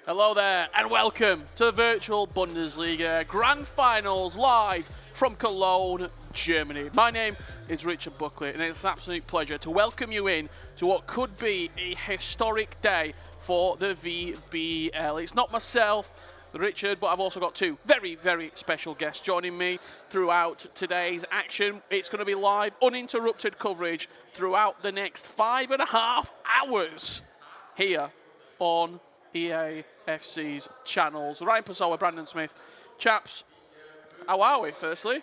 Hello there and welcome to the Virtual Bundesliga Grand Finals live from Cologne, Germany. My name is Richard Buckley and it's an absolute pleasure to welcome you in to what could be a historic day for the VBL. It's not myself, Richard, but I've also got two very, very special guests joining me throughout today's action. It's going to be live, uninterrupted coverage throughout the next 5.5 hours here on EAFC's channels. Ryan Pessoa, Brandon Smith. Chaps, how are we, firstly?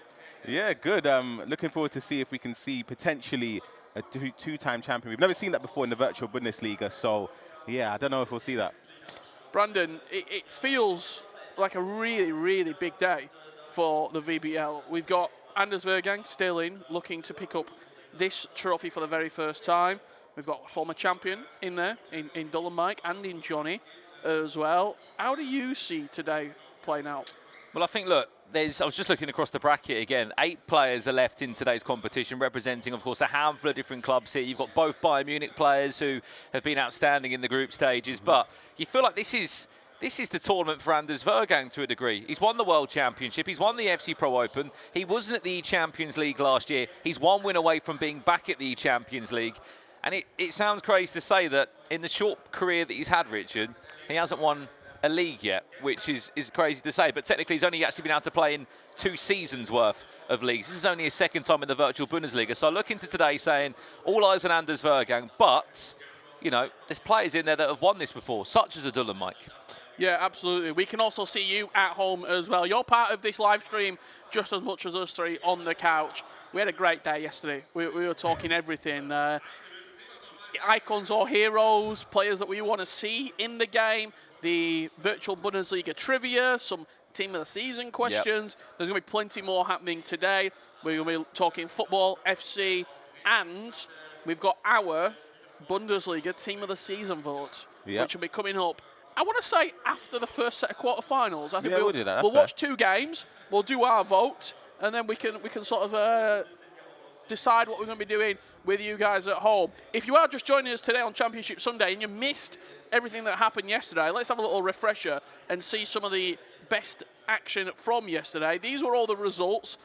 Yeah, good. Looking forward to see if we can see potentially a two-time champion. We've never seen that before in the Virtual Bundesliga, so yeah, I don't know if we'll see that. Brandon, it feels like a really, really big day for the VBL. We've got Anders Vejrgang still in, looking to pick up this trophy for the very first time. We've got a former champion in there, in DullenMIKE and in Jonny as well. How do you see today playing out? Well, I think, look, I was just looking across the bracket again. 8 players are left in today's competition, representing, of course, a handful of different clubs here. You've got both Bayern Munich players who have been outstanding in the group stages, but you feel like this is the tournament for Anders Vejrgang to a degree. He's won the World Championship. He's won the FC Pro Open. He wasn't at the E-Champions League last year. He's one win away from being back at the E-Champions League. And it sounds crazy to say that in the short career that he's had, Richard, he hasn't won a league yet, which is crazy to say. But technically, he's only actually been able to play in 2 seasons worth of leagues. This is only his second time in the Virtual Bundesliga. So I look into today saying, all eyes on Anders Vejrgang. But, you know, there's players in there that have won this before, such as a DullenMIKE. Yeah, absolutely. We can also see you at home as well. You're part of this live stream just as much as us three on the couch. We had a great day yesterday. We were talking everything. Icons or heroes, players that we want to see in the game, the Virtual Bundesliga trivia, some team of the season questions. Yep. There's going to be plenty more happening today. We're going to be talking football, FC, and we've got our Bundesliga team of the season vote, which will be coming up. I want to say after the first set of quarterfinals. I think we'll do that. We'll watch 2 games, we'll do our vote, and then we can sort of decide what we're going to be doing with you guys at home. If you are just joining us today on Championship Sunday and you missed everything that happened yesterday, let's have a little refresher and see some of the best action from yesterday. These were all the results.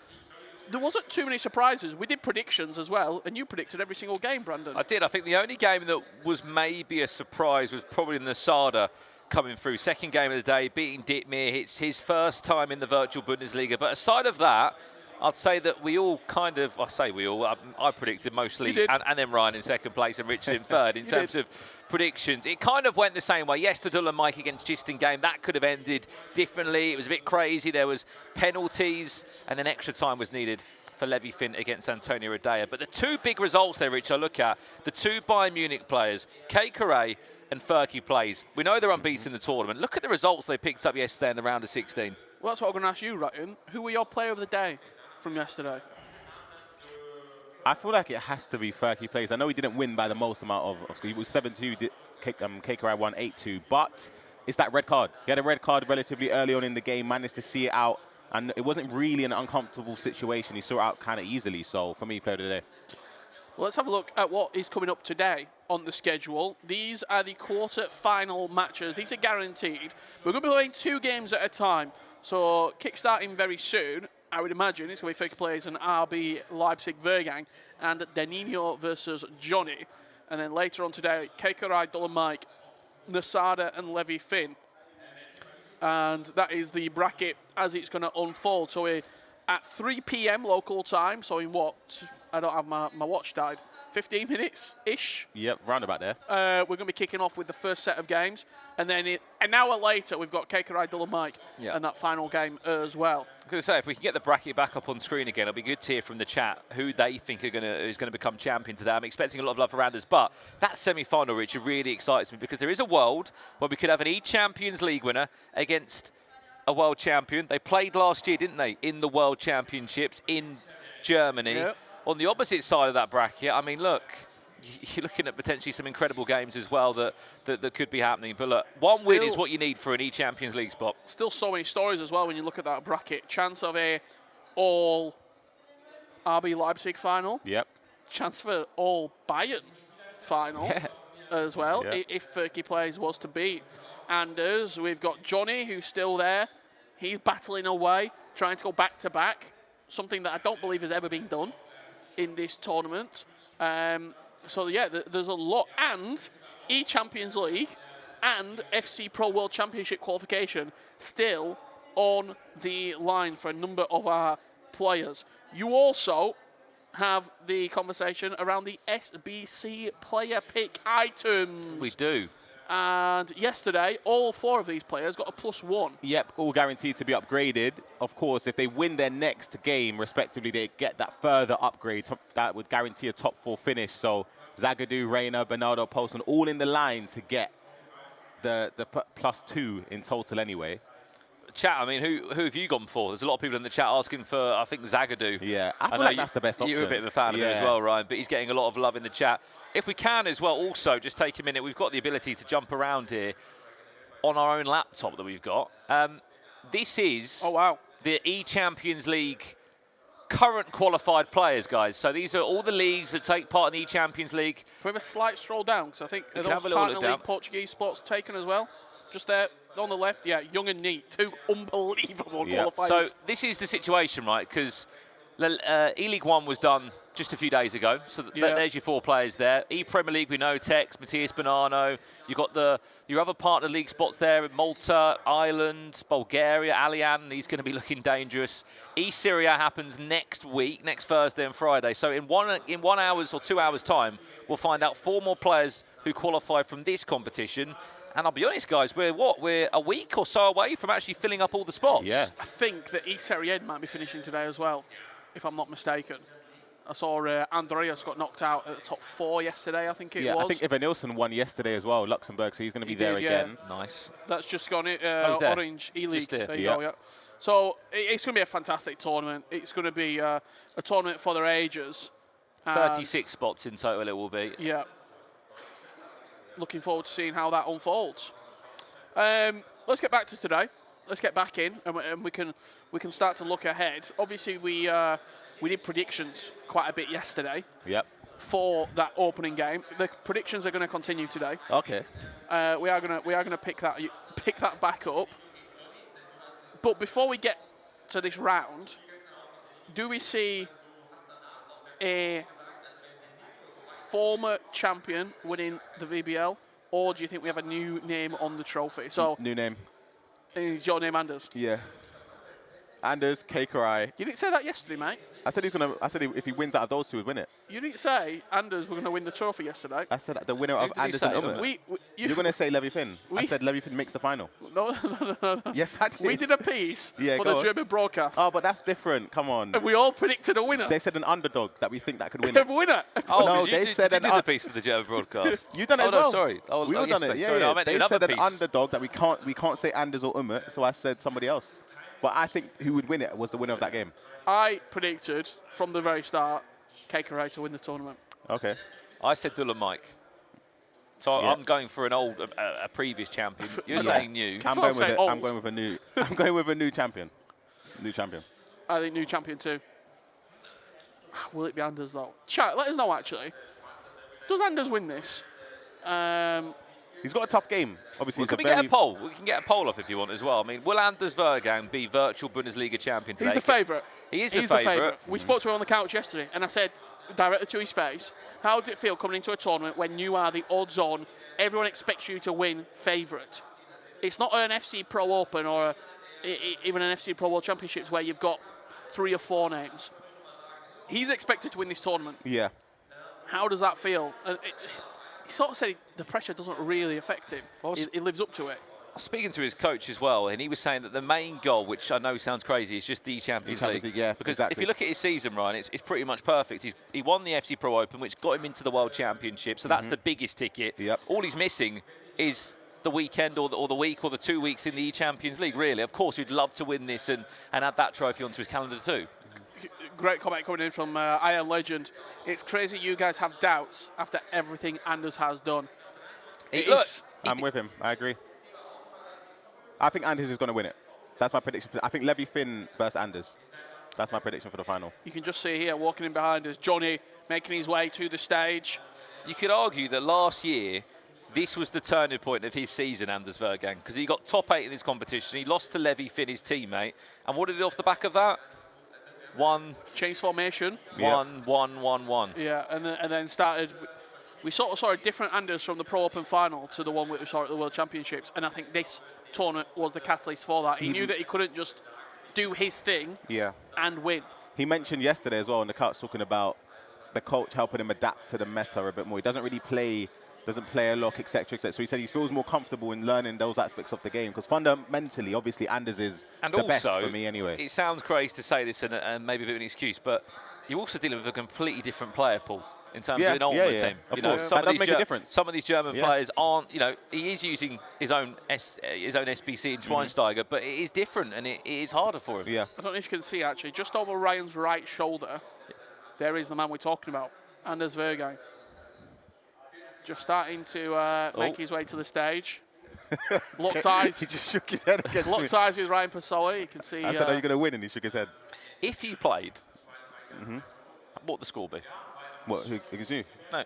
There wasn't too many surprises. We did predictions as well, and you predicted every single game, Brandon. I did. I think the only game that was maybe a surprise was probably Nasada coming through. Second game of the day, beating Dietmar. It's his first time in the Virtual Bundesliga. But aside of that, I'd say that we all kind of, I predicted mostly, and then Ryan in second place and Richard in third in terms of predictions. It kind of went the same way. Yes, the DullenMIKE against Gisting game, that could have ended differently. It was a bit crazy. There was penalties, and then extra time was needed for LevyFinn against Antonio Radea. But the 2 big results there, Rich, I look at, the 2 Bayern Munich players, Kkoray and Furky plays. We know they're unbeaten in the tournament. Look at the results they picked up yesterday in the round of 16. Well, that's what I'm going to ask you, Ryan. Who were your player of the day from yesterday? I feel like it has to be Furky plays. I know he didn't win by the most amount of score. He was 7-2, Kkoray won 8-2, but it's that red card. He had a red card relatively early on in the game, managed to see it out, and it wasn't really an uncomfortable situation. He saw it out kind of easily, so for me, player of the day. Well, let's have a look at what is coming up today on the schedule. These are the quarter-final matches. These are guaranteed. We're going to be playing 2 games at a time, so kick-starting very soon. I would imagine it's going to be Furky plays and RB Leipzig Vejrgang and Denninho versus Jonny. And then later on today, Kkoray, DullenMIKE, Nasada and LevyFinn. And that is the bracket as it's going to unfold. So we're at 3 p.m. local time. So in what? I don't have my watch died. 15 minutes-ish. Yep, round about there. We're going to be kicking off with the first set of games. And then an hour later, we've got Kkoray, DullenMIKE and that final game as well. I was going to say, if we can get the bracket back up on screen again, it'll be good to hear from the chat who they think is going to become champion today. I'm expecting a lot of love for Anders, but that semi-final, Richard, really excites me because there is a world where we could have an E-Champions League winner against a world champion. They played last year, didn't they, in the World Championships in Germany. Yep. On the opposite side of that bracket, I mean, look, you're looking at potentially some incredible games as well that could be happening. But look, one win is what you need for an E-Champions League spot. Still so many stories as well when you look at that bracket. Chance of a all RB Leipzig final. Yep. Chance for all Bayern final as well, if Furky plays was to beat Anders. We've got Jonny, who's still there. He's battling away, trying to go back-to-back, something that I don't believe has ever been done in this tournament. So, yeah, there's a lot. And E-Champions League and FC Pro World Championship qualification still on the line for a number of our players. You also have the conversation around the SBC player pick items. We do. And yesterday, all 4 of these players got a +1. Yep, all guaranteed to be upgraded. Of course, if they win their next game, respectively, they get that further upgrade that would guarantee a top 4 finish. So Zagadou, Reina, Bernardo, Poston, all in the line to get the +2 in total anyway. Chat, I mean, who have you gone for? There's a lot of people in the chat asking for, I think, Zagadou. Yeah, I feel like that's the best option. You're a bit of a fan of him as well, Ryan, but he's getting a lot of love in the chat. If we can as well, also, just take a minute. We've got the ability to jump around here on our own laptop that we've got. This is the E-Champions League current qualified players, guys. So these are all the leagues that take part in the E-Champions League. Can we have a slight stroll down? Because I think those have a little partner look league down. Portuguese spots taken as well. Just there on the left, yeah, Young and Neat, 2 unbelievable qualifiers. So this is the situation, right? Because E-League 1 was done just a few days ago. So there's your 4 players there. E-Premier League, we know Tex, Matthias Bonanno. You've got your other partner league spots there in Malta, Ireland, Bulgaria, Alian. He's going to be looking dangerous. E-Syria happens next week, next Thursday and Friday. So in 1 hour's or 2 hours' time, we'll find out 4 more players who qualify from this competition. And I'll be honest, guys, we're a week or so away from actually filling up all the spots. Yeah. I think that E-Serie might be finishing today as well, if I'm not mistaken. I saw Andreas got knocked out at the top 4 yesterday, I think it was. Yeah, I think Ivan Nilsson won yesterday as well, Luxembourg, so he's going to be there again. Nice. That's just gone Orange E-League. There you go, yeah. So it's going to be a fantastic tournament. It's going to be a tournament for their ages. 36 spots in total it will be. Yeah. Looking forward to seeing how that unfolds. Let's get back to today. Let's get back in, and we can start to look ahead. Obviously, we did predictions quite a bit yesterday. Yep. For that opening game, the predictions are going to continue today. Okay. We are going to pick that back up. But before we get to this round, do we see a former champion winning the VBL, or do you think we have a new name on the trophy? So new name. Is your name Anders? Yeah. Anders, Kkoray. You didn't say that yesterday, mate. I said if he wins out of those 2, he'd win it. You didn't say Anders were going to win the trophy yesterday. I said the winner of Anders and Ummet. You're going to say LevyFinn. I said LevyFinn makes the final. No. Yes, I did. We did a piece for the German broadcast. Oh, but that's different. Come on. And we all predicted a winner. They said an underdog that we think that could win A it. winner. Oh, no, they said did the piece for the German broadcast. You done it as well. No, sorry. We all done it. Yeah, sorry, no, I meant they another said an piece. underdog that we can't say Anders or Ummet, so I said somebody else. But I think who would win it was the winner of that game. I predicted from the very start Kkoray to win the tournament. Okay. I said DullenMIKE. So I'm going for a previous champion. You're saying new. I'm going with it. I'm going with a new. I'm going with a new champion. New champion. I think new champion too. Will it be Anders though? Chat, let us know actually. Does Anders win this? He's got a tough game. Obviously, Can we get a poll? We can get a poll up if you want as well. I mean, will Anders Vejrgang be virtual Bundesliga champion today? He's the favourite. He is the favourite. We spoke to him on the couch yesterday, and I said directly to his face, how does it feel coming into a tournament when you are the odds-on, everyone expects you to win favourite? It's not an FC Pro Open or even an FC Pro World Championships where you've got 3 or 4 names. He's expected to win this tournament. Yeah. How does that feel? He sort of said the pressure doesn't really affect him. He lives up to it. I was speaking to his coach as well, and he was saying that the main goal, which I know sounds crazy, is just the Champions League. Yeah, because if you look at his season, Ryan, it's pretty much perfect. He won the FC Pro Open, which got him into the World Championship, so that's the biggest ticket. Yep. All he's missing is the weekend or the week or the 2 weeks in the Champions League, really. Of course, he'd love to win this and add that trophy onto his calendar too. Great comment coming in from Iron Legend. It's crazy you guys have doubts after everything Anders has done. I'm with him. I agree. I think Anders is going to win it. That's my prediction. I think LevyFinn versus Anders. That's my prediction for the final. You can just see here, walking in behind us, Jonny making his way to the stage. You could argue that last year, this was the turning point of his season, Anders Vejrgang, because he got top 8 in this competition. He lost to LevyFinn, his teammate. And what did he do off the back of that? Change formation. One. Yeah, and then started. We sort of saw a different Anders from the Pro Open final to the one we saw at the World Championships, and I think this tournament was the catalyst for that. He knew that he couldn't just do his thing and win. He mentioned yesterday as well on the couch talking about the coach helping him adapt to the meta a bit more. He doesn't really play a lot, etc., etc. So he said he feels more comfortable in learning those aspects of the game because fundamentally, obviously, Anders is the best for me anyway. It sounds crazy to say this and maybe a bit of an excuse, but you're also dealing with a completely different player pool in terms of an ultimate team. Of course. That does make a difference. Some of these German players aren't, he is using his own SBC in Schweinsteiger, but it is different and it is harder for him. Yeah. I don't know if you can see, actually, just over Ryan's right shoulder, there is the man we're talking about, Anders Vejrgang. Just starting to make his way to the stage. Locked eyes. He just shook his head against me. Locked eyes with Ryan Pasola. You can see. I said, are you going to win? And he shook his head. If you played, what would the score be? What, against you? No,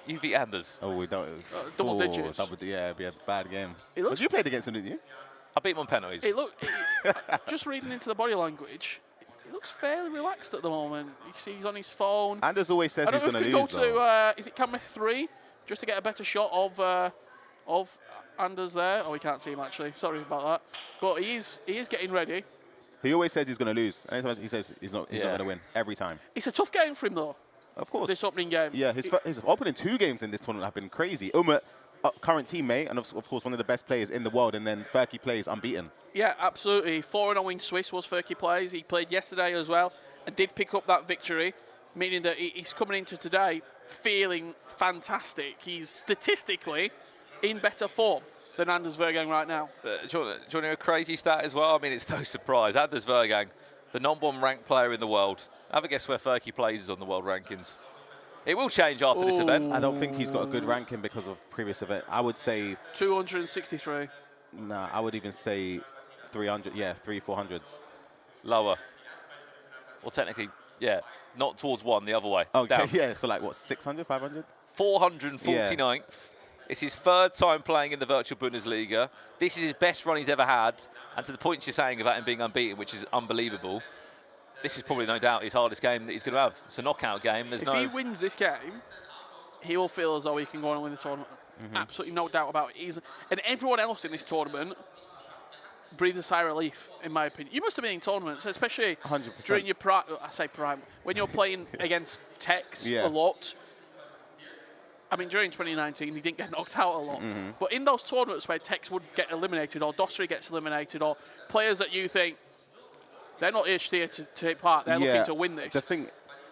you beat Anders. Oh, we don't. Double digits. Yeah, it'd be a bad game. But you played against him, didn't you? I beat him on penalties. Just reading into the body language, he looks fairly relaxed at the moment. You can see he's on his phone. Anders always says he's going to lose, though. Is it camera 3? Just to get a better shot of Anders there. Oh, we can't see him, actually. Sorry about that. But he is getting ready. He always says he's going to lose. Anytime he says he's not going to win, every time. It's a tough game for him, though. Of course. This opening game. Yeah, his opening 2 games in this tournament have been crazy. Current teammate, and of course one of the best players in the world, and then Furky plays unbeaten. Yeah, absolutely. 4-0 in Swiss was Furky plays. He played yesterday as well and did pick up that victory, meaning that he's coming into today feeling fantastic. He's statistically in better form than Anders Vejrgang right now. Jonny, a crazy stat as well. I mean, it's no surprise. Anders Vejrgang, the #1 ranked player in the world. Have a guess where Furky plays on the world rankings. It will change after this event. I don't think he's got a good ranking because of previous event. I would say 263. Nah, I would even say 300. Yeah, 300-400s. Lower. Well, technically, yeah, not towards 1, the other way. Okay, down. yeah, so like what, 600, 500? 449th. Yeah. It's his 3rd time playing in the virtual Bundesliga. This is his best run he's ever had. And to the point you're saying about him being unbeaten, which is unbelievable, this is probably no doubt his hardest game that he's going to have. It's a knockout game. If he wins this game, he will feel as though he can go on and win the tournament. Absolutely no doubt about it. And everyone else in this tournament breathes a sigh of relief, in my opinion. You must have been in tournaments, especially 100%. During your prime. I say prime. When you're playing against Tex a lot. I mean, during 2019, he didn't get knocked out a lot. But in those tournaments where Tex would get eliminated or Dossery gets eliminated or players that you think, they're not here to take part, they're looking to win this.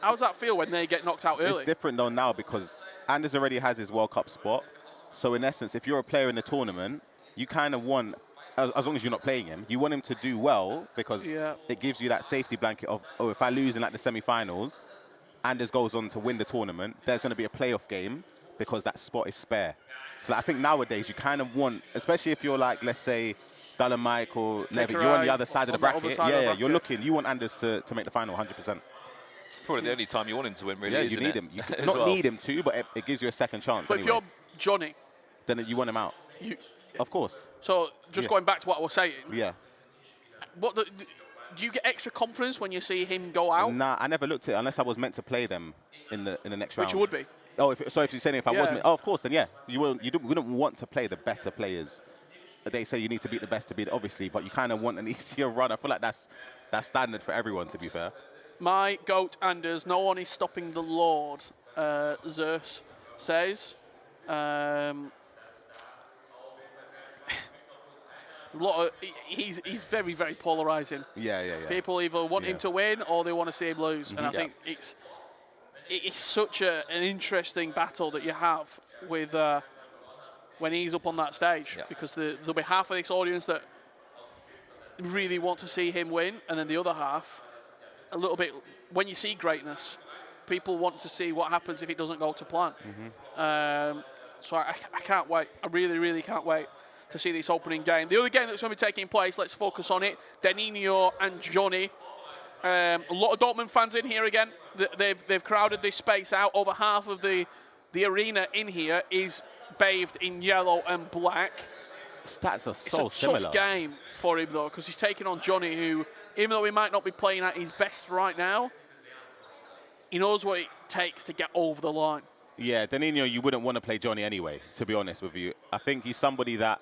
How does that feel when they get knocked out early? It's different though now because Anders already has his World Cup spot. So in essence, if you're a player in the tournament, you kind of want, as long as you're not playing him, you want him to do well because it gives you that safety blanket of, oh, if I lose in like the semi-finals, Anders goes on to win the tournament, there's going to be a playoff game because that spot is spare. So I think nowadays you kind of want, especially if you're like, let's say, DullenMIKE or Levy, you're on the other side of the bracket. You're looking. You want Anders to make the final 100%. It's probably the only time you want him to win, really, isn't it? You need him. You not need him to, but it gives you a second chance. But anyway. if you're Jonny, then you want him out. Of course. So just going back to what I was saying. Yeah. Do you get extra confidence when you see him go out? Nah, I never looked at it unless I was meant to play them in the next round. Which you would be. Oh, if you're saying if I wasn't, of course, then yeah, you wouldn't want to play the better players. They say you need to beat the best to beat it, obviously, but you kind of want an easier run. I feel like that's standard for everyone, to be fair. My GOAT Anders, no one is stopping the Lord, Zeus says. He's very, very polarising. Yeah. People either want him to win or they want to see him lose, and I think it's such an interesting battle that you have with when he's up on that stage, because there'll be half of this audience that really want to see him win, and then the other half, a little bit, when you see greatness, people want to see what happens if it doesn't go to plan. So I can't wait. I really, really can't wait to see this opening game. The other game that's going to be taking place, let's focus on it, Denninho and Jonny. A lot of Dortmund fans in here again. They've crowded this space out. Over half of the arena in here is bathed in yellow and black. Stats are It's so a similar. tough game for him, though, because he's taking on Jonny, who, even though he might not be playing at his best right now, he knows what it takes to get over the line. Yeah, Denninho, you wouldn't want to play Jonny anyway, to be honest with you. I think he's somebody that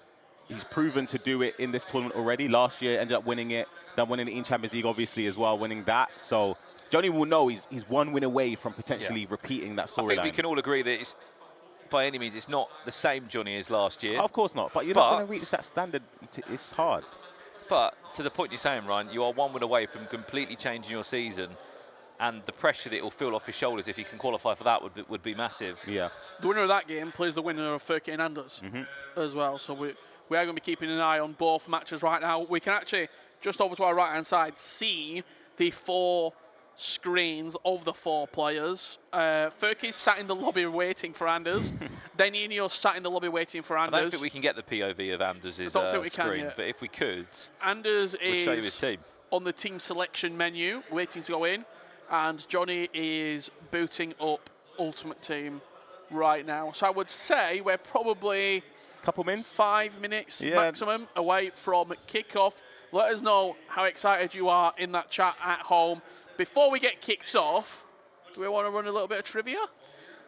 he's proven to do it in this tournament already. Last year, ended up winning it, then winning it in Champions League, obviously, as well, winning that. So Jonny will know he's one win away from potentially repeating that storyline. I think we can all agree that it's, by any means, it's not the same Jonny as last year. Of course not, but you're not going to reach that standard. It's hard. But to the point you're saying, Ryan, you are 1 win away from completely changing your season, and the pressure that it will feel off his shoulders if he can qualify for that would be massive. Yeah. The winner of that game plays the winner of Furky and Anders as well. So we are going to be keeping an eye on both matches right now. We can actually, just over to our right-hand side, see the 4 screens of the 4 players. Furky's sat in the lobby waiting for Anders. Denninho sat in the lobby waiting for Anders. I don't think we can get the POV of Anders' screen, but if we could, Anders we'll show you his is team. on the team selection menu, waiting to go in, and Jonny is booting up Ultimate Team right now. So I would say we're probably Couple minutes? 5 minutes maximum away from kickoff. Let us know how excited you are in that chat at home. Before we get kicked off, do we want to run a little bit of trivia?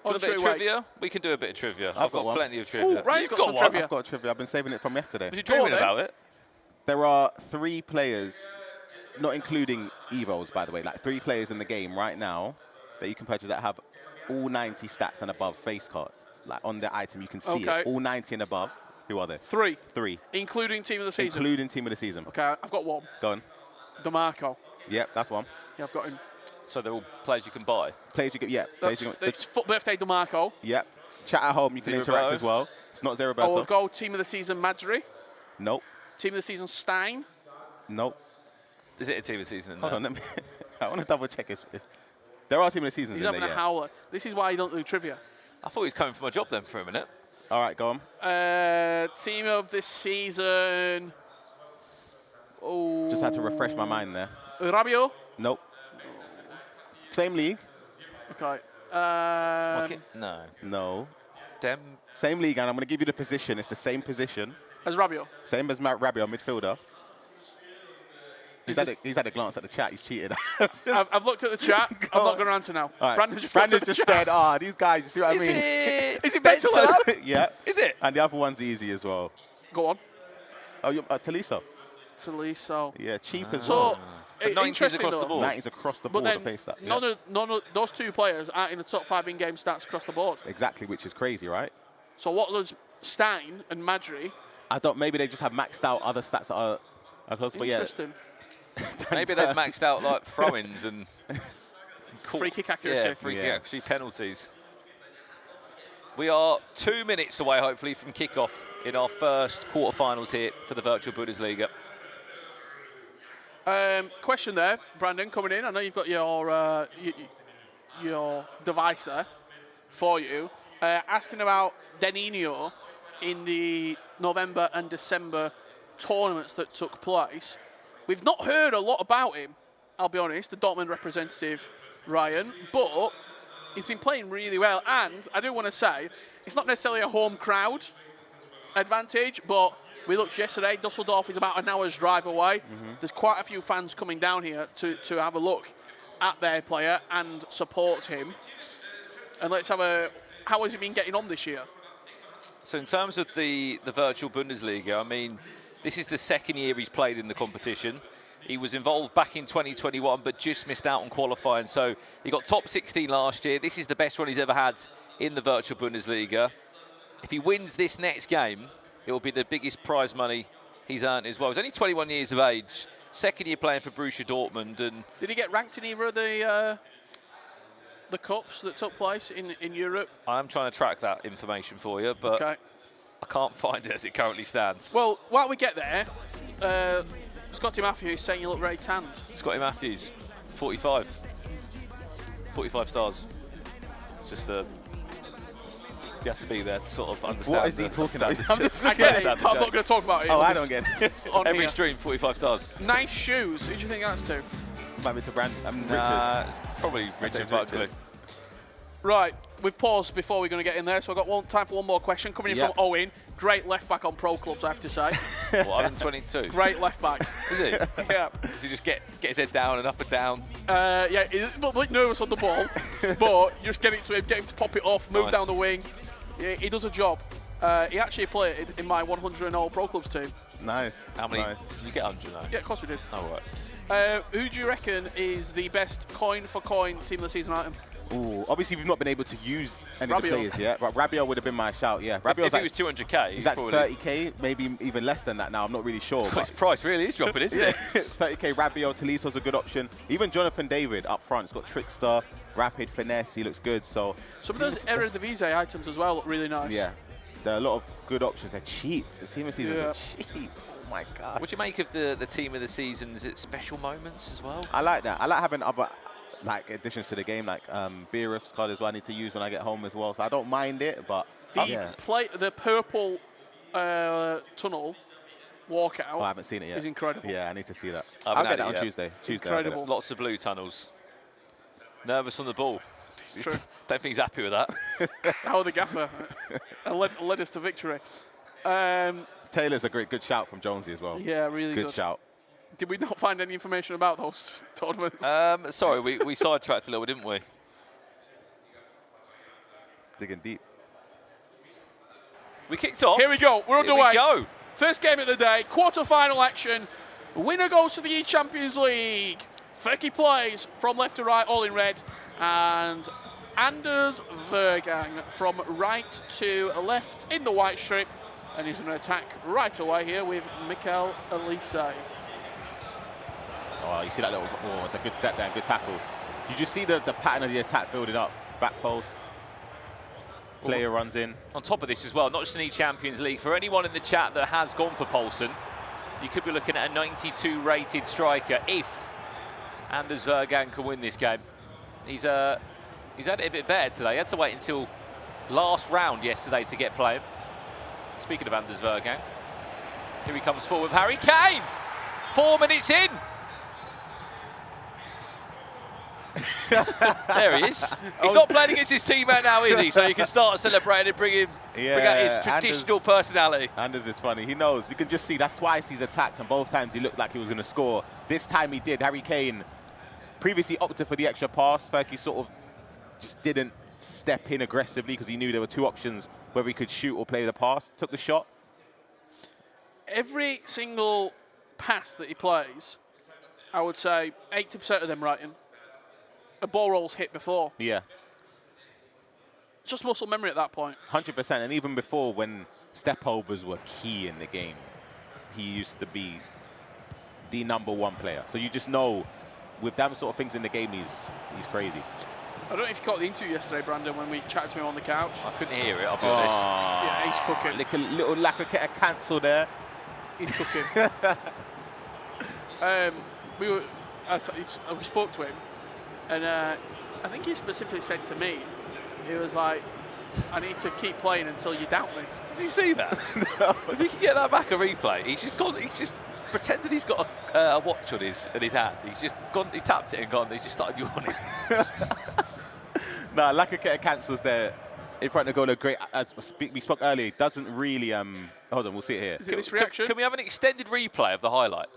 Do a bit of trivia? We can do a bit of trivia. I've got plenty of trivia. Ooh, Ryan's got some one. trivia. I've got trivia. I've been saving it from yesterday. Was you dreaming about it? There are 3 players, not including Evos, by the way, like 3 players in the game right now that you can purchase that have all 90 stats and above face card. Like on the item, you can see it. All 90 and above. Who are there? 3. 3. Including team of the season? Including team of the season. Okay, I've got 1. Go on. DeMarco. Yep, that's one. Yeah, I've got him. So they're all players you can buy? Players you can, yeah. It's Foot Birthday DeMarco. Yep. Chat at home, you can interact as well. It's not Zero Roberto. I will go team of the season Madri. Nope. Team of the season Stein. Nope. Is it a team of the season in Hold there? on, let me I want to double check if there are team of the seasons He's in having there, a howler. This is why you don't do trivia. I thought he was coming for my job then for a minute. All right, go on. Team of this season. Oh. Just had to refresh my mind there. Rabiot. Nope. Same league? Okay. No. No. Dem. Same league, and I'm going to give you the position. It's the same position. As Rabiot. Same as Matt Rabiot, midfielder. He's had a glance at the chat. He's cheated. I've looked at the chat. I'm not going to answer now. Right. Brandon's just said, these guys, you see what I mean? Is it better than Yeah. Is it? And the other one's easy as well. Go on. Oh, Taliso. Taliso. Yeah, cheap as well. So 90s across the board. 90s across the But board. then none of those 2 players aren't in the top 5 in-game stats across the board. Exactly, which is crazy, right? So what does Stein and Madri? I thought maybe they just have maxed out other stats that are close, but yeah. Interesting. Maybe they've maxed out like throw-ins and Free kick accuracy. Yeah, free kick accuracy, penalties. We are 2 minutes away, hopefully, from kickoff in our first quarterfinals here for the Virtual Bundesliga. Question there, Brandon, coming in. I know you've got your device there for you. Asking about Denninho in the November and December tournaments that took place. We've not heard a lot about him, I'll be honest, the Dortmund representative, Ryan, but he's been playing really well. And I do want to say, it's not necessarily a home crowd advantage, but we looked yesterday, Dusseldorf is about an hour's drive away. There's quite a few fans coming down here to have a look at their player and support him. And let's have a, how has he been getting on this year? So in terms of the Virtual Bundesliga, I mean, this is the 2nd year he's played in the competition. He was involved back in 2021, but just missed out on qualifying. So he got top 16 last year. This is the best run he's ever had in the Virtual Bundesliga. If he wins this next game, it will be the biggest prize money he's earned as well. He's only 21 years of age, 2nd year playing for Borussia Dortmund. And did he get ranked in either of the cups that took place in Europe? I'm trying to track that information for you, but I can't find it as it currently stands. Well, while we get there, Scotty Matthews is saying you look very tanned. Scotty Matthews, 45. 45 stars. It's just you have to be there to sort of understand. What is he talking about? I'm not going to talk about it. Oh, I don't get it. Every here. stream, 45 stars. Nice shoes. Who do you think that's to? Might be to Richard. It's probably Richard Buckley. Right, we've paused before we're going to get in there, so I've got time for one more question. Coming in from Owen. Great left back on pro clubs, I have to say. What, 122? Great left back. Is he? Yeah. Does he just get his head down and up and down? Yeah, he's a bit nervous on the ball, but just get it to him, get him to pop it off, move down the wing. He does a job. He actually played in my 100 pro clubs team. Nice. How many? Did you get 100 now? Yeah, of course we did. Oh, right. Who do you reckon is the best coin-for-coin team of the season item? Ooh, obviously we've not been able to use any of the Rabiot. players yet, but Rabiot would have been my shout, yeah. Rabiot's If he was 200k, he's like 30k, maybe even less than that now, I'm not really sure. His price really is dropping, isn't it? 30k Rabiot, Toliso's a good option. Even Jonathan David up front, he's got Trickster, Rapid, Finesse, he looks good. So some of those Eredivisie items as well look really nice. Yeah, there are a lot of good options. They're cheap. The team of seasons are cheap. Oh my god. What do you make of the team of the seasons? Is it special moments as well? I like that. I like having other additions to the game, like Beerif's card as well. I need to use when I get home as well, so I don't mind it. But the purple tunnel walkout. Oh, I haven't seen it yet. Is incredible. Yeah, I need to see that. I'll get that on Tuesday. Incredible. Lots of blue tunnels. Nervous on the ball. It's true. Don't think he's happy with that. How the gaffer led us to victory. Taylor's a good shout from Jonesy as well. Yeah, really good. Good shout. Did we not find any information about those tournaments? Sorry, we sidetracked a little, didn't we? Digging deep. We kicked off. Here we go. We're underway. Here we go. First game of the day, quarter-final action. Winner goes to the Champions League. Furky plays from left to right, all in red. And Anders Vejrgang from right to left in the white strip. And he's going to attack right away here with Mikael Elise. Oh, you see that little, it's a good step there, good tackle. You just see the pattern of the attack building up. Back post, player runs in. On top of this as well, not just an E-Champions League, for anyone in the chat that has gone for Poulsen, you could be looking at a 92 rated striker if Anders Vejrgang can win this game. He's had it a bit better today. He had to wait until last round yesterday to get playing. Speaking of Anders Vejrgang, here he comes forward with Harry Kane. 4 minutes in. There he is. He's not playing against his teammate now, is he? So you can start celebrating and bring out his traditional personality. Anders is funny. He knows. You can just see that's twice he's attacked, and both times he looked like he was going to score. This time he did. Harry Kane previously opted for the extra pass. Furky sort of just didn't step in aggressively because he knew there were two options whether he could shoot or play the pass. Took the shot. Every single pass that he plays, I would say 80% of them right in. A ball roll's hit before. Yeah. It's just muscle memory at that point. 100%. And even before, when step-overs were key in the game, he used to be the #1 player. So you just know, with them sort of things in the game, he's crazy. I don't know if you caught the interview yesterday, Brandon, when we chatted to him on the couch. I couldn't hear it, I'll be honest. Yeah, he's cooking. Like a little lack of cancel there. He's cooking. We spoke to him, and I think he specifically said to me, he was like, I need to keep playing until you doubt me. Did you see that? No. If you can get that back a replay, he's just pretended he's got a watch on his hand. He's just gone, he tapped it and gone, he's just started yawning. No, lack of cancels there in front of goal. Great, as we spoke earlier, doesn't really, hold on, we'll see it here. Is it this reaction? Can we have an extended replay of the highlight?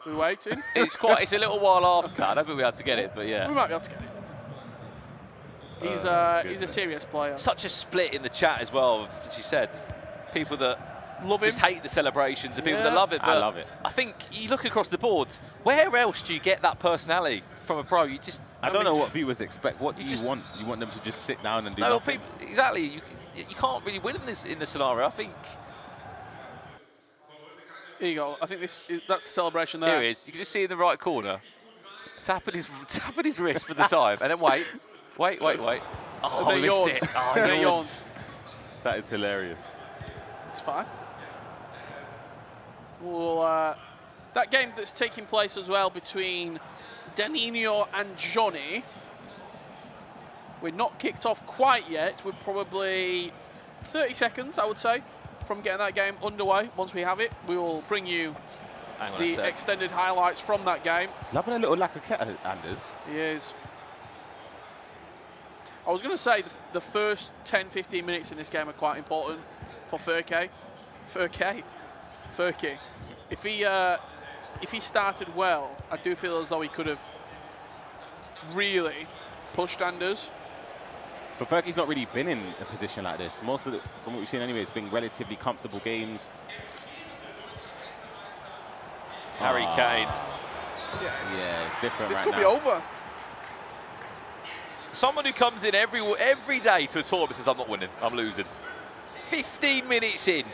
We're waiting. It's a little while after. I don't think we had to get it, but yeah. We might be able to get it. He's a serious player. Such a split in the chat as well, as you said. People that love just hate the celebrations and people that love it. I love it. I think you look across the board, where else do you get that personality from a pro? You just... I don't know what viewers expect. What do you want? You want them to just sit down and do nothing? Exactly. You can't really win in this scenario. I think... Here you go. I think that's the celebration there. Here it is. You can just see in the right corner, tapping his wrist for the time, and then wait. Oh, he missed yawns. it. Oh, he yawns. That is hilarious. It's fine. Well, that game that's taking place as well between Denninho and Jonny. We're not kicked off quite yet. We're probably 30 seconds, I would say, from getting that game underway. Once we have it, we will bring you the extended highlights from that game. He's loving a little lack of Anders. He is. I was going to say the first 10, 15 minutes in this game are quite important for Furky. If he started well, I do feel as though he could have really pushed Anders. But Furky's not really been in a position like this. Most of it, from what we've seen anyway, it's been relatively comfortable games. Harry Kane. Yeah, it's different This right could now. be over. Someone who comes in every day to a tournament says, I'm not winning, I'm losing. 15 minutes in,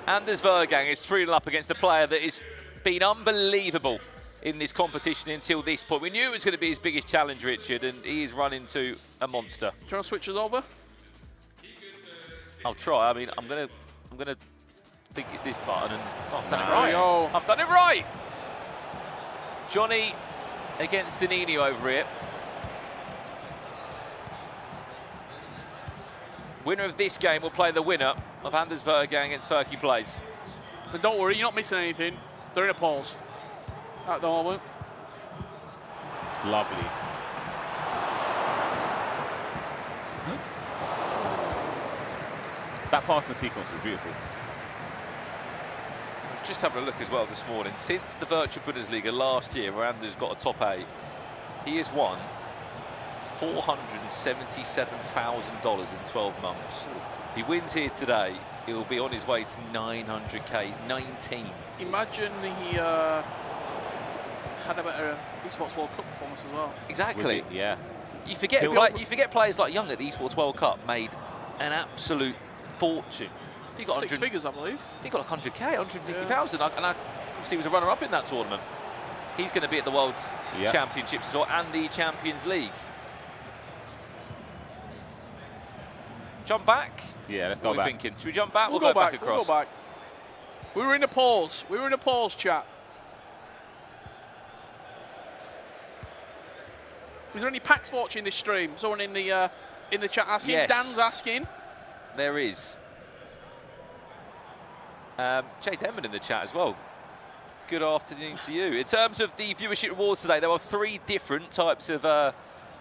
Anders Vejrgang is 3-0 up against a player that has been unbelievable in this competition until this point. We knew it was going to be his biggest challenge, Richard, and he is run into a monster. Do you want to switch us over? I'll try. I mean, I'm gonna think it's this button, and I've done it Nice. right. I've done it right. Jonny against Denninho over here. Winner of this game will play the winner of Anders Vejrgang against Furky Plays. But don't worry, you're not missing anything. They're in a pause at the moment. It's lovely. That passing sequence is beautiful. I was just having a look as well this morning. Since the Virtual Bundesliga last year, where Anders got a top 8, he has won $477,000 in 12 months. If he wins here today, he'll be on his way to 900k. He's 19. Imagine he had a better Esports World Cup performance as well. Exactly. Yeah. You forget players like Young at the Esports World Cup made an absolute fortune. He got 6 figures, I believe. He got like 100k, 150,000, and I obviously was a runner-up in that tournament. He's going to be at the World Championships as well, and the Champions League. Jump back? Yeah, let's go what are we back. thinking? Should we jump back? We'll go back We'll across. go back. We were in a pause. We were in a pause, chat. Is there any packs watching this stream? Someone in the chat asking. Yes. Dan's asking. There is. Jay Denman in the chat as well. Good afternoon to you. In terms of the viewership rewards today, there are 3 different types of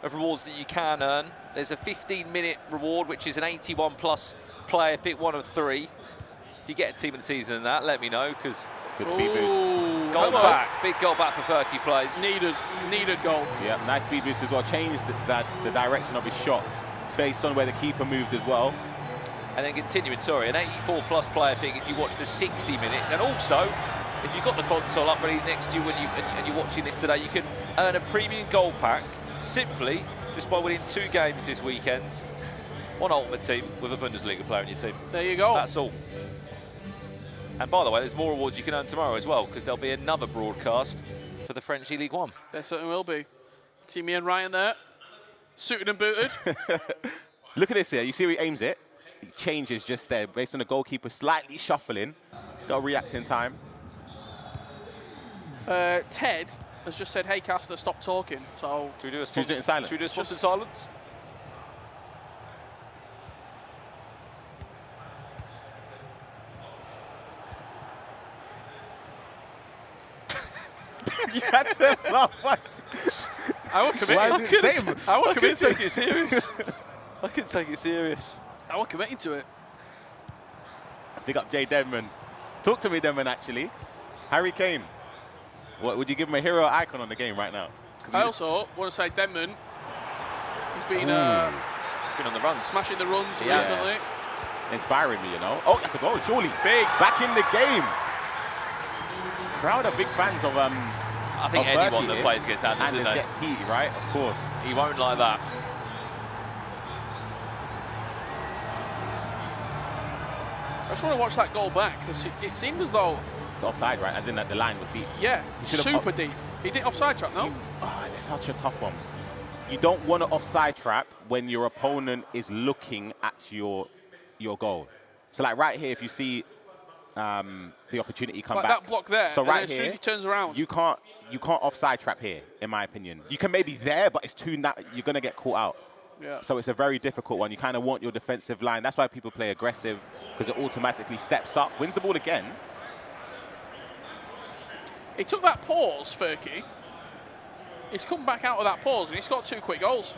rewards that you can earn. There's a 15-minute reward, which is an 81+ player pick, 1 of 3. If you get a team of the season in that, let me know, because Good speed boost. goal back, big goal back for Furky Plays. Needed goal. Yeah, nice speed boost as well. Changed the direction of his shot based on where the keeper moved as well. And then continuing, sorry, an 84+ player pick if you watch the 60 minutes. And also, if you've got the console up ready next to you and you're watching this today, you can earn a premium gold pack simply just by winning 2 games this weekend on Ultimate Team with a Bundesliga player in your team. There you go. That's all. And by the way, there's more awards you can earn tomorrow as well, because there'll be another broadcast for the French League 1. There certainly will be. See me and Ryan there, suited and booted. Look at this here. You see where he aims it? He changes just there based on the goalkeeper slightly shuffling. Got to react in time. Ted has just said, "Hey, Caster, stop talking." So Should we do a Should we do it in silence? Should we do a sponsored silence? You had to laugh us. I won't commit. Why is it the same? I won't commit to take it. it serious. I couldn't take it serious. I won't commit to it. Big up Jay Denman. Talk to me, Denman, actually. Harry Kane. What, would you give him a hero icon on the game right now? I also want to say Denman. He's been Been on the runs. smashing the runs He has. recently. Inspiring me, you know. Oh, that's a goal, surely. Big. Back in the game. Crowd are big fans of I think of anyone Furky that here. plays against Anders, Anders isn't gets heat, right? Of course. he won't like that. I just want to watch that goal back because it seemed as though, It's offside, right? As in that the line was deep. yeah, He should have super deep. He did offside trap, no? It's such a tough one. You don't want to offside trap when your opponent is looking at your goal. So like right here, if you see the opportunity come Like back. that block there. So and right then as soon here, as he turns around, you can't offside trap here, in my opinion. You can maybe there, but it's too you're gonna get caught out. yeah. So it's a very difficult one. You kind of want your defensive line. That's why people play aggressive, because it automatically steps up, wins the ball again. He took that pause, Furky. He's come back out of that pause and he scored 2 quick goals.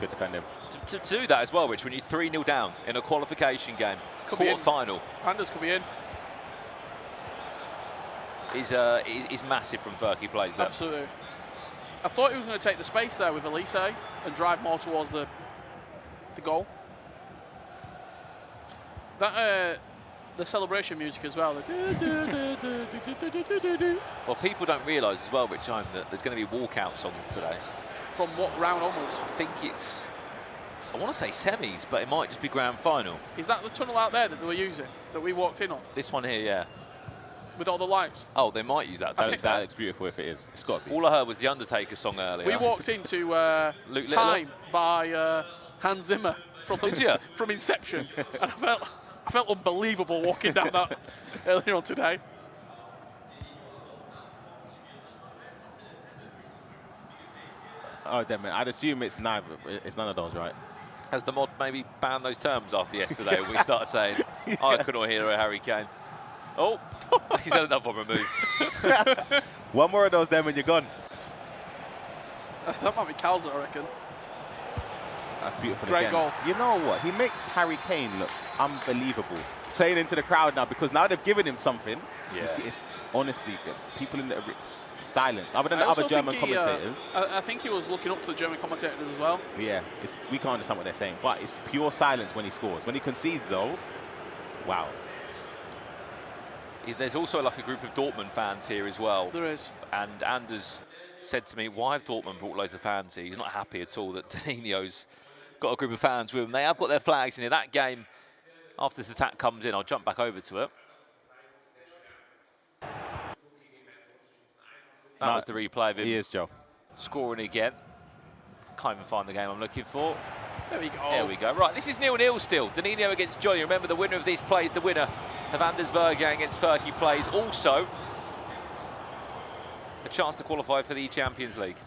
Good defending. To do that as well, Rich, when you're 3-0 down in a qualification game, quarter-final. Anders could be in. Is massive from Furky plays there. Absolutely. I thought he was going to take the space there with Elise and drive more towards the goal. That the celebration music as well. Well, people don't realise as well, Rich, that there's going to be walkout songs today. From what round onwards? I think it's, I want to say semis, but it might just be grand final. Is that the tunnel out there that they were using, that we walked in on? This one here, yeah. With all the lights? Oh, they might use that. That looks beautiful if it is. It's got to be. All I heard was the Undertaker song earlier. We walked into Time by Hans Zimmer from Inception. And I felt unbelievable walking down that earlier on today. Oh, damn it. I'd assume it's none of those, right? Has the mod maybe banned those terms after yesterday when we started saying, I couldn't hear a Harry Kane. Oh, he's had another one removed. One more of those, then, when you're gone. That might be Calza, I reckon. That's beautiful. Great again. goal. You know what? He makes Harry Kane look unbelievable. He's playing into the crowd now because now they've given him something. Yeah. You see, it's honestly people in the silence, other than the other German commentators. I think he was looking up to the German commentators as well. Yeah, we can't understand what they're saying, but it's pure silence when he scores. When he concedes, though, wow. There's also like a group of Dortmund fans here as well. There is. And Anders said to me, why have Dortmund brought loads of fans here? He's not happy at all that Denninho's got a group of fans with him. They have got their flags in here. That game, after this attack comes in, I'll jump back over to it. That was the replay of him. He is, Joe. Scoring again. Can't even find the game I'm looking for. There we go. There we go. Right, this is 0-0 still. Denninho against Jonny. Remember, the winner of this plays the winner of Anders Vejrgang against Furky plays. Also, a chance to qualify for the Champions League.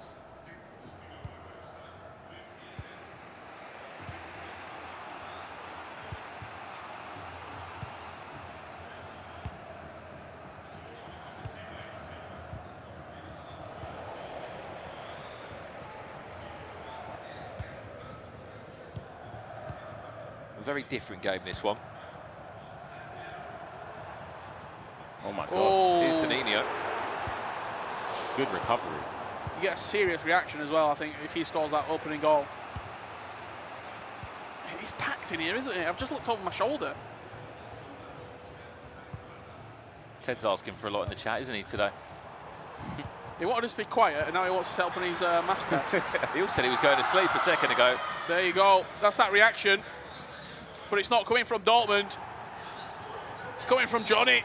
A very different game, this one. Oh my gosh. Oh. Here's Denninho. Good recovery. You get a serious reaction as well, I think, if he scores that opening goal. He's packed in here, isn't he? I've just looked over my shoulder. Ted's asking for a lot in the chat, isn't he, today? He wanted us to be quiet, and now he wants us to help on his maths test. He also said he was going to sleep a second ago. There you go. That's that reaction. But it's not coming from Dortmund. It's coming from Jonny.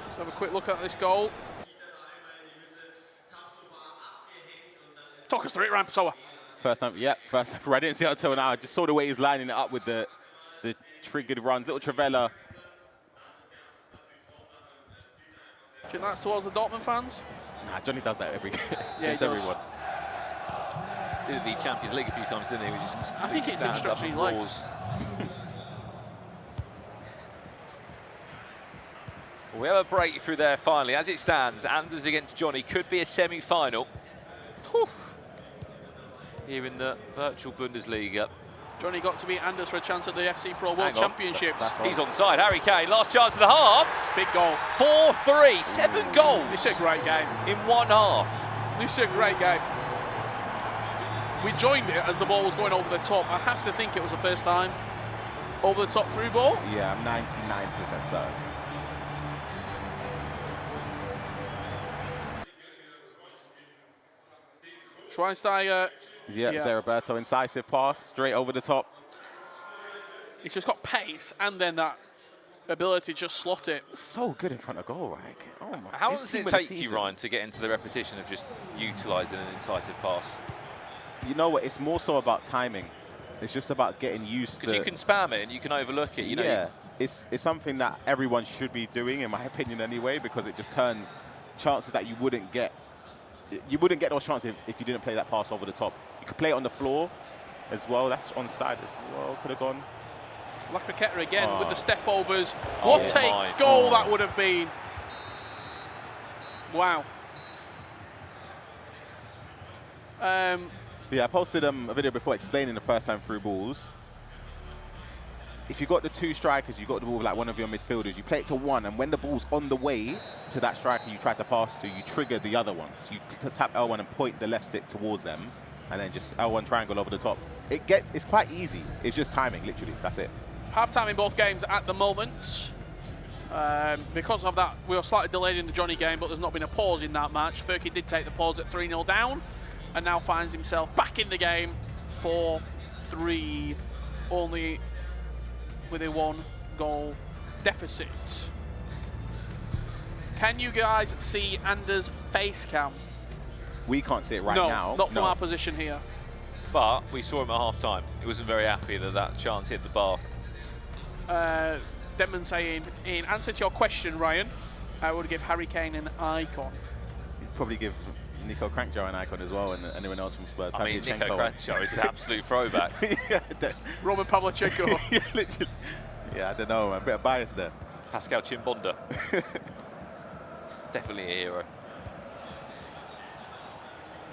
Let's have a quick look at this goal. Talk us through it, Rampesoa. First time. I didn't see it until now. I just saw the way he's lining it up with the triggered runs. Little Travella. Do you think that's towards the Dortmund fans? Nah, Jonny does that Yeah, everyone. Did the Champions League a few times, didn't he? Just I think it's stands up instruction and he likes. roars. We have a breakthrough there finally. As it stands, Anders against Jonny could be a semi-final. Here in the virtual Bundesliga. Jonny got to beat Anders for a chance at the FC Pro World Championships. He's onside. Harry Kane, last chance of the half. Big goal. 4-3, 7 goals. This is a great game. In one half. This is a great game. We joined it as the ball was going over the top. I have to think it was the first time over the top through ball. Yeah, I'm 99% certain. Schweinsteiger. Yeah, Roberto, incisive pass, straight over the top. He's just got pace and then that ability to just slot it. So good in front of goal, right? Oh my. How long does it take you, Ryan, to get into the repetition of just utilising an incisive pass? You know what? It's more so about timing. It's just about getting used to. Because you can spam it and you can overlook it. You know. Yeah, it's something that everyone should be doing, in my opinion, anyway, because it just turns chances that you wouldn't get. You wouldn't get those chances if you didn't play that pass over the top. You could play it on the floor as well. That's onside as well. Could have gone. Lacroqueta again with the step overs. What a goal that would have been. Wow. Yeah, I posted a video before explaining the first time through balls. If you got the 2 strikers, you got the ball with like one of your midfielders, you play it to one, and when the ball's on the way to that striker you try to pass to, you trigger the other one. So you tap L1 and point the left stick towards them, and then just L1 triangle over the top. It's quite easy. It's just timing, literally. That's it. Half-time in both games at the moment. Because of that, we were slightly delayed in the Jonny game, but there's not been a pause in that match. Furky did take the pause at 3-0 down, and now finds himself back in the game 4-3, only with a 1-goal deficit. Can you guys see Anders' face cam? We can't see it right now. No, not from our position here. But we saw him at half-time. He wasn't very happy that that chance hit the bar. Denman saying, in answer to your question, Ryan, I would give Harry Kane an icon. You'd probably give Nico Crankjar an icon as well, and anyone else from Spurs. I mean, Nico Crankjar is an absolute throwback. Roman Pavlyuchenko. Yeah, literally. Yeah, I don't know, a bit of bias there. Pascal Chimbonda. Definitely a hero.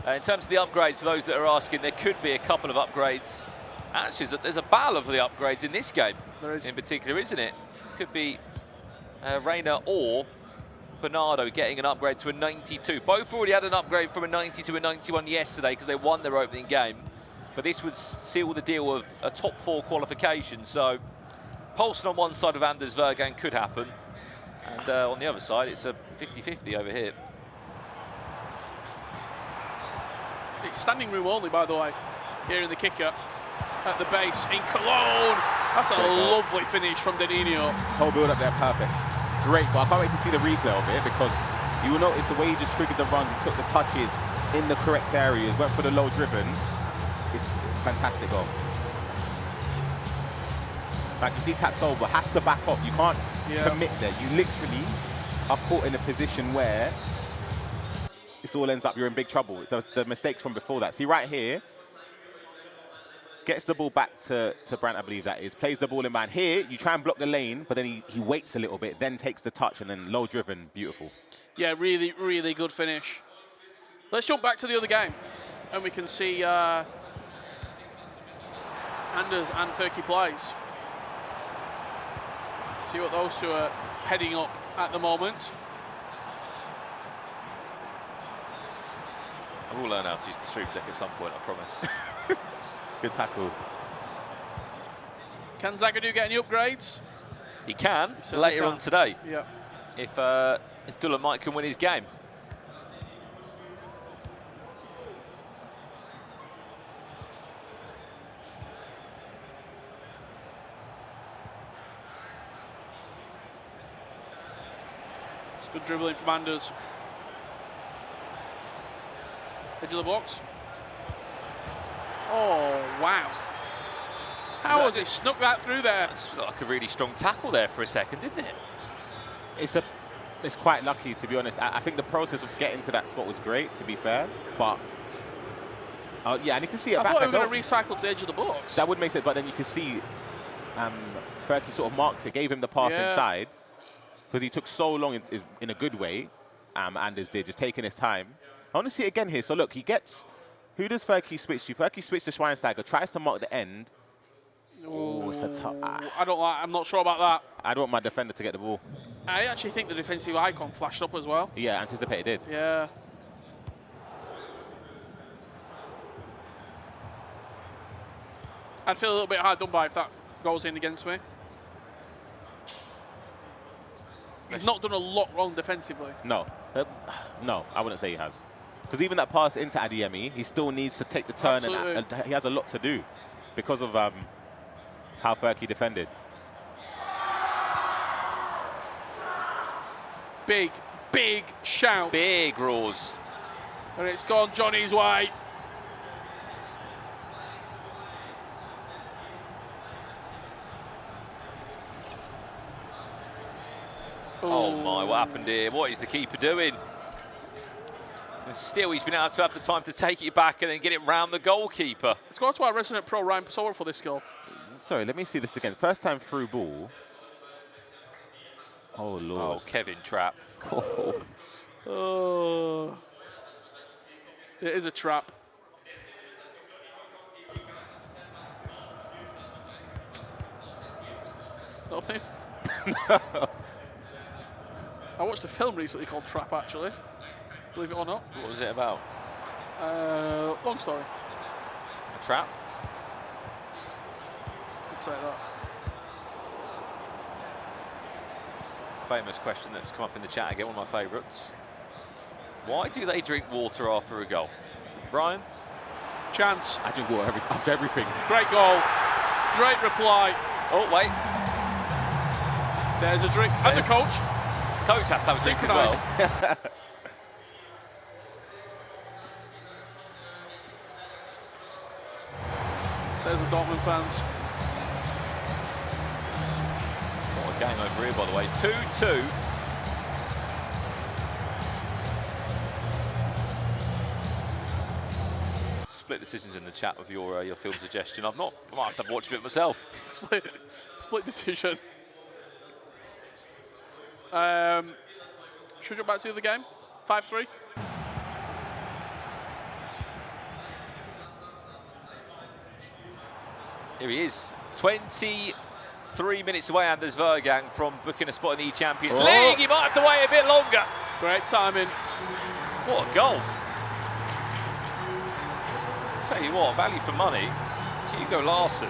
In terms of the upgrades, for those that are asking, there could be a couple of upgrades. Actually, there's a battle of the upgrades in this game. There is. In particular, isn't it? Could be Reina or Bernardo getting an upgrade to a 92. Both already had an upgrade from a 90 to a 91 yesterday because they won their opening game. But this would seal the deal of a top 4 qualification. So Paulson on one side of Anders Vejrgang could happen. And on the other side, it's a 50-50 over here. It's standing room only, by the way, here in the kicker at the base in Cologne. That's a lovely finish from Denninho. Whole build up there, perfect. Great, but I can't wait to see the replay of it because you will notice the way he just triggered the runs, he took the touches in the correct areas, went for the low driven. It's fantastic goal. Like you see, taps over, has to back off. You can't commit there. You literally are caught in a position where this all ends up, you're in big trouble. The mistakes from before that. See right here, gets the ball back to Brandt, I believe that is, plays the ball in man. Here, you try and block the lane, but then he waits a little bit, then takes the touch, and then low driven, beautiful. Yeah, really, really good finish. Let's jump back to the other game, and we can see Anders and Furky plays. See what those two are heading up at the moment. I will learn how to use the stream deck at some point, I promise. Good tackle. Can Zagadou get any upgrades? He can later on today. Yeah. If DullenMIKE can win his game. It's good dribbling from Anders. Edge of the box. Oh, wow. How has he snuck that through there? It's like a really strong tackle there for a second, didn't it? It's quite lucky, to be honest. I think the process of getting to that spot was great, to be fair. But, yeah, I need to see it back. I thought we were going to recycle to the edge of the box. That would make sense, but then you can see Furky sort of marks it, gave him the pass inside. Because he took so long in a good way, Anders did, just taking his time. I want to see it again here. So look, he gets... Who does Furky switch to? Furky switches to Schweinsteiger, tries to mark the end. Oh, it's a tough... I'm not sure about that. I don't want my defender to get the ball. I actually think the defensive icon flashed up as well. Yeah, anticipated did. Yeah. I'd feel a little bit hard done by if that goes in against me. He's not done a lot wrong defensively. No. No, I wouldn't say he has. Because even that pass into Adeyemi, he still needs to take the turn, and he has a lot to do because of how Furky defended. Big, big shout. Big roars. And it's gone Johnny's way. Oh my, what happened here? What is the keeper doing? And still, he's been able to have the time to take it back and then get it round the goalkeeper. Let's go to our resident pro, Ryan Pessoa, for this goal. Sorry, let me see this again. First time through ball. Oh, Lord. Oh, Kevin Trapp. Oh. Oh. It is a trap. Nothing. I watched a film recently called Trap, actually. Believe it or not. What was it about? Long story. A trap? Could say that. Famous question that's come up in the chat again, one of my favourites. Why do they drink water after a goal? Brian? Chance. I drink water after everything. Great goal. Great reply. Oh, wait. There's a drink. And the coach. Coach has to have a drink as well. There's the Dortmund fans. What a game over here, by the way. 2-2. Split decisions in the chat with your film suggestion. I might have to watch it myself. Split decision. Should we jump back to the other game? 5-3. Here he is. 23 minutes away, Anders Vejrgang, from booking a spot in the Champions League. He might have to wait a bit longer. Great timing. What a goal. Tell you what, value for money. Hugo Larsson.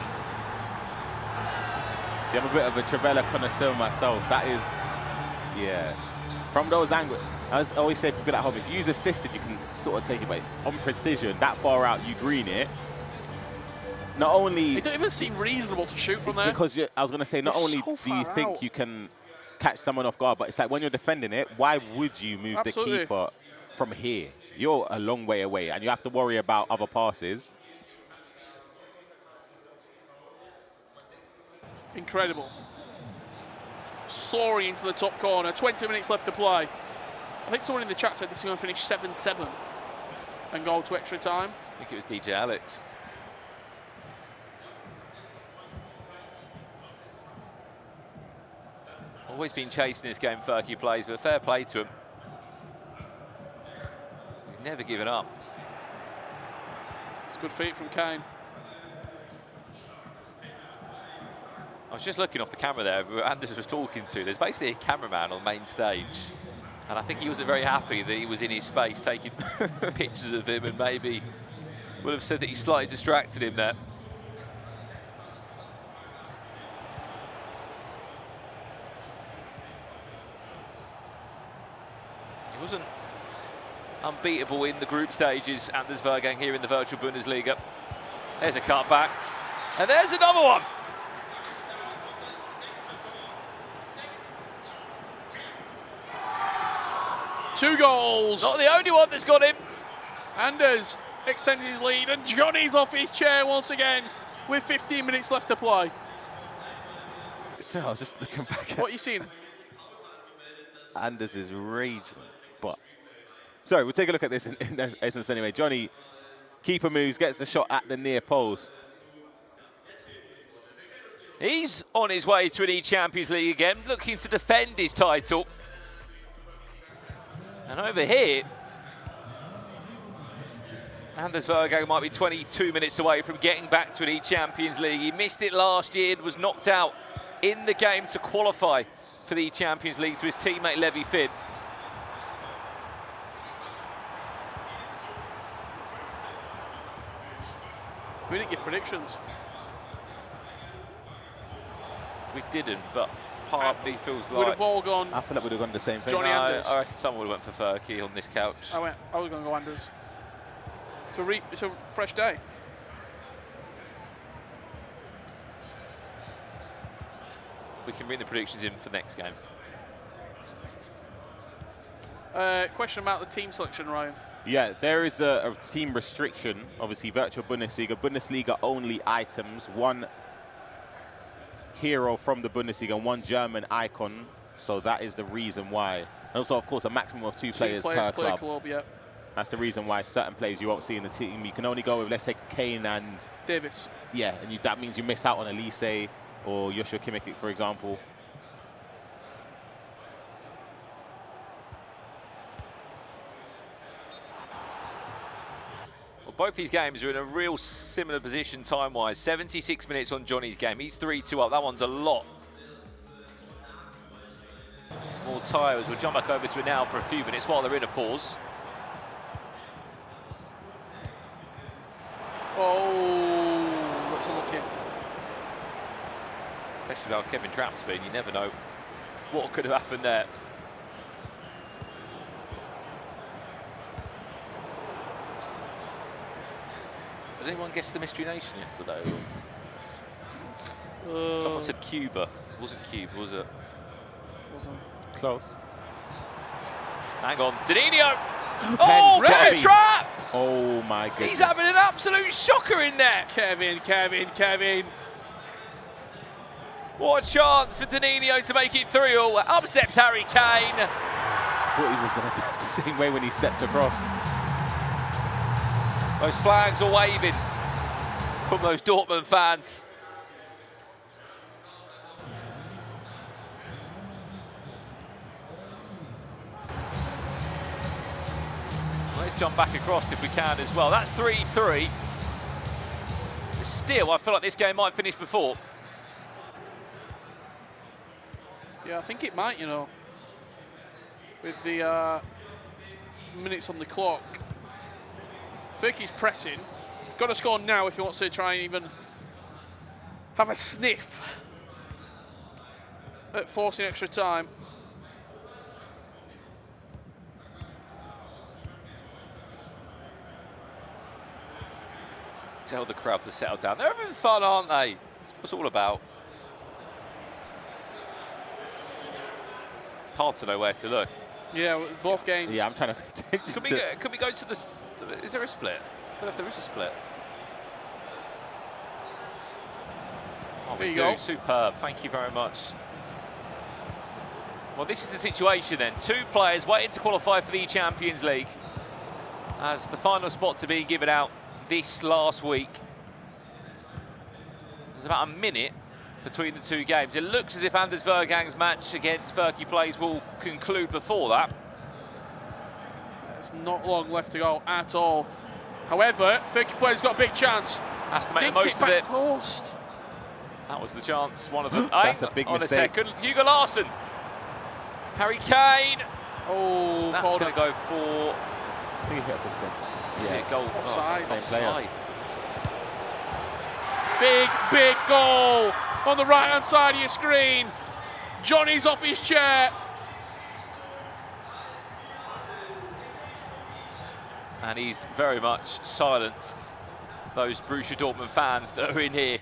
See, I'm a bit of a Trivela connoisseur myself. That is, yeah. From those angles, I always say for people at home, if you use assisted, you can sort of take it, but on precision, that far out, you green it. Not only... It don't even seem reasonable to shoot from there. Because I was going to say, not only do you think you can catch someone off guard, but it's like when you're defending it, why would you move the keeper from here? You're a long way away, and you have to worry about other passes. Incredible. Soaring into the top corner. 20 minutes left to play. I think someone in the chat said this is going to finish 7-7 and go to extra time. I think it was DJ Alex. Always been chasing this game, Furky plays, but fair play to him. He's never given up. It's good feet from Kane. I was just looking off the camera there, who Anders was talking to. There's basically a cameraman on the main stage. And I think he wasn't very happy that he was in his space taking pictures of him, and maybe would have said that he slightly distracted him there. He wasn't unbeatable in the group stages, Anders Vejrgang here in the virtual Bundesliga. There's a cutback, and there's another one. Two goals. Not the only one that's got him. Anders extended his lead, and Jonny's off his chair once again with 15 minutes left to play. So I was just looking back at... What are you seeing? Anders is raging, but... Sorry, we'll take a look at this in essence anyway. Jonny, keeper moves, gets the shot at the near post. He's on his way to an E-Champions League again, looking to defend his title. And over here, Anders Vejrgang might be 22 minutes away from getting back to an E-Champions League. He missed it last year and was knocked out in the game to qualify for the E-Champions League to his teammate LevyFinn. We didn't give predictions. We didn't, but part of me feels like... We'd have all gone... I feel like we'd have gone the same thing. Jonny Anders. I reckon someone would have went for Furky on this couch. I was going to go Anders. It's a fresh day. We can bring the predictions in for next game. Question about the team selection, Ryan. Yeah, there is a team restriction. Obviously, virtual Bundesliga only items. One hero from the Bundesliga and one German icon. So that is the reason why. And also, of course, a maximum of two players per club. Yeah. That's the reason why certain players you won't see in the team. You can only go with, let's say, Kane and... Davis. Yeah, and that means you miss out on Elise or Joshua Kimmich, for example. Well, both these games are in a real similar position time-wise. 76 minutes on Jonny's game. He's 3-2 up. That one's a lot or tie, as we'll jump back over to it now for a few minutes while they're in a pause. Oh, that's unlucky. Especially about Kevin Trapp's been, you never know what could have happened there. Did anyone guess the Mystery Nation yesterday? Someone said Cuba. It wasn't Cuba, was it? Close. Hang on, Denninho! Oh, Kevin Trapp! Oh my goodness. He's having an absolute shocker in there. Kevin. What a chance for Denninho to make it 3-all. Up steps Harry Kane. I thought he was going to have the same way when he stepped across. Those flags are waving from those Dortmund fans. Let's jump back across if we can as well. That's 3-3. Still, I feel like this game might finish before. Yeah, I think it might, you know. With the minutes on the clock. Furky's pressing. He's got to score now if he wants to try and even have a sniff at forcing extra time. Tell the crowd to settle down. They're having fun, aren't they? That's what it's all about. It's hard to know where to look. Yeah, both games. Yeah, I'm trying to pay attention. Could we go to the... Is there a split? I don't know if there is a split. Oh, there you go. Superb. Thank you very much. Well, this is the situation then. 2 players waiting to qualify for the Champions League as the final spot to be given out this last week. There's about a minute between the 2 games. It looks as if Anders Vejrgang's match against Furky Plays will conclude before that. There's not long left to go at all. However, Furky Plays got a big chance. Has to make the most of it. Post. That was the chance. One of them. That's a big on mistake. A second. Hugo Larsson. Harry Kane. Oh, that's going to go for. I think he hit for sin. Yeah, goal. Offside. Same player. Big goal on the right-hand side of your screen. Jonny's off his chair. And he's very much silenced those Borussia Dortmund fans that are in here.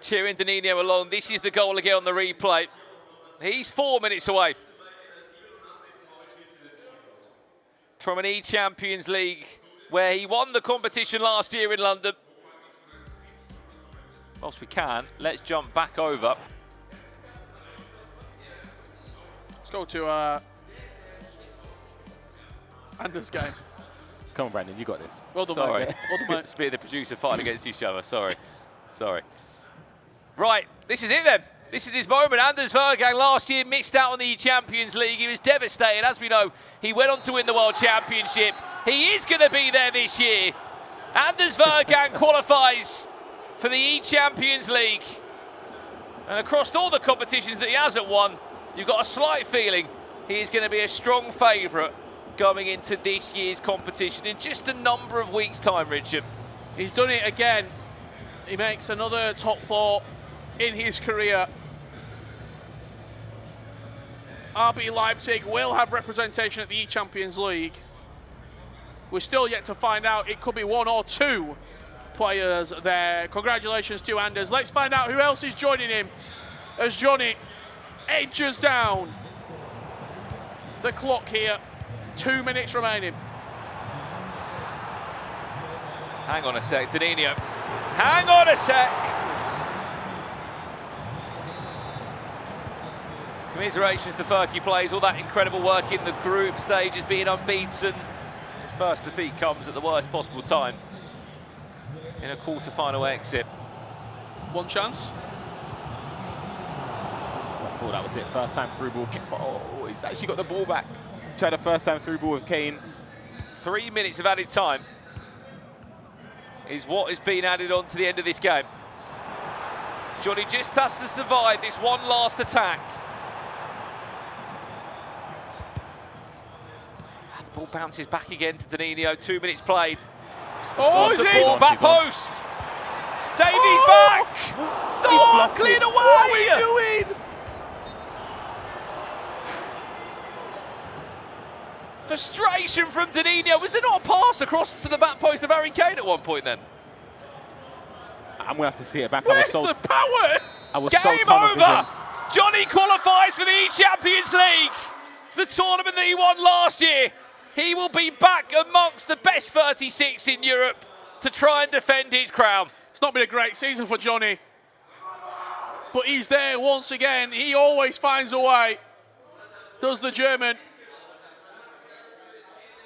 Cheering Denninho along. This is the goal again on the replay. He's 4 minutes away from an E-Champions League where he won the competition last year in London. Whilst we can, let's jump back over. Let's go to Anders' game. Come on, Brandon, you got this. Well done, sorry. mate. Well done, mate. It's being the producer fighting against each other. Sorry. Right, this is it then. This is his moment. Anders Vejrgang last year missed out on the Champions League. He was devastated. As we know, he went on to win the World Championship. He is going to be there this year. Anders Vejrgang qualifies for the E-Champions League. And across all the competitions that he hasn't won, you've got a slight feeling he is going to be a strong favourite going into this year's competition in just a number of weeks' time, Richard. He's done it again. He makes another top 4 in his career. RB Leipzig will have representation at the E-Champions League. We're still yet to find out. It could be 1 or 2 players there. Congratulations to Anders. Let's find out who else is joining him as Jonny edges down the clock here. 2 minutes remaining. Hang on a sec, Denninho. Hang on a sec. Commiserations to Furky Plays. All that incredible work in the group stage is being unbeaten. His first defeat comes at the worst possible time in a quarter-final exit. One chance. I thought that was it. First time through ball. Oh, he's actually got the ball back. Tried a first time through ball with Kane. 3 minutes of added time is what has been added on to the end of this game. Jonny just has to survive this one last attack. Ball bounces back again to Denninho. 2 minutes played. Oh, is it? Ball back post. Davies back. Oh, cleared away. What are we doing? Frustration from Denninho. Was there not a pass across to the back post of Harry Kane at one point then? I'm going to have to see it back. Where's the power? I was Game so tunnel over. vision. Jonny qualifies for the E-Champions League. The tournament that he won last year. He will be back amongst the best 36 in Europe to try and defend his crown. It's not been a great season for Jonny, but he's there once again. He always finds a way, does the German.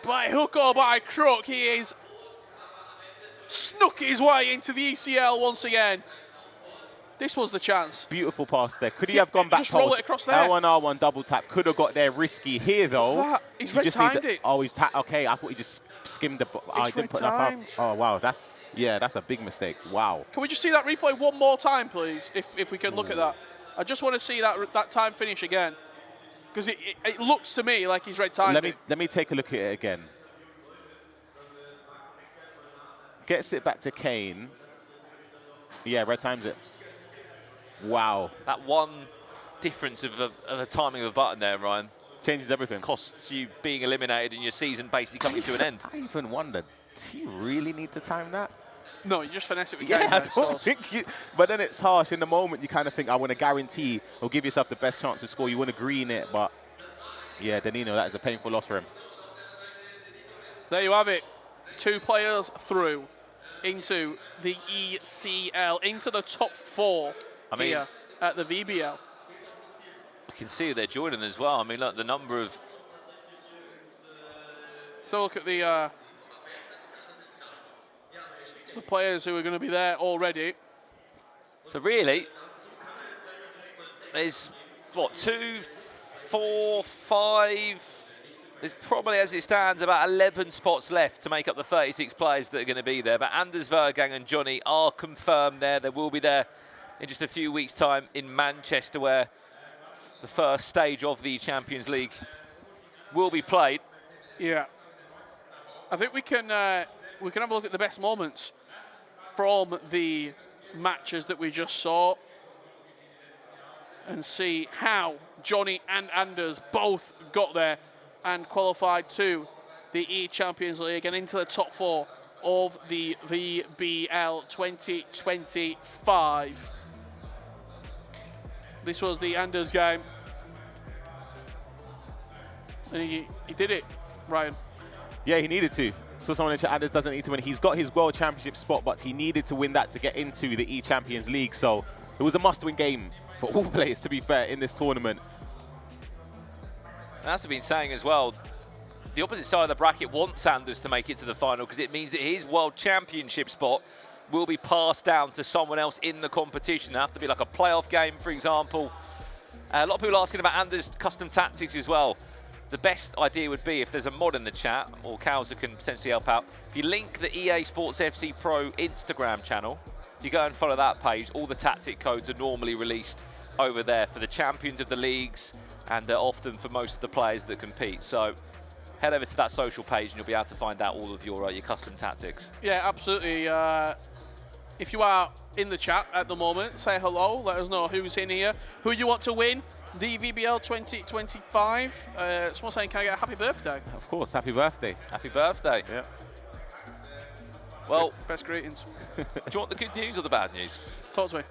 By hook or by crook, he is snuck his way into the ECL once again. This was the chance. Beautiful pass there. Could he have gone back just roll it across there? L1, R1 double tap. Could have got there risky here, though. He's red-timed it. Oh, he's okay, I thought he just skimmed the... Oh, he didn't put that up. Oh, wow. That's a big mistake. Wow. Can we just see that replay one more time, please, if we can look at that? I just want to see that time finish again. Because it looks to me like he's red-timed it. Let me take a look at it again. Gets it back to Kane. Yeah, red times it. Wow. That one difference of the timing of a button there, Ryan, changes everything. Costs you being eliminated and your season basically coming to an end. I even wondered, do you really need to time that? No, you just finesse it with Yeah, Kane, I don't think you... But then it's harsh. In the moment, you kind of think, I want to guarantee or give yourself the best chance to score. You want to green it, but... Yeah, Denninho, that is a painful loss for him. There you have it. 2 players through into the ECL, into the top 4 here at the VBL. You can see they're joining as well. I mean, look, the number of... So look at the players who are going to be there already. So really, there's, what, 2, 4, 5... There's probably, as it stands, about 11 spots left to make up the 36 players that are going to be there. But Anders Vejrgang and Jonny are confirmed there. They will be there in just a few weeks' time in Manchester, where the first stage of the Champions League will be played. Yeah. I think we can have a look at the best moments from the matches that we just saw and see how Jonny and Anders both got there and qualified to the E-Champions League and into the top 4 of the VBL 2025. This was the Anders game. And he did it, Ryan. Yeah, he needed to. So someone in chat, Anders doesn't need to win. He's got his World Championship spot, but he needed to win that to get into the E-Champions League. So it was a must-win game for all players, to be fair, in this tournament. And as I've been saying as well, the opposite side of the bracket wants Anders to make it to the final because it means that his World Championship spot will be passed down to someone else in the competition. There have to be like a playoff game, for example. A lot of people are asking about Anders' custom tactics as well. The best idea would be if there's a mod in the chat, or Kowser can potentially help out. If you link the EA Sports FC Pro Instagram channel, you go and follow that page, all the tactic codes are normally released over there for the champions of the leagues, and often for most of the players that compete. So head over to that social page and you'll be able to find out all of your custom tactics. Yeah, absolutely. If you are in the chat at the moment, say hello. Let us know who's in here, who you want to win the VBL 2025. Someone saying, can I get a happy birthday? Of course, happy birthday. Happy birthday. Yeah. Well, best greetings. Do you want the good news or the bad news? Talk to me.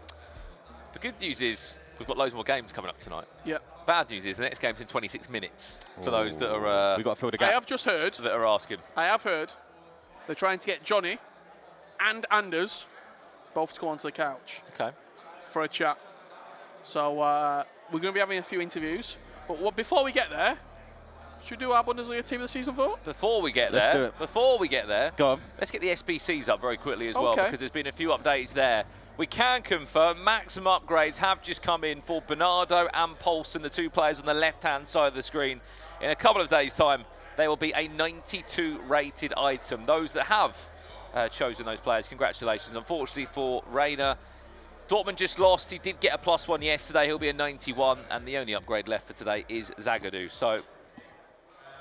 The good news is we've got loads more games coming up tonight. Yeah. Bad news is the next game's in 26 minutes for those that are... We've got to fill the gap. I have just heard... That are asking. I have heard they're trying to get Jonny and Anders both to go onto the couch. Okay. For a chat. So we're going to be having a few interviews. But before we get there, should we do our Bundesliga Team of the Season vote? Before we get Let's there, do it. Before we get there, go on. Let's get the SBCs up very quickly as well, Okay. because there's been a few updates there. We can confirm maximum upgrades have just come in for Bernardo and Paulson, the 2 players on the left-hand side of the screen. In a couple of days' time, they will be a 92 rated item. Those that have chosen those players, congratulations. Unfortunately for Reina, Dortmund just lost. He did get a +1 yesterday. He'll be a 91, and the only upgrade left for today is Zagadou. So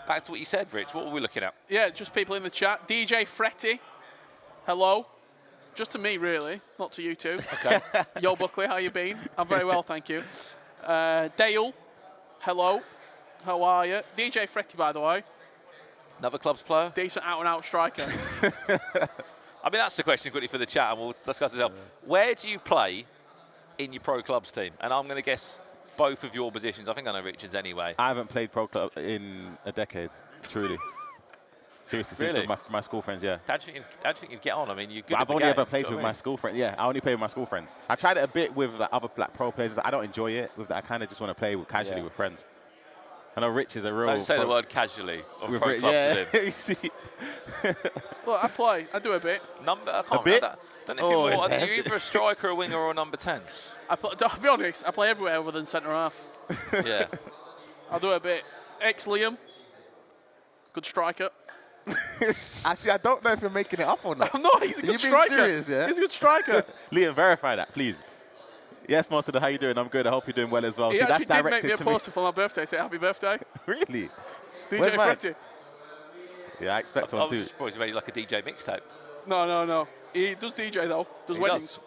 back to what you said, Rich. What were we looking at? Yeah, just people in the chat. DJ Fretty, hello. Just to me, really, not to you two. Okay. Yo, Buckley, how you been? I'm very well, thank you. Dale, hello. How are you? DJ Fretty, by the way. Another clubs player? Decent out-and-out striker. I mean, that's the question quickly for the chat, and we'll discuss it. Where do you play in your pro clubs team? And I'm going to guess both of your positions. I think I know Richard's anyway. I haven't played pro club in a decade, truly. Seriously, Really? with my school friends, yeah. How do you think you'd get on? I mean, you're good I've at the only game, ever played do you with know my school friends. Yeah, I only play with my school friends. I've tried it a bit with like, other pro players. I don't enjoy it. With that, I kind of just want to play casually with friends. I know Rich is a real. Don't say the word casually. Or with pro Rich, clubs yeah. with him. You see. Look, I play. I do a bit. I can't bit? remember. Don't know if it's you're either a striker, a winger, or a number 10. I'll be honest, I play everywhere other than centre half. Yeah. I'll do a bit. Ex-Liam, good striker. I don't know if you're making it up or not. No, he's a good Are you being striker. serious, yeah? He's a good striker. Liam, verify that, please. Yes, Monster, how you doing? I'm good. I hope you're doing well as well. He See, that's actually did make directed me a to me. poster for my birthday. Say happy birthday. Really? DJ Where's mine? Fretty. Yeah, I expect I one was too. just surprised you made like a DJ mixtape. No. He does DJ though. Does He weddings.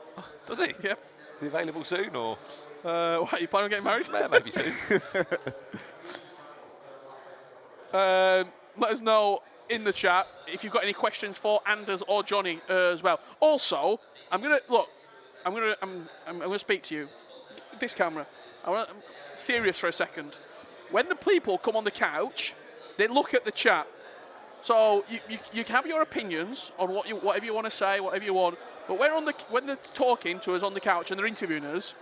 Does he? Yep. Is he available soon, or What, you planning on getting married? yeah, maybe soon? Let us know in the chat if you've got any questions for Anders or Jonny as well. Also, I'm gonna speak to you. This camera. I'm serious for a second. When the people come on the couch, they look at the chat. So you can have your opinions on whatever you want to say, whatever you want. But when they're talking to us on the couch and they're interviewing us,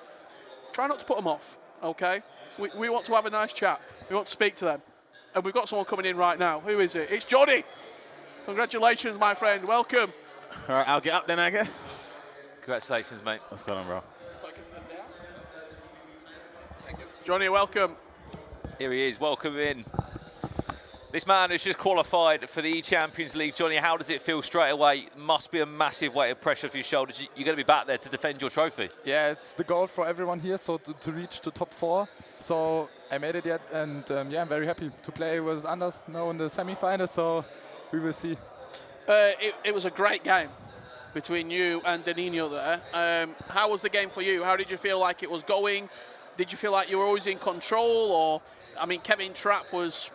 try not to put them off. Okay? We want to have a nice chat. We want to speak to them. And we've got someone coming in right now. Who is it? It's Jonny. Congratulations, my friend. Welcome. All right, I'll get up then, I guess. Congratulations, mate. What's going on, bro? Jonny, welcome. Here he is. Welcome in. This man has just qualified for the E-Champions League. Jonny, how does it feel straight away? Must be a massive weight of pressure off your shoulders. You're going to be back there to defend your trophy. Yeah, it's the goal for everyone here, so to reach the top 4. So I made it yet, and yeah, I'm very happy to play with Anders now in the semi-final, so we will see. It was a great game between you and Denninho there. How was the game for you? How did you feel like it was going? Did you feel like you were always in control? Or, I mean, Kevin Trapp was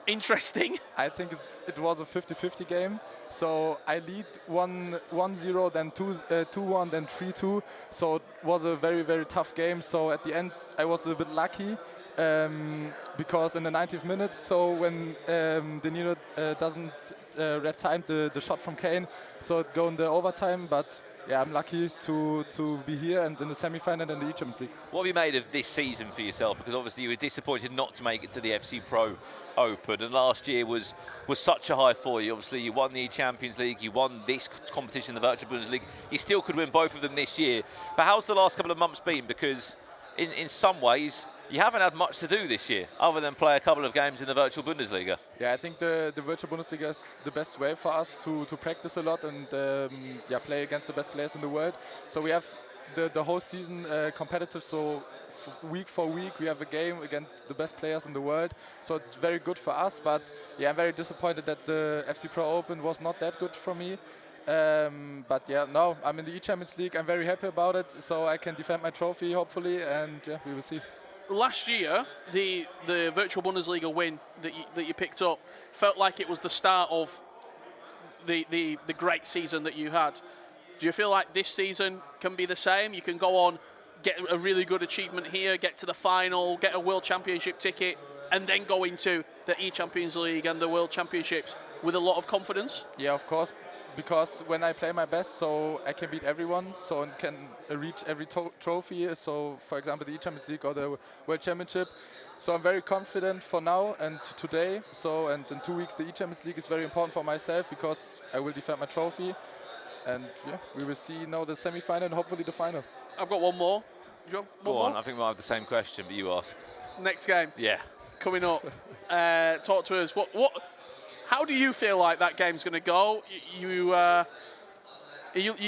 interesting. I think it was a 50-50 game. So I lead 1-0, then 2-1, then 3-2. So it was a very, very tough game. So at the end, I was a bit lucky because in the 90th minutes, so when Denninho doesn't red time the shot from Kane, so it go in the overtime. But yeah, I'm lucky to be here and in the semi-final and the E-Champions League. What have you made of this season for yourself? Because obviously you were disappointed not to make it to the FC Pro Open, and last year was such a high for you. Obviously you won the Champions League, you won this competition, the Virtual Bundesliga. You still could win both of them this year. But how's the last couple of months been? Because in some ways you haven't had much to do this year, other than play a couple of games in the Virtual Bundesliga. Yeah, I think the Virtual Bundesliga is the best way for us to practice a lot and yeah, play against the best players in the world. So we have the whole season competitive, so week for week we have a game against the best players in the world. So it's very good for us, but yeah, I'm very disappointed that the FC Pro Open was not that good for me. But yeah, no, I'm in the E-Champions League. I'm very happy about it, so I can defend my trophy, hopefully, and yeah, we will see. Last year, the Virtual Bundesliga win that you picked up felt like it was the start of the great season that you had. Do you feel like this season can be the same? You can go on, get a really good achievement here, get to the final, get a World Championship ticket, and then go into the E-Champions League and the World Championships with a lot of confidence? Yeah, of course, because when I play my best, so I can beat everyone, so and can reach every trophy. So, for example, the E-Champions League or the World Championship. So I'm very confident for now and today. So, and in 2 weeks, the E-Champions League is very important for myself because I will defend my trophy. And yeah, we will see now the semi-final and hopefully the final. I've got one more. You got one Go more? on, I think we might have the same question, but you ask. Next game. Yeah. Coming up. Talk to us. How do you feel like that game's going to go? You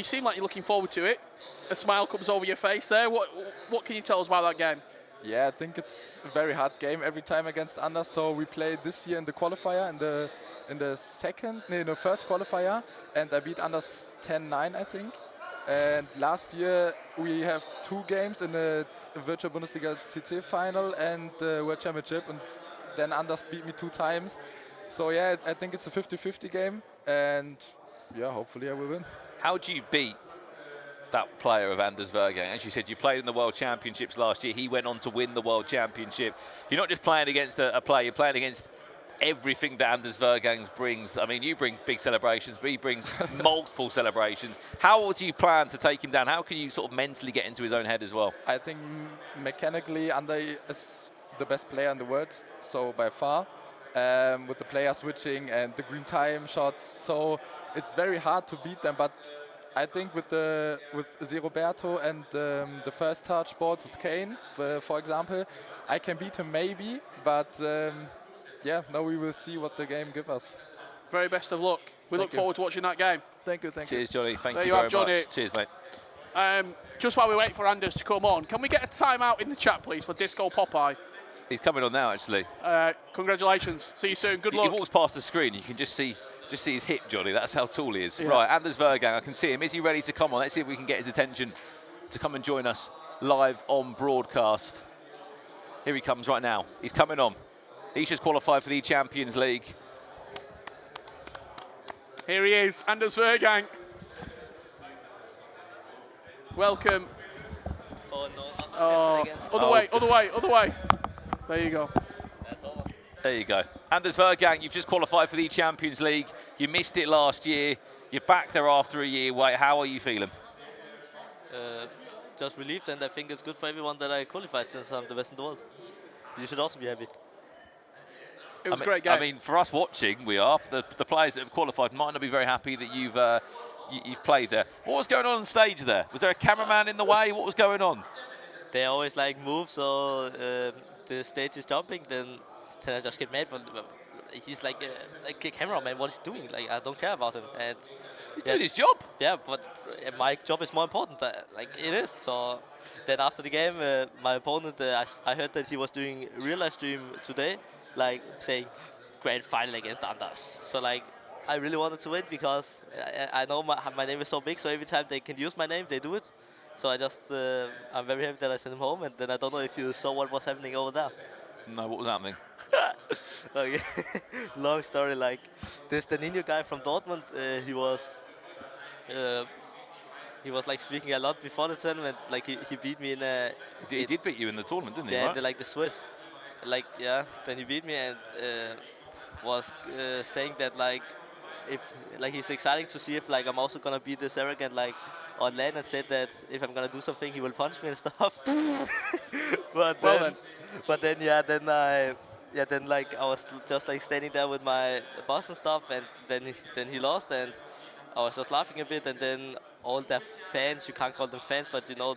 seem like you're looking forward to it. A smile comes over your face there. What can you tell us about that game? Yeah, I think it's a very hard game every time against Anders. So we played this year in the qualifier, in the first qualifier, and I beat Anders 10-9, I think. And last year we have 2 games in the Virtual Bundesliga CC final and the World Championship, and then Anders beat me 2 times. So yeah, I think it's a 50-50 game, and yeah, hopefully I will win. How do you beat that player of Anders Vejrgang? As you said, you played in the World Championships last year. He went on to win the World Championship. You're not just playing against a player, you're playing against everything that Anders Vejrgang brings. I mean, you bring big celebrations, but he brings multiple celebrations. How do you plan to take him down? How can you sort of mentally get into his own head as well? I think mechanically Anders is the best player in the world, so by far, with the player switching and the green time shots. So it's very hard to beat them, but I think with Roberto and the first touch board with Kane, for example, I can beat him maybe, but yeah, now we will see what the game gives us. Very best of luck. We look forward to watching that game. Thank you, thank Cheers, Johnny. Thank there you you very have, Johnny. much. Cheers, mate. Just while we wait for Anders to come on, can we get a timeout in the chat, please, for Disco Popeye? He's coming on now, actually. Congratulations. See you soon. Good He luck. walks past the screen. You can just see his hip, Johnny. That's how tall he is. Yeah. Right, Anders Vejrgang, I can see him. Is he ready to come on? Let's see if we can get his attention to come and join us live on broadcast. Here he comes right now. He's coming on. He's just qualified for the Champions League. Here he is, Anders Vejrgang. Welcome. Oh no, Other way. There you go. that's over. There you go. Anders Vejrgang, you've just qualified for the Champions League. You missed it last year. You're back there after a year wait. How are you feeling? Just relieved, and I think it's good for everyone that I qualified since I'm the best in the world. You should also be happy. It was a great game. I mean, for us watching, we are. The players that have qualified might not be very happy that you've played there. What was going on stage there? Was there a cameraman in the way? What was going on? They always like move, so the stage is jumping, then I just get mad. But he's like a cameraman. What he's doing? Like, I don't care about him. And He's doing his job. yeah, but my job is more important. Like it is. So then after the game, my opponent, I heard that he was doing a real live stream today, like saying grand final against Anders. So like, I really wanted to win because I know my name is so big. So every time they can use my name, they do it. So I'm very happy that I sent him home. And then I don't know if you saw what was happening over there. No, what was happening? Okay. Long story. Like this Denninho guy from Dortmund, he was like speaking a lot before the tournament. Like he beat me in a. He did beat you in the tournament, didn't he? Yeah, Right? like the Swiss. Like yeah, then he beat me and was saying that like if like he's exciting to see if like I'm also gonna beat this arrogant like on land, and said that if I'm gonna do something he will punch me and stuff. But then like I was just like standing there with my boss and stuff, and then he lost, and I was just laughing a bit, and then all their fans, you can't call them fans, but you know,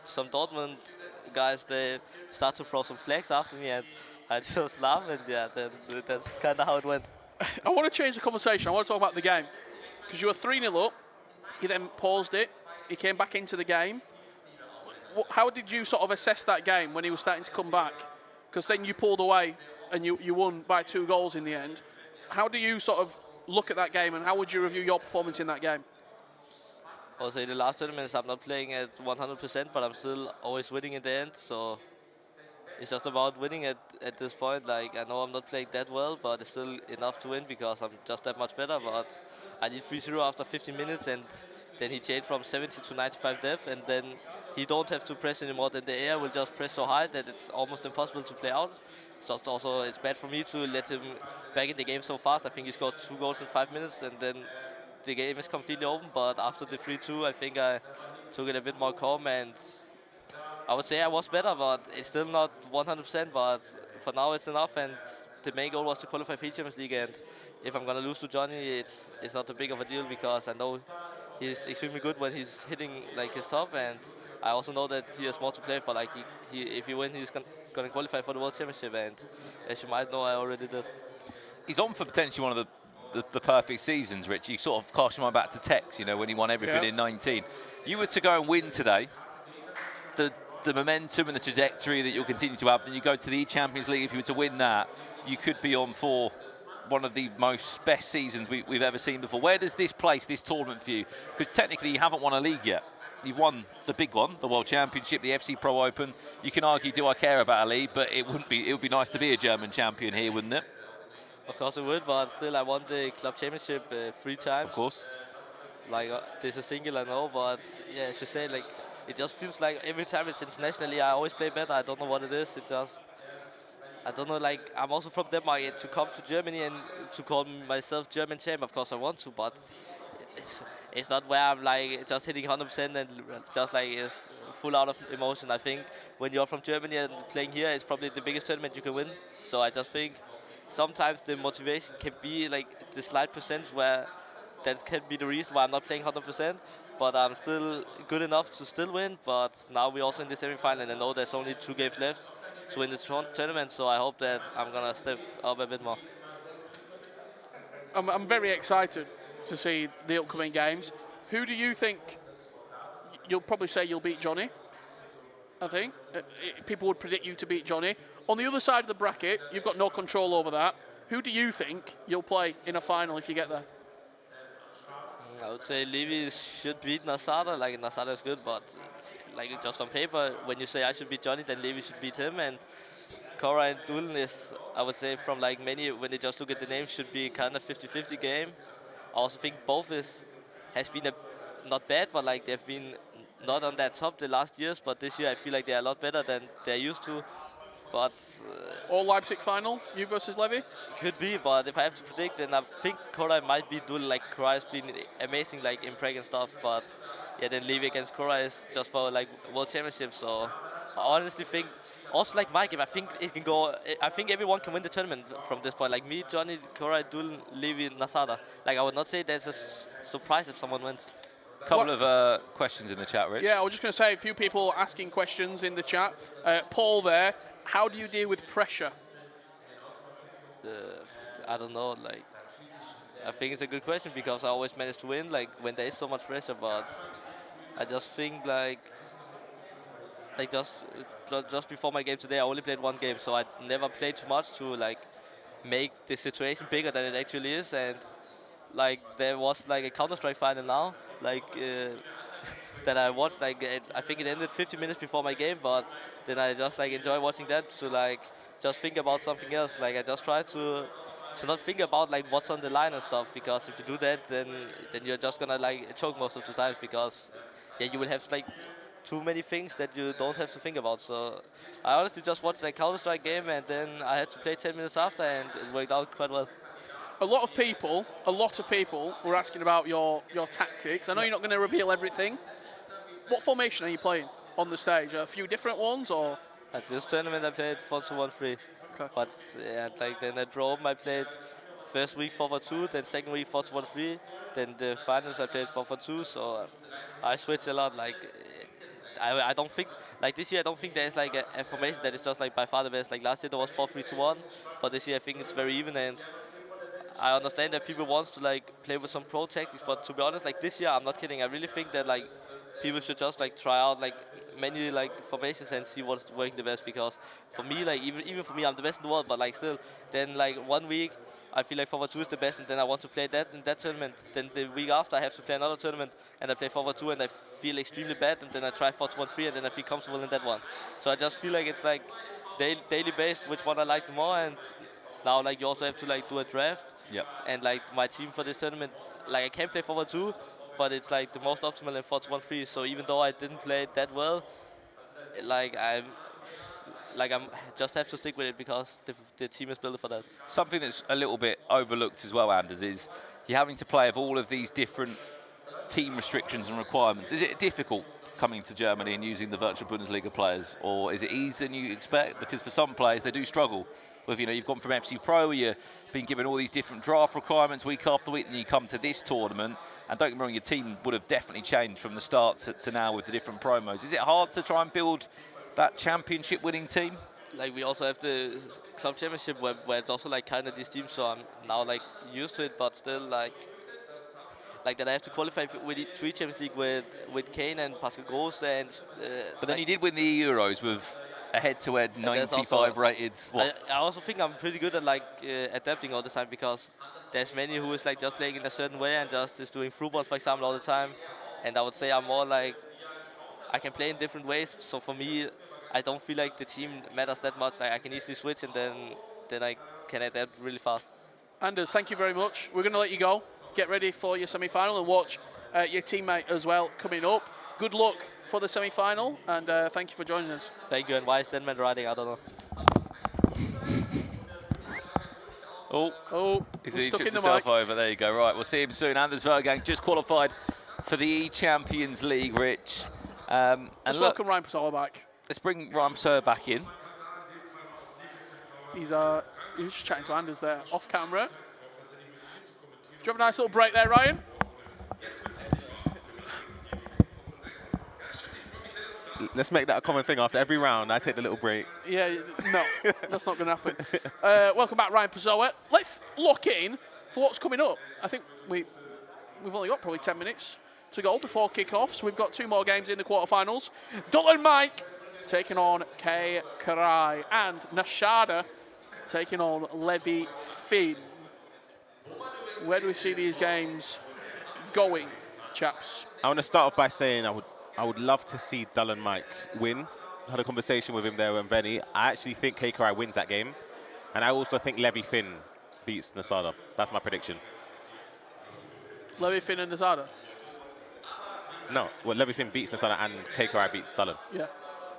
some Dortmund guys, they start to throw some flags after me, and I just laugh, and yeah, then that's kind of how it went. I want to change the conversation. I want to talk about the game. Because you were 3-0 up, you then paused it, he came back into the game. How did you sort of assess that game when he was starting to come back? Because then you pulled away and you won by 2 goals in the end. How do you sort of look at that game, and how would you review your performance in that game? Also, in the last tournaments, I'm not playing at 100%, but I'm still always winning in the end, so it's just about winning at this point. Like, I know I'm not playing that well, but it's still enough to win because I'm just that much better. But I did 3-0 after 15 minutes, and then he changed from 70 to 95 def, and then he don't have to press anymore. Then the air will just press so high that it's almost impossible to play out. So also, it's bad for me to let him back in the game so fast. I think he scored 2 goals in 5 minutes, and then the game is completely open. But after the 3-2, I think I took it a bit more calm, and I would say I was better, but it's still not 100%. But for now, it's enough, and the main goal was to qualify for the Champions League. And if I'm gonna lose to Jonny, it's not a big of a deal because I know he's extremely good when he's hitting like his top, and I also know that he has more to play for. Like if he wins, he's gonna qualify for the World Championship, and as you might know, I already did. He's on for potentially one of the perfect seasons, Rich. You sort of cast your mind back to Tex, you know, when he won everything in 19. You were to go and win today. the momentum and the trajectory that you'll continue to have, then you go to the Champions League. If you were to win that, you could be on for one of the most best seasons we've ever seen before. Where does this place, this tournament for you? Because technically you haven't won a league yet. You've won the big one, the World Championship, the FC Pro Open. You can argue, do I care about a league? But it would be nice to be a German champion here, wouldn't it? Of course it would, but still I won the club championship 3 times. Of course. Like there's a single, I know, but yeah, as you say, like it just feels like every time it's internationally, I always play better. I don't know what it is. It just, I don't know. Like I'm also from Denmark, and to come to Germany and to call myself German champ, of course I want to, but it's not where I'm like just hitting 100% and just like is full out of emotion. I think when you're from Germany and playing here, it's probably the biggest tournament you can win. So I just think sometimes the motivation can be like the slight percentage where that can be the reason why I'm not playing 100%, but I'm still good enough to still win. But now we're also in the semi-final, and I know there's only 2 games left to win the tournament, so I hope that I'm gonna step up a bit more. I'm very excited to see the upcoming games. Who do you think, you'll probably say you'll beat Jonny, I think. People would predict you to beat Jonny. On the other side of the bracket, you've got no control over that. Who do you think you'll play in a final if you get there? I would say Levy should beat Nasada. Like Nasada is good, but like just on paper, when you say I should beat Jonny, then Levy should beat him. And Kkoray and Dullen is, I would say, from like many, when they just look at the names, should be kind of 50-50 game. I also think both has been not bad, but like they've been not on that top the last years. But this year I feel like they're a lot better than they're used to. But All Leipzig final, you versus Levy? could be, but if I have to predict, then I think Kkoray might be Dullen. Like Kkoray has been amazing, like in Prague and stuff. But yeah, then Levy against Kkoray is just for like World Championship. So I honestly think, also like my game, I think it can go. I think everyone can win the tournament from this point. Like me, Jonny, Kkoray, Dullen, Levy, Nasada. Like I would not say there's a surprise if someone wins. Couple of questions in the chat, Rich. Yeah, I was just going to say, a few people asking questions in the chat. Paul there, how do you deal with pressure? I don't know. Like I think it's a good question because I always manage to win. Like when there is so much pressure, but I just think like just before my game today, I only played 1 game, so I never played too much to like make the situation bigger than it actually is. And like there was like a Counter-Strike final now, like that I watched. Like I think it ended 50 minutes before my game, but then I just like enjoy watching that to like just think about something else. Like I just try to not think about like what's on the line and stuff, because if you do that, then you're just gonna like choke most of the times, because yeah, you will have like too many things that you don't have to think about. So I honestly just watched like Counter-Strike game, and then I had to play 10 minutes after, and it worked out quite well. A lot of people were asking about your tactics. I know you're not going to reveal everything. What formation are you playing on the stage? A few different ones, or? At this tournament, I played 4-2-1-3. Okay. But yeah, like then at Rome, I played first week 4-4-2, then second week 4-2-1-3. Then the finals, I played 4-4-2. So I switch a lot. Like I don't think, like this year, I don't think there's like a formation that is just like by far the best. Like last year there was 4-3-2-1, but this year I think it's very even. And I understand that people want to like play with some pro tactics, but to be honest, like this year, I'm not kidding. I really think that like people should just like try out like many like formations and see what's working the best. Because for me, like even for me, I'm the best in the world, but like still, then like 1 week I feel like 4-4-2 is the best, and then I want to play that in that tournament. Then the week after I have to play another tournament, and I play 4-4-2, and I feel extremely bad, and then I try 4-2-1-3, and then I feel comfortable in that one. So I just feel like it's like daily based which one I like the more. And now like you also have to like do a draft. Yep. And like my team for this tournament, like I can play 4-4-2, but it's like the most optimal in 4-2-1-3. So even though I didn't play it that well, like I'm just have to stick with it because the team is built for that. Something that's a little bit overlooked as well, Anders, is you're having to play with all of these different team restrictions and requirements. Is it difficult coming to Germany and using the virtual Bundesliga players, or is it easier than you expect? Because for some players, they do struggle with, you know, you've gone from FC Pro where you've been given all these different draft requirements week after week, and you come to this tournament, and don't get me wrong, your team would have definitely changed from the start to now with the different promos. Is it hard to try and build that championship winning team? Like we also have the club championship where it's also like kind of these teams, so I'm now like used to it, but still like like that I have to qualify with 3 Champions League with Kane and Pascal Gross and. But then you did win the Euros with a head-to-head 95 also, rated. I also think I'm pretty good at like adapting all the time, because there's many who is like just playing in a certain way and just is doing through balls, for example, all the time. And I would say I'm more like I can play in different ways. So for me, I don't feel like the team matters that much. Like I can easily switch and then I can adapt really fast. Anders, thank you very much. We're going to let you go. Get ready for your semi-final and watch your teammate as well coming up. Good luck for the semi-final, and thank you for joining us. Thank you. And why is Denman riding? I don't know. Oh, he's tripped himself over. There you go. Right, we'll see him soon. Anders Vejrgang just qualified for the E-Champions League, Rich. And let's welcome Ryan Pessoa back. Let's bring Ryan Pessoa back in. He's just chatting to Anders there, off camera. Do you have a nice little break there, Ryan? Let's make that a common thing. After every round, I take the little break. Yeah, no, that's not going to happen. Welcome back, Ryan Pessoa. Let's lock in for what's coming up. I think we've only got probably 10 minutes to go before kick-off, so we've got 2 more games in the quarterfinals. DullenMIKE taking on Kkoray, and Nasada taking on LevyFinn. Where do we see these games going, chaps? I want to start off by saying I would love to see DullenMIKE win. I had a conversation with him there with Venny. I actually think Kkoray wins that game. And I also think LevyFinn beats Nasada. That's my prediction. LevyFinn and Nasada? No, well, LevyFinn beats Nasada and Kkoray beats Dullen. Yeah,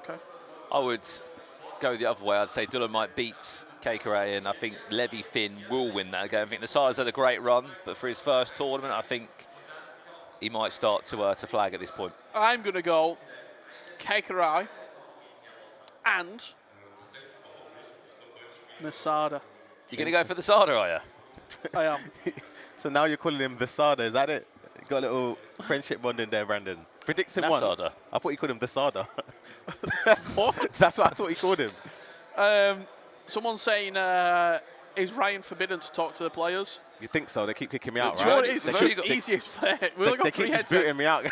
okay. I would go the other way. I'd say DullenMIKE beats Kkoray, and I think LevyFinn will win that game. I think Nasada's had a great run, but for his first tournament, I think he might start to flag at this point. I'm going to go Kkoray and Nasada. You're going to go for the Sada, are you? I am. So now you're calling him the Sada, is that it? You got a little friendship bond in there, Brandon. Predicts him once. Nasada. I thought you called him the Sada. What? That's what I thought he called him. Someone's saying, is Ryan forbidden to talk to the players? You think so? They keep kicking me out, Do you know right? what it is? It's the easiest player. We've only got They 3 keep headsets. booting me out.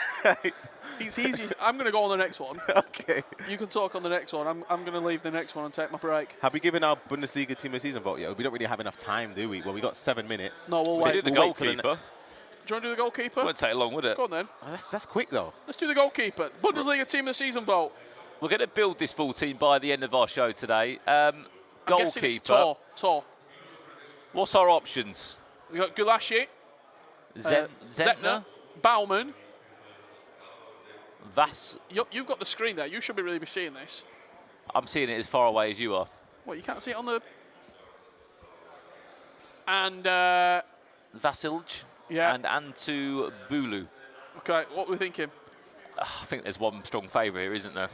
It's easy. I'm going to go on the next one. Okay. You can talk on the next one. I'm going to leave the next one and take my break. Have we given our Bundesliga Team of the Season vote yet? We don't really have enough time, do we? Well, we got 7 minutes. No, we'll We wait. do the We'll wait till goalkeeper. Do you want to do the goalkeeper? Won't take long, would it? Go on then. Oh, that's quick, though. Let's do the goalkeeper. Bundesliga Team of the Season vote. We're going to build this full team by the end of our show today. I'm guessing it's Goalkeeper. Tor. What's our options? We got Gulashi, Zentner, Baumann. You've got the screen there. You should really be seeing this. I'm seeing it as far away as you are. What, you can't see it on the... And, Vasilj yeah. and Antu Bulu. Okay, what are we thinking? I think there's one strong favourite here, isn't there?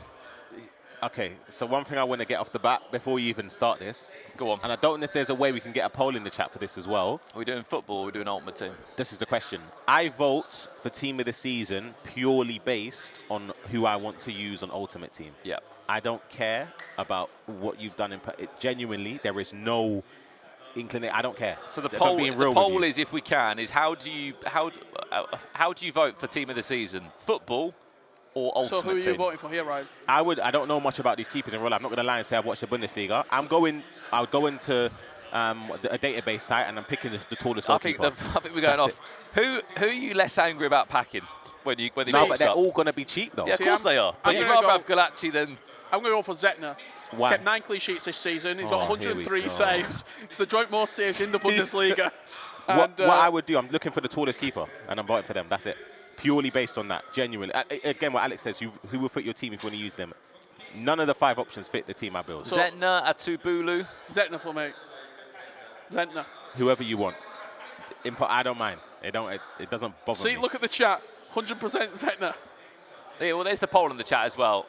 Okay, so one thing I want to get off the bat before you even start this. Go on. And I don't know if there's a way we can get a poll in the chat for this as well. Are we doing football or are we doing Ultimate Team? This is the question. I vote for Team of the Season purely based on who I want to use on Ultimate Team. Yeah. I don't care about what you've done. Genuinely, there is no inclination. I don't care. So the If I'm being real with poll you. is, if we can, is how do you vote for Team of the Season? Football or Ultimate So who are Team? you voting for here, Ryan? I don't know much about these keepers in real life. I'm not going to lie and say I've watched the Bundesliga. I'll go into a database site and I'm picking the tallest I think goalkeeper. we're going That's off. Who are you less angry about packing when he No, pops but they're up? all going to be cheap though. Yeah, of See, course they are. But I'm you'd gonna rather go- have Galachi than... I'm going to go for Zentner. He's Why? kept 9 clean sheets this season. He's got Oh, here we 103 go. saves. It's the joint most saves in the Bundesliga. What And, I would do, I'm looking for the tallest keeper and I'm voting for them. That's it. Purely based on that, genuinely. Again, what Alex says, who will fit your team if you want to use them? None of the 5 options fit the team I build. So- Zentner, Atubulu. Zentner for me. Zentner. Whoever you want. I don't mind. It doesn't bother See, me. look at the chat. 100% Zentner. Yeah, well, there's the poll in the chat as well.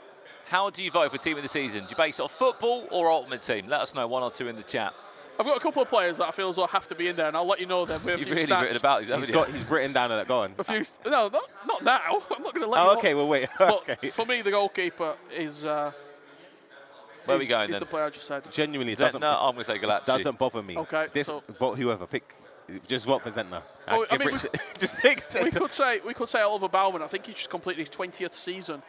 How do you vote for Team of the Season? Do you base it off football or Ultimate Team? Let us know, 1 or 2 in the chat. I've got a couple of players that I feel as though have to be in there, and I'll let you know them with a You've few really stats. written about these, haven't you? He's written down that. Go on. No, not now. I'm not going to let you Oh, know. okay, well, wait. But Okay. for me, the goalkeeper is... Where are we going is then? the player I just said. Genuinely, it Zentner, I'm going to say Galachi. doesn't bother me. Okay, This, so- vote whoever. Pick Just vote for Zentner. Oh, I mean, just take Zentner. we could say Oliver Baumann. I think he's just completed his 20th season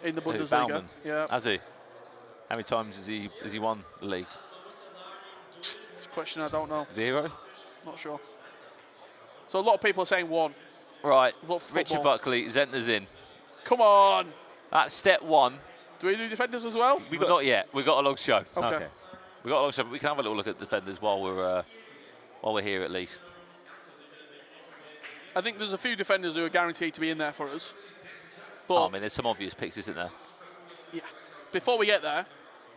in the Bundesliga. Baumann? Yeah. Has he? How many times has he won the league? It's a question I don't know. 0? Not sure. So a lot of people are saying 1. Right. Vote for Richard football. Buckley, Zentner's in. Come on. That's step 1. Do we do defenders as well? Not yet. We've got a long show. Okay. We've got a long show, but we can have a little look at defenders while we're here at least. I think there's a few defenders who are guaranteed to be in there for us. But Oh, I mean, there's some obvious picks, isn't there? yeah, before we get there,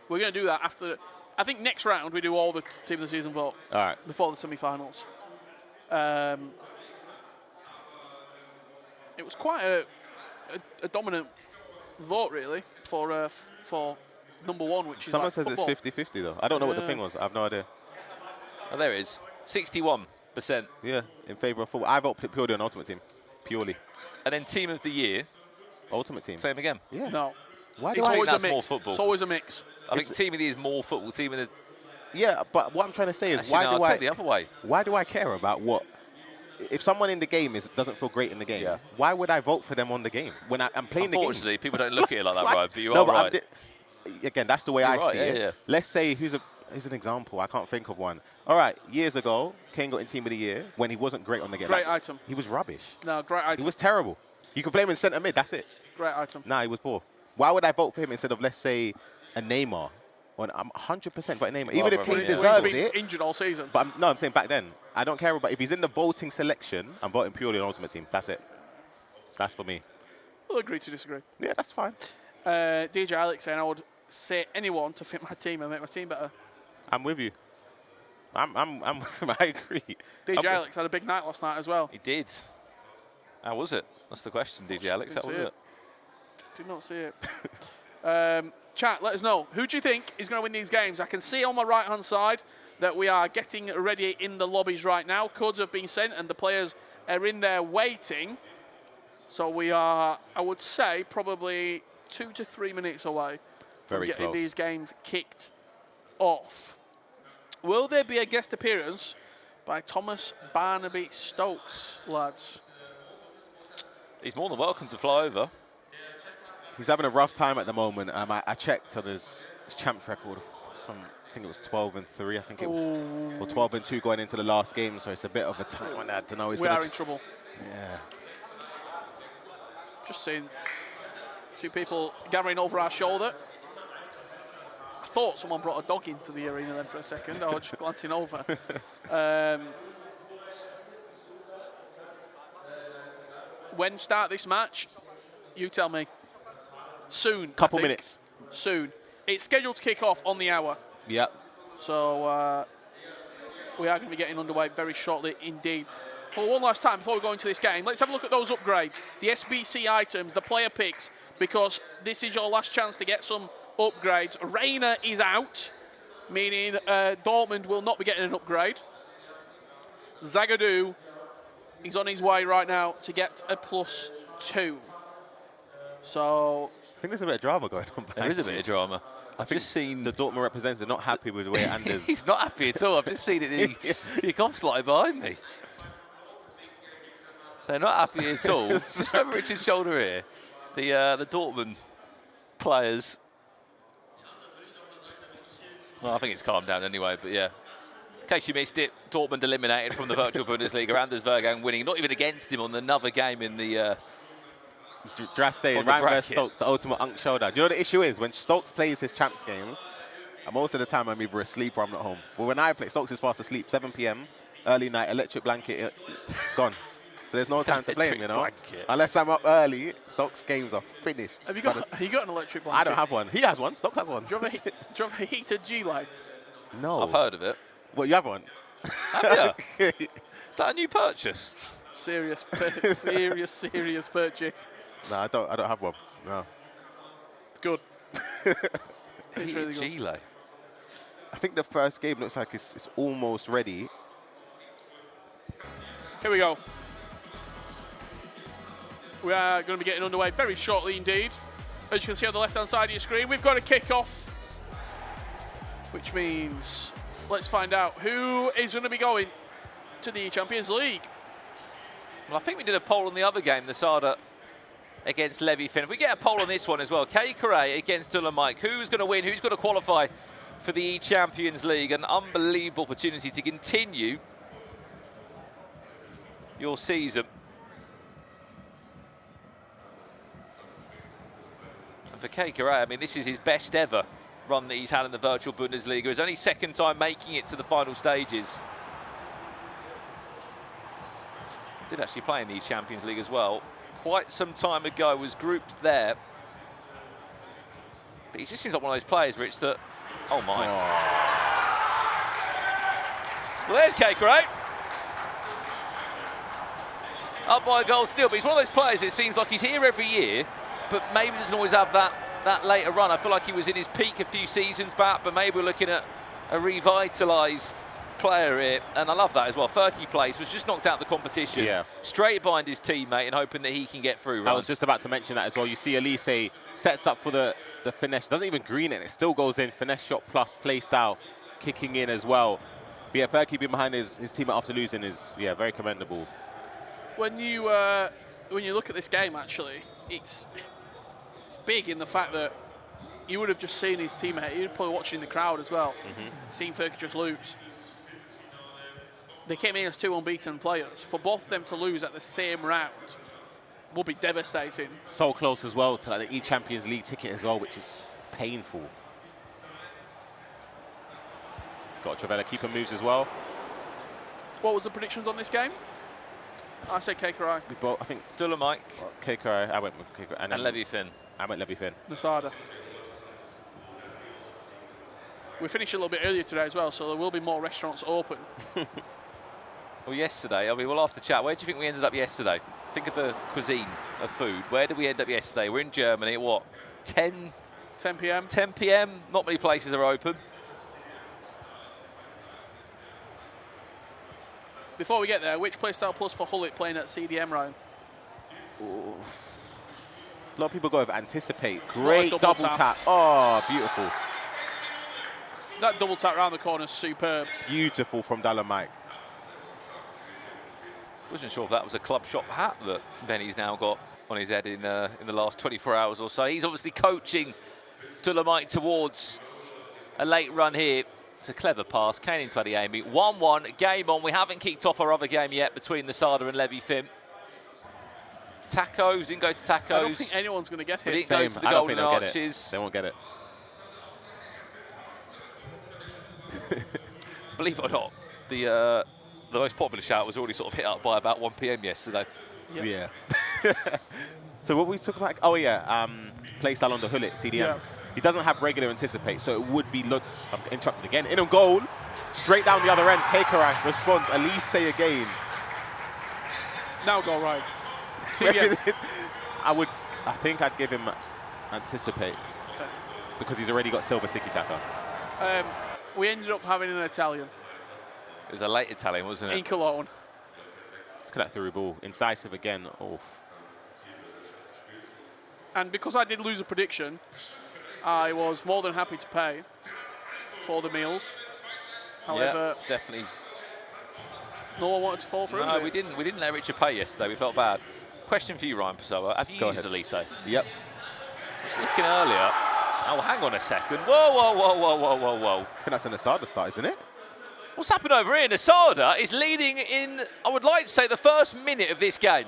we're going to do that after. I think next round we do all the team of the season vote. All right. Before the semi-finals. It was quite a dominant vote, really, for number 1, which is Someone like says football. it's 50-50 though. I don't know what the Yeah. thing was. I have no idea. Oh, there it is. 61%. Yeah, in favour of football. I vote purely on Ultimate Team. Purely. And then team of the year, Ultimate Team. same again. Yeah. No. Why do It's I? always a that's mix. more football. It's always a mix. I think team of the year is more football. Team of the Yeah, but what I'm trying to say is, Actually, why no, do I'll I? take the other way. Why do I care about what? If someone in the game doesn't feel great in the game, Yeah. why would I vote for them on the game when I'm playing the game? Unfortunately, people don't look at it like that, What? right? But you No, are but right. again, that's the way You're I right, see yeah, it. yeah. Let's say here's an example. I can't think of one. All right, years ago, Kane got in Team of the Year when he wasn't great on the game. Great item. He was rubbish. No, great He item. was terrible. You could play him in centre mid. That's it. Great item. Nah, he was poor. Why would I vote for him instead of, let's say, a Neymar? I'm 100% voting Neymar. Even if Rather, Kane yeah. deserves He's been it. injured all season. But I'm saying back then, I don't care about if he's in the voting selection. I'm voting purely on Ultimate Team. That's it. That's for me. We'll agree to disagree. Yeah, that's fine. DJ Alex saying I would say anyone to fit my team and make my team better. I'm with you. I'm I agree. DJ Alex had a big night last night as well. He did. How was it? That's the question, DJ Alex. How Didn't was see it? Did not see it. Chat, let us know. Who do you think is going to win these games? I can see on my right-hand side that we are getting ready in the lobbies right now. Codes have been sent and the players are in there waiting. So we are, I would say, probably 2 to 3 minutes away from Very getting close. these games kicked off. Will there be a guest appearance by Thomas Barnaby Stokes, lads? He's more than welcome to fly over. He's having a rough time at the moment. I checked on his champs record. I think it was 12-3. I think it was, or 12-2 going into the last game. So it's a bit of a tight one. I don't know. We are in trouble. Yeah. Just seeing a few people gathering over our shoulder. I thought someone brought a dog into the arena then for a second. I was just glancing over. When start this match? You tell me. Soon. Couple I think. minutes. Soon. It's scheduled to kick off on the hour. Yep. So we are going to be getting underway very shortly indeed. For one last time before we go into this game, let's have a look at those upgrades, the SBC items, the player picks, because this is your last chance to get some upgrades. Reina is out, meaning Dortmund will not be getting an upgrade. Zagadou is on his way right now to get a +2. So I think there's a bit of drama going on. There is a bit of drama. I've just seen the Dortmund representative not happy with the way Anders. He's not happy at all. I've just seen it. He comes sliding behind me. They're not happy at all. Just over Richard's shoulder here. The Dortmund players. Well, I think it's calmed down anyway, but yeah. In case you missed it, Dortmund eliminated from the virtual Bundesliga. Anders Vejrgang winning, not even against him on another game in the... Drastic, on the Ryan versus bracket. Stokes, the ultimate unk showdown. Do you know what the issue is? When Stokes plays his champs games, most of the time I'm either asleep or I'm not home. But when I play, Stokes is fast asleep, 7 p.m., early night, electric blanket, gone. So there's no time to play him, you know? Blanket. Unless I'm up early, Stokes' games are finished. have you got an electric blanket? I don't have one. He has one. Stokes has one. Do you have a heated G-Line? No. I've heard of it. Well, you have one? Have you? Is that a new purchase? Serious purchase. No, I don't have one. No. It's good. It's really good. Chile. I think the first game looks like it's almost ready. Here we go. We are going to be getting underway very shortly indeed. As you can see on the left-hand side of your screen, we've got a kick-off, which means let's find out who is going to be going to the Champions League. Well, I think we did a poll on the other game, Nasada against LevyFinn. If we get a poll on this one as well, Kkoray against DullenMIKE. Who's going to win? Who's going to qualify for the Champions League? An unbelievable opportunity to continue your season. And for Kkoray, I mean, this is his best ever run that he's had in the virtual Bundesliga. His only second time making it to the final stages. Did actually play in the Champions League as well. Quite some time ago, was grouped there. But he just seems like one of those players, Rich, that, oh my. Oh. Well, there's Kkoray. Up by a goal still, but he's one of those players, it seems like he's here every year, but maybe doesn't always have that later run. I feel like he was in his peak a few seasons back, but maybe we're looking at a revitalised player here, and I love that as well. Furky place was just knocked out the competition, straight behind his teammate and hoping that he can get through. I was just about to mention that as well. You see Elise sets up for the finesse, doesn't even green it, it still goes in, finesse shot plus play style, kicking in as well. But yeah, Furky being behind his teammate after losing is, yeah, very commendable. When you look at this game, actually, it's big in the fact that you would have just seen his teammate, you'd probably watching in the crowd as well, seen Furky just lose. They came in as two unbeaten players. For both of them to lose at the same round would be devastating. So close as well to like the E-Champions League ticket as well, which is painful. Got Travella keeper moves as well. What was the predictions on this game? I said Kkoray. We both, I think DullenMIKE. Kkoray. I went with Kkoray. And LevyFinn. I went LevyFinn. Nasada. We finished a little bit earlier today as well, so there will be more restaurants open. Well, yesterday, I mean, we'll have to chat. Where do you think we ended up yesterday? Think of the cuisine of food. Where did we end up yesterday? We're in Germany at what? 10 p.m. 10 p.m. Not many places are open. Before we get there, which playstyle plus for Hullet playing at CDM round? Ooh. A lot of people go with anticipate. Great double tap. Oh, Oh, beautiful. That double tap around the corner is superb. Beautiful from DullenMIKE. Wasn't sure if that was a club shop hat that Venny's now got on his head in the last 24 hours or so. He's obviously coaching DullenMIKE towards a late run here. It's a clever pass. Kane into Eddie Amy. 1-1, game on. We haven't kicked off our other game yet between Nasada and LevyFinn. Tacos, didn't go to Tacos. I don't think anyone's going to get hit. Didn't go to the Golden Arches. They won't get it. Believe it or not, the most popular shout was already sort of hit up by about 1 p.m. yesterday. Yep. Yeah. So what we talk about? Oh yeah, playstyle on the Hullet CDM. Yeah. He doesn't have regular anticipate, so it would be I'm interrupted again. In on goal, straight down the other end. Kkoray responds. Elise again. Now go right. I think I'd give him anticipate because he's already got silver tiki taka. We ended up having an Italian. It was a late Italian, wasn't it? In Cologne. Look at that through ball. Incisive again. Oh. And because I did lose a prediction, I was more than happy to pay for the meals. However, yeah, definitely. No one wanted to fall through. No, we didn't. We didn't let Richard pay yesterday. We felt bad. Question for you, Ryan Pessoa. Have you used Elise? Yep. Just looking earlier. Oh, hang on a second. Whoa, whoa, whoa, whoa, whoa, whoa, whoa. I think that's an Nasada start, isn't it? What's happened over here? Nasada is leading in, I would like to say, the first minute of this game.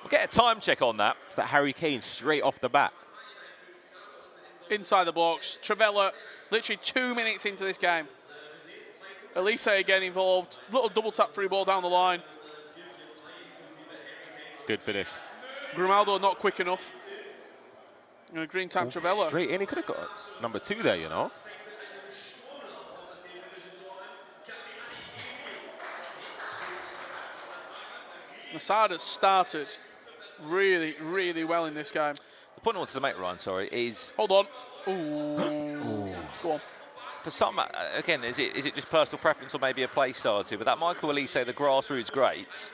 We'll get a time check on that. It's that Harry Kane straight off the bat. Inside the box. Travella, literally 2 minutes into this game. Elise again involved. Little double tap through ball down the line. Good finish. Grimaldo not quick enough. And a green tap Travella. Straight in. He could have got number 2 there, you know. Nasada started really, really well in this game. The point I wanted to make, Ryan, sorry, is... Hold on. Ooh. Go on. For some, again, is it just personal preference or maybe a play style too? But that Michael Elise, the grassroots great,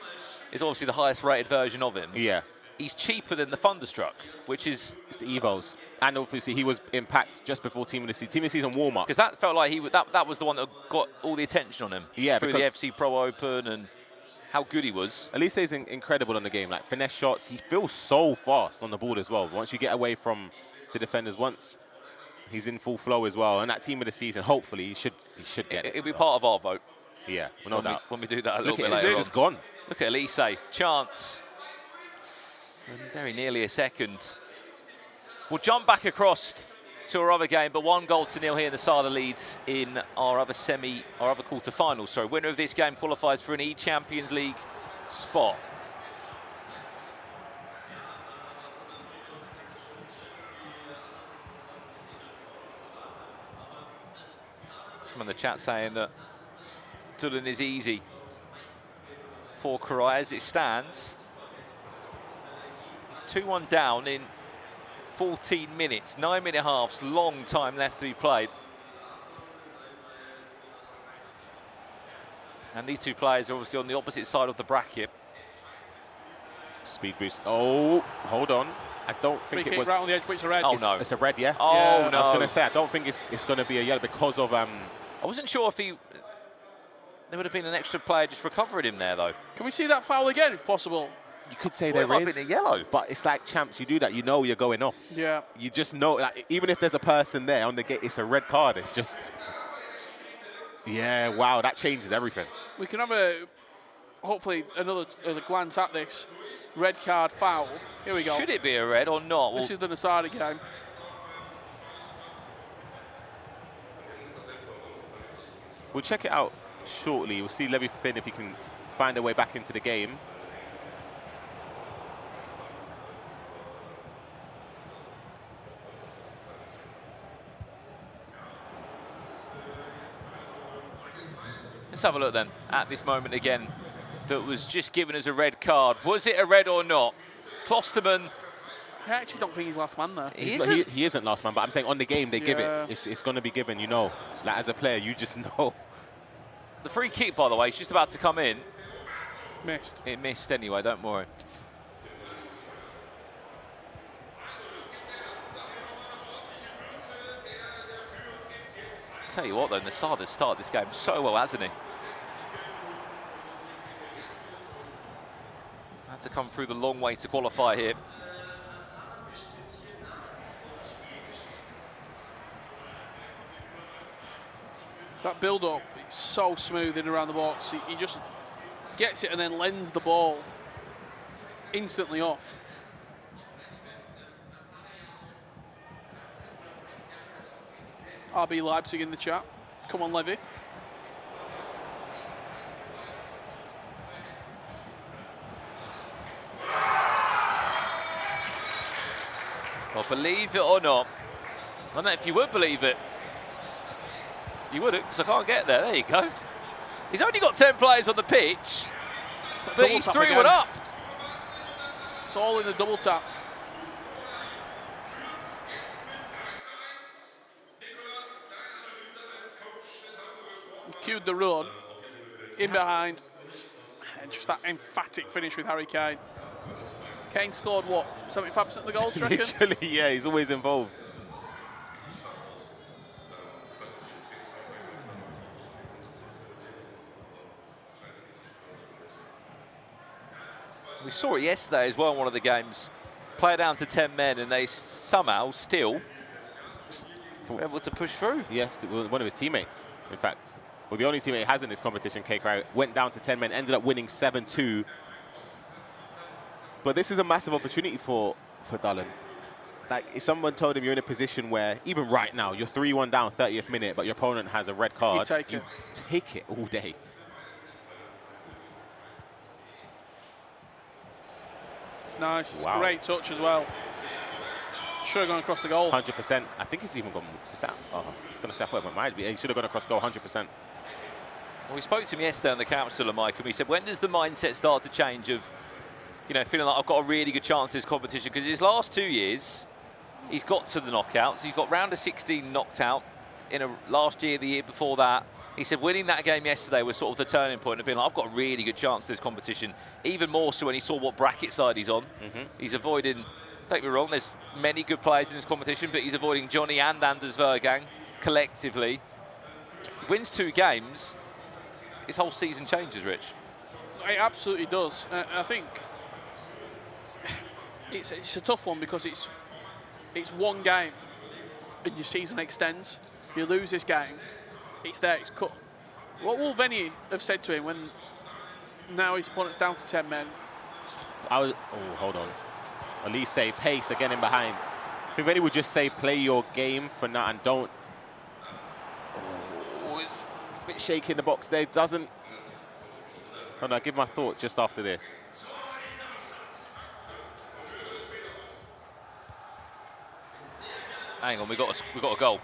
is obviously the highest rated version of him. Yeah. he's cheaper than the Thunderstruck, which is... It's the Evos. And obviously he was in packs just before Team of the Season warm-up. Because that felt like that was the one that got all the attention on him. Yeah, through the FC Pro Open and how good he was. Elise is incredible on the game. Like, finesse shots. He feels so fast on the board as well. Once you get away from the defenders, once he's in full flow as well. And that Team of the Season, hopefully, he should get it. It'll be part of our vote. Yeah, no doubt. When we do that a little Look bit at later it, it's on. just gone. Look at Elise. Chance. Very nearly a second. We'll jump back across to our other game, but 1-0 here. Nasada leads in our other quarter-final. So winner of this game qualifies for an E-Champions League spot. Some in the chat saying that Dullen is easy for Kkoray as it stands. He's 2-1 down in 14 minutes, 9-minute halves, long time left to be played. And these two players are obviously on the opposite side of the bracket. Speed boost. Oh, hold on. I don't think Free it kick was... right on the edge, but it's a red. Oh, no. It's a red, yeah? Oh, Yeah. no. I was going to say, I don't think it's going to be a yellow because of... I wasn't sure if there would have been an extra player just for covering him there, though. Can we see that foul again, if possible? You could say Well, it there might have is, been a yellow. but it's like champs. You do that, you know you're going off. Yeah. You just know, like, even if there's a person there on the gate, it's a red card. It's just, yeah, wow, that changes everything. We can have hopefully another glance at this. Red card foul. Here we go. Should it be a red or not? This is the Nasada game. We'll check it out shortly. We'll see LevyFinn if he can find a way back into the game. Let's have a look then at this moment again that was just given as a red card. Was it a red or not? Klosterman. I actually don't think he's last man there. He isn't last man, but I'm saying on the game they give Yeah. it. It's going to be given, you know. Like, as a player, you just know. The free kick, by the way, is just about to come in. Missed. It missed anyway, don't worry. Tell you what, though, Nasada's started this game so well, hasn't he? Had to come through the long way to qualify here. That build-up is so smooth in around the box. He just gets it and then lends the ball instantly off. RB Leipzig in the chat. Come on, Levy. Well, believe it or not, I don't know if you would believe it. You wouldn't, because I can't get there. There you go. He's only got 10 players on the pitch, but he's 3-1 up. It's all in the double tap. He cued the run, in behind, and just that emphatic finish with Harry Kane. Kane scored, what, 75% of the goals, do you reckon? Literally, yeah, he's always involved. We saw it yesterday as well in one of the games. Play down to 10 men, and they somehow still were able to push through. Yes, one of his teammates, in fact. Well, the only teammate he has in this competition, Kkoray, went down to 10 men, ended up winning 7-2. But this is a massive opportunity for Dullen. Like, if someone told him you're in a position where, even right now, you're 3-1 down, 30th minute, but your opponent has a red card, you take it all day. It's nice. It's Wow. great touch as well. Should have gone across the goal. 100%. I think it's even gone. Is that? Oh, I was going to say I thought it might be. He should have gone across goal 100%. Well, we spoke to him yesterday on the couch, DullenMIKE, and we said, when does the mindset start to change of, you know, feeling like I've got a really good chance in this competition? Because his last 2 years, he's got to the knockouts. He's got round of 16 knocked out in last year, the year before that. He said winning that game yesterday was sort of the turning point of being like, I've got a really good chance of this competition. Even more so when he saw what bracket side he's on. He's avoiding, don't get me wrong, there's many good players in this competition, but he's avoiding Jonny and Anders Vejrgang collectively. He wins 2 games, his whole season changes, Rich. It absolutely does. I think it's a tough one because it's one game and your season extends. You lose this game, it's there, it's cut. What will Denninho have said to him when now his opponent's down to 10 men? Oh, hold on. At least say pace again in behind. I think Denninho would just say play your game for now and don't. Oh, it's a bit shaky in the box there. It doesn't. Oh no, I'll give my thought just after this. Hang on, we've got a goal.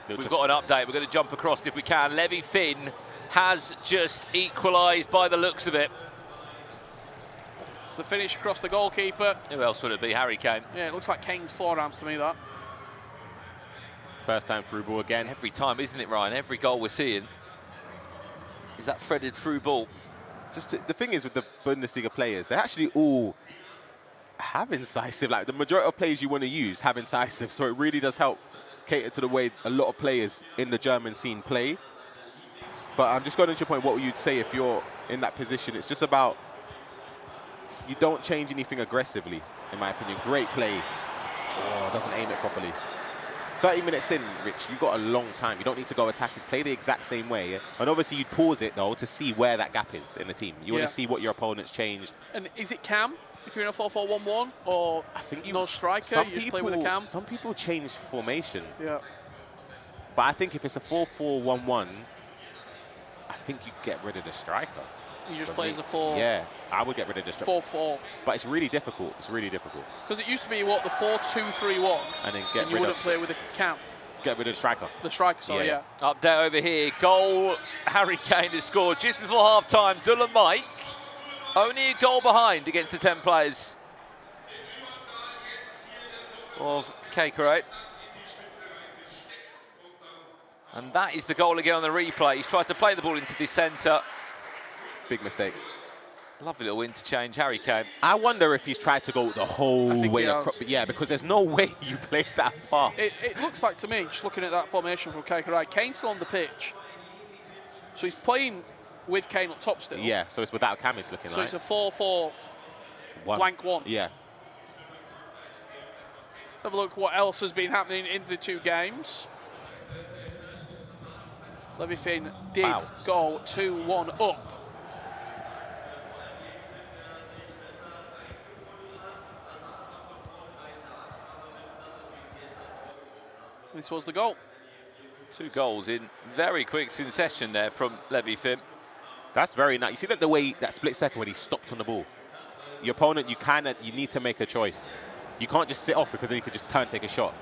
We've got an update. We're going to jump across if we can. LevyFinn has just equalised by the looks of it. It's a finish across the goalkeeper. Who else would it be? Harry Kane. Yeah, it looks like Kane's forearms to me, that. First time through ball again. Every time, isn't it, Ryan? Every goal we're seeing is that threaded through ball. Just the thing is with the Bundesliga players, they actually all have incisive. Like the majority of players you want to use have incisive, so it really does help cater to the way a lot of players in the German scene play. But I'm just going to your point, what would you say if you're in that position? It's just about you don't change anything aggressively, in my opinion. Great play. Oh, doesn't aim it properly. 30 minutes in, Rich, you've got a long time. You don't need to go attacking. Play the exact same way. And obviously, you'd pause it, though, to see where that gap is in the team. You want to see what your opponent's changed. And is it cam if you're in a 4-4-1-1? Or I think no striker, you just play with a cam? Some people change formation. Yeah. But I think if it's a 4-4-1-1, I think you get rid of the striker. You just play as a 4. Yeah, I would get rid of the striker. 4-4. But it's really difficult. It's really difficult. Because it used to be, what, the 4-2-3-1? And then and you wouldn't play with a cam. Get rid of the striker. The striker, sorry, yeah. Update over here. Goal, Harry Kane has scored just before half-time. DullenMIKE only a goal behind against the 10 players of Kkoray. And that is the goal again on the replay. He's tried to play the ball into the centre. Big mistake. Lovely little interchange, Harry Kane. I wonder if he's tried to go the whole way across. Yeah, because there's no way you play that fast. It looks like to me, just looking at that formation from Kkoray, Kane's still on the pitch. So he's playing with Kane up top still. Yeah, so it's without Cam, it's looking like. So it's a 4-4 blank 1. Yeah. Let's have a look what else has been happening in the 2 games. LevyFinn did go 2-1 up. This was the goal. 2 goals in very quick succession there from LevyFinn. That's very nice. You see that the way, that split second when he stopped on the ball. Your opponent, you need to make a choice. You can't just sit off because then you could just turn, take a shot.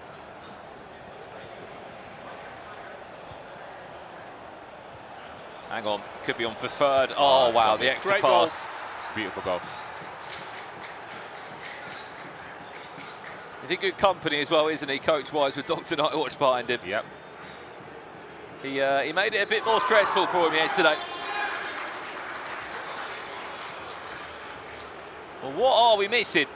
Hang on, could be on for third. Oh, wow, the extra pass. It's a beautiful goal. He's in good company as well, isn't he, coach-wise, with Dr. Nightwatch behind him. Yep. He made it a bit more stressful for him yesterday. Well, what are we missing?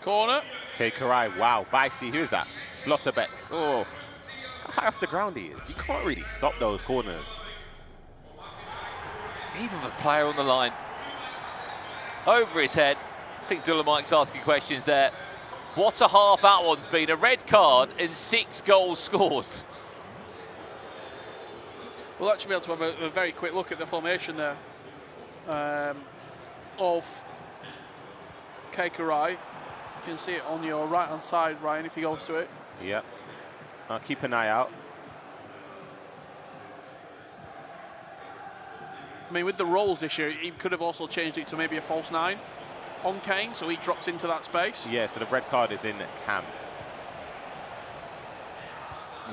Corner. Kkoray, wow. Bicey, who's that? Slotterbeck. Oh, how high off the ground he is. You can't really stop those corners. Even with a player on the line. Over his head. I think DullenMIKE's asking questions there. What a half that one's been. A red card and 6 goals scored. We'll actually be able to have a very quick look at the formation there of Kkoray. You can see it on your right-hand side, Ryan, if he goes to it. Yep. I'll keep an eye out. I mean, with the roles this year, he could have also changed it to maybe a false 9 on Kane, so he drops into that space. Yeah, so the red card is in Cam.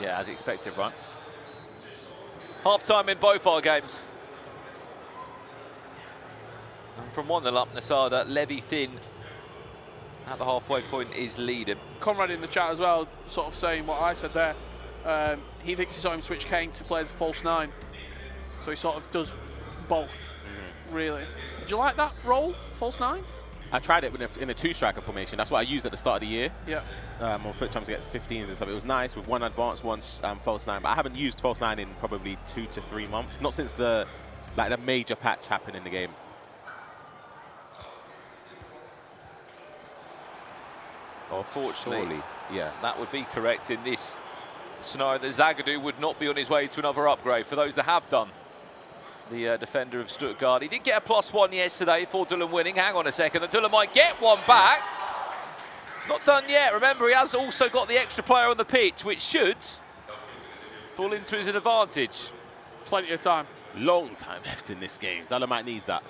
Yeah, as expected, right? Half-time in both our games. And from 1-0 up, Nasada, LevyFinn at the halfway point is leading. Conrad in the chat as well, sort of saying what I said there. He thinks he saw him switch Kane to play as a false 9. So he sort of does both, really. Did you like that role, false 9? I tried it in a 2-striker formation. That's what I used at the start of the year. Yeah. On foot trying to get 15s and stuff. It was nice with one advanced, one false 9. But I haven't used false 9 in probably 2 to 3 months. Not since the major patch happened in the game. Unfortunately, yeah, that would be correct in this scenario that Zagadou would not be on his way to another upgrade. For those that have done, the defender of Stuttgart. He did get a +1 yesterday for Dullen winning. Hang on a second, the Dullen might get one back. It's not done yet. Remember, he has also got the extra player on the pitch, which should fall into his advantage. Plenty of time. long time left in this game. DullenMIKE needs that.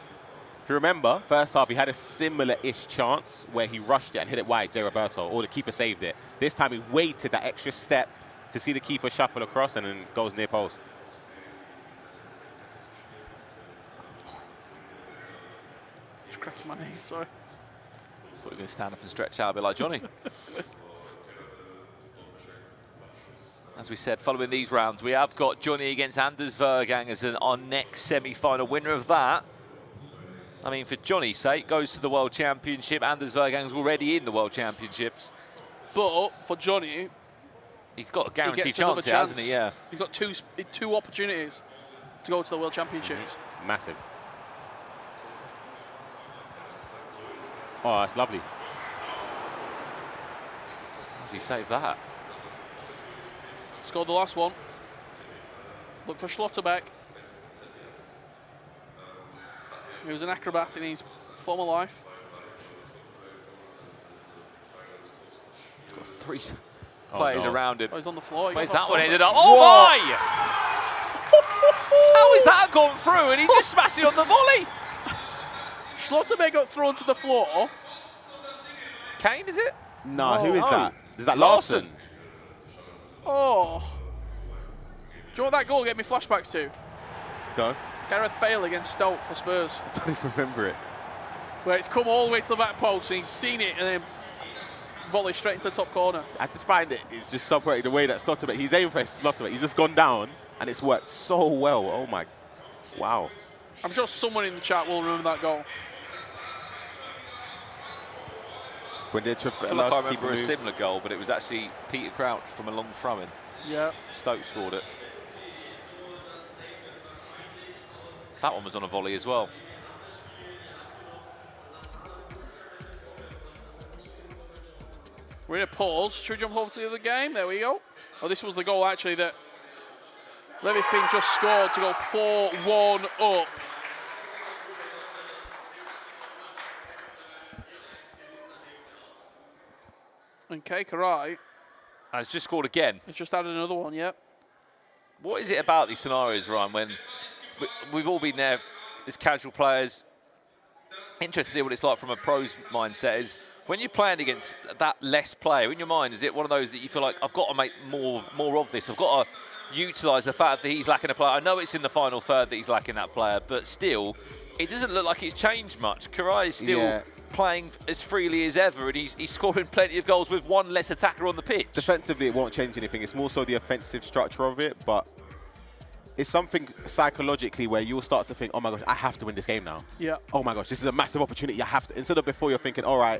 If you remember, first half he had a similar-ish chance where he rushed it and hit it wide, Roberto, or the keeper saved it. This time he waited that extra step to see the keeper shuffle across and then goes near post. Just cracking my knees, sorry. Thought we were going to stand up and stretch out a bit like Jonny. As we said, following these rounds, we have got Jonny against Anders Vejrgang as our next semi-final. Winner of that, I mean, for Jonny's sake, goes to the World Championship. Anders Vejrgang's already in the World Championships. But for Jonny, he's got a guaranteed chance here, hasn't he? Yeah. He's got two opportunities to go to the World Championships. Massive. Oh, that's lovely. How's he saved that? Scored the last one. Look for Schlotterbeck. He was an acrobat in his former life. He's got three players around him. Oh, he's on the floor. Where's that one ended up? Oh my! How has that gone through? And he just smashed it on the volley. Schlotterbeck got thrown to the floor. Kane, is it? No, who is that? Is that Larson? Oh. Do you know what that goal gave me flashbacks to? Go. Gareth Bale against Stoke for Spurs. I don't even remember it. Where it's come all the way to the back post and he's seen it and then volley straight into the top corner. I just find it's just so pretty the way that Schlotterbeck, he's aiming for Schlotterbeck, he's just gone down and it's worked so well. Oh my, wow. I'm sure someone in the chat will remember that goal. When I feel like I remember a similar goal, but it was actually Peter Crouch from a long throw-in. Yeah. Stoke scored it. That one was on a volley as well. We're in a pause. Should we jump over to the other game? There we go. Oh, this was the goal actually that LevyFinn just scored to go 4-1 up. And Kkoray has just scored again. He's just added another one, yep. What is it about these scenarios, Ryan, when we've all been there as casual players, interested to hear what it's like from a pro's mindset, is when you're playing against that less player, in your mind, is it one of those that you feel like, I've got to make more of this, I've got to utilise the fact that he's lacking a player. I know it's in the final third that he's lacking that player, but still, it doesn't look like it's changed much. Kkoray is still playing as freely as ever, and he's scoring plenty of goals with one less attacker on the pitch. Defensively, it won't change anything. It's more so the offensive structure of it, but it's something psychologically where you'll start to think, oh my gosh, I have to win this game now. Yeah. Oh my gosh, this is a massive opportunity. I have to. Instead of before you're thinking, all right,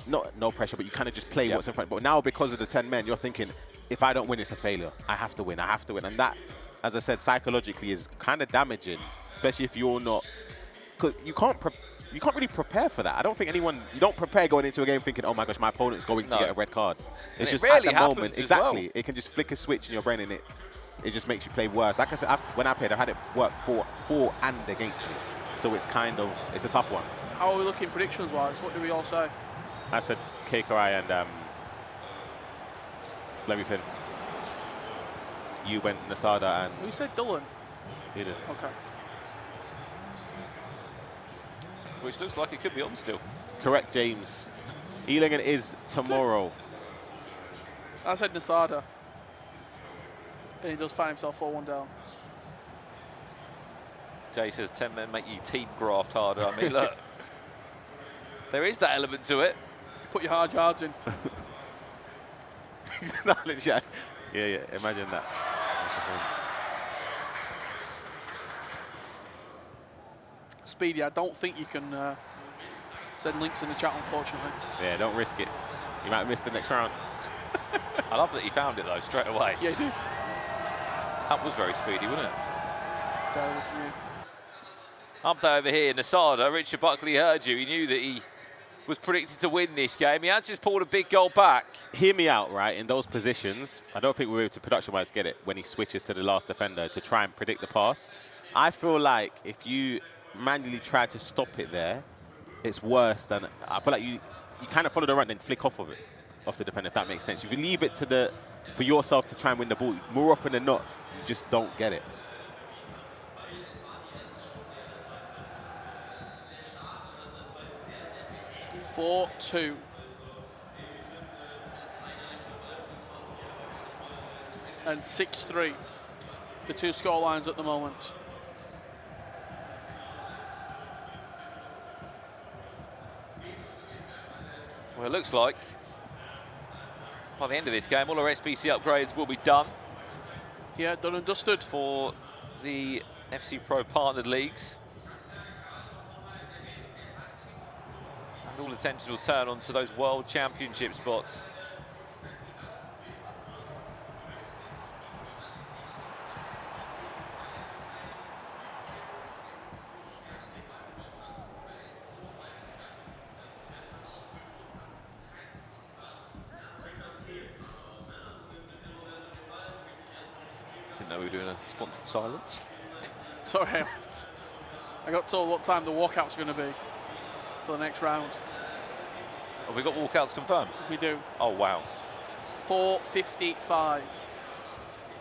no pressure, but you kind of just play what's in front. But now because of the 10 men, you're thinking, if I don't win, it's a failure. I have to win. I have to win. And that, as I said, psychologically is kind of damaging, especially if you're not, because you can't really prepare for that. I don't think you don't prepare going into a game thinking, oh my gosh, my opponent's going to get a red card. It's just at the moment, exactly. It can just flick a switch in your brain and it just makes you play worse. Like I said, when I played, I've had it work for and against me. So it's it's a tough one. How are we looking predictions-wise? What do we all say? I said Kkoray and LevyFinn. You went Nasada and... Who said Dullen? You did. Okay. Which looks like it could be on still. Correct, James. Elingen is tomorrow. I said Nasada. And he does find himself 4-1 down. Jay says 10 men make you team graft harder. I mean, look, there is that element to it. put your hard yards in. Yeah, imagine that. Speedy, I don't think you can send links in the chat, unfortunately. Yeah, don't risk it. You might miss the next round. I love that he found it though straight away. Yeah, he did. That was very speedy, wasn't it? It's terrible for you. Up there over here, Nasada, Richard Buckley heard you. He knew that he was predicted to win this game. He has just pulled a big goal back. Hear me out, right? In those positions, I don't think we're able to production-wise get it when he switches to the last defender to try and predict the pass. I feel like if you manually try to stop it there, it's worse than... I feel like you kind of follow the run and flick off of it, off the defender, if that makes sense. If you leave it to for yourself to try and win the ball, more often than not, you just don't get it. Four, 2. And 6-3. The two score lines at the moment. Well, it looks like by the end of this game, all our SBC upgrades will be done. Yeah, done and dusted. For the FC Pro partnered leagues. And all attention will turn onto those World Championship spots. Didn't know we were doing a sponsored silence. Sorry, I got told what time the walkout's going to be for the next round. Have we got walkouts confirmed? We do. Oh, wow. 4:55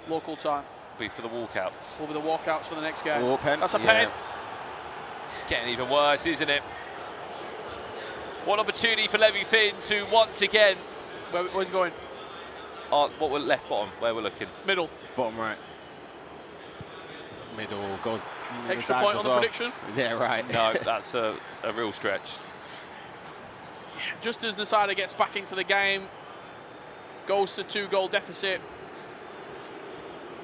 local time. Be for the walkouts. Will be the walkouts for the next game. Oh, pen. That's a Yeah. pen. It's getting even worse, isn't it? What opportunity for LevyFinn to once again... Where's he going? What we're left bottom, where we're looking. Middle. Bottom right. Middle goes... Extra point on the prediction. Yeah, right. No, that's a real stretch. Just as Nasada gets back into the game, goes to 2-goal deficit,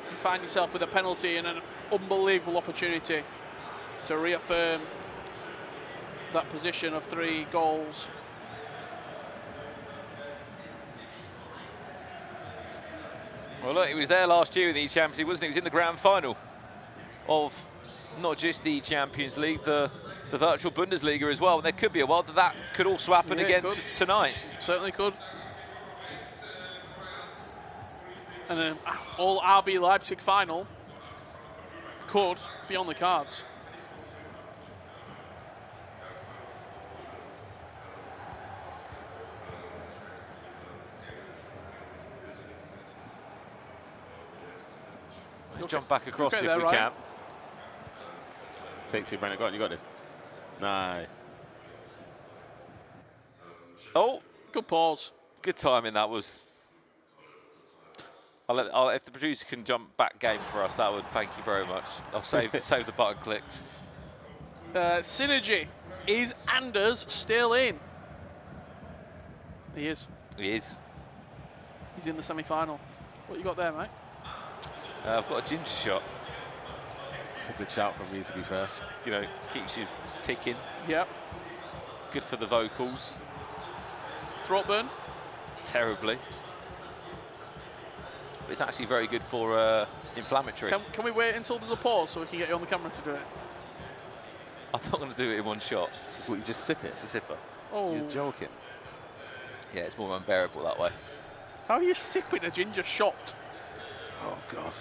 you find yourself with a penalty and an unbelievable opportunity to reaffirm that position of 3 goals. Well, look, he was there last year in the Champions League, wasn't he? He was in the Grand Final of not just the Champions League, the virtual Bundesliga as well. And there could be a world that could also happen again tonight. Certainly could. And then all RB Leipzig final could be on the cards. Let's jump back across if there, we right? can. Take 2, Brandon. Go on, you got this. Nice. Oh, Good pause. good timing that was. If the producer can jump back game for us, that would, thank you very much. I'll save the button clicks. Synergy. Is Anders still in? He is. He is. He's in the semi-final. What you got there, mate? I've got a ginger shot. It's a good shout from me, to be fair. You know, keeps you ticking. Yep. Good for the vocals. Throat burn. Terribly. But it's actually very good for inflammatory. Can we wait until there's a pause so we can get you on the camera to do it? I'm not going to do it in one shot. What, you just sip it? It's a sipper. Oh. You're joking. Yeah, it's more unbearable that way. How are you sipping a ginger shot? Oh, God.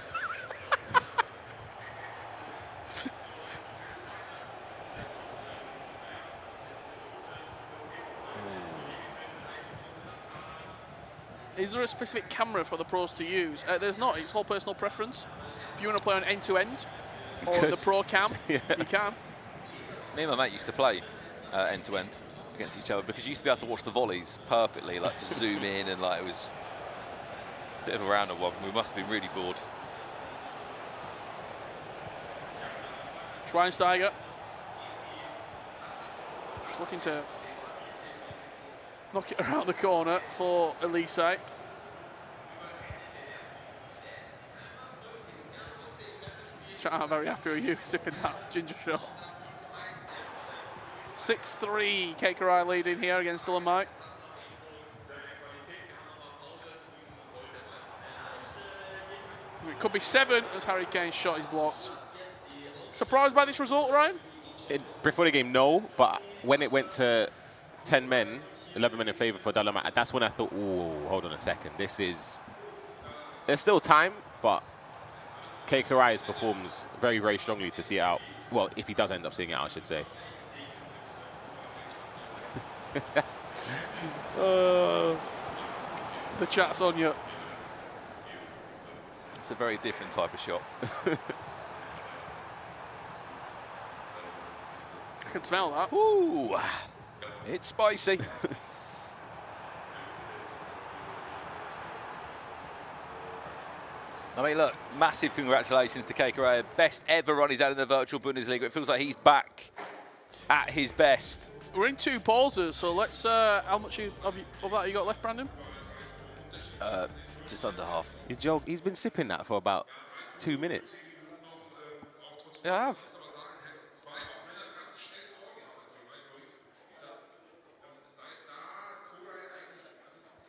Is there a specific camera for the pros to use? There's not. It's all personal preference. If you want to play on end-to-end or the pro cam, you can. Me and my mate used to play end-to-end against each other because you used to be able to watch the volleys perfectly, like just zoom in, and like it was a bit of a rounder one. We must have been really bored. Schweinsteiger. Just looking to Knock it around the corner for Elise. Trying I'm very happy with you sipping that ginger shot. 6-3, Kkoray leading here against DullenMIKE. It could be 7 as Harry Kane's shot is blocked. Surprised by this result, Ryan? Before the game, no, but when it went to 10 men, 11 men in favour for DullenMIKE, that's when I thought, ooh, hold on a second, there's still time, but Kkoray performs very, very strongly to see it out. Well, if he does end up seeing it out, I should say. The chat's on you. It's a very different type of shot. I can smell that. Ooh, it's spicy. I mean, look, massive congratulations to Kkoray. Best ever run he's had in the virtual Bundesliga. It feels like he's back at his best. We're in 2 pauses, so let's. How much of that you got left, Brandon? Just under half. You joke, he's been sipping that for about 2 minutes. Yeah, I have.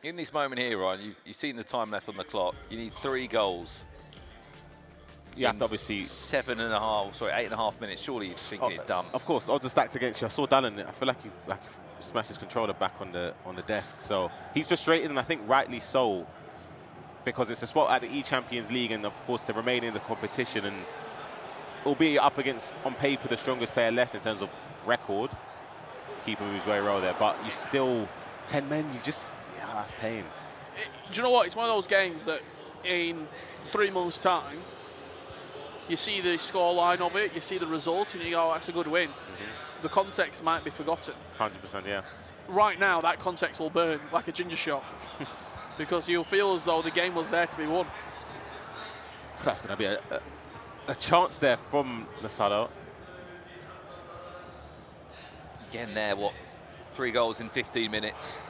In this moment here, Ryan, you've seen the time left on the clock. You need 3 goals. You have to obviously... 8.5 minutes. Surely you're thinking it's done. Of course, odds are stacked against you. I saw Dullen, I feel like he smashed his controller back on the desk. So he's frustrated, and I think rightly so, because it's a spot at the E-Champions League, and of course to remain in the competition, and albeit up against, on paper, the strongest player left in terms of record. Keeper moves very well there, but you still, 10 men, you just, yeah, that's pain. Do you know what? It's one of those games that in 3 months' time, you see the scoreline of it, you see the result, and you go, oh, that's a good win. The context might be forgotten. 100%, yeah. Right now, that context will burn like a ginger shot. Because you'll feel as though the game was there to be won. That's going to be a chance there from Nasada. Again there, 3 goals in 15 minutes.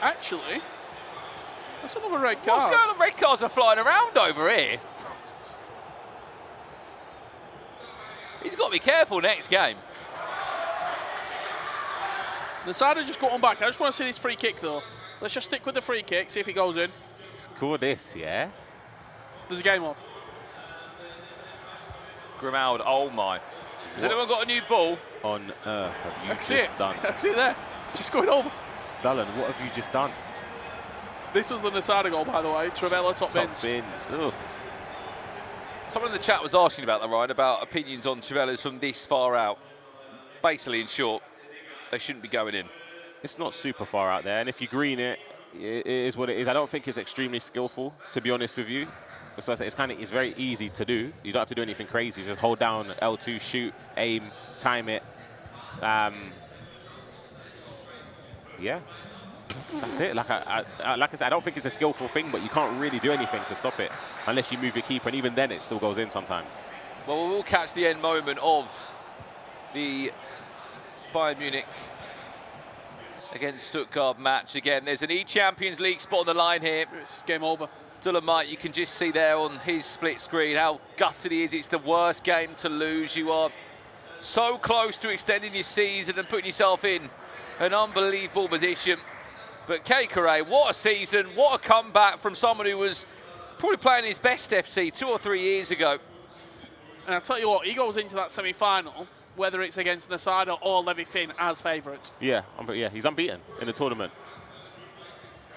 Actually, that's another red card. What's going on? Red cards are flying around over here. He's got to be careful next game. Nasada just got one back. I just want to see this free kick, though. Let's just stick with the free kick, see if it goes in. Score this, yeah? There's a game on. Grimaldi, oh my. Has anyone got a new ball? On earth have you I see just it. done? I see it there. It's just going over. Dullen, what have you just done? This was the Nasada goal, by the way. Travella top bins. Bins. Oof. Someone in the chat was asking about that, Ryan, about opinions on Travellas from this far out. Basically, in short, they shouldn't be going in. It's not super far out there, and if you green it, it is what it is. I don't think it's extremely skillful, to be honest with you. That's why I say it's very easy to do. You don't have to do anything crazy. Just hold down L2, shoot, aim, time it. Yeah, that's it. Like I said, I don't think it's a skillful thing, but you can't really do anything to stop it unless you move your keeper, and even then it still goes in sometimes. Well, we'll catch the end moment of the Bayern Munich against Stuttgart match. Again, there's an E-Champions League spot on the line here. It's game over. DullenMIKE, you can just see there on his split screen how gutted he is. It's the worst game to lose. You are so close to extending your season and putting yourself in an unbelievable position. But Kkoray, what a season, what a comeback from someone who was probably playing his best FC 2 or 3 years ago. And I'll tell you what, he goes into that semi-final, whether it's against Nasada or LevyFinn, as favourite. Yeah, he's unbeaten in the tournament.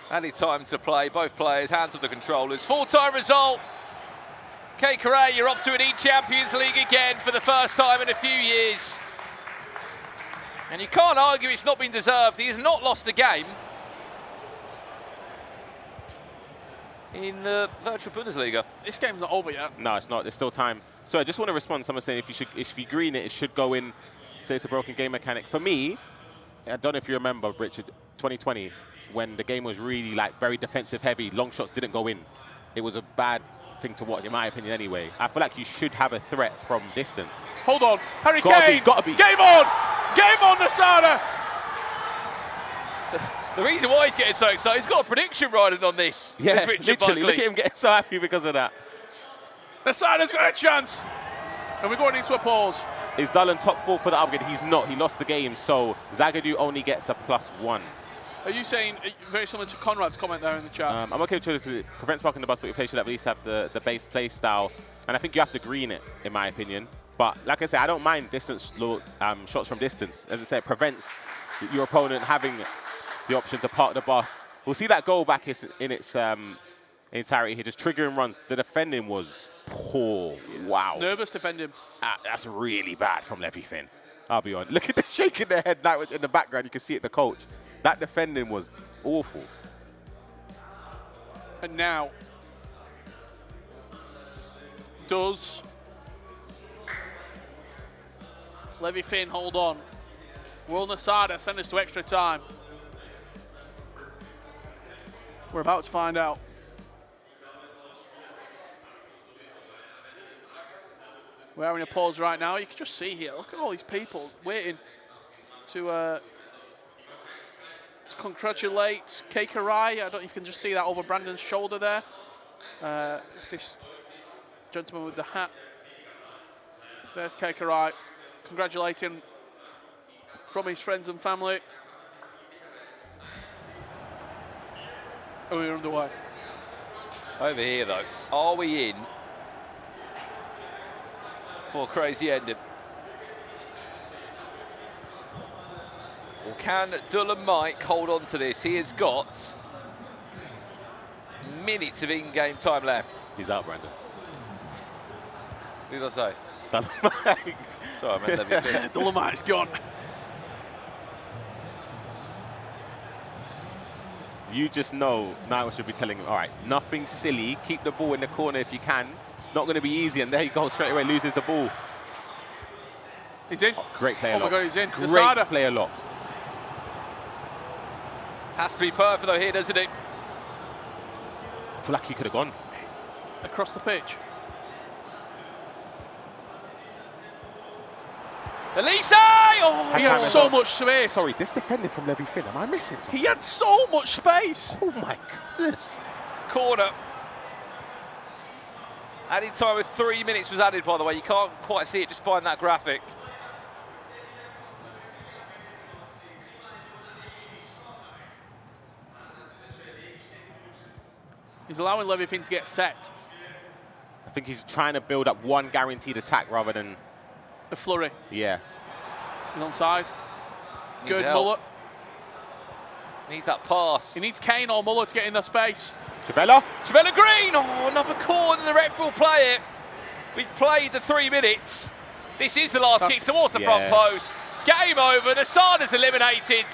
Added time to play, both players, hands of the controllers. Full-time result. Kkoray, you're off to an E-Champions League again for the first time in a few years. And you can't argue it's not been deserved. He has not lost a game in the virtual Bundesliga. This game's not over yet. No, it's not. There's still time. So I just want to respond to someone saying if you green it, it should go in. Say it's a broken game mechanic. For me, I don't know if you remember, Richard, 2020, when the game was really like very defensive heavy, long shots didn't go in. It was a bad thing to watch, in my opinion, anyway. I feel like you should have a threat from distance. Hold on. Harry Kane. Gotta be. Game on. Game on, Nasada. The reason why he's getting so excited, he's got a prediction riding on this. Yeah, this Richard literally. Buckley. Look at him getting so happy because of that. Nasada's got a chance. And we're going into a pause. Is Dullen top 4 for the upgrade? He's not. He lost the game, so Zagadou only gets a +1. Are you saying, very similar to Conrad's comment there in the chat? I'm okay with it. Prevents parking the bus, but your player should at least have the base play style. And I think you have to green it, in my opinion. But like I said, I don't mind distance shots from distance. As I said, it prevents your opponent having the option to park the bus. We'll see that goal back in its entirety here, just triggering runs. The defending was poor. Wow. Nervous defending. That's really bad from LevyFinn. I'll be honest. Look at the shaking their head that in the background. You can see it, the coach. That defending was awful. And now, does LevyFinn hold on? Will Nasada send us to extra time? We're about to find out. We're having a pause right now. You can just see here, look at all these people waiting to congratulate Kkoray. I don't know if you can just see that over Brandon's shoulder there. This gentleman with the hat. There's Kkoray, congratulating from his friends and family. Oh, we're underway. Over here, though, are we in for a crazy ending? Or can DullenMIKE hold on to this? He has got minutes of in-game time left. He's out, Brandon. Who did I say? DullenMIKE. Sorry, I meant LevyFinn. DullenMIKE's gone. You just know now I should be telling him, all right, nothing silly. Keep the ball in the corner if you can. It's not going to be easy. And there you go, straight away, loses the ball. He's in. Oh, great player Oh lock. my God, he's in. Great Nasada. player lock. Has to be perfect, though, here, doesn't it? I feel like he could have gone. Across the pitch. Elise! Oh, He had so much space. Sorry, this defending from LevyFinn, am I missing something? He had so much space. Oh my goodness. corner. Added time with 3 minutes was added, by the way. You can't quite see it just behind that graphic. He's allowing LevyFinn to get set. I think he's trying to build up one guaranteed attack rather than... A flurry. Yeah. He's onside. Needs Good, help. Muller. Needs that pass. He needs Kane or Muller to get in the space. Chavella. Chavella Green! Oh, another corner. The ref will play it. We've played the 3 minutes. This is the last kick towards the front post. Game over. Nasada's eliminated.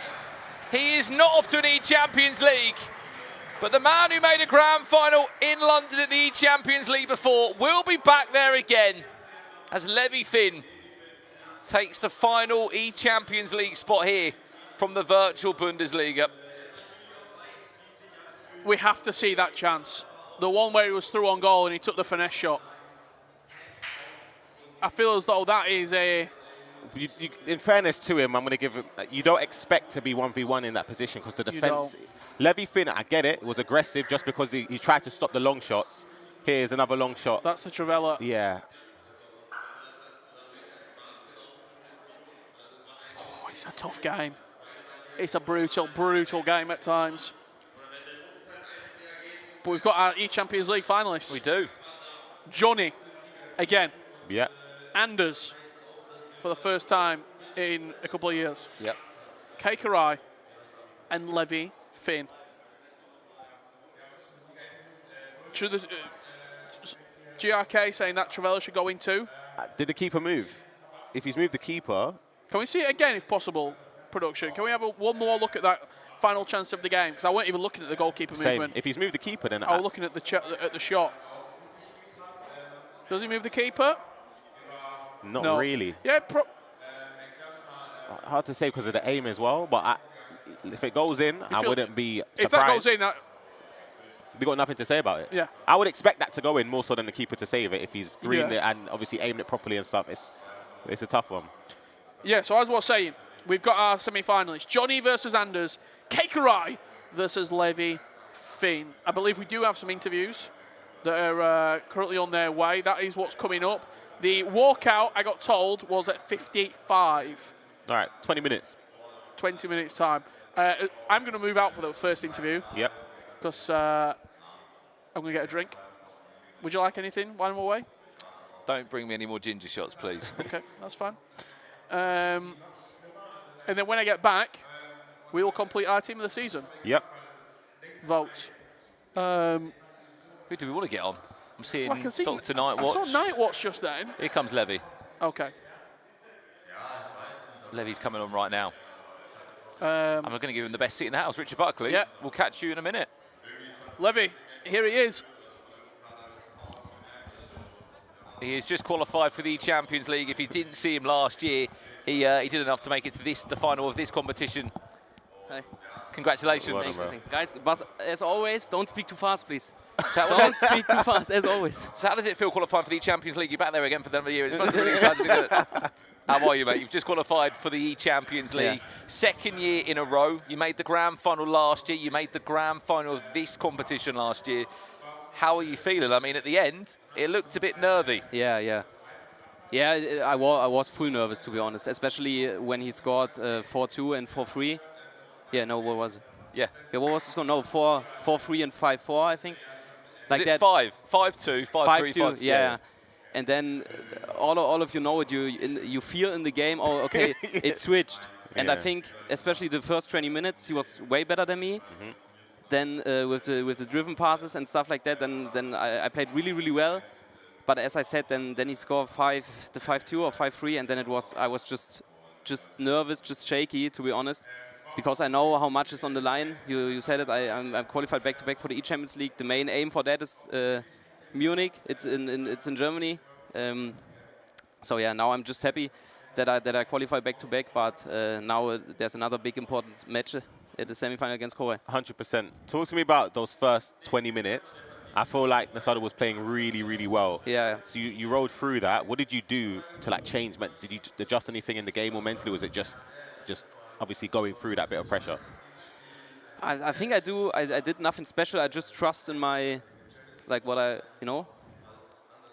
He is not off to an E-Champions League. But the man who made a grand final in London at the E-Champions League before will be back there again as LevyFinn takes the final E-Champions League spot here from the virtual Bundesliga. We have to see that chance. The one where he was through on goal and he took the finesse shot. I feel as though that is a... In fairness to him, I'm going to give him... You don't expect to be 1v1 in that position because the defence... LevyFinn, I get it, was aggressive just because he tried to stop the long shots. Here's another long shot. That's the Travella. Yeah. Oh, it's a tough game. It's a brutal, brutal game at times. But we've got our E-Champions League finalists. We do. Jonny, again. Yeah. Anders, for the first time in a couple of years. Yep. Kkoray and LevyFinn. Should the, GRK saying that Travella should go in too? Did the keeper move? If he's moved the keeper... Can we see it again if possible, production? Can we have one more look at that final chance of the game? Because I weren't even looking at the goalkeeper movement. If he's moved the keeper, then... I was looking at the shot. Does he move the keeper? Not No. really. Yeah, hard to say because of the aim as well. But if it goes in, I wouldn't be surprised. If that goes in, we got nothing to say about it. Yeah. I would expect that to go in more so than the keeper to save it if he's greened it and obviously aimed it properly and stuff. It's a tough one. Yeah, so as I was saying, we've got our semi-finalists. Jonny versus Anders. Kkoray versus LevyFinn. I believe we do have some interviews that are currently on their way. That is what's coming up. The walkout, I got told, was at 58.5. All right, 20 minutes. 20 minutes time. I'm going to move out for the first interview. Yep. Because I'm going to get a drink. Would you like anything while I'm away? Don't bring me any more ginger shots, please. Okay, that's fine. And then when I get back, we will complete our team of the season. Yep. Vote. Who do we want to get on? I'm seeing Dr. Nightwatch. I saw Nightwatch just then. Here comes Levy. Okay. Levy's coming on right now. I'm going to give him the best seat in the house, Richard Buckley. Yeah. We'll catch you in a minute. Levy, here he is. He has just qualified for the Champions League. If you didn't see him last year, he did enough to make it to the final of this competition. Hi. Congratulations. Well done, bro. Guys, but as always, don't speak too fast, please. Don't speak too fast, as always. So how does it feel qualifying for the Champions League? You're back there again for another year. It's must be really exciting, isn't it? How are you, mate? You've just qualified for the Champions League. Yeah. Second year in a row. You made the grand final last year. You made the grand final of this competition last year. How are you feeling? I mean, at the end, it looked a bit nervy. Yeah. I was full nervous, to be honest, especially when he scored 4-2 and 4-3. Yeah, no, what was it? Yeah. What was the score? No, 4-3 and 5-4, I think. Like that. 5-2, 5-3, 5-2. Yeah. And then all of you know it. You feel in the game. Oh, okay, it switched. And I think, especially the first 20 minutes, he was way better than me. Then with the driven passes and stuff like that, then I played really well. But as I said, then he scored the 5-2 or 5-3, and then I was just nervous, just shaky, to be honest, because I know how much is on the line. You said it. I'm qualified back-to-back for the Champions League. The main aim for that is Munich. It's in Germany. So yeah, now I'm just happy that I qualify back-to-back. But now there's another big important match at the semi-final against Kkoray. 100%. Talk to me about those first 20 minutes. I feel like Nasada was playing really well. Yeah. So you rolled through that. What did you do to like change? Did you adjust anything in the game or mentally? Or was it just obviously going through that bit of pressure? I think I did nothing special. I just trust in my, like what I,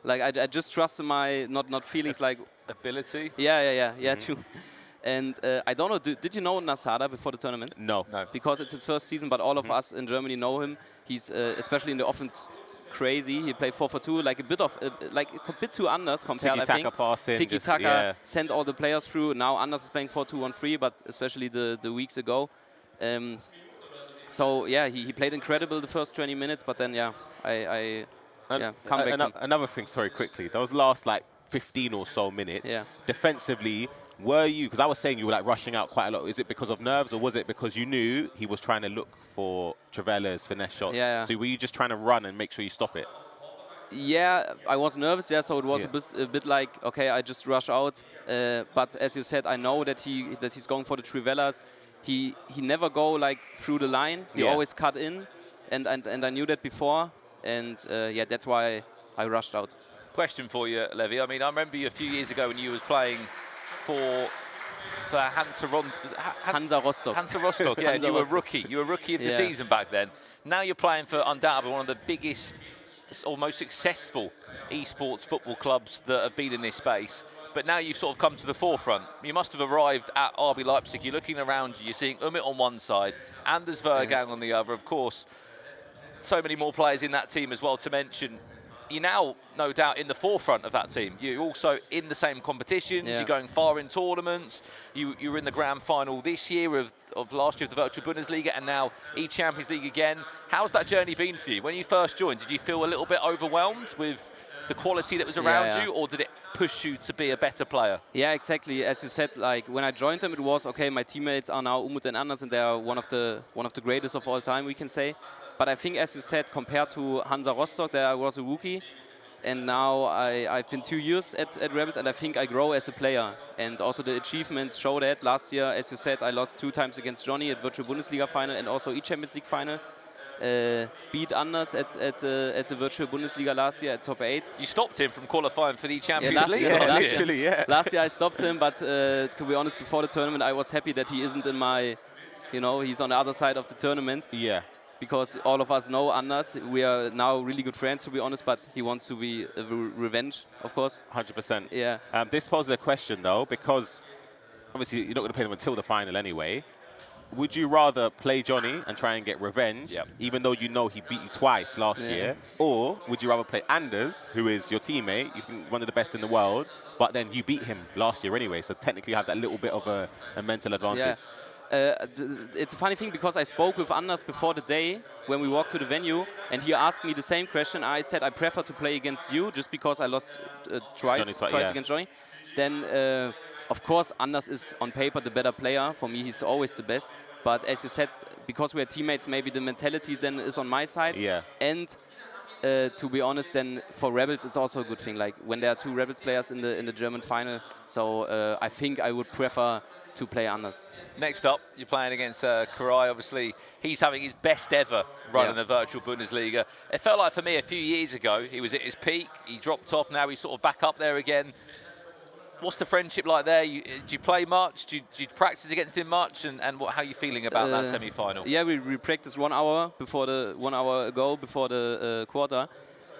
like I just trust in my not feelings like ability. Yeah, true. And I don't know, did you know Nasada before the tournament? No. Because it's his first season, but all of us in Germany know him. He's especially in the offense crazy. He played 4-4-2, like a bit too Anders compared. Tiki-taka passing. Tiki-taka, sent all the players through. Now Anders is playing 4-2-1-3, but especially the weeks ago. So yeah, he played incredible the first 20 minutes, but then come back. Another thing, sorry, quickly. Those last like 15 or so minutes, defensively, were you, because I was saying you were like rushing out quite a lot, is it because of nerves or was it because you knew he was trying to look for Travella's finesse shots? Yeah. So were you just trying to run and make sure you stop it? Yeah, I was nervous, so it was a bit like, okay, I just rush out. But as you said, I know that he's going for the Trivellas. He never go like through the line. He always cut in, and I knew that before. And that's why I rushed out. Question for you, Levy. I mean, I remember you a few years ago when you was playing for Hansa Rostock. Hansa Rostock, yeah, and you were rookie. You were rookie of the season back then. Now you're playing for undoubtedly one of the biggest or most successful esports football clubs that have been in this space. But now you've sort of come to the forefront. You must have arrived at RB Leipzig. You're looking around you. You're seeing Umit on one side, Anders Vejrgang on the other. Of course, so many more players in that team as well to mention. You're now, no doubt, in the forefront of that team. You're also in the same competitions. You're going far in tournaments. You were in the grand final this year of last year of the Virtual Bundesliga, and now E-Champions League again. How's that journey been for you? When you first joined, did you feel a little bit overwhelmed with the quality that was around you, or did it push you to be a better player? Yeah, exactly. As you said, like when I joined them, it was okay. My teammates are now Umut and Anders, and they are one of the greatest of all time, we can say. But I think, as you said, compared to Hansa Rostock, there I was a rookie. and now I've been 2 years at Rebels, and I think I grow as a player. And also the achievements show that. Last year, as you said, I lost 2 times against Jonny at Virtual Bundesliga final and also E-Champions League final. Beat Anders at the Virtual Bundesliga last year at top 8. You stopped him from qualifying for the Champions last League. year, Yeah, last literally, year. yeah. Last year I stopped him, but to be honest, before the tournament, I was happy that he isn't in my, he's on the other side of the tournament. Yeah. Because all of us know Anders. We are now really good friends, to be honest, but he wants to be revenge, of course. 100%. Yeah. This poses a question, though, because obviously you're not going to play them until the final anyway. Would you rather play Jonny and try and get revenge, even though you know he beat you twice last year? Or would you rather play Anders, who is your teammate, you think one of the best in the world, but then you beat him last year anyway, so technically you have that little bit of a mental advantage? Yeah. It's a funny thing because I spoke with Anders before the day when we walked to the venue, and he asked me the same question. I said I prefer to play against you just because I lost twice against Jonny. Then, of course, Anders is on paper the better player. For me, he's always the best. But as you said, because we're teammates, maybe the mentality then is on my side. Yeah. And to be honest, then for Rebels, it's also a good thing. Like when there are 2 Rebels players in the German final, so I think I would prefer to play Anders. Next up, you're playing against Kkoray. Obviously, he's having his best ever run in the Virtual Bundesliga. It felt like for me a few years ago, he was at his peak. He dropped off. Now he's sort of back up there again. What's the friendship like there? Do you play much? Do you practice against him much? And how are you feeling about that semi-final? Yeah, we practiced 1 hour before the 1 hour ago before the quarter.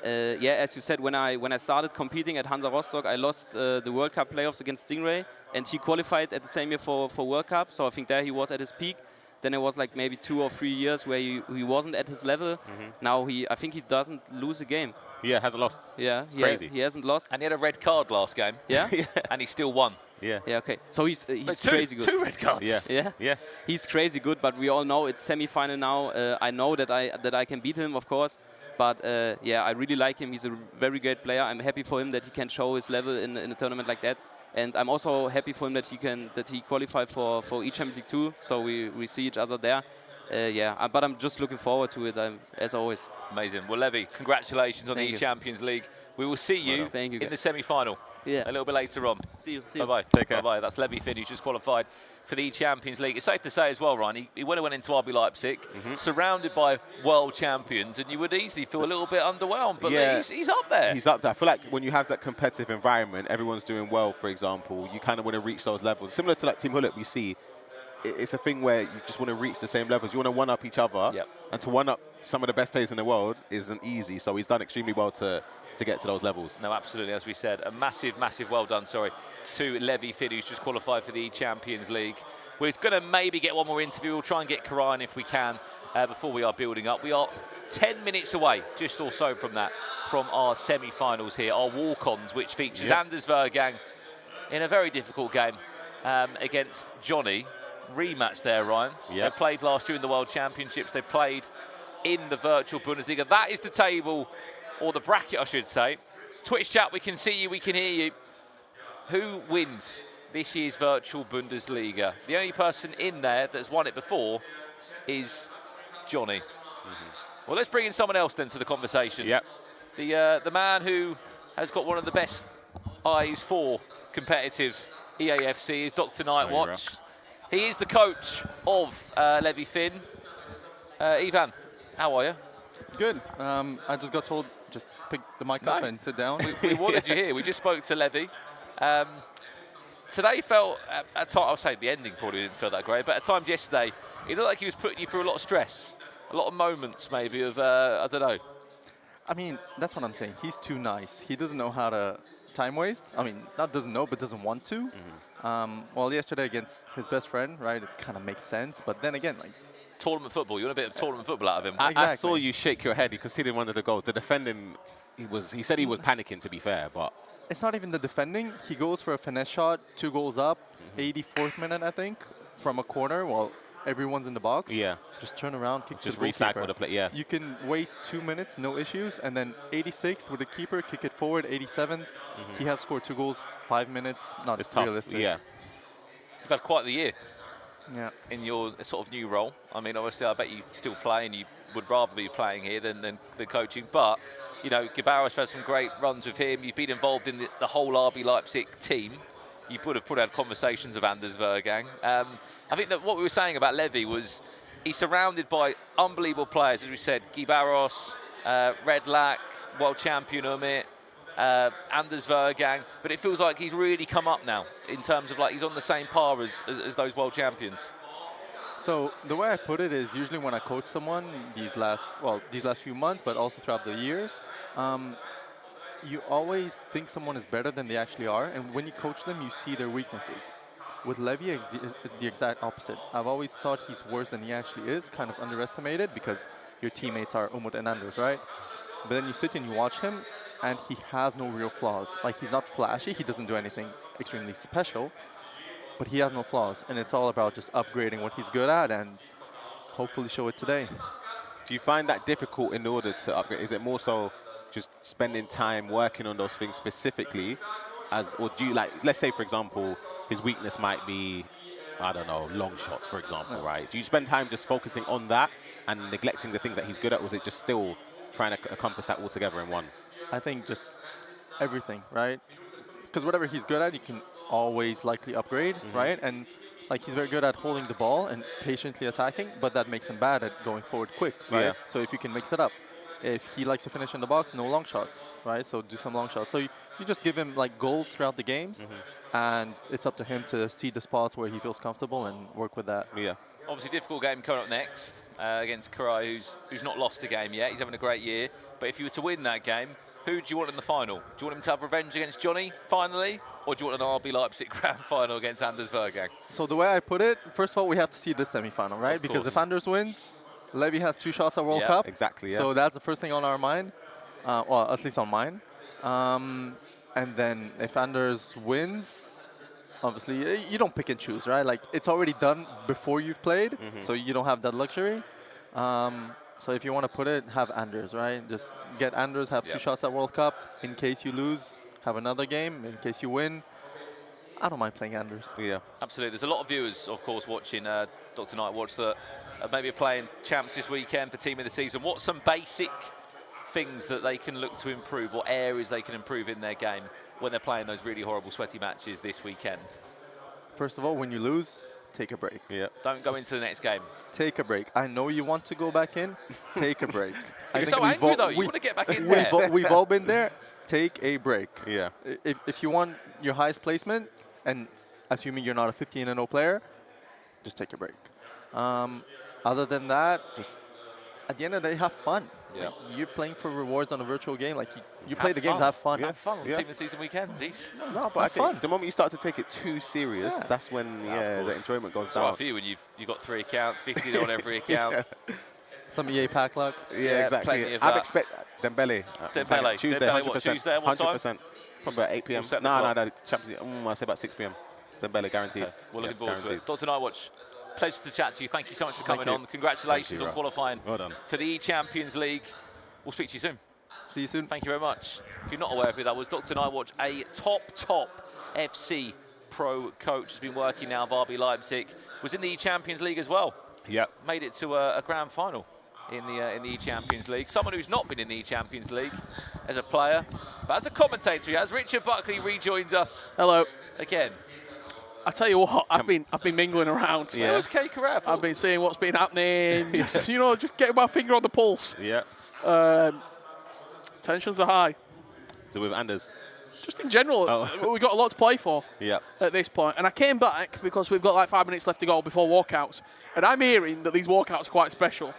Yeah, as you said, when I started competing at Hansa Rostock, I lost the World Cup playoffs against Stingray, and he qualified at the same year for World Cup. So I think there he was at his peak. Then it was like maybe 2 or 3 years where he wasn't at his level. Now I think he doesn't lose a game. Yeah, hasn't lost. Yeah, it's crazy. He hasn't lost. And he had a red card last game. Yeah, and he still won. Yeah. Yeah. Okay. So he's crazy good. 2 red cards. Yeah. Yeah. Yeah. He's crazy good, but we all know it's semi-final now. I know that I can beat him, of course. But yeah, I really like him. He's a very great player. I'm happy for him that he can show his level in a tournament like that. And I'm also happy for him that he qualified for E-Champions League 2. So we see each other there. Yeah, but I'm just looking forward to it, as always. Amazing. Well, Levy, congratulations on the E-Champions League. We will see you in the semi-final a little bit later on. See you. Bye-bye. Take care. Bye-bye. That's LevyFinn, who just qualified for the E-Champions League. It's safe to say as well, Ryan, he went into RB Leipzig, surrounded by world champions, and you would easily feel a little bit underwhelmed, but he's up there. He's up there. I feel like when you have that competitive environment, everyone's doing well, for example, you kind of want to reach those levels. Similar to like Team Hullet, we see, it's a thing where you just want to reach the same levels. You want to one-up each other, and to one-up some of the best players in the world isn't easy, so he's done extremely well to get to those levels. No, absolutely. As we said, a massive, massive well done, to LevyFinn, who's just qualified for the Champions League. We're going to maybe get one more interview. We'll try and get Kkoray in if we can before we are building up. We are 10 minutes away, just or so from that, from our semi-finals here, our walk-ons, which features Anders Vejrgang in a very difficult game against Jonny. Rematch there, Ryan. They played last year in the World Championships. They played in the Virtual Bundesliga. That is the table, or the bracket, I should say. Twitch chat, we can see you, we can hear you. Who wins this year's Virtual Bundesliga? The only person in there that's won it before is Jonny. Well, let's bring in someone else then to the conversation. The man who has got one of the best eyes for competitive EAFC is Dr. Nightwatch. He is the coach of LevyFinn. Ivan, how are you? Good. I just got told just pick the mic up and sit down. We wanted you here. We just spoke to Levy. Today felt, at times, I'll say the ending probably didn't feel that great, but at times yesterday, it looked like he was putting you through a lot of stress. A lot of moments maybe of, I don't know. I mean, that's what I'm saying. He's too nice. He doesn't know how to time waste. I mean, not doesn't know, but doesn't want to. Well, yesterday against his best friend, right, it kind of makes sense. But then again, like, tournament football. You want a bit of tournament football out of him. I saw you shake your head. You conceded one of the goals. The defending, he said he was panicking, to be fair, but it's not even the defending. He goes for a finesse shot, 2 goals up, 84th minute, I think, from a corner while everyone's in the box. Yeah. Just turn around, kick just to the recycle goalkeeper. the play. Yeah. You can waste 2 minutes, no issues, and then 86 with the keeper, kick it forward, 87th. He has scored 2 goals, 5 minutes. Not It's tough. realistic. Yeah. You've had quite the year. Yeah. In your sort of new role. I mean, obviously, I bet you still play and you would rather be playing here than coaching. But You know, Gabaros had some great runs with him. You've been involved in the whole RB Leipzig team. You would have probably had conversations with Anders Vejrgang. I think that what we were saying about Levy was he's surrounded by unbelievable players, as we said, Gabaros, Redlac, world champion Umit, Anders Vejrgang, but it feels like he's really come up now in terms of like he's on the same par as those world champions. So the way I put it is usually when I coach someone these last few months, but also throughout the years, you always think someone is better than they actually are, and when you coach them, you see their weaknesses. With Levy, it's the exact opposite. I've always thought he's worse than he actually is, kind of underestimated because your teammates are Umut and Anders, right? But then you sit and you watch him, and he has no real flaws. Like, he's not flashy, he doesn't do anything extremely special, but he has no flaws, and it's all about just upgrading what he's good at and hopefully show it today. Do you find that difficult in order to upgrade? Is it more so just spending time working on those things specifically, or do you, like, let's say, for example, his weakness might be, I don't know, long shots, for example, right? Do you spend time just focusing on that and neglecting the things that he's good at, or is it just still trying to encompass that all together in one? I think just everything, right? Because whatever he's good at, you can always likely upgrade, right? And like, he's very good at holding the ball and patiently attacking, but that makes him bad at going forward quick, right? Yeah. So if you can mix it up. If he likes to finish in the box, no long shots, right? So do some long shots. So you just give him like goals throughout the games, and it's up to him to see the spots where he feels comfortable and work with that. Yeah. Obviously, difficult game coming up next against Kkoray, who's not lost a game yet. He's having a great year. But if you were to win that game, who do you want in the final? Do you want him to have revenge against Jonny finally, or do you want an RB Leipzig Grand Final against Anders Vejrgang? So the way I put it, first of all, we have to see the semi-final, right? Because if Anders wins, Levy has 2 shots at World Cup. Exactly, yeah. So that's the first thing on our mind, well, at least on mine. And then if Anders wins, obviously, you don't pick and choose, right? Like, it's already done before you've played, so you don't have that luxury. So if you want to put it, have Anders, right? Just get Anders, have 2 shots at World Cup. In case you lose, have another game. In case you win, I don't mind playing Anders. Yeah. Absolutely. There's a lot of viewers, of course, watching Dr. Night Watch that maybe are playing champs this weekend for Team of the Season. What's some basic things that they can look to improve, or areas they can improve in their game when they're playing those really horrible, sweaty matches this weekend? First of all, when you lose, take a break. Yeah. Don't go into the next game. Take a break. I know you want to go back in. Take a break. You're so angry, though. You want to get back in there. We've all been there. Take a break. Yeah. If you want your highest placement, and assuming you're not a 15-0 player, just take a break. Other than that, just at the end of the day, have fun. Yeah. Like, you're playing for rewards on a virtual game. Like, you play the game to have fun. Have fun on Team of the Season weekends. No, but I think the moment you start to take it too serious, that's when the enjoyment goes down. It's right for you when you've got 3 accounts, 50 on every account. Some EA pack luck. Yeah, exactly. I'd expect Dembele. Tuesday, 100%. 100%. Probably about 8 p.m. No, Champions League. I say about 6 p.m. Dembele, guaranteed. Okay. We're looking forward to it. Dr. Nightwatch, pleasure to chat to you. Thank you so much for coming on. Congratulations on qualifying for the E-Champions League. We'll speak to you soon. See you soon. Thank you very much. If you're not aware of who that was, Dr. Nightwatch, a top FC pro coach, has been working now for RB Leipzig, was in the E-Champions League as well. Yep. Made it to a grand final in the E-Champions League. Someone who's not been in the E-Champions League as a player, but as a commentator, as Richard Buckley rejoins us. Hello. Again. I tell you what, I've been mingling around. Yeah. Where was Kkoray? I've been seeing what's been happening. just getting my finger on the pulse. Yeah. Tensions are high. So with Anders? Just in general, we've got a lot to play for at this point. And I came back because we've got like 5 minutes left to go before walkouts. And I'm hearing that these walkouts are quite special.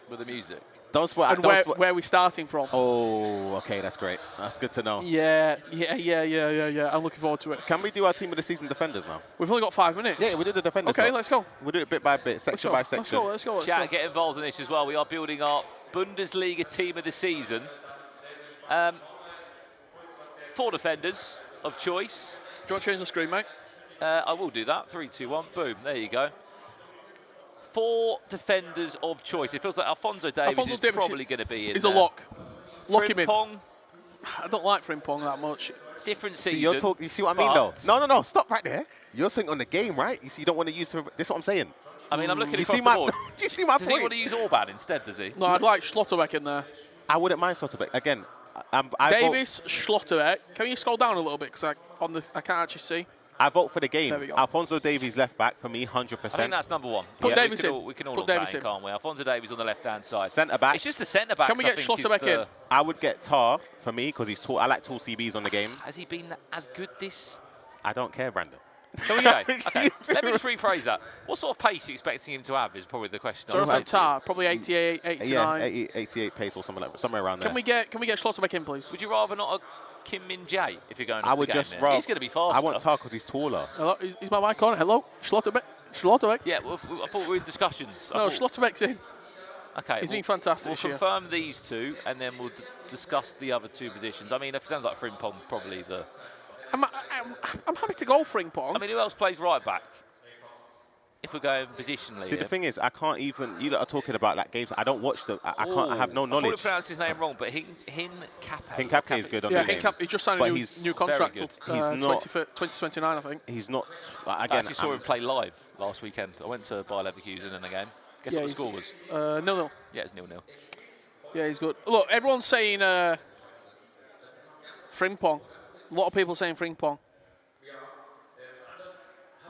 With the music. Where are we starting from? Oh, okay, that's great. That's good to know. Yeah. I'm looking forward to it. Can we do our Team of the Season defenders now? We've only got 5 minutes. Yeah, we do the defenders. Okay, let's go. We'll do it bit by bit, section by section. Let's go. Chat, get involved in this as well. We are building our Bundesliga Team of the Season. 4 defenders of choice. Do you want to change the screen, mate? I will do that. 3, 2, 1. Boom. There you go. 4 defenders of choice. It feels like Alphonso Davies is probably going to be in. He's a lock. Lock him in. Frimpong. I don't like Frimpong that much. Different season. You see what I mean, though? No. Stop right there. You're saying on the game, right? You see, you don't want to use him. This is what I'm saying. I mean, I'm looking across the board. Do you see my point? Does he want to use Orban instead, does he? No, I'd like Schlotterbeck in there. I wouldn't mind Schlotterbeck. Again, I vote, Davis, Schlotterbeck. Can you scroll down a little bit because I can't actually see. I vote for the game. There we go. Alphonso Davies left back for me, 100%. I think that's number one. Put Yeah, Davis we in. can all Put look that Davis in, in. can't we? Alphonso Davies on the left-hand side. Centre back. It's just the centre back. Can we get Schlotterbeck in? I would get Tar for me because he's tall. I like tall CBs on the game. Has he been as good this? I don't care, Brandon. Okay. Let me just rephrase that. What sort of pace are you expecting him to have is probably the question. Jonathan Tah, probably 88, 89. Yeah, 88 pace or somewhere around there. Can we get Schlotterbeck in, please? Would you rather not a Kim Min Jae if you're going I off would the game just there? rather. He's going to be faster. I want Tar because he's taller. Hello, is my mic on? Hello, Schlotterbeck. Yeah, well, I thought we were in discussions. No, Schlotterbeck's in. Okay. He's been fantastic We'll this year. confirm these two, and then we'll discuss the other two positions. I mean, it sounds like Frimpong probably the... I'm happy to go Frimpong. I mean, who else plays right back? If we're going positionally. See, the thing is, I can't even. You lot are talking about like games. I don't watch them. I can't. I have no I probably knowledge. pronounced his name wrong, but Hincapé. Hincapé is good on yeah, the game. he just signed But a he's new contract very till good. He's not- 2029, I think. He's not. I Again, actually saw him play live last weekend. I went to Bayer Leverkusen in the game. Guess Yeah, what the he's- score was? 0-0. Yeah, it's 0-0. Yeah, he's good. Look, everyone's saying Frimpong. A lot of people saying Frimpong.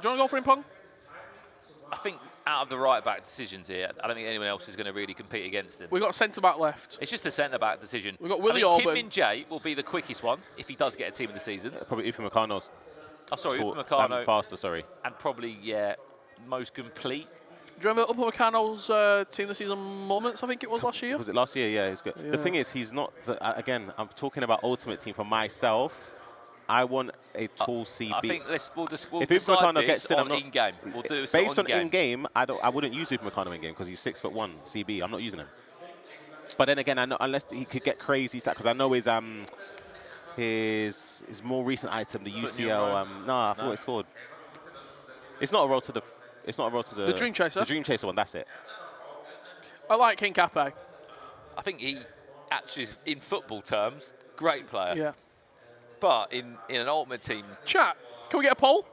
Do you want to go Frimpong? I think out of the right-back decisions here, I don't think anyone else is going to really compete against him. We've got centre-back left. It's just a centre-back decision. We've got Willie I mean, Orban. Kim Min Jae will be the quickest one if he does get a team of the season. probably Ethan McCarno's Oh, sorry, tall- Upamecano, faster. Sorry. and probably, yeah, most complete. Do you remember Upamecano's team of the season moments, I think it was last year? Was it last year? Yeah, he's good. Yeah. The thing is, he's not. Again, I'm talking about ultimate team for myself. I want a tall CB. I think we'll If decide Upamecano this gets in, I'm on not- in-game. We'll do it Based on in-game. in-game, I wouldn't use Upamecano in-game because he's 6'1" CB. I'm not using him. But then again, I know unless he could get crazy stats, because I know his more recent item, the UCL. I thought it scored. It's not a road to the. It's not a road to the. The Dream Chaser? The Dream Chaser one. That's it. I like Hincapé. I think he actually, in football terms, great player. Yeah. But in an ultimate team, Chat, can we get a poll?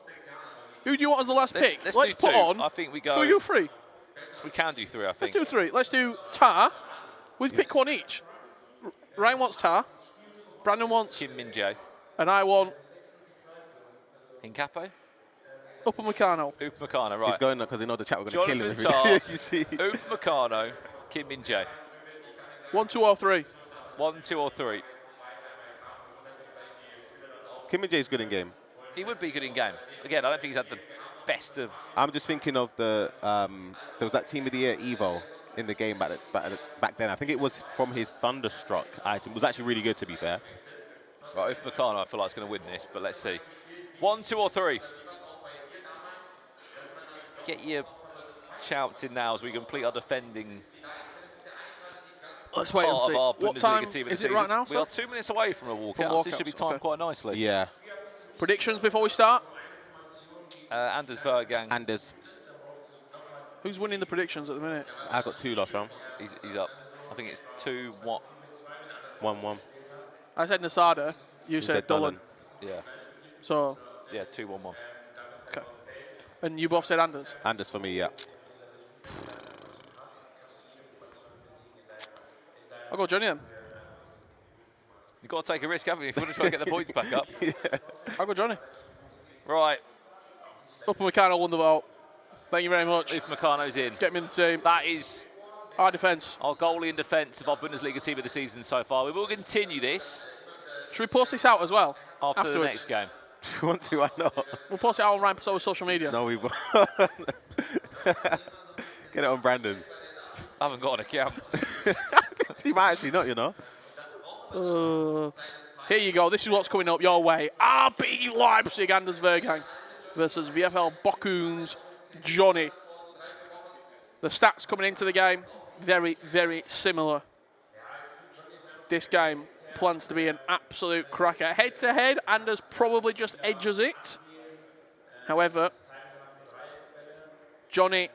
Who do you want as the last pick? let's Let's do put two. on. I think we Can we go. do 3? We can do 3, I Let's think. do 3. Let's do Tar. We'll pick one each. Ryan wants Tar. Brandon wants. Kim Min Jae, And I want Hincapé, Upamecano. Upamecano, right. He's going because they know the chat. We're going to kill him. Jonathan Tah, You see. Upamecano, Kim Min Jae. 1, 2, or 3. 1, 2, or 3. Kim Min Jae's good in game. He would be good in game. Again, I don't think he's had the best of. I'm just thinking of the there was that Team of the Year Evo in the game back then. I think it was from his Thunderstruck item. It was actually really good, to be fair. Right, Upamecano, I feel like is going to win this, but let's see. 1, 2, or 3. Get your shouts in now as we complete our defending Let's wait and part see. of our What Bundesliga time team of is the it right season. now, We sir? are 2 minutes away from a walkout, so this should be walkouts, timed okay. quite nicely. Yeah. Predictions before we start? Anders Vejrgang, Anders. Who's winning the predictions at the minute? I got 2 last round. he's up. I think it's 2, 1. 1-1. I said Nasada. You You said Dullen. Yeah, So, yeah, 2, 1, 1. okay. And you both said Anders. Anders for me, yeah. I'll go Jonny then. You've got to take a risk, haven't you, if you want to try and get the points back up. I'll go Jonny. Right, Upamecano won the vote. Thank you very much. Upamecano's in. Get me in the team. That is Our defence. our goalie in defence of our Bundesliga team of the season so far. We will continue this Should we post this out as well? after the Afterwards. next game. If you want to, I know. We'll post it out on Ryan Paso's social media. No, we won't. Get it on Brandon's. I haven't got an account. He might actually not, you know. Here you go. This is what's coming up your way. RB Leipzig, Anders Vejrgang versus VFL Bochum's Jonny. The stats coming into the game, very, very similar. This game plans to be an absolute cracker. Head-to-head, Anders probably just edges it. However, Jonny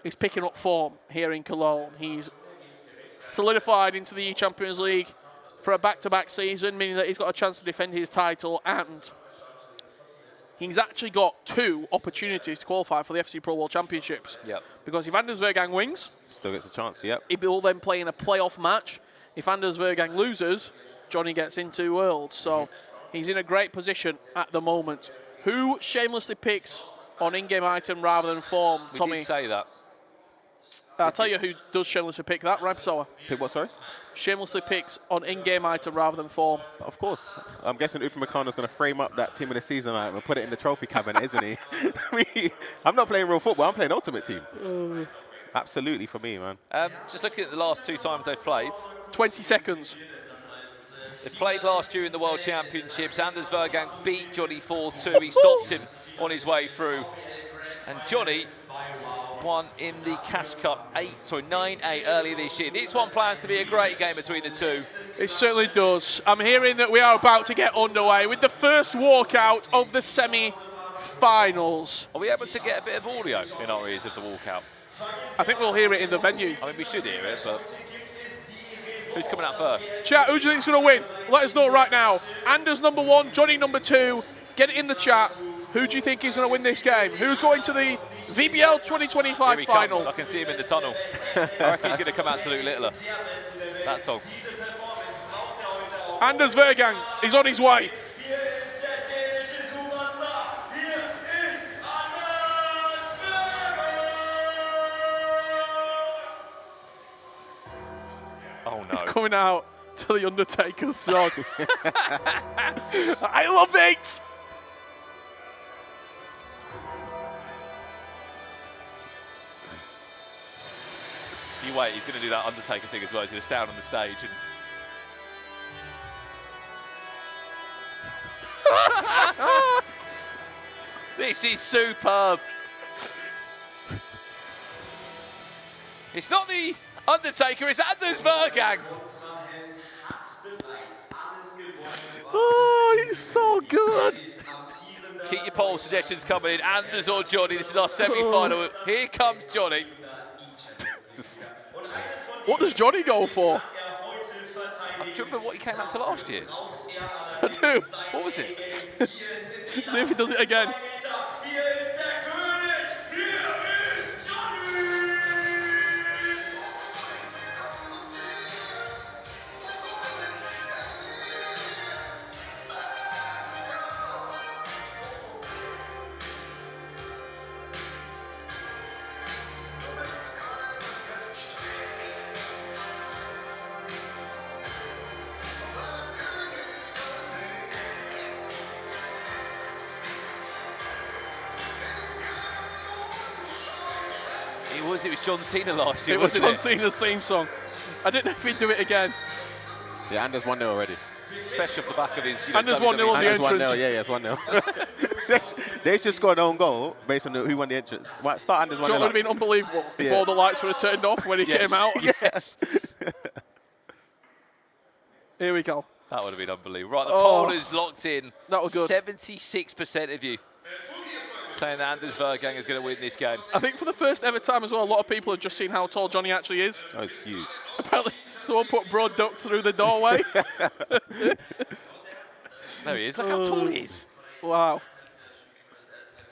is picking up form here in Cologne. He's solidified into the Champions League for a back-to-back season, meaning that he's got a chance to defend his title, and he's actually got 2 opportunities to qualify for the FC Pro World Championships. Yep. Because if Anders Vejrgang wins, Still gets a chance, yep. He will then play in a playoff match. If Anders Vejrgang loses, Jonny gets into Worlds. So he's in a great position at the moment. Who shamelessly picks on in-game item rather than form, Tommy? We did say that. I'll tell you who does shamelessly pick that, right, Pessoa? Pick what, sorry? Shamelessly picks on in-game item rather than form. Of course. I'm guessing Upamecano's going to frame up that Team of the Season item and put it in the trophy cabinet, isn't he? I'm not playing real football, I'm playing Ultimate Team. Absolutely for me, man. Just looking at the last 2 times they've played. 20 seconds. They played last year in the World Championships. Anders Vejrgang beat Jonny 4-2. He stopped him on his way through. And Jonny won in the Cash Cup 9-8 earlier this year. This one plans to be a great game between the two. It certainly does. I'm hearing that we are about to get underway with the first walkout of the semi-finals. Are we able to get a bit of audio in our ears of the walkout? I think we'll hear it in the venue. I mean, we should hear it, but who's coming out first? Chat, who do you think's going to win? Let us know right now. Anders number 1, Jonny number 2. Get it in the chat. Who do you think is going to win this game? Who's going to the VBL 2025 final? Comes. I can see him in the tunnel. I reckon he's going to come out to Luke Littler. That's all. Anders Vejrgang is on his way. Oh no. He's coming out to the Undertaker's song. I love it! You wait, he's going to do that Undertaker thing as well. He's going to stand on the stage and... This is superb. It's not the Undertaker, it's Anders Vejrgang. Oh, he's so good. Keep your poll suggestions coming in. Anders or Jonny, this is our semi-final. Here comes Jonny. What does Jonny go for? Do you remember what he came out to last year? I do. What was it? See if he does it again. It was John Cena last year, It was wasn't John Cena's theme song. I didn't know if he'd do it again. Yeah, Anders 1-0 already. Especially off the back of his... Anders 1-0 on the Anders entrance. 1-0, yeah, it's 1-0. They just scored their own goal based on who won the entrance. Right, start Anders 1-0. That would have been unbelievable if all the lights would have turned off when he came out. Yes. Here we go. That would have been unbelievable. Right, the poll is locked in. That was good. 76% of you saying that Anders Vejrgang is going to win this game. I think for the first ever time as well, a lot of people have just seen how tall Jonny actually is. Oh, it's huge. Apparently, someone put broad duck through the doorway. There he is. Look how tall he is. Wow.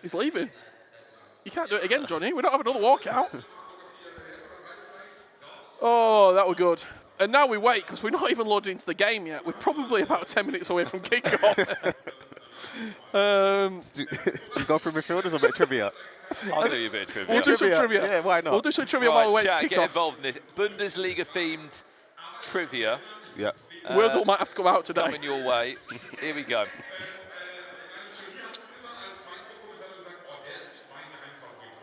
He's leaving. You can't do it again, Jonny. We don't have another walkout. Oh, that was good. And now we wait, because we're not even loaded into the game yet. We're probably about 10 minutes away from kickoff. Do you go through midfielders or a bit of trivia? I'll do you a bit of trivia. We'll do some trivia. Yeah, why not? We'll do some trivia Right, while we wait chat, for get kickoff. involved in this. Bundesliga-themed trivia Yeah. Wordle might have to go out today. coming your way. Here we go.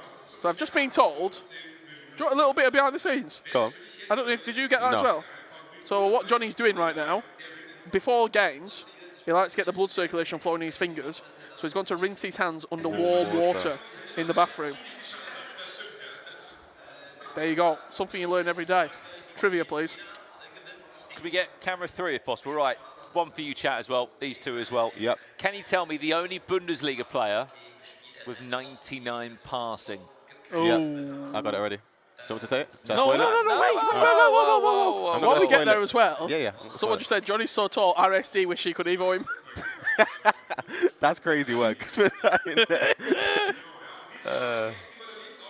So I've just been told, do you want a little bit of behind the scenes? Go on. I don't know if, did you get that as No. well? So what Jonny's doing right now, before games, he likes to get the blood circulation flowing in his fingers, so he's going to rinse his hands under warm water in the bathroom. There you go, something you learn every day. Trivia, please. Can we get camera 3 if possible? Right, one for you, chat, as well. These two as well. Yep. Can you tell me the only Bundesliga player with 99 passing? Oh. Yeah, I got it already. Do you want me to take it? Should I No, spoil no, it? no, no, wait. Whoa. I'm not While gonna we get spoil there it. as well, Yeah, yeah. I'm gonna someone spoil just said, Jonny's so tall, RSD wish he could evo him. That's crazy work.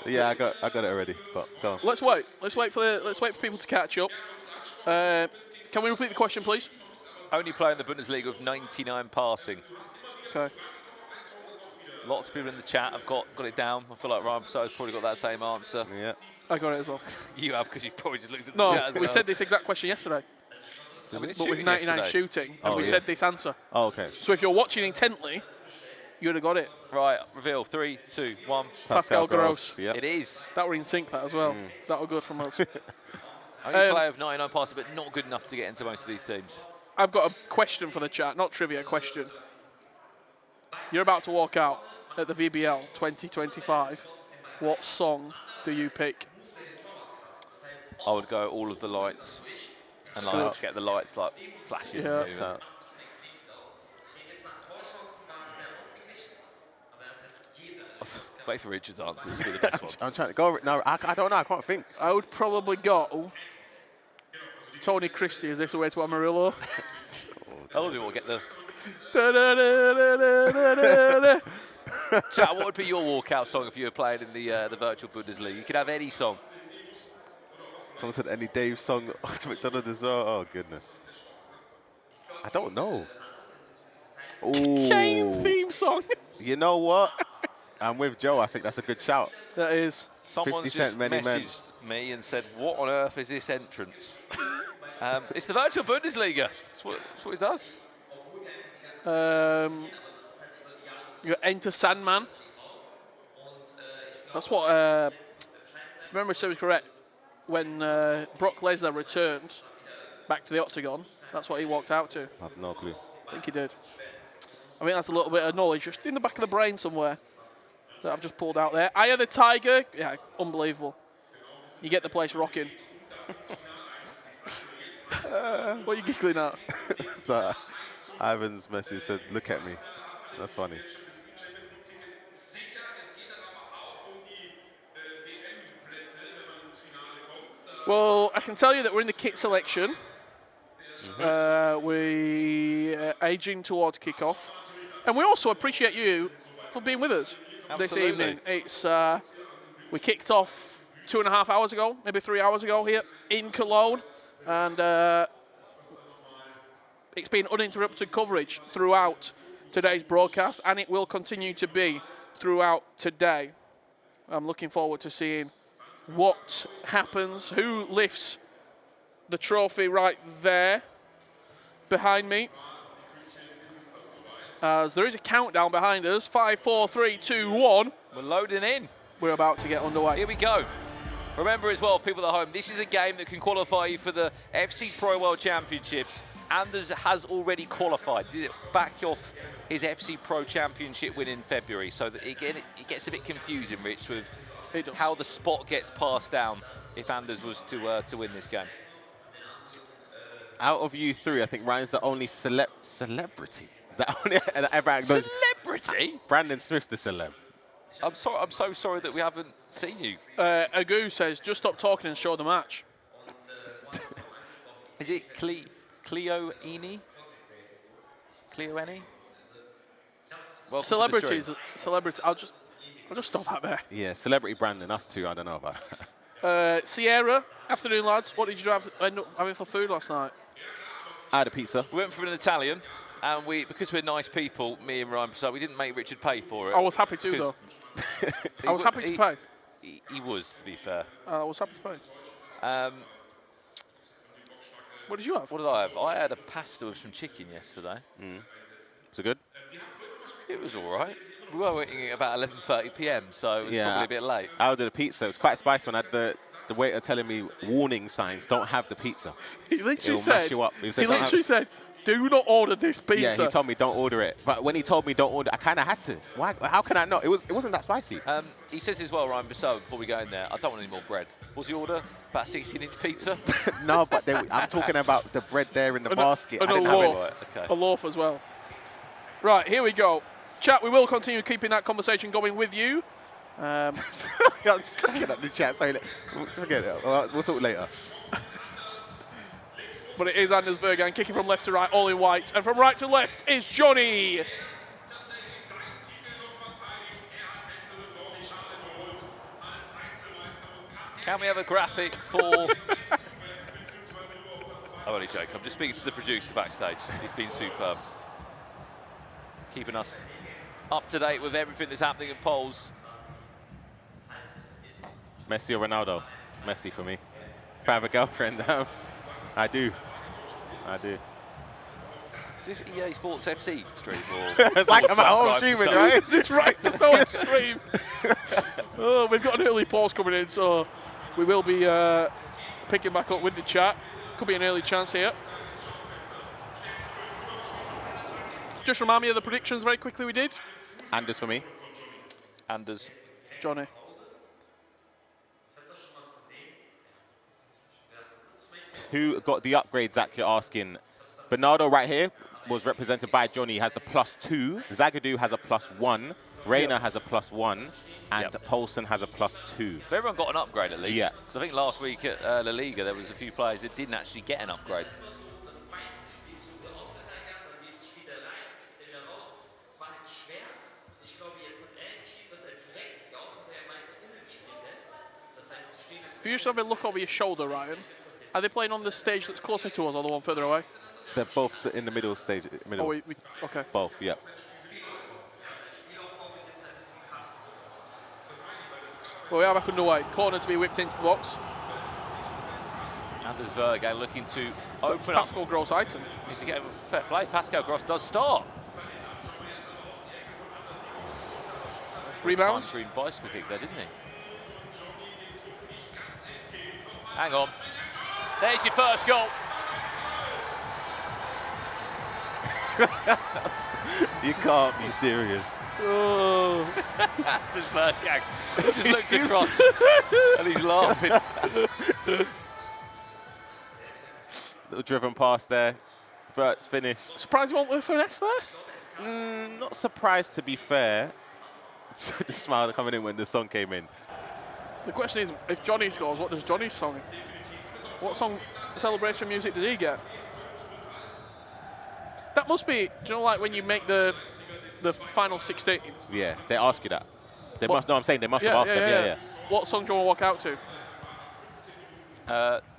Yeah, I got it already. But go on. Let's wait. Let's wait for people to catch up. Can we repeat the question, please? Only player in the Bundesliga with 99 passing. Okay. Lots of people in the chat have got it down. I feel like Ryan Pessoa's probably got that same answer. Yeah. I got it as well. You have, because you probably just looked at the No, chat as we well. said this exact question yesterday. But But with 99 shooting, and we said this answer. Oh, okay. So if you're watching intently, you'd have got it. Right, reveal. 3, 2, 1. Pascal Gross. Yep. It is. That were in sync, that as well. That were good from us. Only player of 99 passing, but not good enough to get into most of these teams. I've got a question for the chat, not trivia, question. You're about to walk out at the VBL 2025. What song do you pick? I would go All of the Lights. And like get the lights like flashes. Yeah. So, Wait for Richard's answer. This will be the best one. I'm trying to go. No, I don't know. I can't think. I would probably go Tony Christie. Is this a way to Amarillo? Oh, we'll get the Da-da-da-da-da-da-da. chat. What would be your walkout song if you were playing in the virtual Bundesliga? You could have any song. Someone said any Dave song to McDonald's as well. Oh, goodness. I don't know. Kane Ooh. theme song. You know what? I'm with Joe. I think that's a good shout. That is. Someone's 50 just Cent, Many Men. messaged me and said, "What on earth is this entrance?" It's the virtual Bundesliga. That's what it does. You got Enter Sandman. That's what. If memory serves correct, when Brock Lesnar returned back to the Octagon, that's what he walked out to. I have no clue. I think he did. I think that's a little bit of knowledge just in the back of the brain somewhere that I've just pulled out there. Eye of the Tiger. Yeah, unbelievable. You get the place rocking. What are you giggling at? So, Ivan's message said, "Look at me." That's funny. Well, I can tell you that we're in the kit selection. We are aging towards kickoff. And we also appreciate you for being with us this evening. It's we kicked off 2.5 hours ago, maybe 3 hours ago here in Cologne. And it's been uninterrupted coverage throughout today's broadcast, and it will continue to be throughout today. I'm looking forward to seeing what happens, who lifts the trophy right there behind me. As there is a countdown behind us, 5, 4, 3, 2, 1. We're loading in. We're about to get underway. Here we go. Remember as well, people at home, this is a game that can qualify you for the FC Pro World Championships. Anders has already qualified. Back off his FC Pro Championship win in February. So that again, it gets a bit confusing, Rich, with how the spot gets passed down if Anders was to win this game. Out of you three, I think Ryan's the only celebrity. Celebrity? Brandon Smith's the celeb. I'm sorry. I'm so sorry that we haven't seen you. Agu says, just stop talking and show the match. Is it Cleo Eni? Cleo Eni? Welcome Celebrities. I'll just stop that there. Yeah, celebrity Brandon, us two, I don't know about that. Sierra, afternoon lads. What did you end up having for food last night? I had a pizza. We went for an Italian, and because we're nice people, me and Ryan, so we didn't make Richard pay for it. I was happy to, though. I was happy to pay. He was, to be fair. I was happy to pay. What did you have? What did I have? I had a pasta with some chicken yesterday. Was it good? It was all right. We were eating at about 11:30 p.m., so it was probably a bit late. I ordered a pizza. It was quite spicy when I had the waiter telling me warning signs, don't have the pizza. He literally It'll mash you up. He literally said, do not order this pizza. Yeah, he told me don't order it. But when he told me don't order, I kind of had to. Why? How can I not? It wasn't that spicy. He says as well, Ryan Bissau, before we go in there, I don't want any more bread. What's the order? About 16-inch pizza? No, but I'm talking about the bread there in the basket. And I a didn't have loaf. it. Okay. A loaf as well. Right, here we go. Chat, we will continue keeping that conversation going with you. I'm just looking at the chat. Sorry, forget it. We'll talk later. But it is Anders Vejrgang kicking from left to right, all in white. And from right to left is Jonny. Can we have a graphic for... I'm only joking. I'm just speaking to the producer backstage. He's been superb. Keeping us up to date with everything that's happening in polls. Messi or Ronaldo? Messi for me. If I have a girlfriend, I do. Is this EA Sports FC stream? Or It's like I'm at home streaming, right? Is this right to so extreme? Oh, we've got an early pause coming in, so we will be picking back up with the chat. Could be an early chance here. Just remind me of the predictions very quickly we did. Anders for me. Anders. Jonny. Who got the upgrade, Zach, you're asking? Bernardo right here was represented by Jonny, has the +2. Zagadou has a +1. Reina has a +1. And Poulsen has a +2. So everyone got an upgrade at least. Yeah. So I think last week at La Liga there was a few players that didn't actually get an upgrade. If you just have a look over your shoulder, Ryan, are they playing on the stage that's closer to us or the one further away? They're both in the middle stage. Middle. Oh, okay. Both, yeah. Well, we are back underway. Corner to be whipped into the box. Anders Vejrgang looking to So open up. Pascal Gross item. Needs to get him fair play. Pascal Gross does start. Rebounds. Green bicycle kick there, didn't he? Hang on. There's your first goal. You can't be serious. Oh. Anders Vejrgang. He just looked across and he's laughing. Little driven pass there. Vert's finish. Surprised you won't with finesse there? Not surprised, to be fair. The smile coming in when the song came in. The question is, if Jonny scores, what does Jonny's song? What song celebration music did he get? That must be, do you know, like when you make the final 16? Yeah, they ask you that. They must. No, I'm saying they must have asked them. Yeah. What song do you want to walk out to?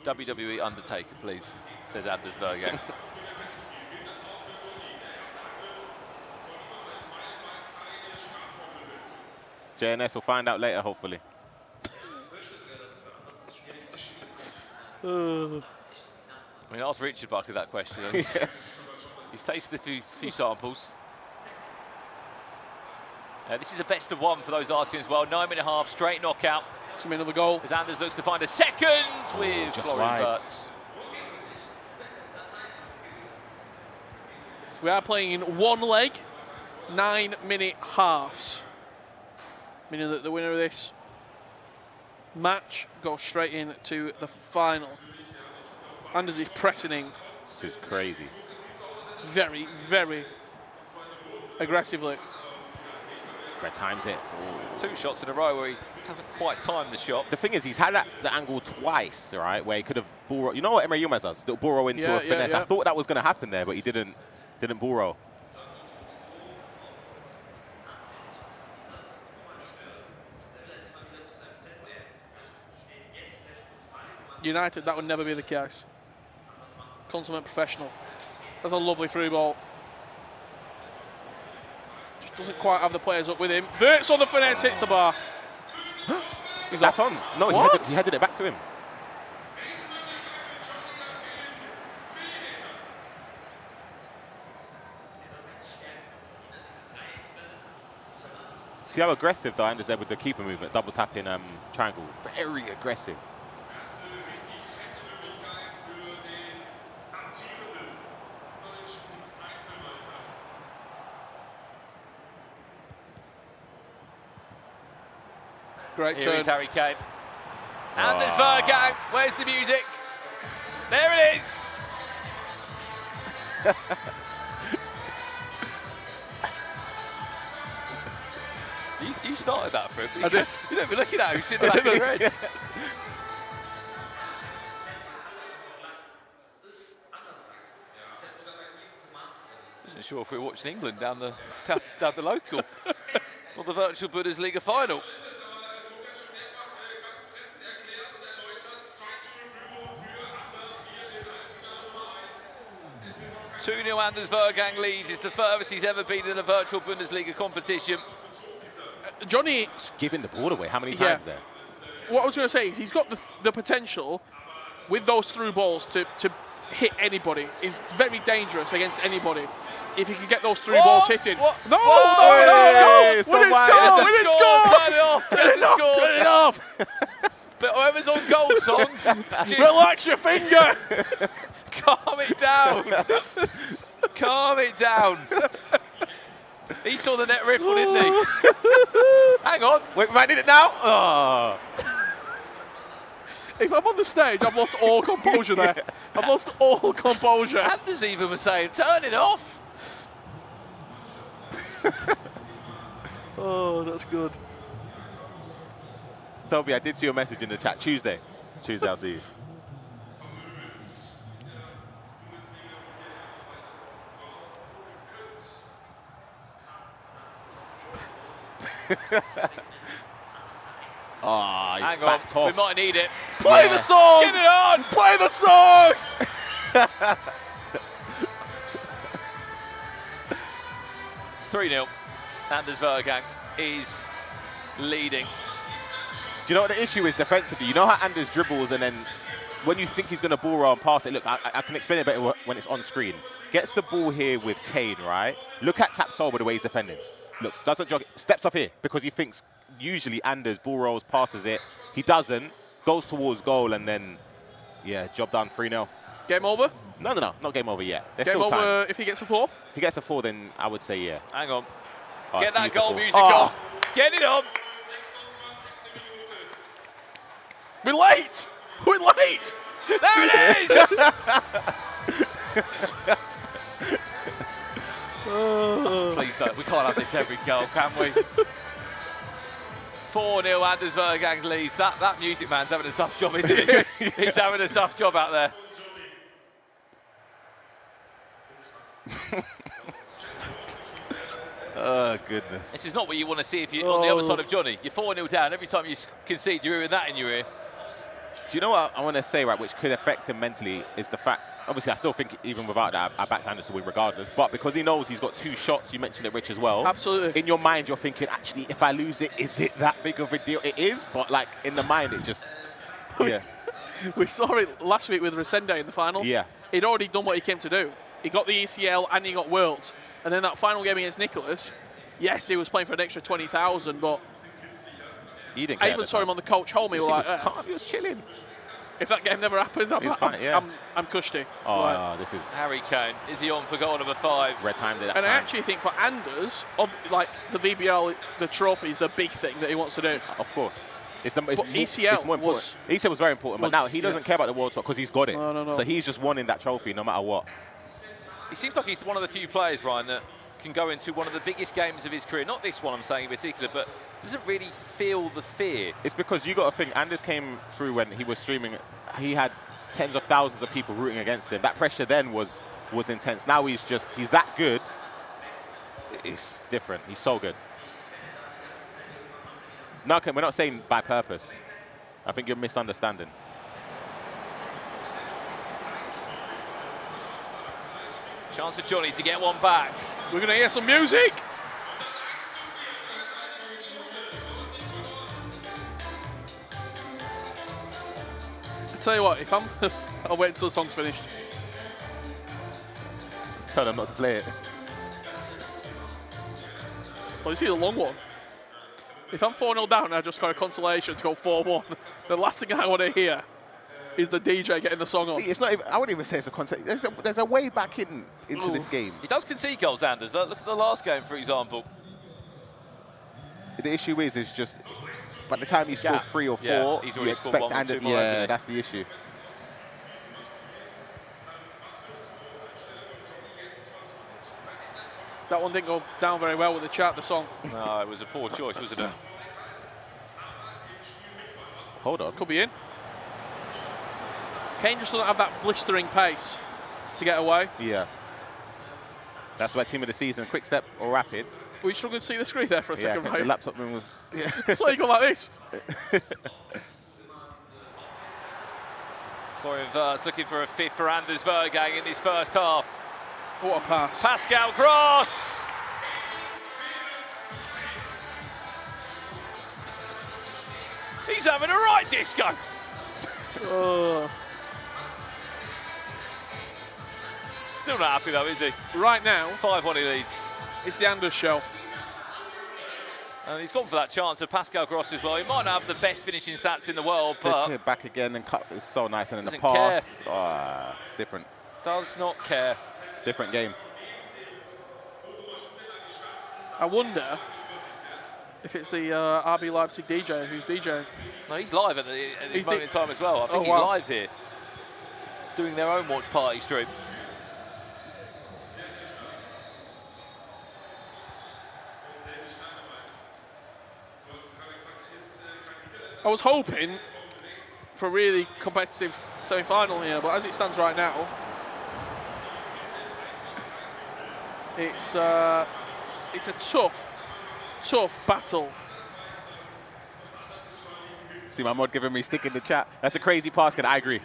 WWE Undertaker, please, says Anders Vejrgang. JNS will find out later, hopefully. I mean, ask Richard Buckley that question. He's tasted a few samples. This is a best of one for those asking as well. 9.5 straight knockout. It's another goal. As Anders looks to find a second with Florian Wirtz. We are playing in one leg, 9-minute halves. Meaning that the winner of this match goes straight into the final. Anders is pressing in. This is crazy. Very, very aggressively. Red times it. Ooh. 2 shots in a row where he hasn't quite timed the shot. The thing is, he's had the angle twice, right, where he could have bull. You know what Emre Yilmaz does? Little bull roll into a finesse. Yeah. I thought that was going to happen there, but he didn't bull roll. United, that would never be the case. Consummate professional. That's a lovely through ball. Just doesn't quite have the players up with him. Wirtz on the finesse, hits the bar. That's on. No, he headed it back to him. See how aggressive though Anders there with the keeper movement, double tapping triangle. Very aggressive. Great Here turn. is Harry Kane. Anders Vejrgang, where's the music? There it is. you started that for him. I did. You don't be looking at him, he's sitting back in the red. Wasn't sure if we were watching England down the local or the virtual Bundesliga final. 2-0 Anders Vejrgang leads. It's the furthest he's ever been in a virtual Bundesliga competition. Jonny, Just giving the ball away. How many times there? what I was going to say is he's got the potential with those through balls to hit anybody. He's very dangerous against anybody. If he can get those through balls hitting. What? No, Whoa! no, no, no, win it, score! Turn it off! Turn it off! But whoever's on goal song, just Relax your finger! calm it down. Calm it down. He saw the net ripple, didn't he? Hang on. Wait, we might need it now. Oh. If I'm on the stage, I've lost all composure there. I've lost all composure. Anders even was saying, turn it off. Oh, that's good. Toby, I did see your message in the chat. Tuesday, I'll see you. Oh, he's Hang on, backed off. we might need it. Play the song! Get it on! Play the song! 3-0. Anders Vejrgang is leading. Do you know what the issue is defensively? You know how Anders dribbles and then when you think he's going to ball roll and pass it, look, I can explain it better when it's on screen. Gets the ball here with Kane, right? Look at Tapsoba the way he's defending. Look, doesn't jog, steps up here because he thinks usually Anders ball rolls, passes it. He doesn't, goes towards goal and then, yeah, job done, 3-0. Game over? No, not game over yet. There's Game still over time. if he gets a fourth? If he gets a 4, then I would say yeah. Hang on. Oh, Get it's that goal beautiful. music Oh. on. Get it on. We're late! We're late! There it is! Please don't. We can't have this every goal, can we? 4-0 Anders Vejrgang leads. That music man's having a tough job, isn't he? He's having a tough job out there. Oh, goodness. This is not what you want to see if you're on the other side of Jonny. You're 4-0 down. Every time you concede, you're hearing that in your ear. Do you know what I want to say, right, which could affect him mentally is the fact, obviously I still think even without that, I backed Anders to win regardless, but because he knows he's got 2 shots, you mentioned it, Rich, as well. Absolutely. In your mind, you're thinking, actually, if I lose it, is it that big of a deal? It is, but like in the mind, it just, yeah. We saw it last week with Resende in the final. Yeah. He'd already done what he came to do. He got the ECL and he got Worlds. And then that final game against Nicholas, yes, he was playing for an extra 20,000, but He didn't I care even at saw the him on the coach home. He time. was He like, was calm, he was chilling. if that game never happened, He was fine, yeah. I'm cushy. Oh, Like, this is Harry Kane, is he on for goal number 5? red time that and I time. actually think for Anders, like the VBL, the trophy is the big thing that he wants to do. Of course. It's more ECL important. was- ECL was very important, but now he doesn't care about the World Tour because he's got it. No. So he's just wanting that trophy no matter what. He seems like he's one of the few players, Ryan, that can go into one of the biggest games of his career. Not this one, I'm saying in particular, but doesn't really feel the fear. It's because you got to think, Anders came through when he was streaming. He had tens of thousands of people rooting against him. That pressure then was intense. Now he's that good. It's different. He's so good. No, we're not saying by purpose. I think you're misunderstanding. Chance for Jonny to get one back. We're going to hear some music. I tell you what, if I'm, I'll wait until the song's finished. Tell them not to play it. Well, you see the long one. If I'm 4-0 down and I just got a consolation to go 4-1, the last thing I want to hear is the DJ getting the song on. See, it's not even, I wouldn't even say it's a concept. There's a way back into this game. He does concede goals, Anders. Look at the last game, for example. The issue is just by the time you score 3 or 4, Yeah, he's already you scored expect 1 or Anders. 2 more, hasn't Yeah, he? that's the issue. That one didn't go down very well with the chat, the song. No, it was a poor choice, wasn't it? Hold on. Could be in. Kane just doesn't have that blistering pace to get away. Yeah. That's why team of the season, quick step or rapid. Were you struggling to see the screen there for a second, The right? laptop room was. Yeah. It's like you go like this. Florian Wirtz looking for a 5th for Anders Vejrgang in this first half. What a pass. Pascal Gross. He's having a right disco. Still not happy though, is he? Right now, 5-1 he leads. it's the Anders show. And he's gone for that chance of Pascal Gross as well. He might not have the best finishing stats in the world, This but hit back again and cut. It was so nice. And then the Doesn't care. pass. Oh, it's different. does not care. Different game. I wonder if it's the RB Leipzig DJ who's DJing. No, he's live at He's this moment in time as well. I think Oh, he's wow. live here, doing their own watch party stream. I was hoping for a really competitive semi-final here, but as it stands right now, it's a tough battle. See my mod giving me stick in the chat. That's a crazy pass, and I agree.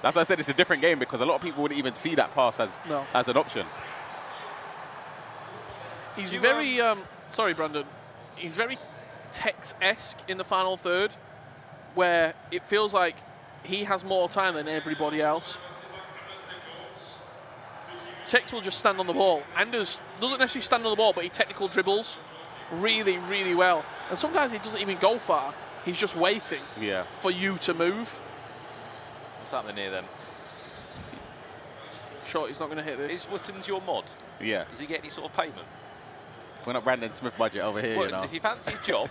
That's why I said it's a different game, because a lot of people wouldn't even see that pass as an option. He's very, sorry Brandon, he's very Tex-esque in the final third, where it feels like he has more time than everybody else. Tex will just stand on the ball. Anders doesn't necessarily stand on the ball, but he technical dribbles really, really well. And sometimes he doesn't even go far. He's just waiting for you to move. What's happening here then? Sure, he's not going to hit this. Is Wotton's your mod? Yeah. Does he get any sort of payment? We're not Brandon Smith budget over here, you know. If you fancy a job,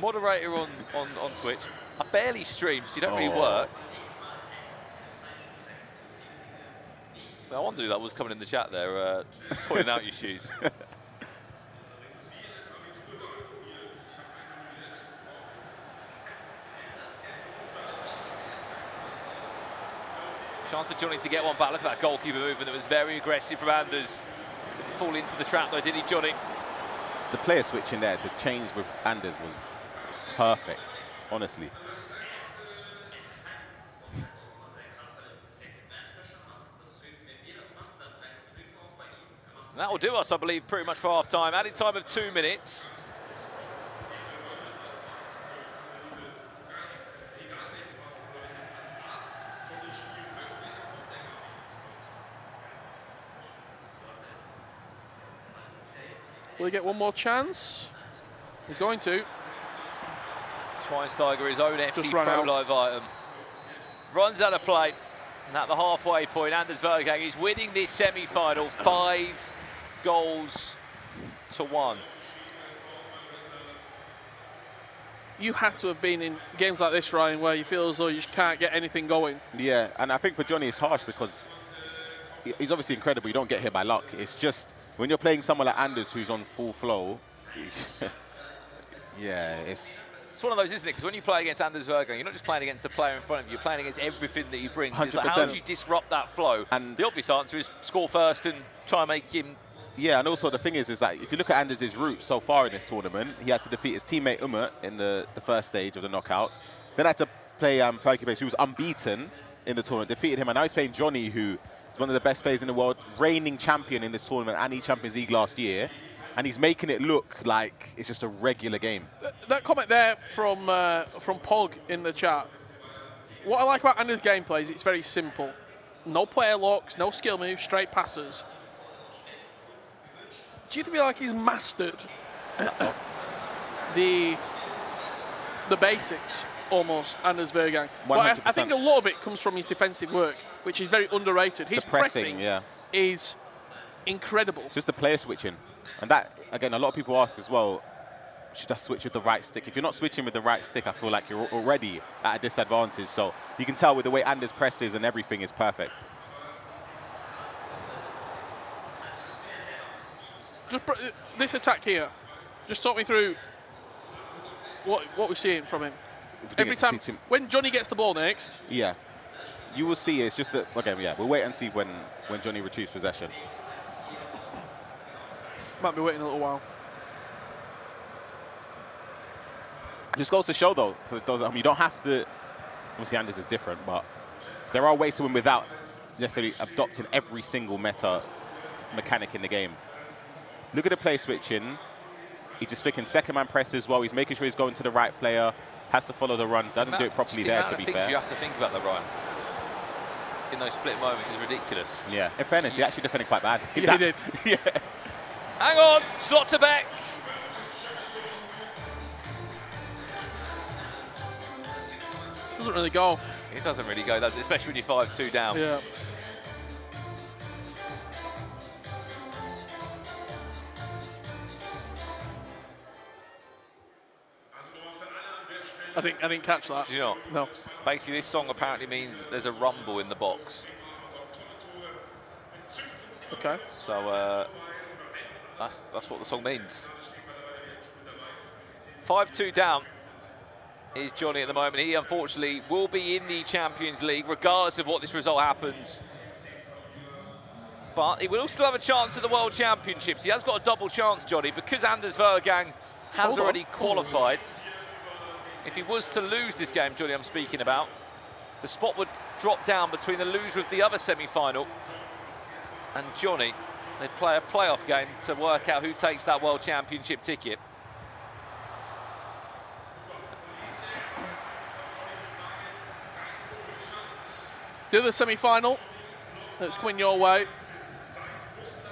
moderator on Twitch. I barely stream, so you don't really work. I wonder who that was coming in the chat there, pointing out your shoes. Chance for Jonny to get one back. Look at that goalkeeper movement that was very aggressive from Anders. Didn't fall into the trap though, did he, Jonny? The player switching there to change with Anders was perfect, honestly. And that will do us, I believe, pretty much for half-time. Added time of 2 minutes. Will he get one more chance? He's going to. Schweinsteiger, his own FC run Pro out. Live item. Runs out of play. And at the halfway point, Anders Vejrgang is winning this semi-final 5-1. You had to have been in games like this, Ryan, where you feel as though you just can't get anything going. Yeah, and I think for Jonny it's harsh because he's obviously incredible. You don't get hit by luck. It's just when you're playing someone like Anders who's on full flow, yeah, it's one of those, isn't it? Because when you play against Anders Vejrgang, you're not just playing against the player in front of you, you're playing against everything that he brings. It's like, how 100%. do you disrupt that flow? And the obvious answer is score first and try and make him. yeah, and also the thing is that if you look at Anders' route so far in this tournament, he had to defeat his teammate Umut in the first stage of the knockouts. Then had to play Furky, who was unbeaten in the tournament, defeated him, and now he's playing Jonny, who is one of the best players in the world, reigning champion in this tournament and he Champions League last year, and he's making it look like it's just a regular game. That comment there from Pog in the chat. What I like about Anders' gameplay is it's very simple. No player locks, no skill moves, straight passes. Do you feel like he's mastered the basics almost, Anders Vejrgang? But I think a lot of it comes from his defensive work, which is very underrated. His the pressing, is incredible. Just the player switching. And that, again, a lot of people ask as well, should I switch with the right stick? If you're not switching with the right stick, I feel like you're already at a disadvantage. So you can tell with the way Anders presses and everything is perfect. Just this attack here, just talk me through what we're seeing from him. Every time, when Jonny gets the ball next. Yeah. You will see it's just that, again, yeah, we'll wait and see when Jonny retrieves possession. Might be waiting a little while. Just goes to show, though, for those, you don't have to, obviously Anders is different, but there are ways to win without necessarily adopting every single meta mechanic in the game. Look at the play switching. He's just flicking second man press as well. He's making sure he's going to the right player. Has to follow the run. Doesn't do it properly there, to be fair. You have to think about the run in those split moments is ridiculous. Yeah. In fairness, he actually defended quite bad. Yeah, he did. Yeah. Hang on, Slotterbeck. Doesn't really go. It doesn't really go, does it? Especially when you're 5-2 down. Yeah. I didn't catch that. Did you not? No. Basically, this song apparently means there's a rumble in the box. Okay. So that's what the song means. 5-2 down is Jonny at the moment. He unfortunately will be in the Champions League regardless of what this result happens. But he will still have a chance at the World Championships. He has got a double chance, Jonny, because Anders Vejrgang has already qualified. If he was to lose this game, Jonny, I'm speaking about, the spot would drop down between the loser of the other semi-final and Jonny. They'd play a playoff game to work out who takes that World Championship ticket. The other semi-final that's coming your way,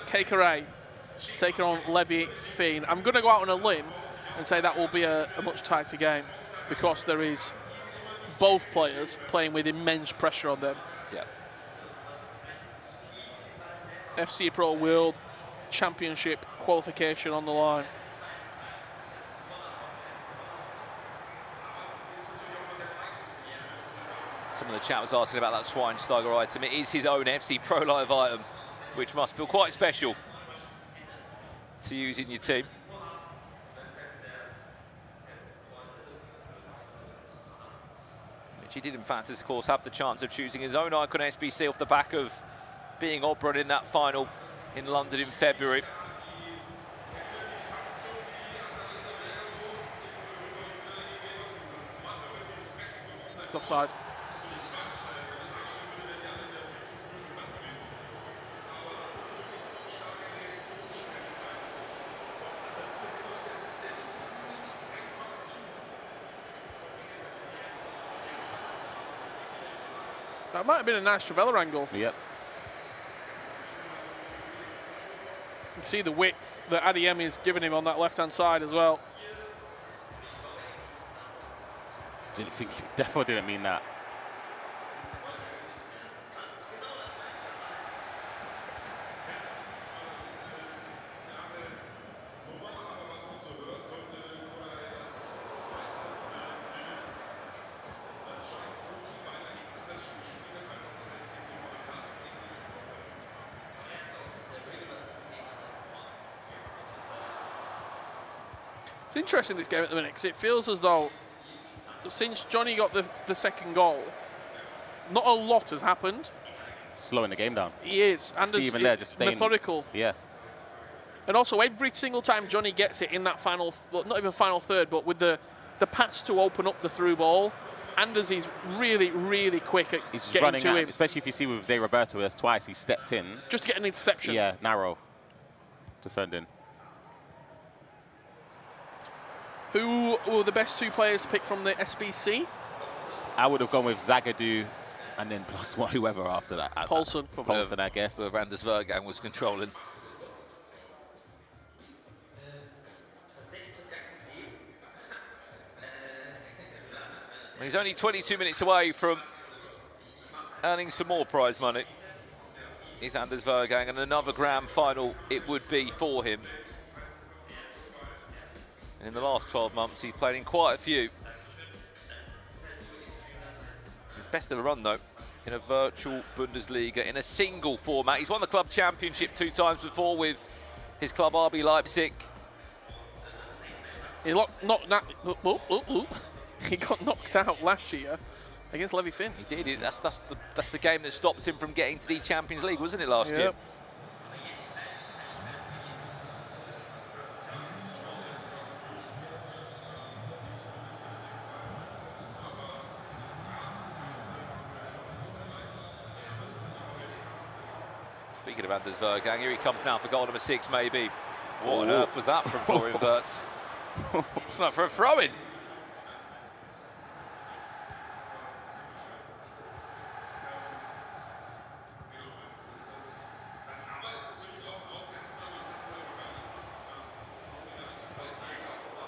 Kkoray taking on LevyFinn. I'm going to go out on a limb and say that will be a much tighter game because there is both players playing with immense pressure on them. Yeah. FC Pro World Championship qualification on the line. Some of the chat was asking about that Schweinsteiger item. It is his own FC Pro Live item, which must feel quite special to use in your team. Which he did, in fact, of course, have the chance of choosing his own icon SBC off the back of being Oberon in that final in London in February. It's offside. That might have been a nice Travella angle. Yep. You can see the width that Adiem is giving him on that left-hand side as well. Definitely didn't mean that. It's interesting, this game at the minute, because it feels as though since Jonny got the second goal, not a lot has happened. Slowing the game down. He is. And even there, just staying methodical. Yeah. And also, every single time Jonny gets it in that final, well, not even final third, but with the pass to open up the through ball, Anders is really, really quick at He's getting running to out, him. especially if you see with Zé Roberto, there's twice he stepped in. Just to get an interception. Yeah, narrow defending. Who were the best two players to pick from the SBC? I would have gone with Zagadou and then plus one, whoever after that. Paulson. Paulson, I guess. Whoever Anders Vejrgang was controlling. He's only 22 minutes away from earning some more prize money. He's Anders Vejrgang, and another grand final it would be for him. And in the last 12 months, he's played in quite a few. His best ever run, though, in a virtual Bundesliga, in a single format. He's won the club championship 2 times before with his club RB Leipzig. He got knocked out last year against LevyFinn. He did. That's the game that stopped him from getting to the Champions League, wasn't it, last year? Speaking of Anders Vejrgang, here he comes now for goal number 6, maybe. What on earth was that from Florian Wirtz? Not for a throw-in.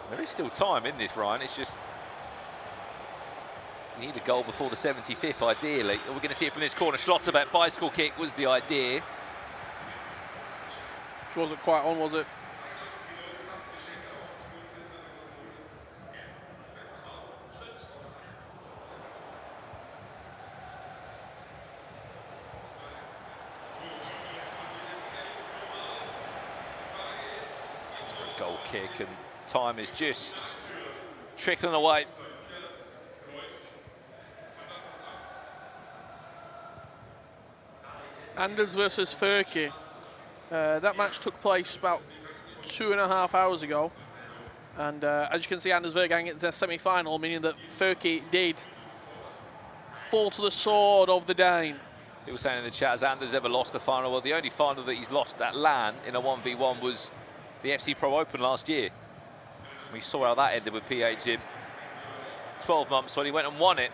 There is still time in this, Ryan. It's just you need a goal before the 75th, ideally. We're going to see it from this corner. Schlotterbeck, bicycle kick was the idea. Which wasn't quite on, was it? Goal kick, and time is just trickling away. Anders versus Furky. That match took place about 2.5 hours ago. And as you can see, Anders Vejrgang is their semi-final, meaning that Furky did fall to the sword of the Dane. People saying in the chat, has Anders ever lost a final? Well, the only final that he's lost at LAN in a 1v1 was the FC Pro Open last year. We saw how that ended with PH 12 months when he went and won it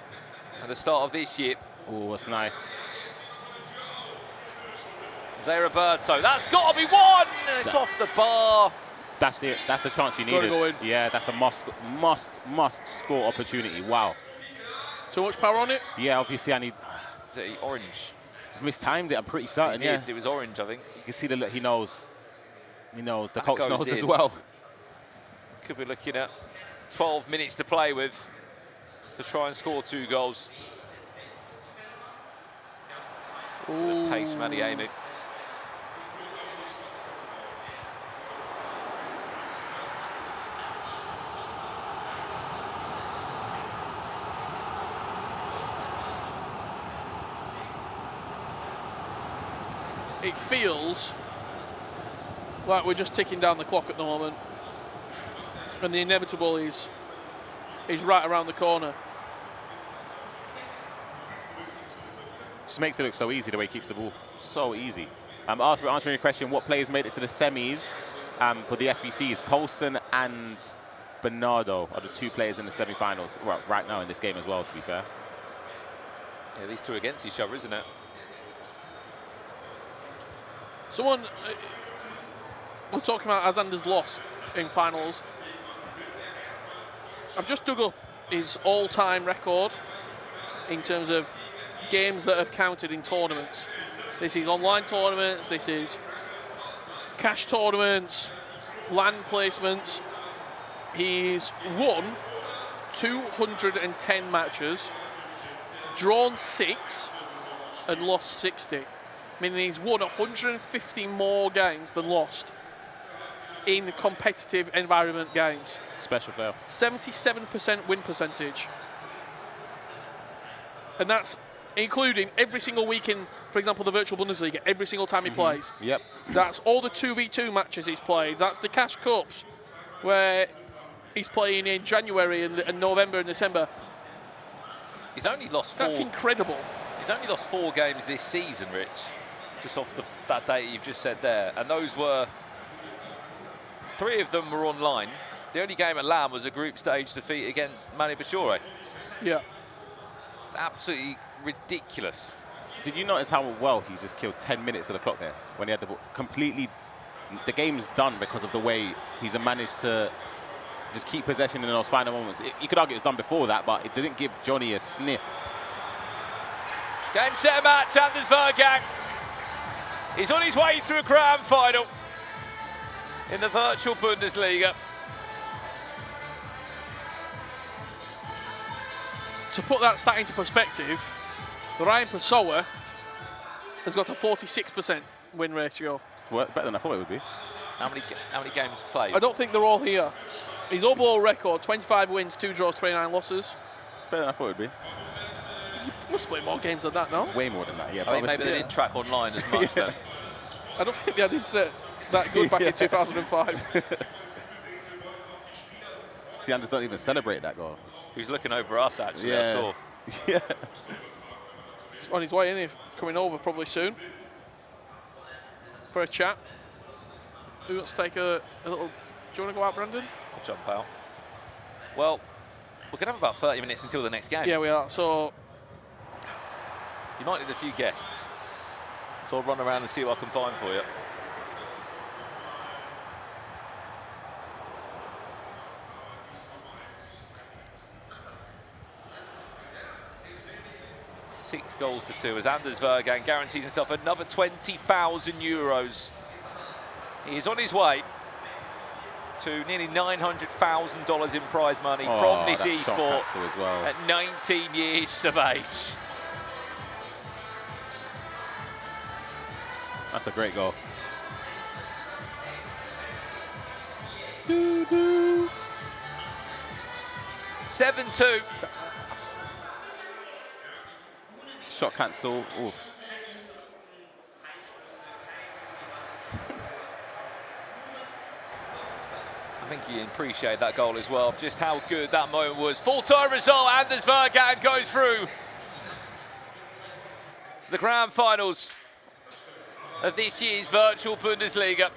at the start of this year. Oh, that's nice. Roberto, that's got to be one. It's off the bar. That's the chance you needed. Go in. Yeah, that's a must score opportunity. Wow. Too much power on it? Yeah, obviously I need. Is it orange? Mistimed it. I'm pretty certain. He Yeah, did. It was orange, I think. you can see the look. He knows. He knows. The That coach goes knows as in. well. Could be looking at 12 minutes to play with to try and score 2 goals. Ooh. Pace from Amy. It feels like we're just ticking down the clock at the moment. And the inevitable is right around the corner. Just makes it look so easy the way he keeps the ball. So easy. Arthur, answering your question, what players made it to the semis for the SBCs? Poulsen and Bernardo are the 2 players in the semi-finals. Well, right now in this game as well, to be fair. Yeah, these 2 against each other, isn't it? Someone, we're talking about as Anders lost in finals. I've just dug up his all-time record in terms of games that have counted in tournaments. This is online tournaments, this is cash tournaments, LAN placements. He's won 210 matches, drawn 6, and lost 60. Meaning he's won 150 more games than lost in competitive environment games. Special player. 77% win percentage. And that's including every single week in, for example, the virtual Bundesliga, every single time he plays. Yep. That's all the 2v2 matches he's played. That's the cash cups where he's playing in January and November and December. He's only lost 4. That's incredible. He's only lost 4 games this season, Rich. Just off that data you've just said there. And those were, 3 of them were online. The only game at LAN was a group stage defeat against Mani Bashore. Yeah. It's absolutely ridiculous. Did you notice how well he's just killed 10 minutes of the clock there? When he had the ball completely, the game's done because of the way he's managed to just keep possession in those final moments. You could argue it was done before that, but it didn't give Jonny a sniff. Game, set, match, Anders Vejrgang. He's on his way to a grand final in the virtual Bundesliga. To put that stat into perspective, Ryan Pessoa has got a 46% win ratio. Well, better than I thought it would be. How many games played? I don't think they're all here. His overall record, 25 wins, 2 draws, 29 losses. Better than I thought it would be. You must play more games than that, no? Way more than that, yeah. I mean, maybe they didn't track online as much then. I don't think they had internet that good back in 2005. See, Anders don't even celebrate that goal. Who's looking over us, actually, Yeah. I saw. Yeah. He's on his way in here, coming over probably soon. for a chat. Let's take a little... Do you want to go out, Brandon? I'll jump out. Well, we're going to have about 30 minutes until the next game. Yeah, we are. So... You might need a few guests. So I'll run around and see what I can find for you. Six goals to 2 as Anders Vejrgang guarantees himself another €20,000. He is on his way to nearly $900,000 in prize money from this e-sport as well. at 19 years of age. That's a great goal. 7-2. Shot cancel. Oof. I think you appreciate that goal as well, just how good that moment was. Full-time result, Anders Vejrgang goes through to the grand finals of this year's virtual Bundesliga.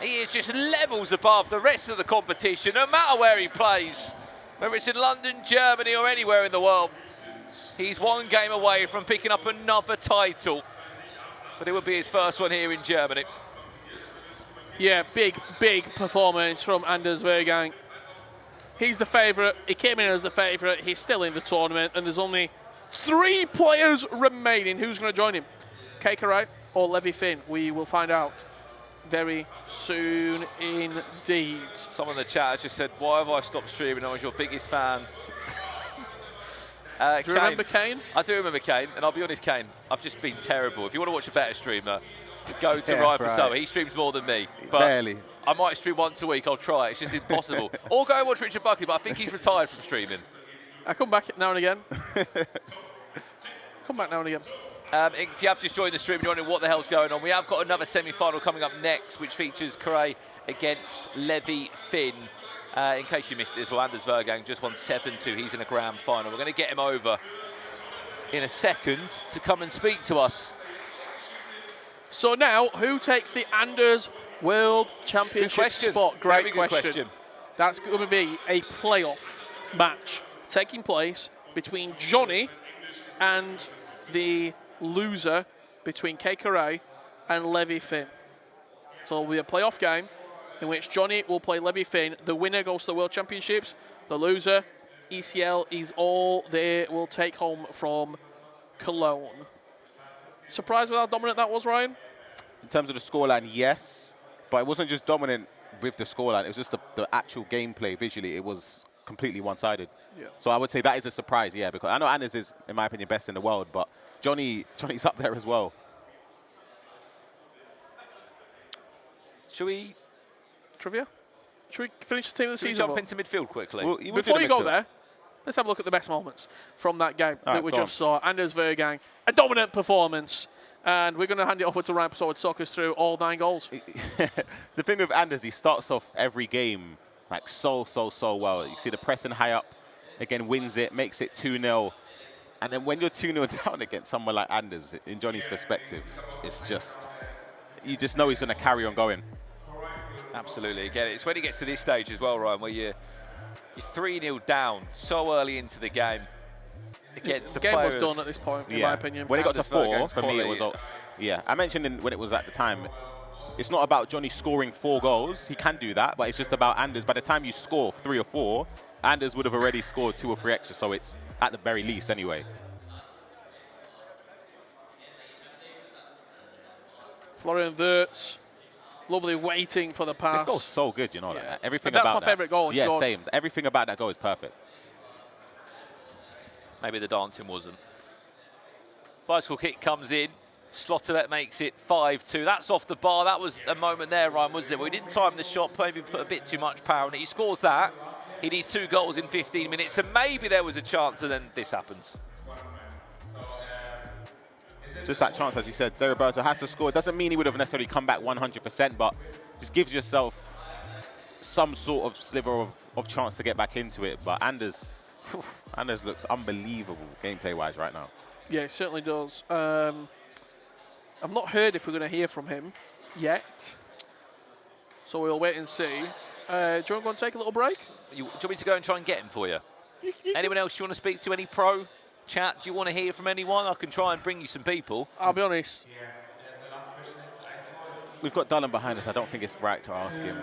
He is just levels above the rest of the competition, no matter where he plays, whether it's in London, Germany, or anywhere in the world. He's one game away from picking up another title, but it would be his first one here in Germany. Yeah, big performance from Anders Vejrgang. He's the favourite. He came in as the favourite. He's still in the tournament, and there's only 3 players remaining. Who's going to join him? Kkoray or LevyFinn? We will find out very soon indeed. Someone in the chat has just said, why have I stopped streaming? I was your biggest fan. Do you remember Kane? I do remember Kane, and I'll be honest, Kane, I've just been terrible. If you want to watch a better streamer, go to Ryan Pasoa. He streams more than me. But Barely. I might stream once a week. I'll try. It's just impossible. Or go and watch Richard Buckley, but I think he's retired from streaming. I come back now and again. Come back now and again. If you have just joined the stream and you're wondering what the hell's going on, we have got another semi-final coming up next, which features Kkoray against LevyFinn. In case you missed it as well, Anders Vejrgang just won 7-2. He's in a grand final. We're going to get him over in a second to come and speak to us. So now, who takes the Anders World Championship spot? Great question. That's going to be a playoff match taking place between Jonny and the loser between Kkoray and LevyFinn. So it will be a playoff game in which Jonny will play LevyFinn. The winner goes to the World Championships. The loser, ECL, is all they will take home from Cologne. Surprised with how dominant that was, Ryan? In terms of the scoreline, yes. But it wasn't just dominant with the scoreline. It was just the actual gameplay visually. It was completely one-sided. Yeah. So I would say that is a surprise, yeah, because I know Anders is, in my opinion, best in the world, but Jonny's up there as well. Shall we... Trivia? Should we finish the team of the season? Jump into midfield quickly? We'll Before you go there, let's have a look at the best moments from that game that we just saw. Anders Vejrgang, a dominant performance. And we're going to hand it over to Ryan Pasoa to talk us through all 9 goals. The thing with Anders, he starts off every game like so well. You see the pressing high up, again wins it, makes it 2-0. And then when you're 2-0 down against someone like Anders, in Jonny's perspective, it's just, you just know he's going to carry on going. Absolutely. Again, it's when he gets to this stage as well, Ryan, where you're 3-0 down so early into the game. Against the game was done at this point, in my opinion. When it got to 4, for me, it was yeah. I mentioned when it was at the time, it's not about Jonny scoring 4 goals. He can do that, but it's just about Anders. By the time you score 3 or 4, Anders would have already scored 2 or 3 extra, so it's at the very least anyway. Florian Wirtz, lovely waiting for the pass. This goal's so good, you know. Yeah. Everything That's about my favourite goal. Yeah, same. Everything about that goal is perfect. Maybe the dancing wasn't. Bicycle kick comes in. Slotterbeck makes it 5-2. That's off the bar. That was a moment there, Ryan, wasn't it? We didn't time the shot, maybe put a bit too much power in it. He scores that. He needs 2 goals in 15 minutes, so maybe there was a chance, and then this happens. Just that chance, as you said, De Roberto has to score. It doesn't mean he would have necessarily come back 100%, but just gives yourself some sort of sliver of chance to get back into it. But Anders looks unbelievable gameplay-wise right now. Yeah, it certainly does. I've not heard if we're going to hear from him yet. So we'll wait and see. Do you want to go and take a little break? Do you want me to go and try and get him for you? Anyone else you want to speak to? Any pro chat? Do you want to hear from anyone? I can try and bring you some people. I'll be honest. We've got Dullen behind us. I don't think it's right to ask him.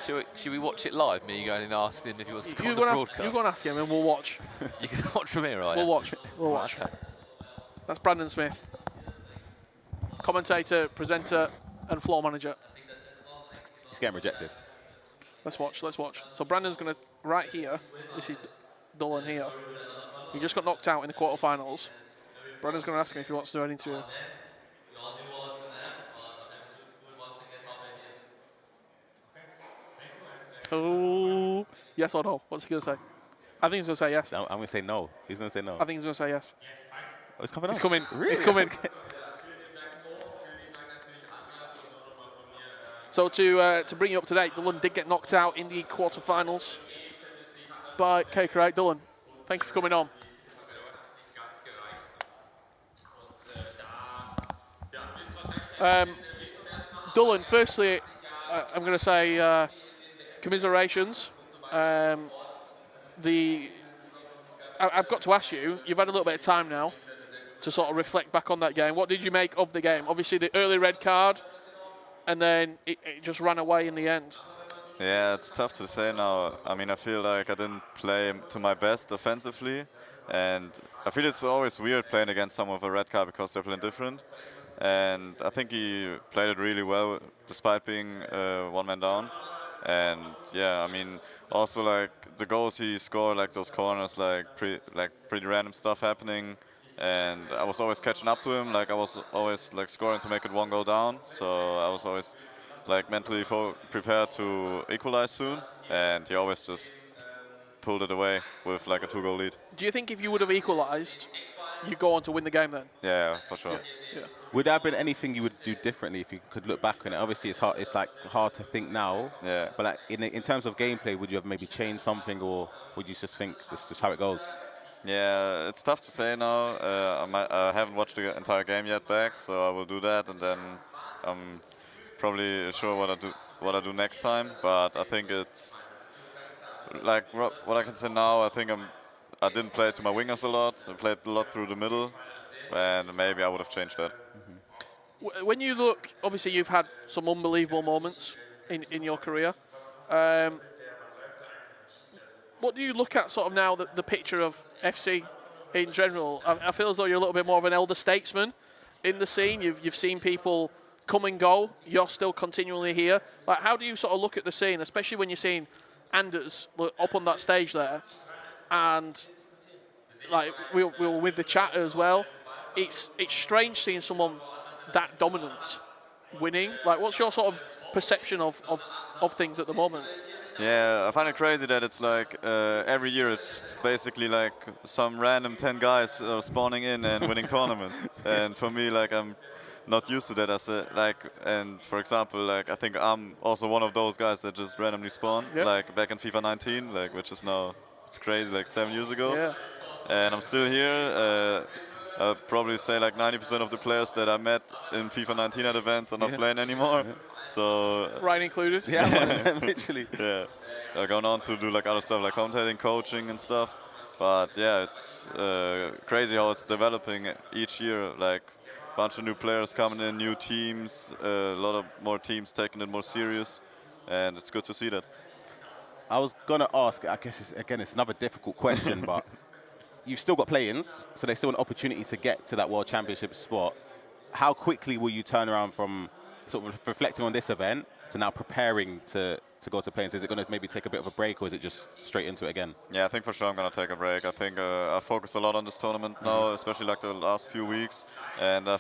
Should we watch it live? Me going and asking him if he wants to come on the broadcast? You go and ask him and we'll watch. You can watch from here, right? We'll watch. We'll watch. Okay. That's Brandon Smith. Commentator, presenter, and floor manager. He's getting rejected. Let's watch, let's watch. So Brandon's going to, right here, this is Dullen here. He just got knocked out in the quarterfinals. Brandon's going to ask him if he wants to do an interview. Oh, yes or no? What's he going to say? I think he's going to say yes. I'm going to say no. He's going to say no. I think he's going to say yes. Oh, it's coming up. It's coming. Really? It's coming. So to bring you up to date, Dullen did get knocked out in the quarterfinals by Kkoray. Dullen, thank you for coming on. Dullen, firstly, I'm going to say commiserations. I've got to ask you, you've had a little bit of time now to sort of reflect back on that game. What did you make of the game? Obviously, the early red card, and then it just ran away in the end. Yeah, it's tough to say now. I mean, I feel like I didn't play to my best offensively, and I feel it's always weird playing against someone with a red card because they're playing different. And I think he played it really well despite being one man down. And yeah, I mean, also like the goals he scored, like those corners, like pretty random stuff happening. And I was always catching up to him. Like I was always like scoring to make it one goal down. So I was always like mentally prepared to equalize soon. And he always just pulled it away with like a 2-goal lead. Do you think if you would have equalised, you go on to win the game then? Yeah, for sure. Yeah. Would there have been anything you would do differently if you could look back on it? Obviously, it's hard. It's like hard to think now. Yeah. But like in terms of gameplay, would you have maybe changed something, or would you just think this is how it goes? Yeah, it's tough to say now. I haven't watched the entire game yet back, so I will do that, and then I'm probably sure what I do next time. But I think it's like what I can say now. I think I didn't play to my wingers a lot. I played a lot through the middle, and maybe I would have changed that. When you look, obviously you've had some unbelievable moments in your career. What do you look at sort of now, the picture of FC in general? I feel as though you're a little bit more of an elder statesman in the scene. You've seen people come and go. You're still continually here. Like, how do you sort of look at the scene, especially when you're seeing Anders up on that stage there? And like we were with the chatter as well. It's strange seeing someone that dominant winning. Like, what's your sort of perception of things at the moment? Yeah, I find it crazy that it's like every year it's basically like some random 10 guys spawning in and winning tournaments. And for me, like, I'm not used to that. And for example, like, I think I'm also one of those guys that just randomly spawn. Yep. Like back in FIFA 19, like, which is now, it's crazy, like 7 years ago. Yeah. And I'm still here. I'll probably say like 90% of the players that I met in FIFA 19 at events are not playing anymore. So Ryan included. Yeah, literally. Yeah, going on to do like other stuff like commentating, coaching and stuff. But yeah, it's crazy how it's developing each year. Like a bunch of new players coming in, new teams, a lot of more teams taking it more serious, and it's good to see that. I was gonna ask. I guess it's another difficult question, but you've still got play-ins, so there's still an opportunity to get to that World Championship spot. How quickly will you turn around from sort of reflecting on this event to now preparing to go to play-ins? Is it going to maybe take a bit of a break, or is it just straight into it again? Yeah, I think for sure I'm going to take a break. I think I focus a lot on this tournament now, especially like the last few weeks. And I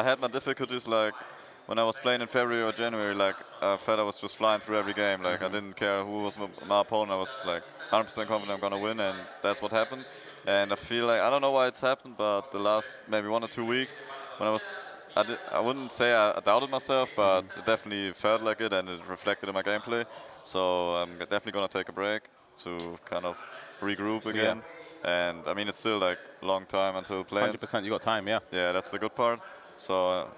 had my difficulties like when I was playing in February or January. Like I felt I was just flying through every game. Like I didn't care who was my opponent. I was like 100% confident I'm going to win, and that's what happened. And I feel like, I don't know why it's happened, but the last maybe 1 or 2 weeks when I wouldn't say I doubted myself, but it definitely felt like it, and it reflected in my gameplay. So I'm definitely going to take a break to kind of regroup again. And I mean, it's still like a long time until playing. 100%, you got time, yeah. Yeah, that's the good part. So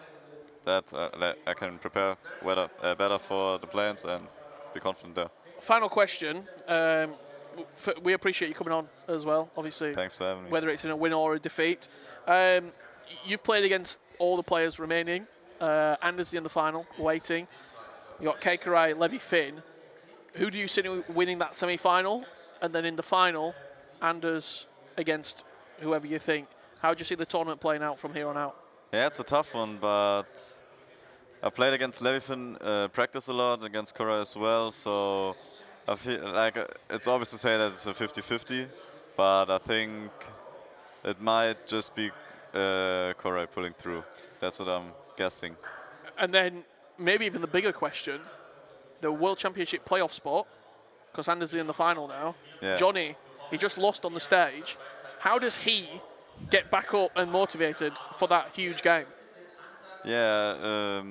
that I can prepare better for the plans and be confident there. Final question. We appreciate you coming on as well, obviously. Thanks for having me. Whether it's in a win or a defeat. You've played against all the players remaining. Anders in the final, waiting. You got Kkoray, LevyFinn. Who do you see winning that semi-final? And then in the final, Anders against whoever you think. How do you see the tournament playing out from here on out? Yeah, it's a tough one, but I played against LevyFinn, practice a lot, against Kkoray as well, so I feel like it's obvious to say that it's a 50-50, but I think it might just be Kkoray pulling through. That's what I'm guessing. And then maybe even the bigger question, the World Championship playoff spot, because Anders is in the final now. Yeah. Jonny, he just lost on the stage. How does he get back up and motivated for that huge game? Yeah,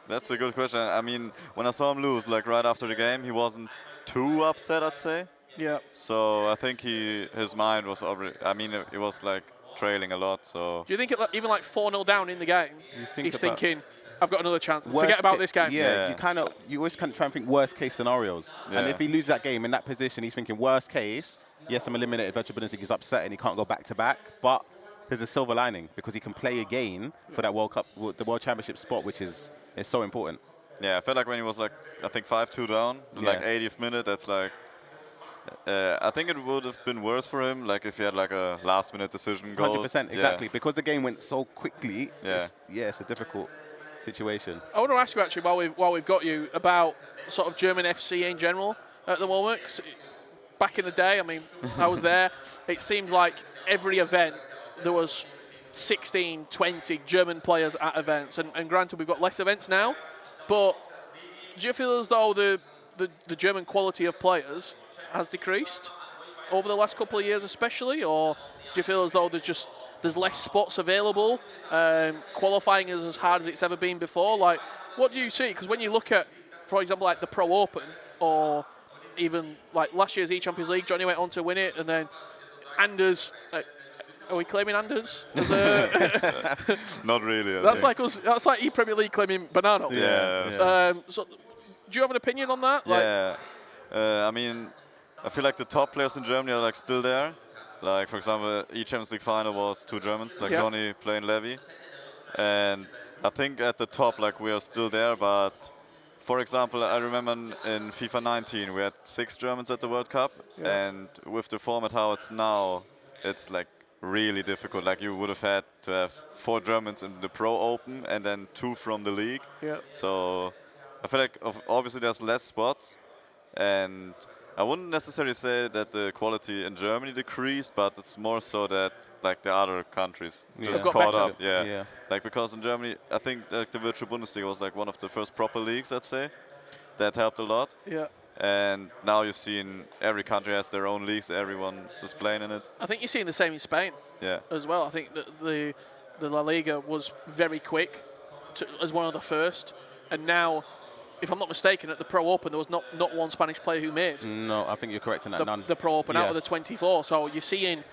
that's a good question. I mean, when I saw him lose, like right after the game, he wasn't too upset, I'd say. Yeah. So I think his mind was already, I mean, it was like trailing a lot, so. Do you think even like 4-0 down in the game, he's thinking, I've got another chance. Worst Forget about this game. Yeah, you always kind of try and think worst case scenarios. Yeah. And if he loses that game in that position, he's thinking worst case. Yes, I'm eliminated. Virtual Bundesliga, he's upset and he can't go back to back. But there's a silver lining because he can play again for that World Cup, the World Championship spot, which is so important. Yeah, I felt like when he was like, I think 5-2 down, like 80th minute, that's like, I think it would have been worse for him, like if he had like a last-minute decision goal. 100%, exactly. Yeah. Because the game went so quickly, Yeah. it's a difficult situation. I want to ask you actually, while we've got you, about sort of German FC in general at the moment. 'Cause back in the day, I mean, I was there. It seemed like every event there was 16, 20 German players at events. And granted, we've got less events now, but do you feel as though the German quality of players has decreased over the last couple of years especially, or do you feel as though there's less spots available, qualifying is as hard as it's ever been before? Like, what do you see? Because when you look at, for example, like the Pro Open, or even like last year's E-Champions League, Jonny went on to win it, and then Anders, are we claiming Anders? Not really. That's like us. That's like E-Premier League claiming Banano. Yeah. So, do you have an opinion on that? Yeah. I mean, I feel like the top players in Germany are like still there. Like, for example, E-Champions League final was 2 Germans, like Jonny playing Levy. And I think at the top, like, we are still there, but for example, I remember in FIFA 19, we had 6 Germans at the World Cup, and with the format how it's now, it's like really difficult. Like, you would have had to have 4 Germans in the Pro Open and then 2 from the league. Yeah. So I feel like obviously there's less spots, and I wouldn't necessarily say that the quality in Germany decreased, but it's more so that like the other countries just caught up. Yeah. Like, because in Germany, I think like the Virtual Bundesliga was like one of the first proper leagues, I'd say. That helped a lot. Yeah. And now you've seen every country has their own leagues, everyone is playing in it. I think you're seeing the same in Spain as well. I think that the La Liga was very quick as one of the first, and now, if I'm not mistaken, at the Pro Open there was not one Spanish player who made. No, I think you're correct in that. None. The Pro Open out of the 24. So you're seeing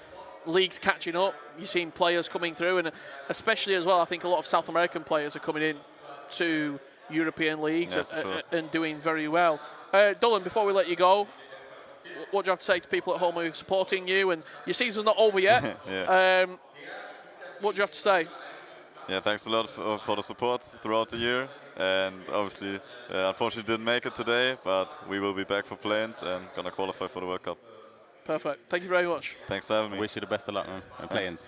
leagues catching up. You're seeing players coming through, and especially as well, I think a lot of South American players are coming in to European leagues and doing very well. Dullen, before we let you go, what do you have to say to people at home who are supporting you? And your season's not over yet. What do you have to say? Yeah, thanks a lot for the support throughout the year. And obviously, unfortunately didn't make it today, but we will be back for play-ins and gonna qualify for the World Cup. Perfect. Thank you very much. Thanks for having me. Wish you the best of luck, man, and play-ins.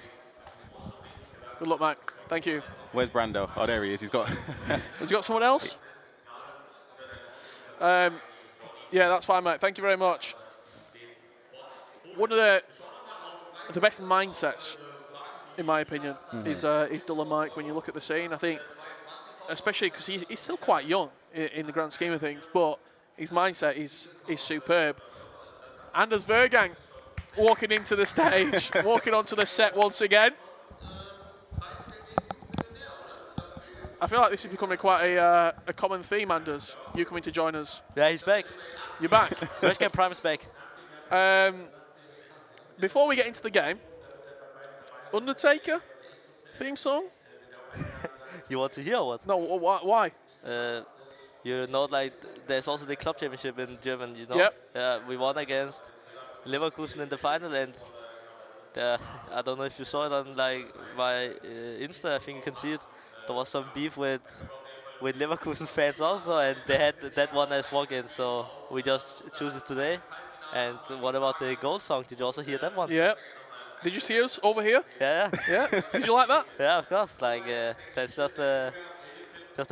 Good luck, mate. Thank you. Where's Brando? Oh, there he is. He's got. Has he got someone else? Yeah, that's fine, mate. Thank you very much. One of the best mindsets, in my opinion, is DullenMIKE. When you look at the scene, I think, especially because he's still quite young in the grand scheme of things, but his mindset is superb. Anders Vejrgang walking into the stage, walking onto the set once again. I feel like this is becoming quite a common theme, Anders. You coming to join us? Yeah, he's back. You're back? Vejrgang Prime's back. before we get into the game, Undertaker theme song? You want to hear what? No, why? You know, like, there's also the club championship in Germany, you know? Yep. We won against Leverkusen in the final, and I don't know if you saw it on, like, my Insta, I think you can see it. There was some beef with Leverkusen fans also, and they had that one as walk-in, so we just choose it today. And what about the goal song? Did you also hear that one? Yeah. Did you see us over here? Yeah. Yeah. Did you like that? Yeah, of course. Like, that's just a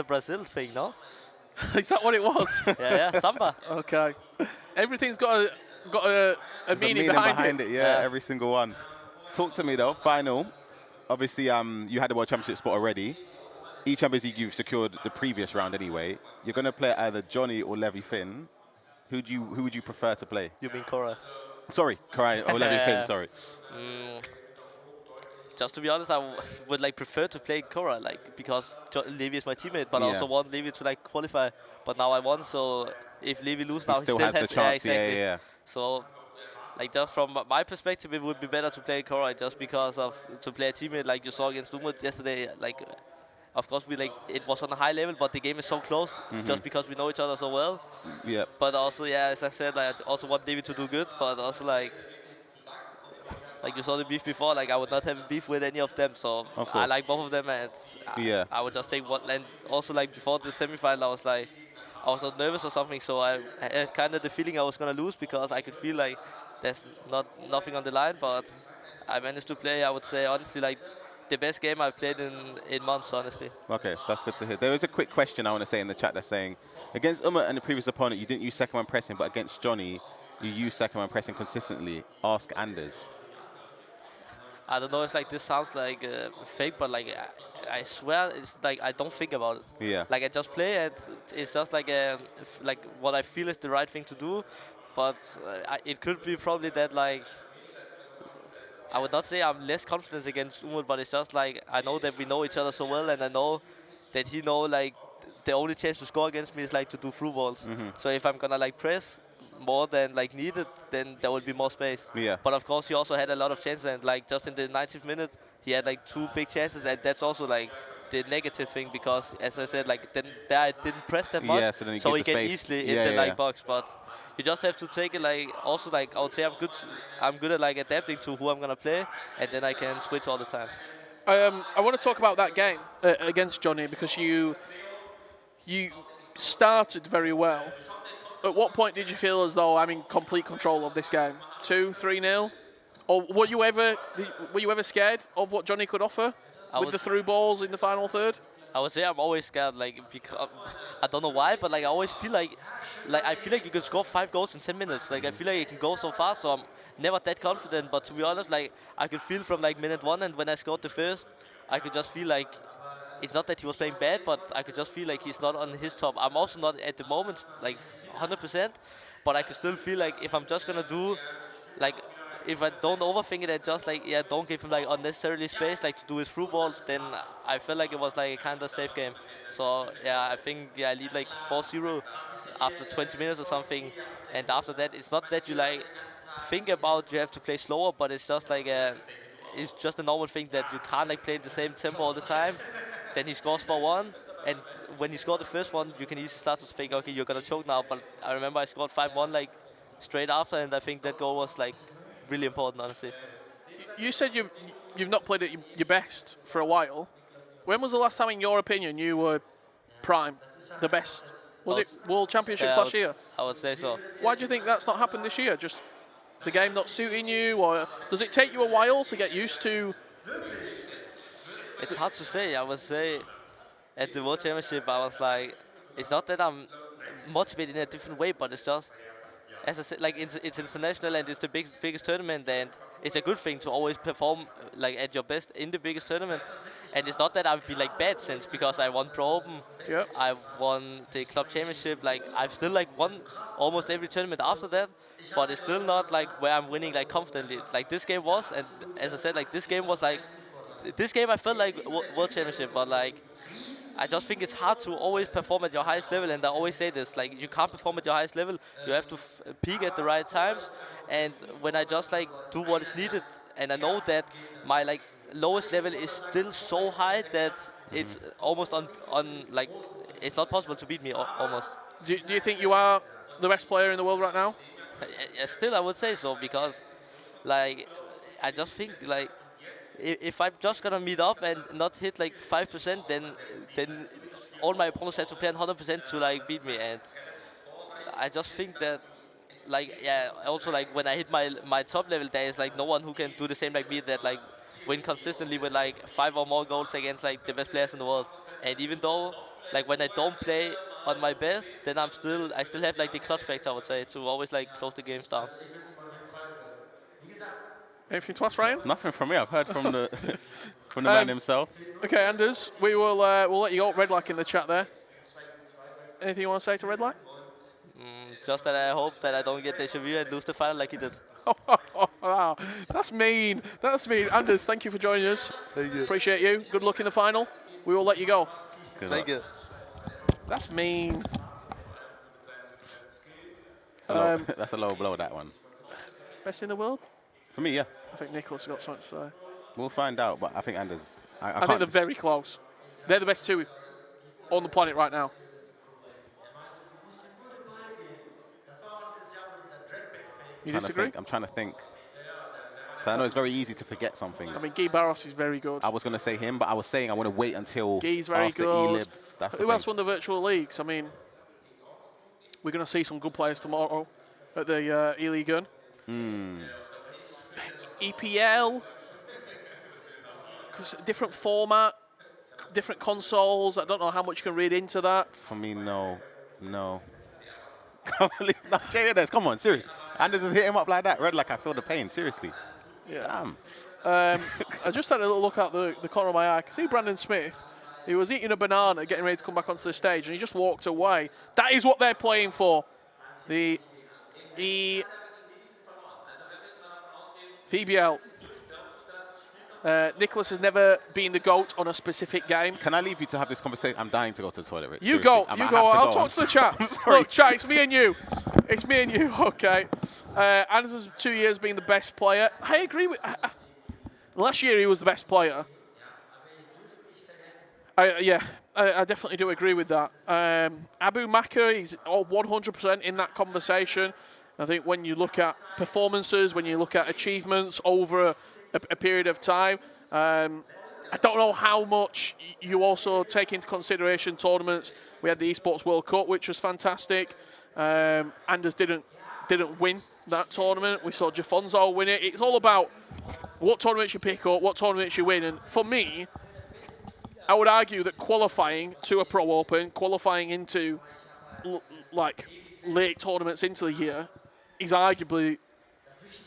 Brazil thing, no? Is that what it was? Yeah, samba. Okay. Everything's got a There's meaning behind it. Yeah, every single one. Talk to me though. Final. Obviously, you had the World Championship spot already. Each Champions League you've secured the previous round anyway. You're going to play either Jonny or LevyFinn. Who would you prefer to play? You mean Kkoray? Sorry, Kkoray or LevyFinn. Sorry. Just to be honest, I would like prefer to play Kkoray, like, because Levy is my teammate, but I also want Levy to like qualify. But now I won, so if Levy loses now, he still has the chance. Yeah, exactly. Yeah. So, like, just from my perspective, it would be better to play Kkoray just because to play a teammate like you saw against Umut yesterday. Like, of course, it was on a high level, but the game is so close just because we know each other so well. Yeah. But also, yeah, as I said, I also want Levy to do good, but also like you saw the beef before, like, I would not have a beef with any of them, so I like both of them, and I would just take one. And also, like, before the semifinal, I was not nervous or something, so I had kind of the feeling I was going to lose because I could feel like there's nothing on the line, but I managed to play, I would say, honestly, like, the best game I've played in months, honestly. Okay, that's good to hear. There is a quick question I want to say in the chat that's saying, against Umut and the previous opponent, you didn't use second man pressing, but against Jonny, you used second man pressing consistently. Ask Anders. I don't know if like this sounds like fake, but like I swear it's like I don't think about it. Yeah. Like I just play and it's just like like what I feel is the right thing to do, but it could be probably that like I would not say I'm less confident against Umut, but it's just like I know that we know each other so well, and I know that he know like the only chance to score against me is like to do through balls. So if I'm gonna like press more than like needed, then there will be more space. Yeah. But of course he also had a lot of chances, and like just in the 90th minute he had like 2 big chances, and that's also like the negative thing because as I said, like then there I didn't press that much, so he can easily in the like box. But you just have to take it like also like I would say I'm good at like adapting to who I'm gonna play, and then I can switch all the time. I want to talk about that game against Jonny because you started very well. At what point did you feel as though I'm in complete control of this game? 2-3-0? Or were you ever scared of what Jonny could offer with the through balls in the final third? I would say I'm always scared, like, because I don't know why, but like I always feel like I feel like you can score 5 goals in 10 minutes. Like I feel like it can go so fast, so I'm never that confident. But to be honest, like I could feel from like minute 1, and when I scored the first, I could just feel like it's not that he was playing bad, but I could just feel like he's not on his top. I'm also not at the moment like 100%, but I could still feel like if I'm just gonna do like if I don't overthink it and just like don't give him like unnecessarily space like to do his through balls, then I felt like it was like a kind of safe game. So I think I lead like 4-0 after 20 minutes or something, and after that it's not that you like think about you have to play slower, but it's just like it's just a normal thing that you can't like play in the same tempo all the time. Then he scores 4-1, and when he scored the first one, you can easily start to think, okay, you're gonna choke now. But I remember I scored 5-1 like straight after, and I think that goal was like really important, honestly. You said you've not played at your best for a while. When was the last time, in your opinion, you were prime, the best? Was it World Championships last year? I would say so. Why do you think that's not happened this year? Just the game not suiting you, or does it take you a while to get used to? It's hard to say. I would say at the World Championship, I was like, it's not that I'm motivated in a different way, but it's just, as I said, like it's international and it's the biggest tournament, and it's a good thing to always perform like at your best in the biggest tournaments. And it's not that I've been like bad since, because I won Pro Open, I won the club championship. Like I've still like won almost every tournament after that, but it's still not like where I'm winning like confidently. Like this game was, and as I said, like this game was like. This game I felt like World Championship, but like I just think it's hard to always perform at your highest level, and I always say this, like, you can't perform at your highest level, you have to peak at the right times, and when I just, like, do what is needed, and I know that my, like, lowest level is still so high that it's almost on like, it's not possible to beat me, almost. Do you think you are the best player in the world right now? Still, I would say so, because, like, I just think, like, if I'm just gonna meet up and not hit like 5%, then all my opponents have to play 100% to like beat me, and I just think that, like, yeah, also like when I hit my top level, there is like no one who can do the same like me, that like win consistently with like 5 or more goals against like the best players in the world. And even though like when I don't play on my best, then I still have like the clutch factor, I would say, to always like close the games down. Anything to ask, Ryan? Nothing from me. I've heard from the man himself. Okay, Anders, we will we'll let you go. Red Light in the chat there. Anything you want to say to Red Light? Just that I hope that I don't get deja vu and lose the final like he did. Wow, that's mean. That's mean. Anders, thank you for joining us. Thank you. Appreciate you. Good luck in the final. We will let you go. Thank you. That's mean. That's a low blow, that one. Best in the world? For me, yeah. I think Nicholas has got something to say. We'll find out, but I think Anders... I think they're very close. They're the best two on the planet right now. You disagree? I'm trying to think. I know it's very easy to forget something. I mean, Guy Barros is very good. I was going to say him, but I was saying I want to wait until Guy's very after good. E-Lib. That's the Who thing. else won the virtual leagues? I mean, we're going to see some good players tomorrow at the E-League. EPL, different format, different consoles. I don't know how much you can read into that. For me, no. Come on, Jay, come on, serious. Anders has hit him up like that. Red, like I feel the pain, seriously. Yeah. Damn. I just had a little look out the corner of my eye. I can see Brandon Smith. He was eating a banana, getting ready to come back onto the stage, and he just walked away. That is what they're playing for. The VBL. Nicholas has never been the GOAT on a specific game. Can I leave you to have this conversation? I'm dying to go to the toilet, Rich. You Seriously. go. I'll talk to the chat. I'm sorry. Look, chat, it's me and you. It's me and you, okay. Anderson's 2 years being the best player. I agree with... last year he was the best player. I definitely do agree with that. Abu Maka, he's 100% in that conversation. I think when you look at performances, when you look at achievements over a period of time, I don't know how much you also take into consideration tournaments. We had the Esports World Cup, which was fantastic. Anders didn't win that tournament. We saw Jafonso win it. It's all about what tournaments you pick up, what tournaments you win. And for me, I would argue that qualifying to a Pro Open, qualifying into like late tournaments into the year, is arguably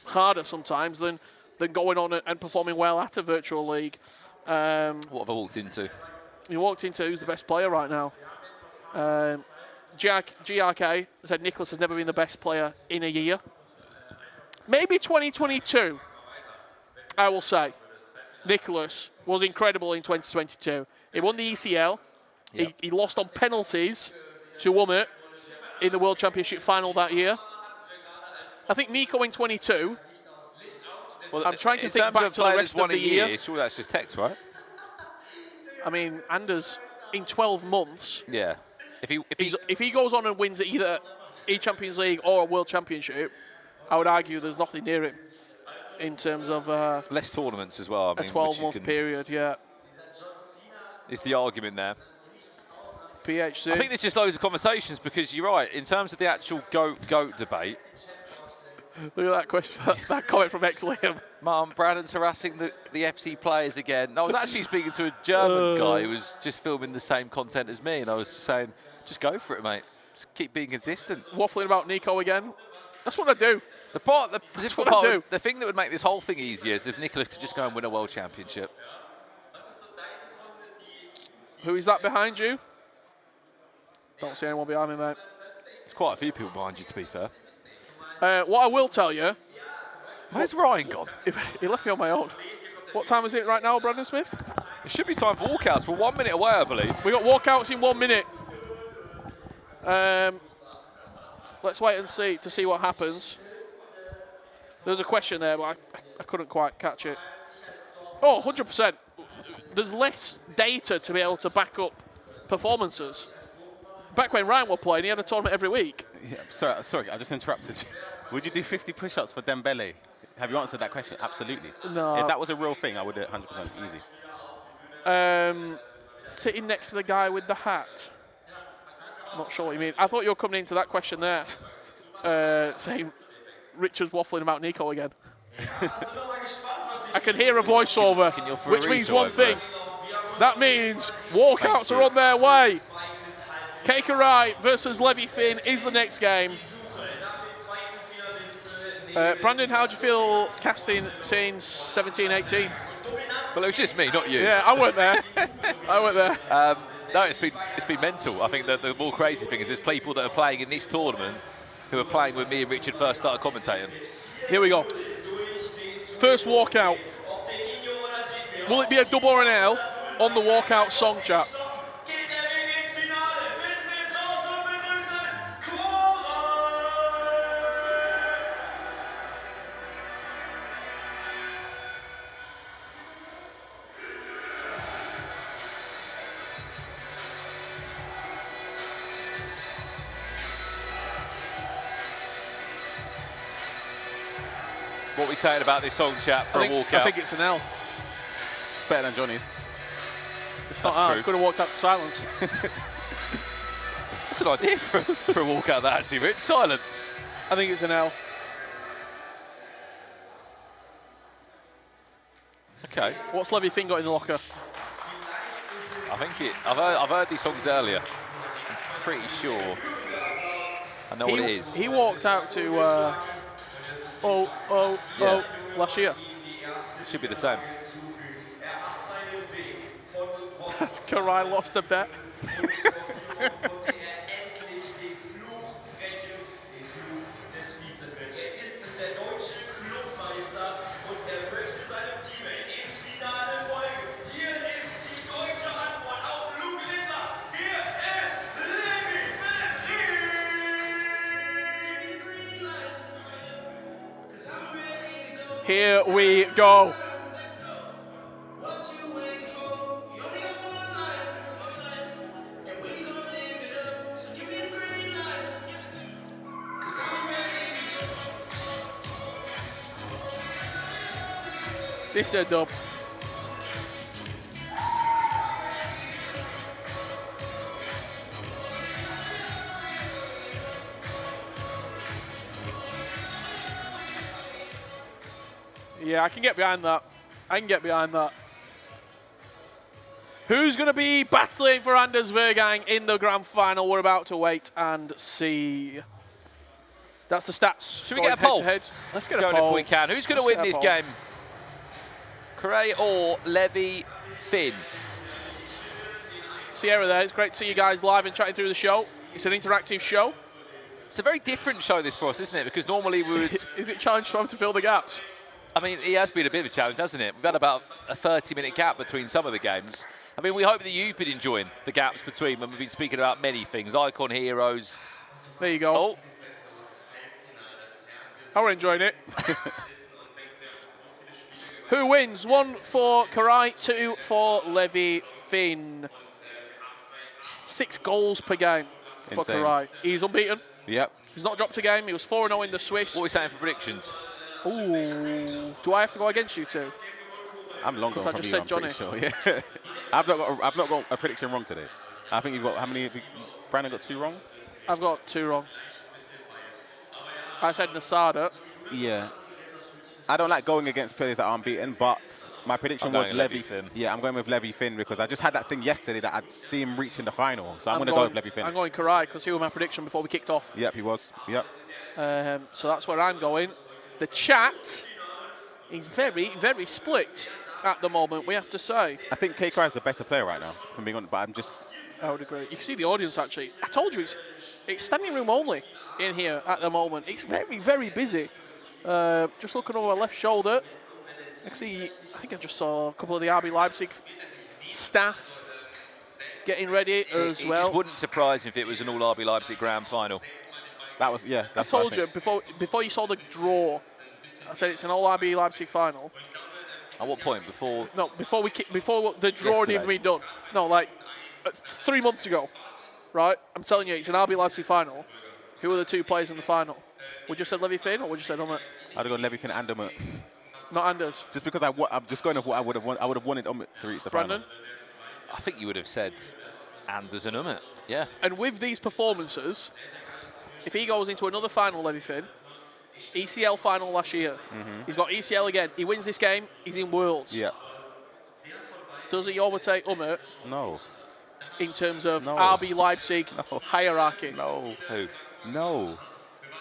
harder sometimes than going on and performing well at a virtual league. What have I walked into? You walked into who's the best player right now. GRK said Nicholas has never been the best player in a year. Maybe 2022, I will say. Nicholas was incredible in 2022. He won the ECL. Yep. He lost on penalties to Wummet in the World Championship final that year. I think Nico in 22. Well, I'm trying to think back to the rest of the year. Sure, that's just text, right? I mean, Anders in 12 months. Yeah. If he goes on and wins either E-Champions League or a World Championship, I would argue there's nothing near him in terms of less tournaments as well. I mean, a 12-month period. Yeah. Is the argument there? PHC. I think there's just loads of conversations because you're right. In terms of the actual GOAT debate. Look at that question, that comment from Liam. Mum, Brandon's harassing the FC players again. I was actually speaking to a German guy who was just filming the same content as me, and I was saying, just go for it, mate. Just keep being consistent. Waffling about Nico again. That's what I do. The thing that would make this whole thing easier is if Nicholas could just go and win a World Championship. Who is that behind you? Don't see anyone behind me, mate. There's quite a few people behind you, to be fair. What I will tell you... Where's Ryan gone? He left me on my own. What time is it right now, Brandon Smith? It should be time for walkouts. We're 1 minute away, I believe. We got walkouts in 1 minute. Let's wait and see what happens. There's a question there, but I couldn't quite catch it. Oh, 100%. There's less data to be able to back up performances. Back when Ryan was playing, he had a tournament every week. Yeah, sorry, I just interrupted you. Would you do 50 push-ups for Dembele? Have you answered that question? Absolutely. No. If that was a real thing, I would do it 100% easy. Sitting next to the guy with the hat. Not sure what you mean. I thought you were coming into that question there, saying Richard's waffling about Nico again. I can hear a voiceover, which means one thing. That means walkouts are on their way. Kkoray versus LevyFinn is the next game. Brandon, how do you feel casting since 17-18? Well, it was just me, not you. Yeah, I weren't there. I weren't there. No, it's been mental. I think that the more crazy thing is there's people that are playing in this tournament who are playing with me and Richard first started commentating. Here we go. First walkout. Will it be a double or an L on the walkout song chat? What are we saying about this song chat for a walkout? I think it's an L. It's better than Johnny's. It's not true. Could have walked out to silence. That's an idea for a walkout, that actually, Rich. Silence. I think it's an L. Okay. What's LevyFinn got in the locker? I think it. I've heard these songs earlier. I'm pretty sure. I know what it is. He walked out to last year. It should be the same. Kkoray lost a bet. Here we go. This is a dub. Yeah, I can get behind that. I can get behind that. Who's going to be battling for Anders Vejrgang in the grand final? We're about to wait and see. That's the stats. Should we get a poll? Head. Let's get a poll. If we can. Who's going to win this game? Kkoray or LevyFinn? Sierra there. It's great to see you guys live and chatting through the show. It's an interactive show. It's a very different show this for us, isn't it? Because normally we would... Is it challenge for him to fill the gaps? I mean, it has been a bit of a challenge, hasn't it? We've had about a 30-minute gap between some of the games. I mean, we hope that you've been enjoying the gaps between when we've been speaking about many things. Icon heroes. There you go. Oh. Oh, we're enjoying it. Who wins? 1 for Kkoray, 2 for LevyFinn. 6 goals per game for Kkoray. He's unbeaten. Yep. He's not dropped a game. He was 4-0 in the Swiss. What are we saying for predictions? Ooh. Do I have to go against you two? I'm long gone I from just you, said Jonny. Sure, yeah. I've not got a prediction wrong today. I think you've got, how many, Brandon got 2 wrong? I've got 2 wrong. I said Nasada. Yeah. I don't like going against players that aren't beaten, but my prediction was LevyFinn. Yeah, I'm going with LevyFinn because I just had that thing yesterday that I'd see him reach in the final. So I'm going to go with LevyFinn. I'm going Kkoray because he was my prediction before we kicked off. Yep, he was. Yep. So that's where I'm going. The chat is very, very split at the moment, we have to say. I think Kkoray is the better player right now, from being honest, but I'm just... I would agree. You can see the audience, actually. I told you, it's standing room only in here at the moment. It's very, very busy. Just looking over my left shoulder, I think I just saw a couple of the RB Leipzig staff getting ready as It well. just wouldn't surprise me if it was an all RB Leipzig Grand Final. That was, yeah. I That's what told you before you saw the draw, I said it's an all RB Leipzig final. At what point? Before? No, before the draw had even been done. No, like 3 months ago, right? I'm telling you, it's an RB Leipzig final. Who are the two players in the final? Would you said LevyFinn or would you said Ummet? I'd have gone LevyFinn and Ummet. Not Anders. Just because I'm just going off what I would have wanted. I would have wanted Ummet to reach the Brandon? final. I think you would have said Anders and Ummet. Yeah. And with these performances, if he goes into another final, LevyFinn, ECL final last year, he's got ECL again. He wins this game, he's in Worlds. Yeah. Does he overtake Ummet No. in terms of No. RB Leipzig hierarchy? No. Who? No.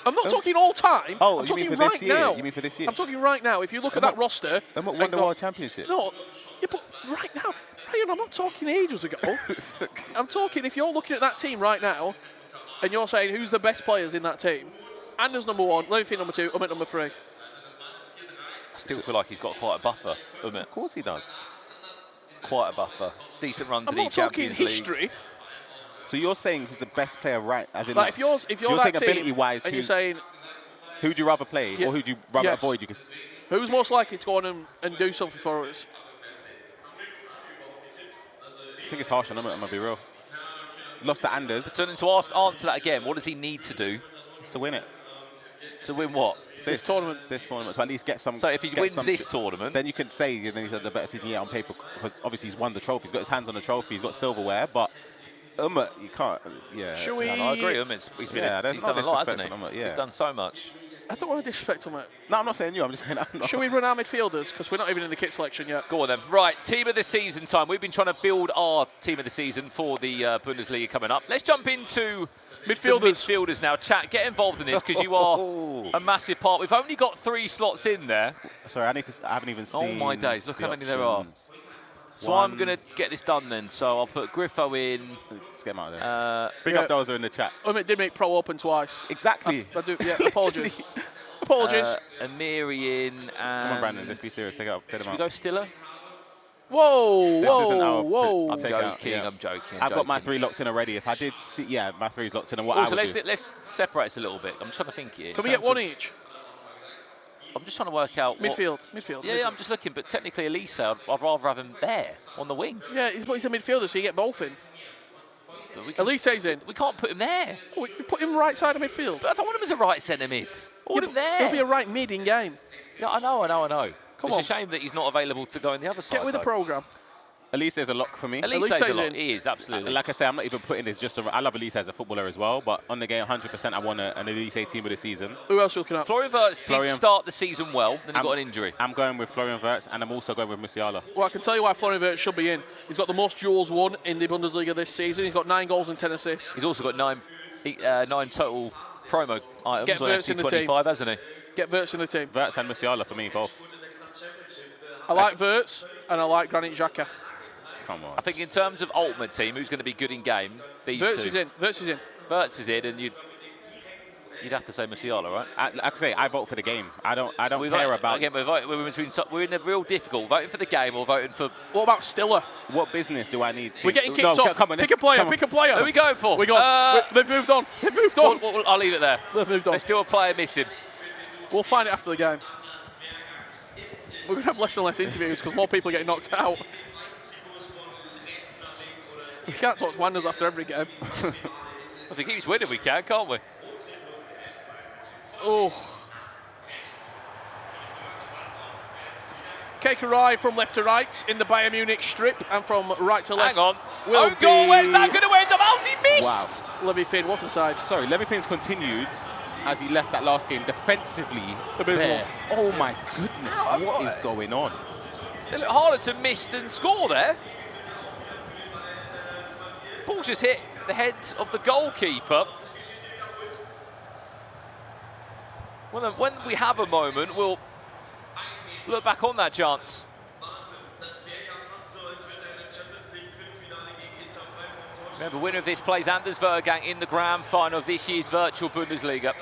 I'm not talking all time. Oh, I'm you mean talking for right this year? now. You mean for this year? I'm talking right now. If you look at that roster, Ummet won and the go- World Championship. No, yeah, but right now, Ryan, I'm not talking ages ago. I'm talking if you're looking at that team right now, and you're saying who's the best players in that team. Anders number 1, LevyFinn number 2, Ummet number 3. I still feel like he's got quite a buffer, Ummet. Of course he does. Quite a buffer. Decent runs I'm in not the talking Champions League. history. So you're saying who's the best player, right? As in, Like if you're that saying team, ability-wise, and you're saying who'd you rather play Yeah. or who'd you rather Yes. avoid? who's most likely to go on and do something for us. I think it's harsh on Ummet, I'm going to be real. Lost to Anders. So then to answer that again, what does he need to do It's to win it. to win what? This tournament. This tournament. So at least get some. So if he get wins some this tournament, then you can say then he's had the better season yet on paper. Because obviously he's won the trophy. He's got his hands on the trophy. He's got silverware. But Ummet, you can't. Yeah. Should we? no, I agree. Ummet's he's been Yeah, there's he's no done a lot, hasn't disrespect he? on Ummet, yeah. He's done so much. I don't want to disrespect Ummet. No, I'm not saying you. I'm just saying. I'm not. Should we run our midfielders? Because we're not even in the kit selection yet. Go on then. Right, team of the season time. We've been trying to build our team of the season for the Bundesliga coming up. Let's jump into midfielders now. Chat, get involved in this because you are a massive part. We've only got 3 slots in there. Sorry, I haven't even seen. Oh my days! Look the how many there are. options. So I'm going to get this done then. So I'll put Griffo in. Let's get him out of there. Big up those who are in the chat. Ummet did make Pro Open twice. Exactly. I do. Yeah. Apologies. Apologies. Amiri in. And Come on, Brandon. Let's be serious. Take it up. Get him Should we out. go Stiller? Whoa! This isn't our- Whoa! I'll take it out. Joking, Yeah. I'm joking. I've got my 3 locked in already. If I did see, yeah, my 3's locked in. And what Also, I would do. let's separate this a little bit. I'm trying to think here. Can we get one each? I'm just trying to work out. Midfield. Yeah, I'm just looking. But technically, Elise, I'd rather have him there on the wing. Yeah, he's a midfielder, so you get both in. But we can- Elise's in. We can't put him there. We put him right side of midfield. But I don't want him as a right centre mid. I want him there. He'll be a right mid in game. Yeah, I know. Come It's on. a shame that he's not available to go on the other side. Get with the though. programme. Elise is a lock for me. Elise's Elise's a lot. in. He is, absolutely. Like I say, I'm not even putting this just. I love Elise as a footballer as well, but on the game, 100%, I want an Elise team of the season. Who else are you looking at? Florian Wirtz did Florian- start the season well, then he I'm- got an injury. I'm going with Florian Wirtz, and I'm also going with Musiala. Well, I can tell you why Florian Wirtz should be in. He's got the most duels won in the Bundesliga this season. He's got 9 goals and 10 assists. He's also got 9 total promo items Get on Wirtz in the team. FC25, hasn't he? Get Wirtz in the team. Wirtz and Musiala for me, both. I like Wirtz and I like Granit Xhaka. Come on. I think in terms of ultimate team, who's going to be good in game, these Wirtz two. is in. Wirtz is in. Wirtz is in, and you'd have to say Musiala, right? Like I say, I vote for the game. I don't We care vote- about Again, we're in a real difficult voting for the game or voting for. What about Stiller? what business do I need to. We're getting kicked No, off. come on, Pick let's- a player. come on. Pick a player. Who are we going for? They've moved on. They've moved on. I'll leave it there. They've moved on. There's still a player missing. We'll find it after the game. We're going to have less and less interviews because more people are getting knocked out. We can't talk to Wanders after every game. If he keeps winning, we can, can't we? Oh. Kkoray from left to right in the Bayern Munich strip and from right to left. Hang on. will Own goal, be where's that going to end up? How's he missed? LevyFinn, what a side. Sorry, LevyFinn's continued as he left that last game defensively. Abysmal. There. Oh my goodness, what is going on? A little harder to miss than score there. Ball just hit the head of the goalkeeper. When we have a moment, we'll look back on that chance. Remember, winner of this plays Anders Vejrgang in the grand final of this year's virtual Bundesliga.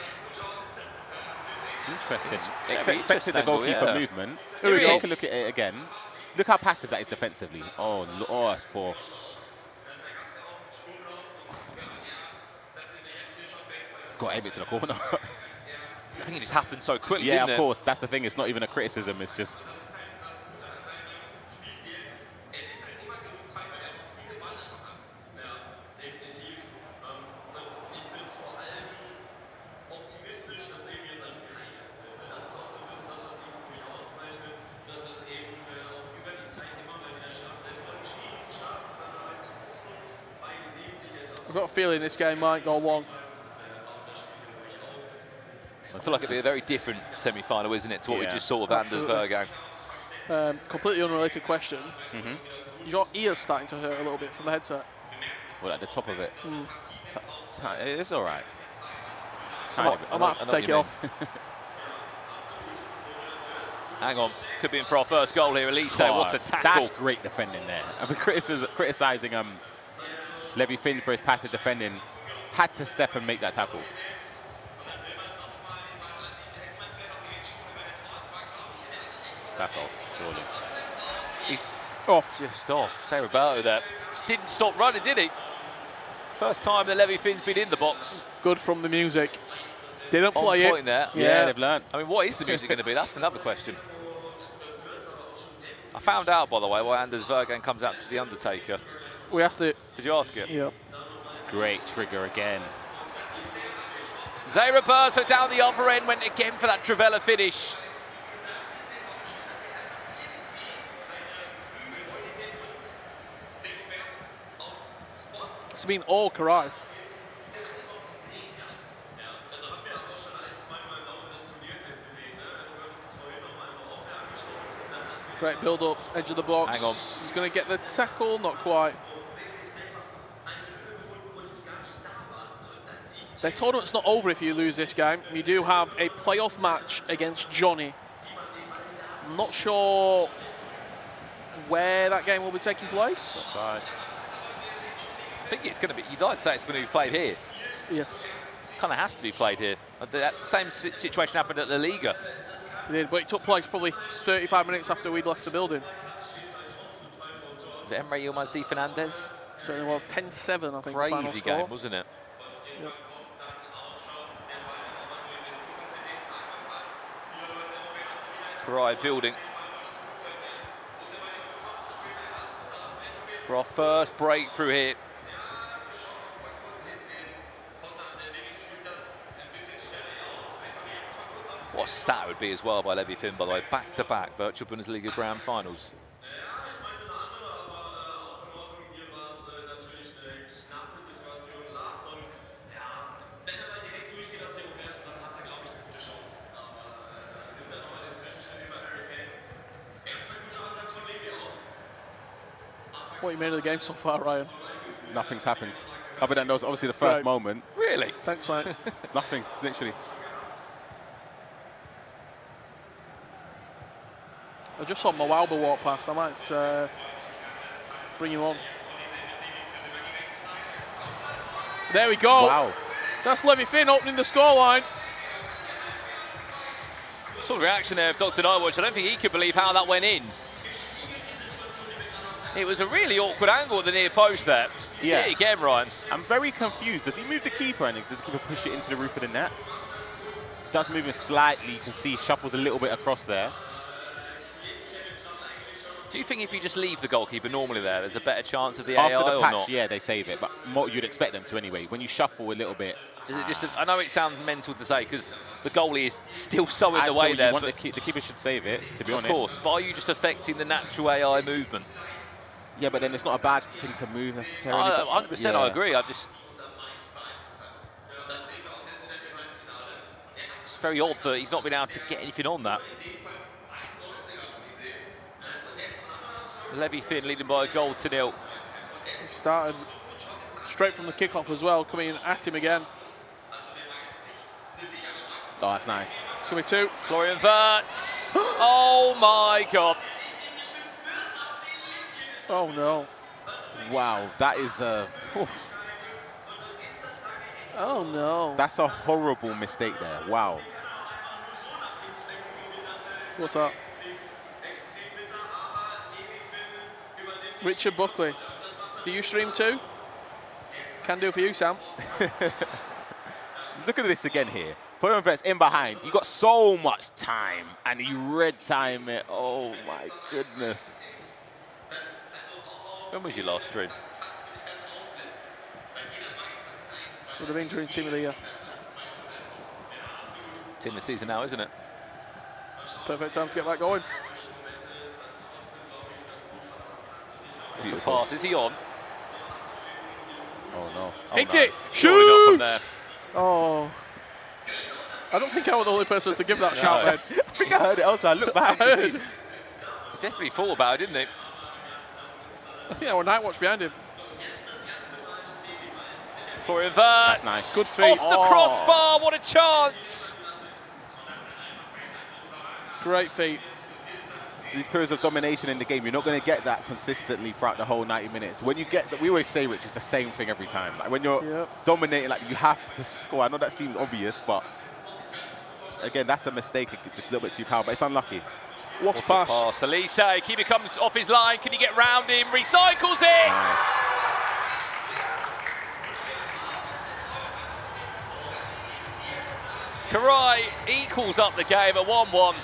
Interesting. Very Expected the interesting goalkeeper angle, yeah. movement. Here he Take a is. look at it again. Look how passive that is defensively. Oh, that's poor. Got to aim it to the corner. I think it just happened so quickly, Yeah, didn't of it? course. That's the thing. It's not even a criticism. It's just... I've got a feeling this game might go long. I feel like it'd be a very different semi-final, isn't it, to what we just saw with Anders Vejrgang. Completely unrelated question. Your ears starting to hurt a little bit from the headset. Well, at the top of it. It's all right. I might have to take it off. Hang on, could be in for our first goal here. Elise, what a tackle. That's great defending there. I've been criticising LevyFinn for his passive defending. Had to step and make that tackle. That's off, surely. He's off. Just off. Say Roberto there. Just didn't stop running, did he? First time that LevyFinn's been in the box. Good from the music. Didn't On play point it. there. Yeah, they've learned. I mean, what is the music going to be? That's another question. I found out, by the way, why Anders Vejrgang comes out to the Undertaker. We asked it. Did you ask it? Yeah. Great trigger again. Zé Roberto down the other end, went again for that Trivela finish. It's been all Kkoray. Great build up, edge of the box. Hang on. He's going to get the tackle, not quite. The tournament's not over if you lose this game. You do have a playoff match against Jonny. I'm not sure where that game will be taking place. I think it's going to be, you'd like to say it's going to be played here. Yes. Kind of has to be played here. That same situation happened at La Liga. It did, but it took place probably 35 minutes after we'd left the building. Was it Emre Yilmaz Di Fernandez? Certainly was. 10-7, I think. The final Crazy score. game, wasn't it? Yep. Kkoray building. For our first breakthrough here. What a stat it would be as well by LevyFinn, by the way. Back-to-back Virtual Bundesliga Grand Finals. What you made of the game so far, Ryan? Nothing's happened. Other than those, obviously the first Right. moment. Really? Thanks, mate. It's nothing, literally. I just saw Mwalba walk past. I might bring you on. There we go. Wow. That's LevyFinn opening the scoreline. Saw the reaction there of Dr. Nightwatch. I don't think he could believe how that went in. It was a really awkward angle at the near post there. Yeah. See it again, Ryan. I'm very confused. Does he move the keeper and does the keeper push it into the roof of the net? Does move it slightly. You can see he shuffles a little bit across there. Do you think if you just leave the goalkeeper normally there's a better chance of the After AI the or patch, not? yeah, they save it, but more, you'd expect them to anyway. When you shuffle a little bit, Does it just? I know it sounds mental to say because the goalie is still so in the way there. want But the keeper should save it, to be of honest. course, but are you just affecting the natural AI movement? Yeah, but then it's not a bad thing to move necessarily. 100%, Yeah. I agree. It's very odd that he's not been able to get anything on that. LevyFinn leading by a goal to 0. He started straight from the kickoff as well, coming at him again. Oh, that's nice. 2-2. Florian Wirtz. Oh my God. Oh no. Wow, that is a... Oh no. That's a horrible mistake there. Wow. What's up? Richard Buckley, do you stream too? Can do for you, Sam. Look at this again here. Foreign vets in behind. You got so much time, and you red time it. Oh my goodness. When was your last stream? Would have been during Team of the Year. Team of the season now, isn't it? Perfect time to get that going. What's the pass? Is he on? Oh no. Hit no. it! Surely not from Shoot! there. Oh. I don't think I was the only person to give that shout then. I think I heard it also. I looked behind to see. He definitely thought about it, didn't he? I think that was Night Watch behind him. Florian Wirtz. That's nice. Good feet. Off the crossbar, what a chance! Great feet. These periods of domination in the game, you're not going to get that consistently throughout the whole 90 minutes. When you get that, we always say, Rich, it's the same thing every time. Like when you're dominating, like you have to score. I know that seems obvious, but again, that's a mistake. Just a little bit too powerful, but it's unlucky. What a pass. Elise, keeper comes off his line. Can he get round him? Recycles it! Nice. Kkoray equals up the game at 1-1.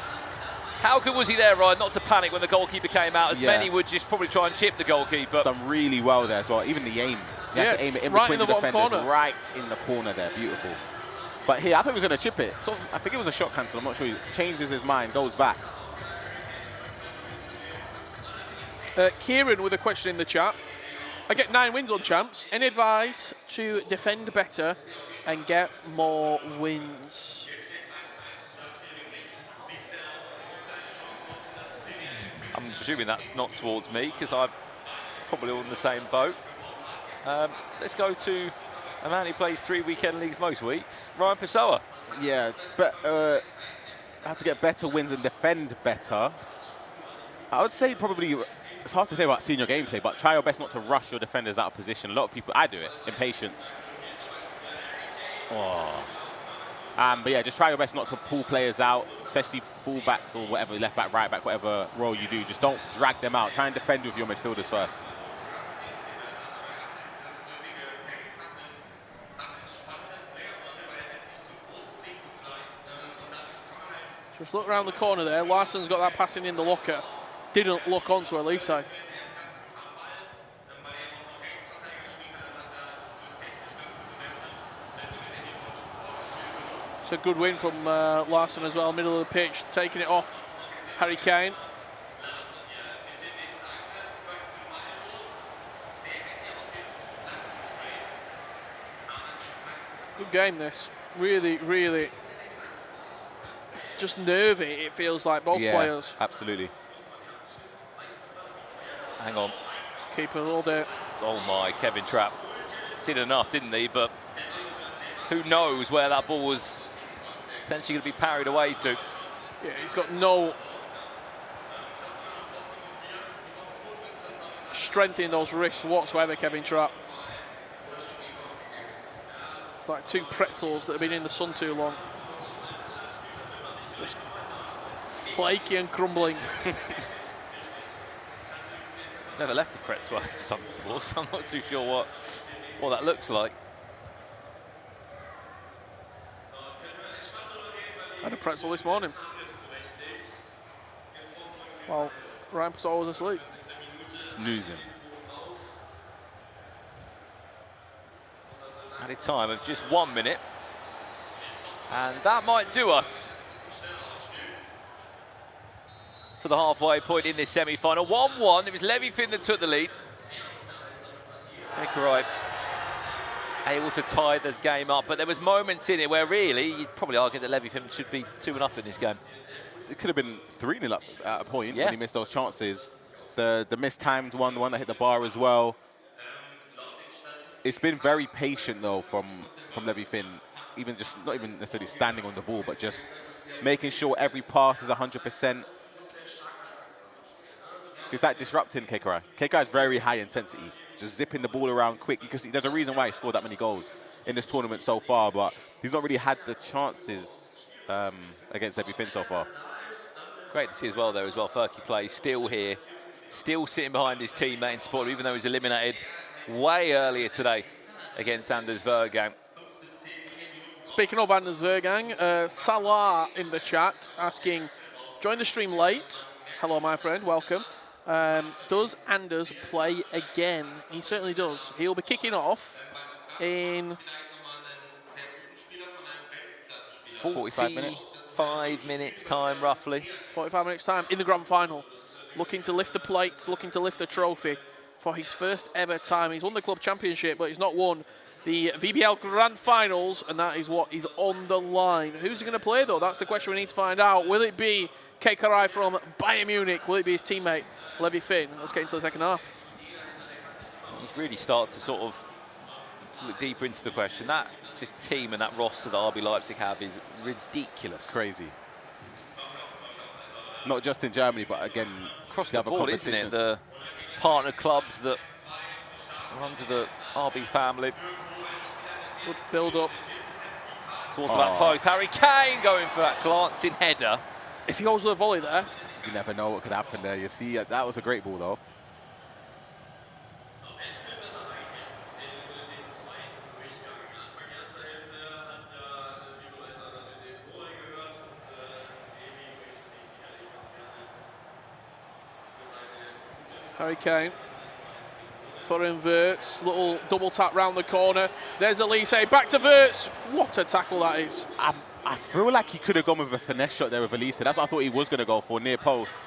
How good was he there, Ryan, not to panic when the goalkeeper came out, as many would just probably try and chip the goalkeeper. Done really well there as well. Even the aim. You had to aim it in right between in the the defenders, corner. right in the corner there. Beautiful. But here, I thought he was going to chip it. So I think it was a shot cancel. I'm not sure. He changes his mind, goes back. Kieran with a question in the chat. I get 9 wins on champs. Any advice to defend better and get more wins? I'm presuming that's not towards me, because I'm probably all in the same boat. Let's go to a man who plays 3 weekend leagues most weeks, Ryan Pessoa. Yeah, but how to get better wins and defend better. I would say probably, it's hard to say about senior gameplay, but try your best not to rush your defenders out of position. A lot of people, I do it, impatience. Oh. But yeah, just try your best not to pull players out, especially fullbacks or whatever, left back, right back, whatever role you do. Just don't drag them out. Try and defend with your midfielders first. Just look around the corner there. Larsson's got that passing in the locker. Didn't look onto Elise. It's a good win from Larsson as well, middle of the pitch, taking it off Harry Kane. Good game this. Really, really just nervy, it feels like, both players. Absolutely. Hang on. Keeper all day. Oh my, Kevin Trapp did enough, didn't he? But who knows where that ball was potentially going to be parried away to. Yeah, he's got no strength in those wrists whatsoever, Kevin Trapp. It's like 2 pretzels that have been in the sun too long. Just flaky and crumbling. Never left the pretzel sun before, so I'm not too sure what that looks like. Had a pretzel this morning. Well, Ryan Pessoa was asleep. Snoozing. Added time of just 1 minute. And that might do us for the halfway point in this semi-final. 1-1, it was LevyFinn that took the lead. Kkoray able to tie the game up, but there was moments in it where really, you'd probably argue that LevyFinn should be 2-up in this game. It could have been 3-0 up at a point Yeah. when he missed those chances. The mistimed one, the one that hit the bar as well. It's been very patient though from LevyFinn, even just not even necessarily standing on the ball, but just making sure every pass is 100%. It's like disrupting Kkoray. Kkoray is very high intensity, just zipping the ball around quick. You can see there's a reason why he scored that many goals in this tournament so far, but he's not really had the chances against LevyFinn so far. Great to see as well, though, Furky plays still here, still sitting behind his teammate in support, even though he's eliminated way earlier today against Anders Vejrgang. Speaking of Anders Vejrgang, Salah in the chat asking, join the stream late. Hello, my friend, welcome. Does Anders play again? He certainly does. He'll be kicking off in 45 minutes. 5 minutes time, roughly. 45 minutes time in the Grand Final. Looking to lift the plates, looking to lift the trophy for his first ever time. He's won the club championship, but he's not won the VBL Grand Finals, and that is what is on the line. Who's he going to play, though? That's the question we need to find out. Will it be Kkoray from Bayern Munich? Will it be his teammate, LevyFinn? Let's get into the second half. He's really started to sort of look deeper into the question. That just team and that roster that RB Leipzig have is ridiculous. Crazy. Not just in Germany, but again, across the board, isn't it? The partner clubs that are under the RB family. Good build up towards the back post. Harry Kane going for that glancing header. If he goes with a volley there, you never know what could happen there. You see, that was a great ball, though. Harry Kane for inverts, little double tap round the corner. There's Elise, back to Verts. What a tackle that is. I feel like he could have gone with a finesse shot there with Elise. That's what I thought he was going to go for, near post.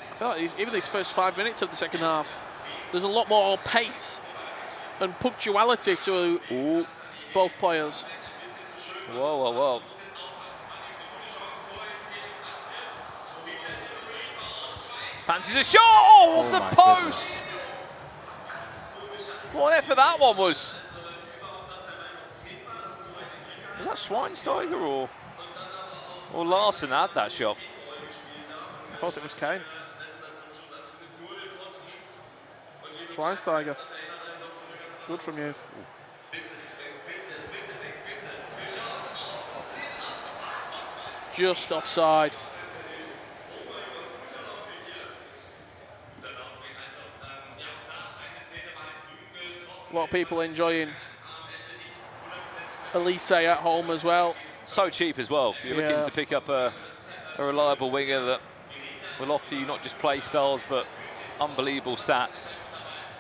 I feel like even these first 5 minutes of the second half, there's a lot more pace and punctuality to both players. Whoa, whoa, whoa. Fancies a shot! Oh, off the post! What effort that one was. Was that Schweinsteiger or Larsen had that shot? I thought it was Kane. Schweinsteiger. Good from you. Just offside. A lot of people enjoying Elise at home as well. So cheap as well. If you're looking to pick up a reliable winger that will offer you not just play styles but unbelievable stats.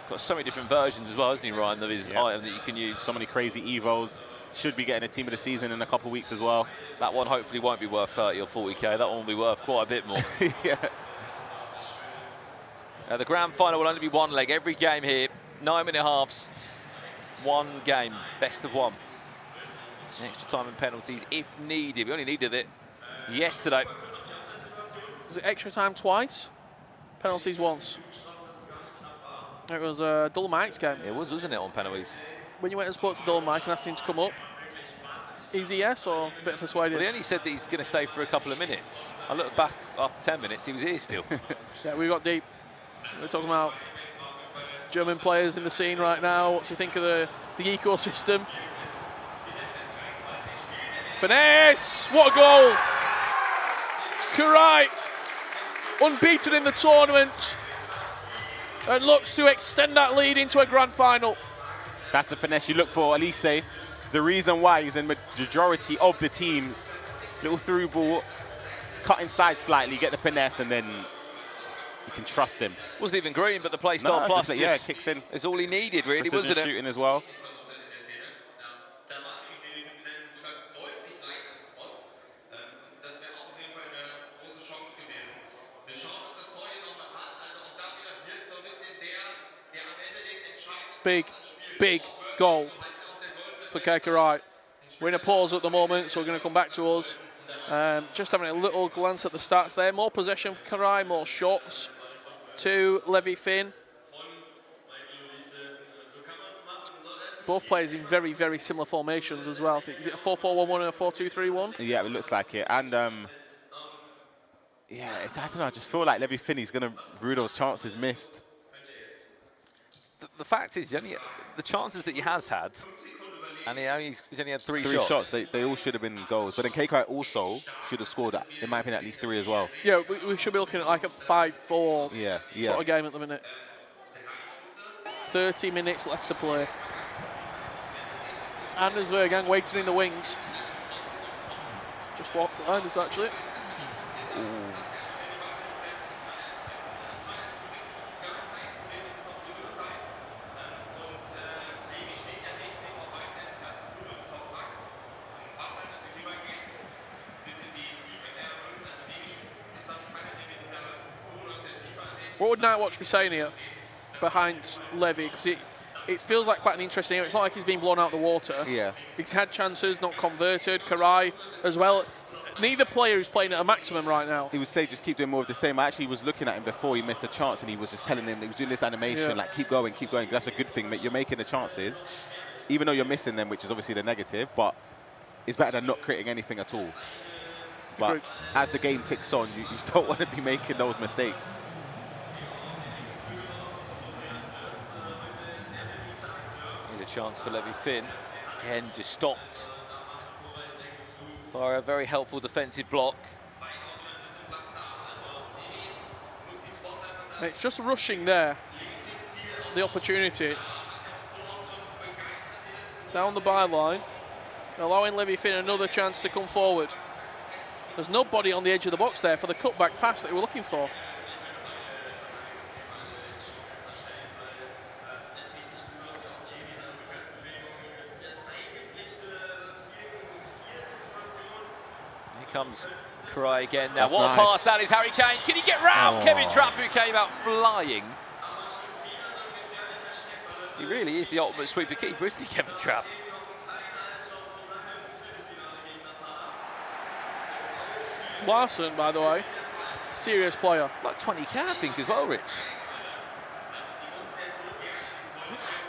Got so many different versions as well, hasn't he, Ryan, of his item that you can use. So many crazy evos. Should be getting a team of the season in a couple of weeks as well. That one hopefully won't be worth 30 or 40k. That one will be worth quite a bit more. Yeah. The grand final will only be one leg. Every game here, 9-minute halves, one game, best of one. Extra time and penalties if needed. We only needed it yesterday. Was it extra time twice? Penalties once. It was DullenMIKE's game. It was, wasn't it, on penalties? When you went and spoke to DullenMIKE and asked him to come up, easy yes or a bit persuaded? Well, he only said that he's going to stay for a couple of minutes. I looked back after 10 minutes, he was here still. Yeah, we got deep. We're talking about German players in the scene right now. What do you think of the ecosystem? Finesse! What a goal! Kkoray, unbeaten in the tournament, and looks to extend that lead into a grand final. That's the finesse you look for, Elise. There's a reason why he's in the majority of the teams. Little through ball, cut inside slightly, get the finesse, and then you can trust him. Wasn't even green, but the play style plus just kicks in. Is all he needed, really, Precision wasn't it? shooting as well. Big, big goal for Kkoray. We're in a pause at the moment, so we're going to come back to us. Just having a little glance at the stats there. More possession for Kkoray, more shots to LevyFinn. Both players in very, very similar formations as well. Is it a 4-4-1-1 and a 4-2-3-1? Yeah, it looks like it. And yeah, I don't know. I just feel like LevyFinn is going to rue those chances missed. The fact is, Jonny, the chances that he has had, And he's only had three Three shots. shots. They all should have been goals. But then Kkoray also should have scored, in my opinion, at least 3 as well. Yeah, we should be looking at like a 5-4 Yeah. sort of game at the minute. 30 minutes left to play. And there's Vejrgang waiting in the wings. Just walked behind us, actually. What would Nightwatch be saying here behind Levy? Because it feels like quite an interesting area. It's not like he's been blown out of the water. Yeah. He's had chances, not converted. Kkoray as well. Neither player is playing at a maximum right now. He would say just keep doing more of the same. I actually was looking at him before he missed a chance, and he was just telling him, he was doing this animation, like keep going, keep going. That's a good thing. You're making the chances, even though you're missing them, which is obviously the negative, but it's better than not creating anything at all. But as the game ticks on, you don't want to be making those mistakes. Here's a chance for LevyFinn. Again, just stopped for a very helpful defensive block. It's just rushing there, the opportunity. Down the byline, allowing LevyFinn another chance to come forward. There's nobody on the edge of the box there for the cutback pass that we were looking for. Comes Kkoray again now. That's what nice. a pass that is, Harry Kane. Can he get round Kevin Trapp, who came out flying? He really is the ultimate sweeper keeper, isn't he, Kevin Trapp? Larson, by the way, serious player. Like 20k, I think, as well, Rich.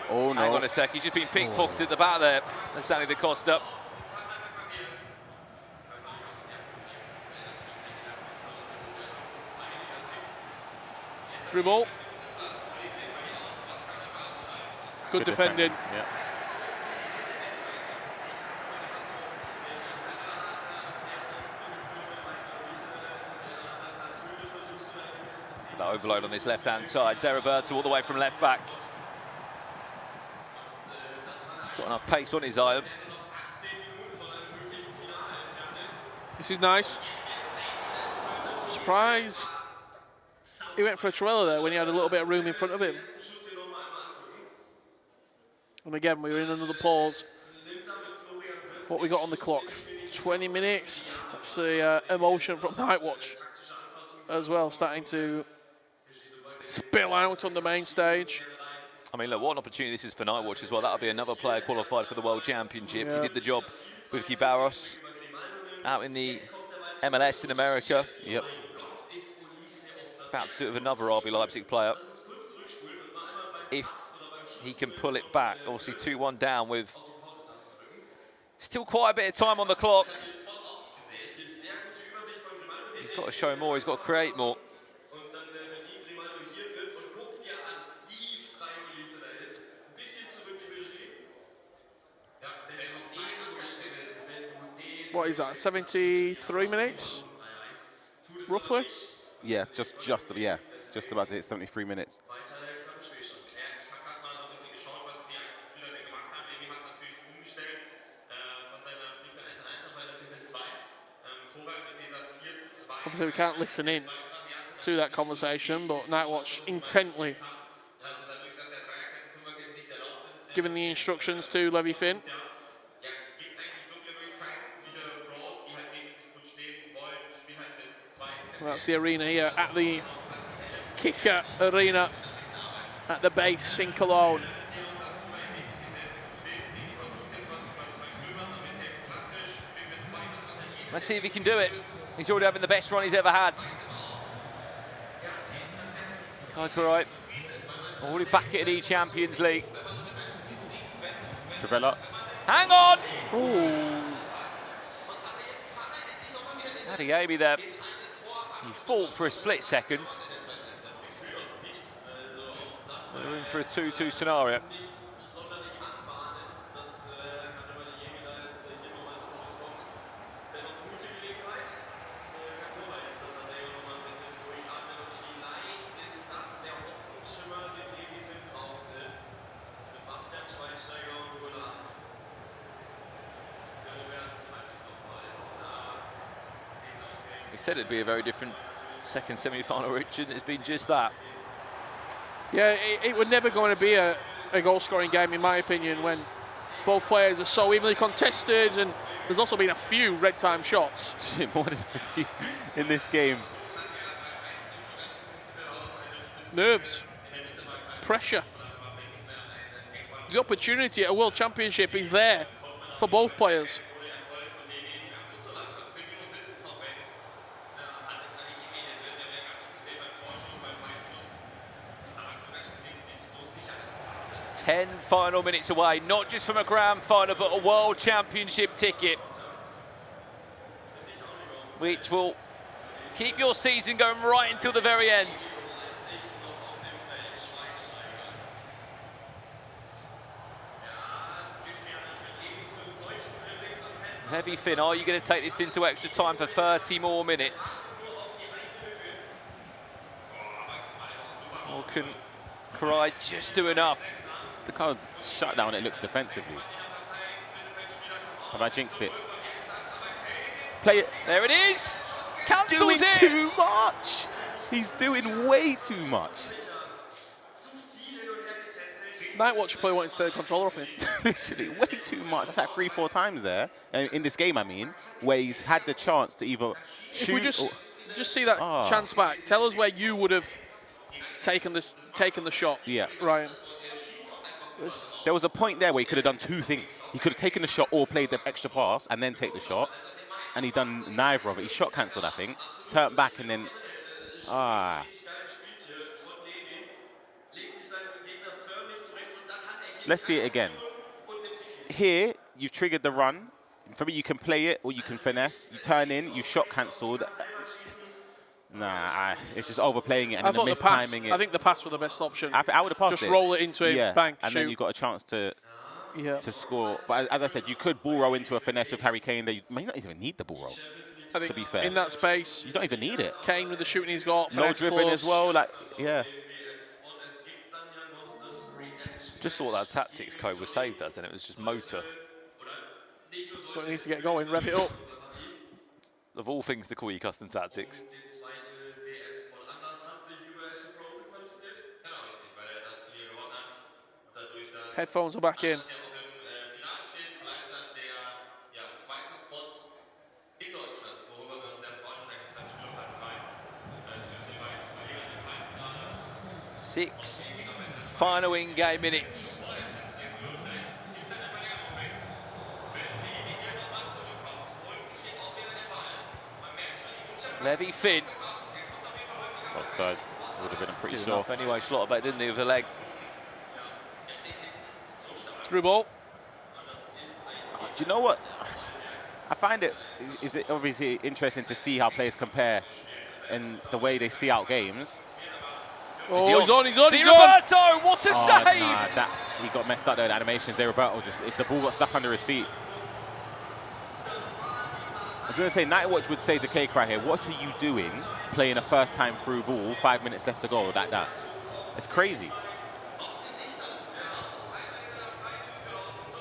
Oh, no. Hang on a sec, he's just been pickpocketed at the back there. That's Danny Da Costa. Through ball. Good defending. Yeah. That overload on this left-hand side. Zeraberto all the way from left back. He's got enough pace on his iron. This is nice. Surprised he went for a Torella there when he had a little bit of room in front of him. And again, we're in another pause. What we got on the clock? 20 minutes. That's the emotion from Nightwatch as well, starting to spill out on the main stage. I mean, look, what an opportunity this is for Nightwatch as well. That'll be another player qualified for the World Championships. He did the job with Barros out in the MLS in America. Yep. About to do it with another RB Leipzig player. If he can pull it back, obviously 2-1 down with still quite a bit of time on the clock. He's got to show more, he's got to create more. What is that, 73 minutes, roughly? Yeah, just about to hit 73 minutes. Obviously, we can't listen in to that conversation, but Nightwatch intently giving the instructions to LevyFinn. That's the arena here at the Kicker Arena at the base in Cologne. Let's see if he can do it. He's already having the best run he's ever had. Kkoray already back at the Champions League. Travella. Hang on! Ooh. Had he gave me there. He fought for a split second. We're in for a 2-2 scenario. said it'd be a very different second semi-final, Richard. It's been just that. Yeah, it was never going to be a goal-scoring game, in my opinion, when both players are so evenly contested, and there's also been a few red time shots. More than a few in this game. Nerves, pressure. The opportunity at a World Championship is there for both players. Ten final minutes away, not just from a grand final, but a World Championship ticket, which will keep your season going right until the very end. LevyFinn, are you going to take this into extra time for 30 more minutes? Or can Kkoray just do enough? The kind of shutdown it looks defensively. Have I jinxed it? Play it. There it is. Cancels Doing it. too much. He's doing way too much. Nightwatch probably wanting to take the controller off him. Literally, way too much. That's like 3-4 times there. And in this game, I mean, where he's had the chance to either shoot. If we just see that chance back, tell us where you would have taken the shot. Yeah. Ryan. There was a point there where he could have done two things. He could have taken the shot or played the extra pass and then take the shot. And he done neither of it. He shot cancelled, I think. Turned back and then, Let's see it again. Here, you've triggered the run. For me, you can play it or you can finesse. You turn in, you shot cancelled. Nah, it's just overplaying it and then the mistiming it. I think the pass was the best option. I would have passed just it. Roll it into him, bang, and shoot. then you got a chance to score. But as I said, you could ball roll into a finesse with Harry Kane. That you may not even need the ball roll. I think to be fair, in that space, you don't even need it. Kane with the shooting he's got, no dribbling as well. Like, yeah. Just thought that tactics code was saved us, and it was just motor. So it needs to get going, rev it up. Of all things to call you custom tactics. Headphones are back in. Six final in-game minutes. LevyFinn. Offside would have been a pretty Good sure. enough anyway, Schlotterbeck, didn't he, with the leg. Through ball. Do you know what? I find it is it obviously interesting to see how players compare and the way they see out games. Oh, he's on. Roberto, what a save! Nah, he got messed up there in animations. Roberto if the ball got stuck under his feet. I was going to say, Nightwatch would say to Kkoray here, what are you doing playing a first time through ball, 5 minutes left to go, like that? It's crazy.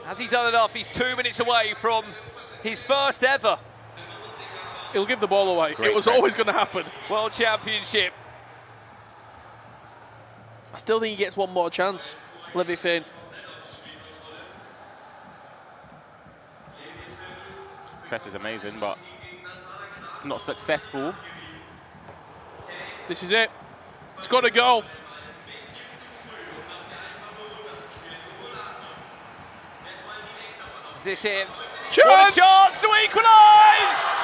Has he done enough? He's 2 minutes away from his first ever He'll give the ball away. Great it was press. always going to happen. World Championship. I still think he gets one more chance, LevyFinn. Press is amazing, but it's not successful. This is it. It's got to go. Is this it? Chance! What a chance to equalise!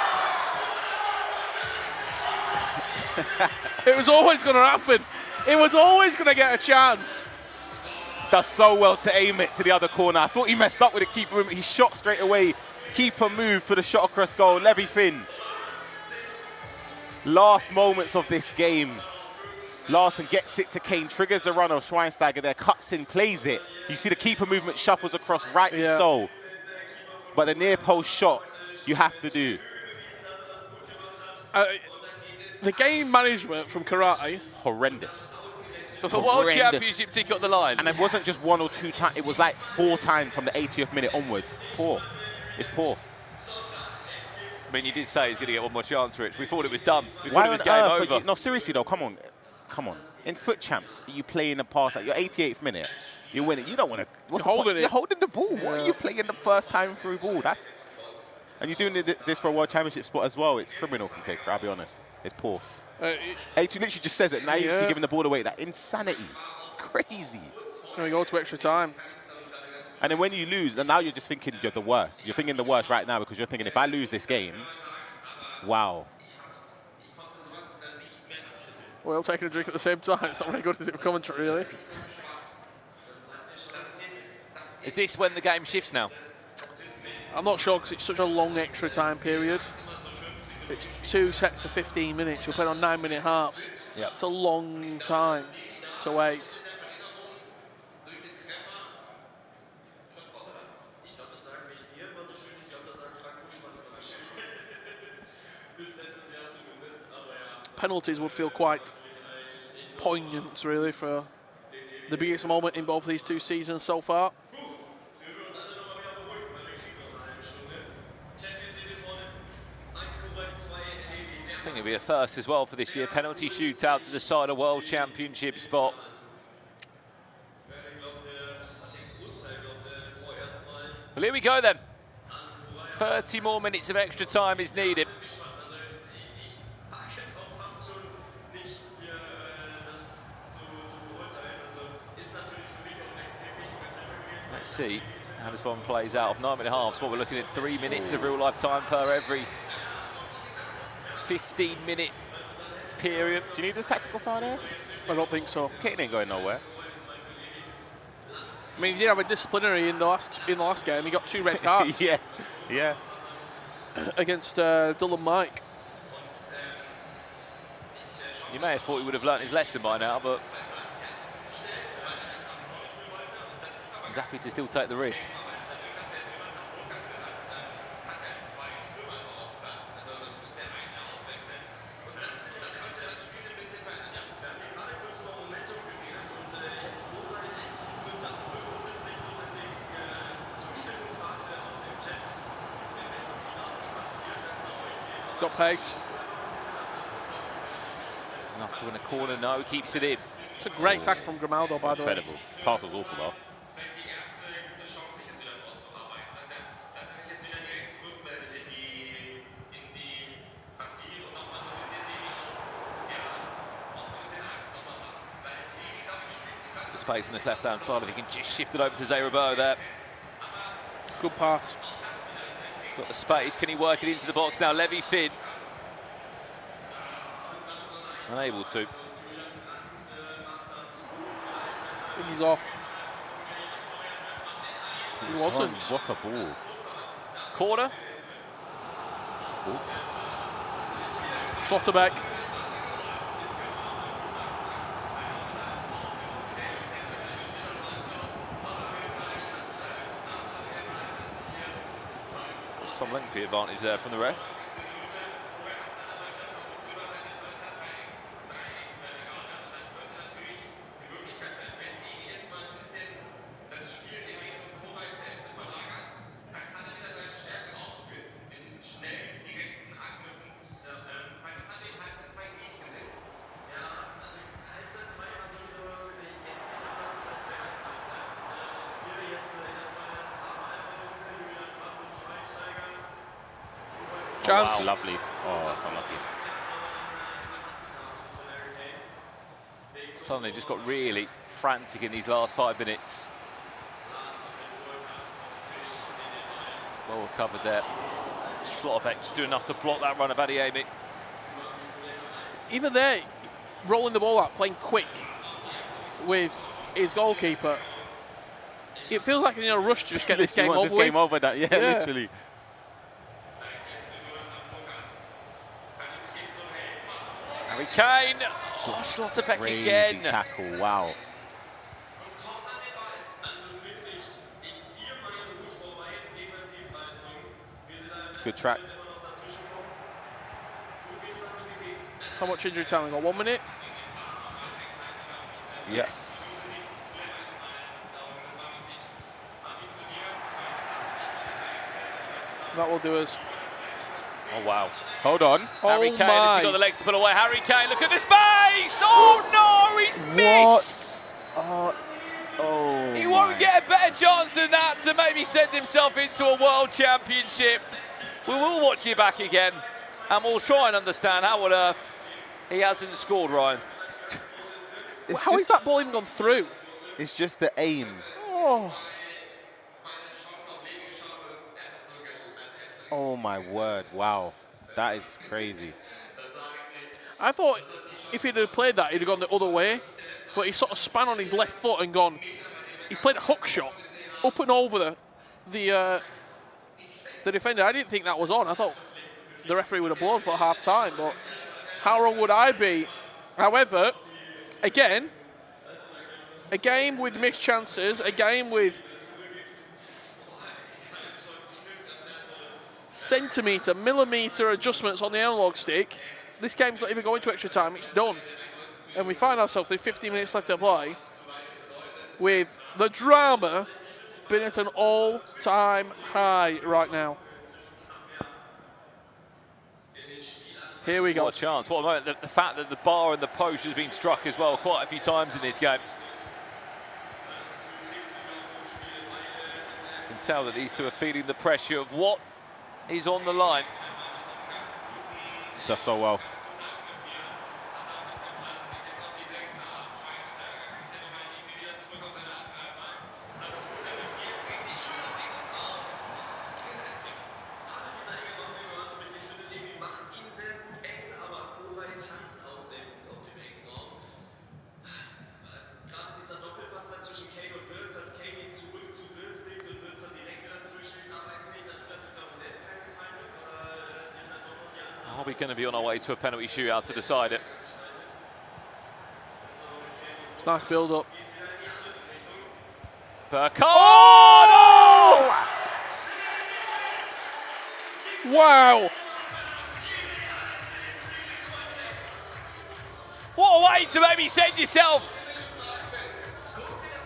It was always going to happen. It was always going to get a chance. Does so well to aim it to the other corner. I thought he messed up with the keeper. He shot straight away. Keeper moved for the shot across goal. LevyFinn. Last moments of this game. Larson gets it to Kane, triggers the run of Schweinsteiger there, cuts in, plays it. You see the keeper movement shuffles across, rightly so. But the near post shot, you have to do. The game management from Kkoray. Horrendous. But the World Championship ticket on the line. And it wasn't just 1 or 2 times, it was like 4 times from the 80th minute onwards. Poor. It's poor. I mean, you did say he's going to get one more chance, Rich. We thought it was done. We Why thought it was on game earth? over. No, seriously though, come on. Come on. In foot champs, you play in the pass at your 88th minute. You win it. You don't want to. You're holding it. You're holding the ball. What are you playing the first time through ball? And you're doing this for a World Championship spot as well. It's criminal from Kkoray, I'll be honest. It's poor. A2 literally just says it. Naivety giving the ball away. That insanity. It's crazy. And we go to extra time. And then when you lose, and now you're just thinking you're the worst. You're thinking the worst right now because you're thinking, if I lose this game, wow. We're all taking a drink at the same time. It's not very good, is it, for commentary, really? Is this when the game shifts now? I'm not sure because it's such a long extra time period. It's 2 sets of 15 minutes. You're playing on 9-minute halves. Yep. It's a long time to wait. Penalties would feel quite poignant, really, for the biggest moment in both of these 2 seasons so far. I think it'll be a first as well for this year. Penalty shootout to decide a World Championship spot. Well, here we go then. 30 more minutes of extra time is needed. Let's see how this one plays out. Of 9.5 minutes, what we're looking at, 3 minutes of real life time per every 15-minute period. Do you need a tactical foul there? I don't think so. Kate ain't going nowhere. I mean, he did have a disciplinary in the last game. He got 2 red cards. yeah. Against DullenMIKE. You may have thought he would have learnt his lesson by now, but he's happy to still take the risk. He's got pace. Enough to win a corner, no, keeps it in. It's a great tackle from Grimaldo, by the way. Incredible. Pass was awful, though. The space on this left-hand side, if he can just shift it over to Zerabo there. Good pass. Got the space, can he work it into the box now? LevyFinn. Unable to. I think he's off. He wasn't. What a ball. Corner. Schlotterbeck. Some lengthy advantage there from the ref. Chance. Wow, lovely. Oh, that's unlucky. Suddenly just got really frantic in these last 5 minutes. Well recovered there. Schlotterbeck just doing enough to block that run of Adiemi. Even there, rolling the ball out, playing quick with his goalkeeper. It feels like he's in a rush to just get this game over with. Game over, that, yeah, literally. Harry Kane. Oh, Schlotterbeck Crazy again. tackle, wow. Good track. How much injury time? We got 1 minute. Yes. That will do us Oh, wow. Hold on. Harry Kane, has my. he got the legs to pull away? Harry Kane, look at the space! Oh, no, he's missed! He won't get a better chance than that to maybe send himself into a world championship. We will watch you back again, and we'll try and understand how on earth he hasn't scored, Ryan. How is that ball even gone through? It's just the aim. Oh my word, wow. That is crazy. I thought if he'd have played that, he'd have gone the other way. But he sort of span on his left foot and gone. He's played a hook shot up and over the defender. I didn't think that was on. I thought the referee would have blown for half time. But how wrong would I be? However, again, a game with missed chances, a game with centimetre, millimetre adjustments on the analog stick. This game's not even going to extra time, it's done. And we find ourselves with 15 minutes left to play with the drama being at an all-time high right now. Here we go. What a chance, what a moment. The fact that the bar and the post has been struck as well quite a few times in this game. You can tell that these two are feeling the pressure of what is on the line. Does so well. Are we going to be on our way to a penalty shootout to decide it? It's a nice build-up. Furky. Oh! Wow! What a way to maybe send yourself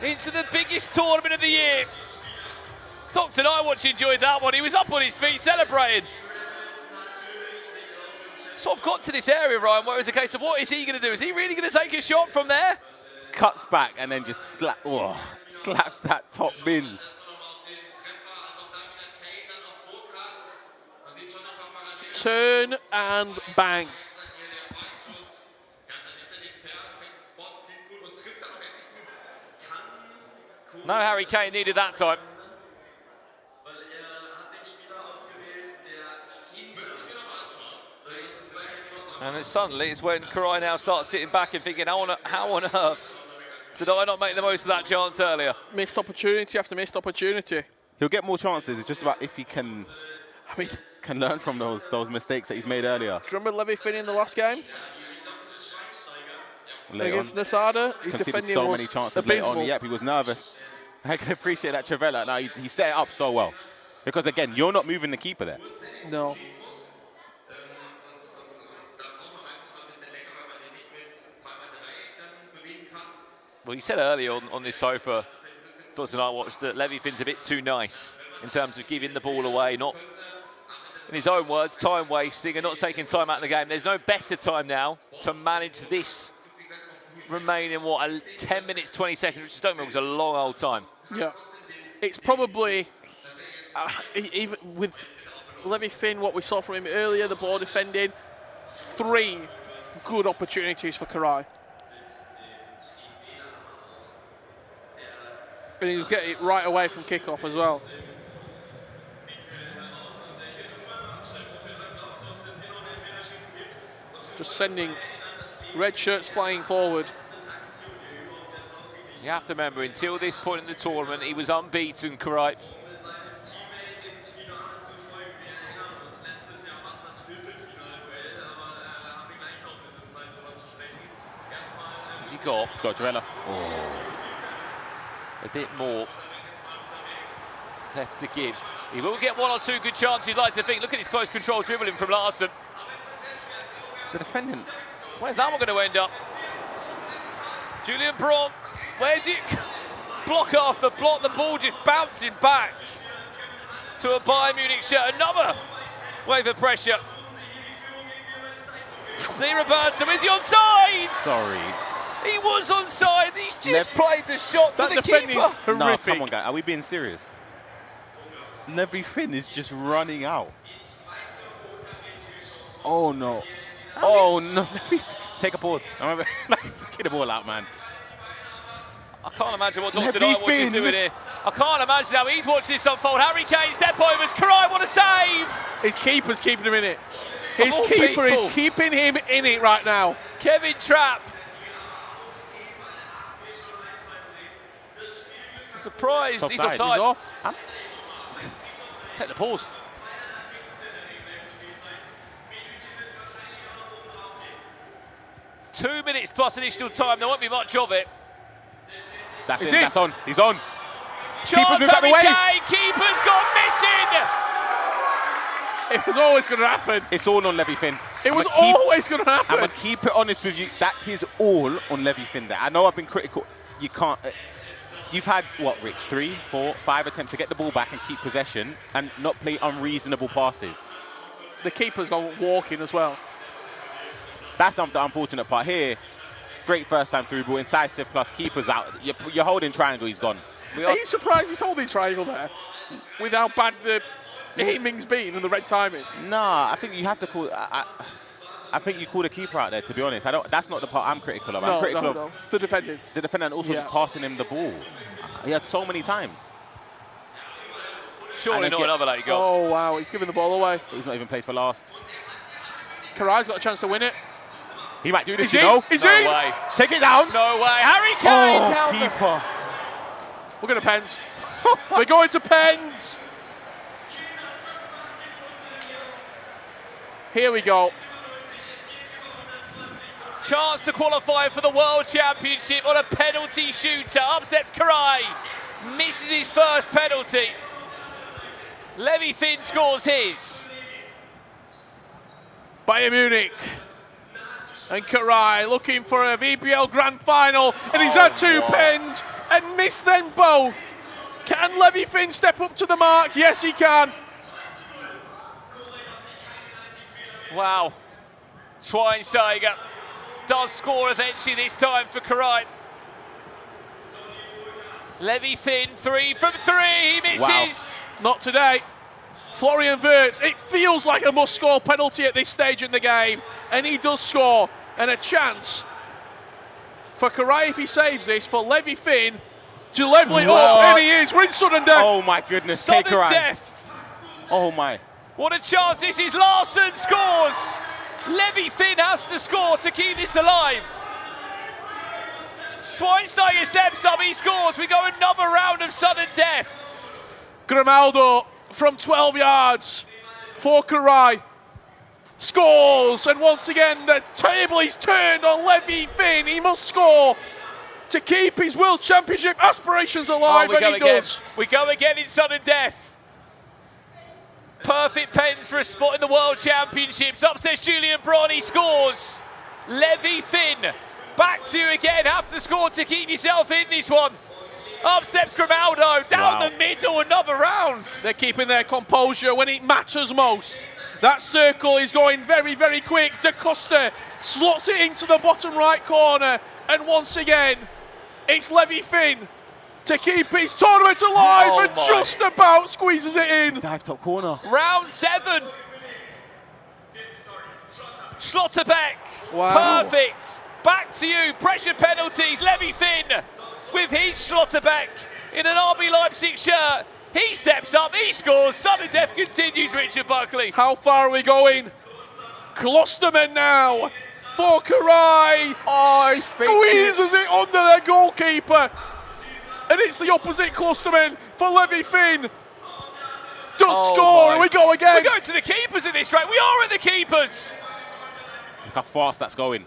into the biggest tournament of the year. Dr. Nightwatch enjoyed that one. He was up on his feet celebrating. Sort of got to this area, Ryan, where it's a case of what is he going to do? Is he really going to take a shot from there? Cuts back and then just slaps that top bins. Turn and bang. No Harry Kane needed that time. And then suddenly it's when Kkoray now starts sitting back and thinking, how on earth did I not make the most of that chance earlier? Missed opportunity after missed opportunity. He'll get more chances. It's just about if he can learn from those mistakes that he's made earlier. Do you remember LevyFinn in the last game? Late Against on. Nasada? His Conceded defending so was many chances late on. abysmal. Yep, he was nervous. I can appreciate that Trevella. Now he set it up so well. Because again, you're not moving the keeper there. No. Well, you said earlier on this sofa, Dr. Nightwatch, that LevyFinn's a bit too nice in terms of giving the ball away, not, in his own words, time wasting and not taking time out of the game. There's no better time now to manage this remaining, 10 minutes, 20 seconds, which I don't remember was a long old time. Yeah. It's probably, even with LevyFinn, what we saw from him earlier, the ball defending, 3 good opportunities for Kkoray. And he'll get it right away from kickoff as well. Just sending red shirts flying forward. You have to remember, until this point in the tournament, he was unbeaten, Kkoray. What's he got? He's got Trevella. A bit more left to give. He will get 1 or 2 good chances, you'd like to think. Look at this close control dribbling from Larson. The defendant. Where's that one going to end up? Julian Braun, where's it? Block after block, the ball just bouncing back to a Bayern Munich shirt. Another Wave of pressure. See Roberto, is he onside? Sorry. He was onside. He's just played the shot to the defending keeper. is horrific. No, come on, guys. Are we being serious? LevyFinn is just running out. Oh, no. Oh, no. Take a pause. Just get the ball out, man. I can't imagine what Dr. Knight is doing here. I can't imagine how he's watching this unfold. Harry Kane, step overs. Kkoray, what a save! His keeper's keeping him in it. His all keeper people. is keeping him in it right now. Kevin Trapp. Surprise, he's offside. He's off. Take the pause. Two minutes plus additional time. There won't be much of it. That's Is it. it? That's on. He's on. Chance Keeper moved out the Harry way. Kane. Keeper's gone missing. It was always going to happen. It's all on LevyFinn. It was always going to I'm happen. going to keep it honest with you. That is all on LevyFinn there. I know I've been critical. You can't. You've had, what, Rich? 3, 4, 5 attempts to get the ball back and keep possession and not play unreasonable passes. The keeper's gone walking as well. That's the unfortunate part here. Great first time through ball, incisive plus keeper's out. You're holding triangle, he's gone. Are you surprised he's holding triangle there? With how bad the aiming's been and the red timing? Nah, I think you have to call. I think you call the keeper out there. To be honest, That's not the part I'm critical of. I'm critical of It's the defending. the defender and also just passing him the ball. He had so many times. Surely not another late goal. Oh, wow. He's giving the ball away. He's not even played for last. Kkoray's got a chance to win it. He might do this, Is you he? know. Is No he? way. Take it down. No way. Harry Kane Oh, down the- keeper. We're going to pens. We're going to pens. Here we go. Chance to qualify for the World Championship on a penalty shooter. Up steps Kkoray. Misses his first penalty. LevyFinn scores his. Bayern Munich. And Kkoray looking for a VBL Grand Final. And he's had two pens and missed them both. Can LevyFinn step up to the mark? Yes, he can. Wow. Schweinsteiger does score eventually this time for Kkoray. LevyFinn 3 from 3. He misses. Wow. Not today. Florian Wirtz, it feels like a must-score penalty at this stage in the game. And he does score. And a chance for Kkoray, if he saves this, for LevyFinn to level it up. And he is. We're in sudden death. Oh my goodness. Sudden Kkoray. death. Oh my. What a chance this is. Larson scores. LevyFinn has to score to keep this alive. Schweinsteiger steps up, he scores. We go another round of sudden death. Grimaldo from 12 yards for Kkoray. Scores, and once again the table is turned on LevyFinn. He must score to keep his World Championship aspirations alive, we go and he again. does. We go again in sudden death. Perfect pens for a spot in the World Championships. Upstairs, Julian Bronny scores. LevyFinn, back to you again. Have to score to keep yourself in this one. Up steps Grimaldo, down the middle, another round. They're keeping their composure when it matters most. That circle is going very, very quick. Da Costa slots it into the bottom right corner. And once again, it's LevyFinn to keep his tournament alive and just about squeezes it in. Dive top corner. Round 7. Schlotterbeck, Wow. perfect. Back to you, pressure penalties. LevyFinn with his Schlotterbeck in an RB Leipzig shirt. He steps up, he scores. Sudden death continues, Richard Buckley. How far are we going? Klosterman now for Kkoray. Oh, squeezes it under their goalkeeper. And it's the opposite Klosterman for LevyFinn. Does score, and we go again. We're going to the keepers in this, right? We are at the keepers. Look how fast that's going.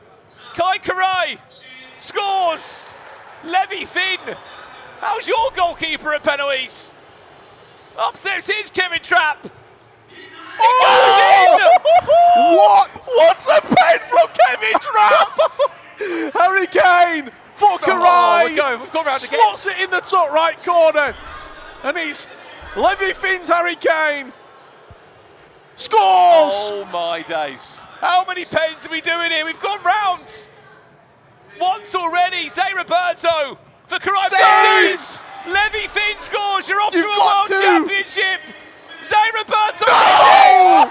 Kai Kkoray scores. LevyFinn, how's your goalkeeper at penalties? Upstairs is Kevin Trapp. It goes in! What? What's a pen from Kevin Trapp? Harry Kane for Kkoray. We've gone round again. Slots it in the top right corner. And it's LevyFinn's Harry Kane. Scores! Oh my days. How many pens are we doing here? We've gone rounds. Once already. Zay Roberto for Kkoray. Saves! LevyFinn scores. You're off to You've a got world to. championship. Zay Roberto. Oh!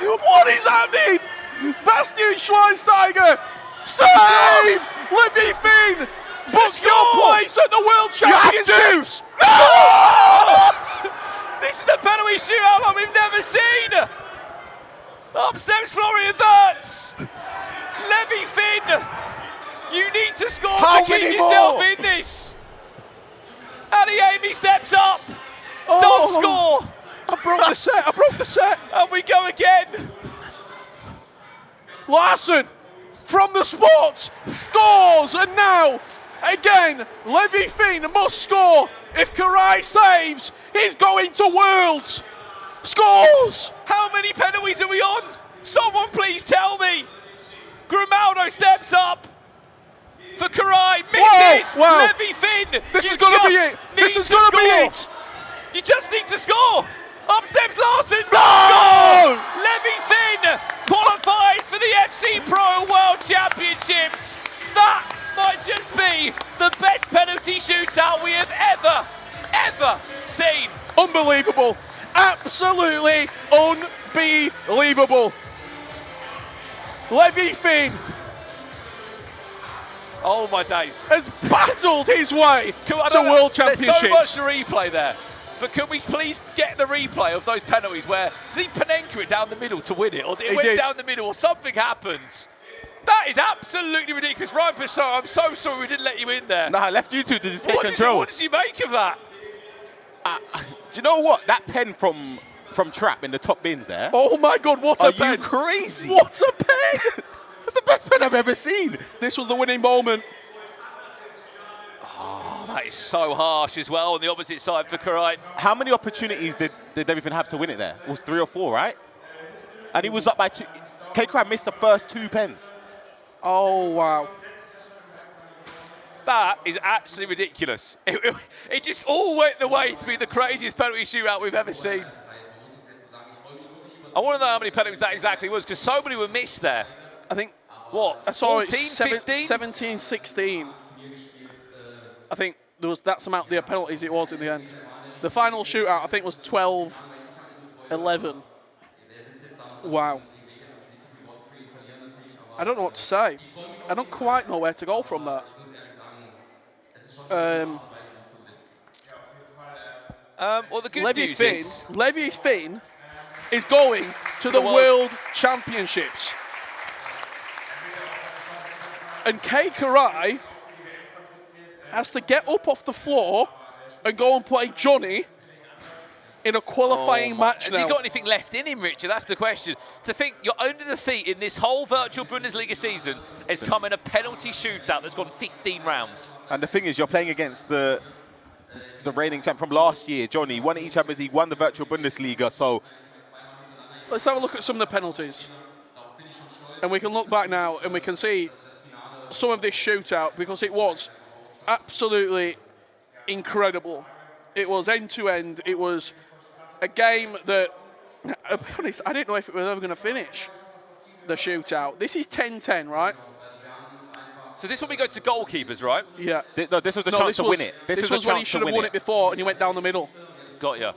What is happening? Bastian Schweinsteiger saved! LevyFinn book your place at the World Championships! This is a penalty shootout like we've never seen. Up steps Florian Wirtz. LevyFinn, you need to score How to keep many yourself more? in this. And Amy steps up. Oh. Don't score. I broke the set, I broke the set! And we go again. Larson from the spot scores, and now again LevyFinn must score. If Kkoray saves, he's going to Worlds. Scores! How many penalties are we on? Someone please tell me. Grimaldo steps up for Kkoray, misses. Whoa, wow. LevyFinn, This you is going to be just it. This need is to going to be score. it. You just need to score. Up steps Larson, No! score. LevyFinn qualifies for the FC Pro World Championships. That might just be the best penalty shootout we have ever seen. Unbelievable. Absolutely unbelievable. LevyFinn Oh my days. has battled his way to World There's so Championships. much to replay there. But can we please get the replay of those penalties where did he Panenka it down the middle to win it, or it He went did. down the middle, or something happens? That is absolutely ridiculous. Ryan Pissarro, I'm so sorry we didn't let you in there. Nah, I left you two to just take What control. did you make of that? Do you know what? That pen from Trap in the top bins there. Oh my God, what Are a pen. you crazy? What a pen. That's the best pen I've ever seen. This was the winning moment. That is so harsh as well on the opposite side for Kkoray. How many opportunities did LevyFinn have to win it there? It was 3 or 4, right? And he was up by 2. Kkoray missed the first 2 pens. Oh, wow. That is actually ridiculous. It just all went the way to be the craziest penalty shootout we've ever seen. I want to know how many penalties that exactly was, because so many were missed there. I think, What, I saw 14, it 15? 17, 16. I think that's the amount of penalties it was in the end. The final shootout, I think, was 12, 11. Wow. I don't know what to say. I don't quite know where to go from that. Well, the good news is... LevyFinn is going to the World Championships. And Kkoray has to get up off the floor and go and play Jonny in a qualifying match Has now. he got anything left in him, Richard? That's the question. To think your only defeat in this whole virtual Bundesliga season has come in a penalty shootout that's gone 15 rounds. And the thing is, you're playing against the reigning champ from last year, Jonny. Won each Champions League, won the virtual Bundesliga, so... Let's have a look at some of the penalties. And we can look back now and we can see some of this shootout, because it was absolutely incredible. It was end-to-end. It was a game that, I'll be honest, I didn't know if it was ever going to finish, the shootout. This is 10-10, right? So this one we go to goalkeepers, right? Yeah. No, this was the chance to win it. This was when he should have won it before, and he went down the middle. Got ya.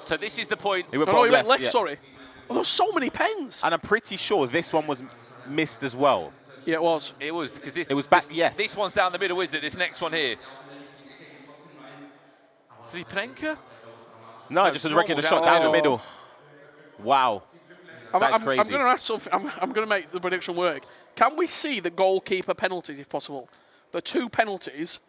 So this is the point. He went No, he bottom went left, yeah. sorry. Oh, there were so many pens. And I'm pretty sure this one was missed as well. Yeah, it was. It was, because this... It was back, yes. This one's down the middle, isn't it? This next one here. Is he Panenka? No, just a regular normal shot down down the the middle. Wow. That's crazy. I'm going to ask something. I'm going to make the prediction work. Can we see the goalkeeper penalties, if possible? The 2 penalties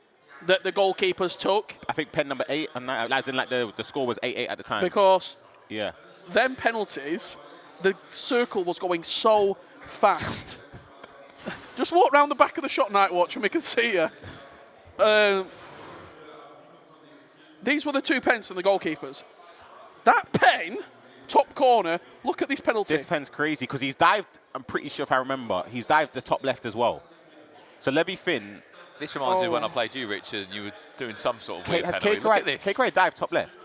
that the goalkeepers took. I think pen number 8, and as in like the score was 8-8 at the time. Because Yeah. them penalties, the circle was going so fast. Just walk round the back of the shot, Night Watch, and we can see you. These were the 2 pens from the goalkeepers. That pen, top corner, look at this penalty. This pen's crazy because he's dived, I'm pretty sure if I remember, he's dived the top left as well. So LevyFinn. This reminds me of when I played you, Richard, you were doing some sort of weird Has penalty. Look at this. Kkoray dived top left?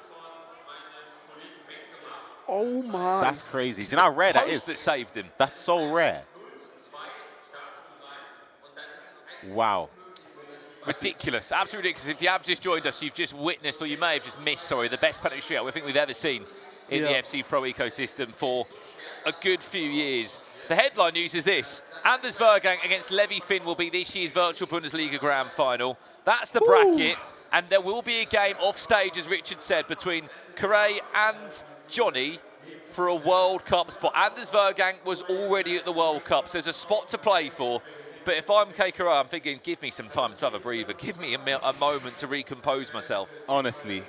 Oh my. That's crazy. Do you know how rare that Post that is? saved him. That's so rare. Wow. Ridiculous, absolutely ridiculous. If you have just joined us, you've just witnessed, or you may have just missed, the best penalty shootout I think we've ever seen in the FC Pro ecosystem for a good few years. The headline news is this: Anders Vejrgang against LevyFinn will be this year's Virtual Bundesliga Grand Final. That's the bracket, and there will be a game off stage, as Richard said, between Kkoray and Jonny for a World Cup spot. Anders Vejrgang was already at the World Cup, so there's a spot to play for. But if I'm Kkoray, I'm thinking, give me some time to have a breather. Give me a moment to recompose myself. Honestly,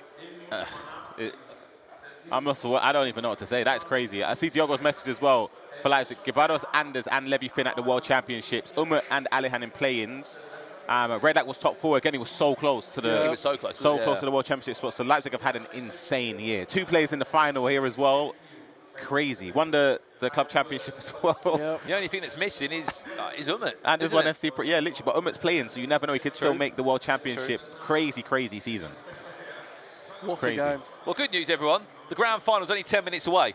I don't even know what to say. That's crazy. I see Diogo's message as well. For Leipzig, Givados, Anders and LevyFinn at the World Championships. Umut and Alihan in play-ins. Redak was top 4 again. He was so close to the He was so close to the World Championship spot. So Leipzig have had an insane year. 2 players in the final here as well. Crazy. Won the club championship as well. Yep. The only thing that's missing is Umut. And there's one FC Pro. Yeah, literally. But Umut's playing, so you never know. He could still make the World Championship. True. Crazy, crazy season. What Crazy. a game. Well, good news, everyone. The grand final's only 10 minutes away.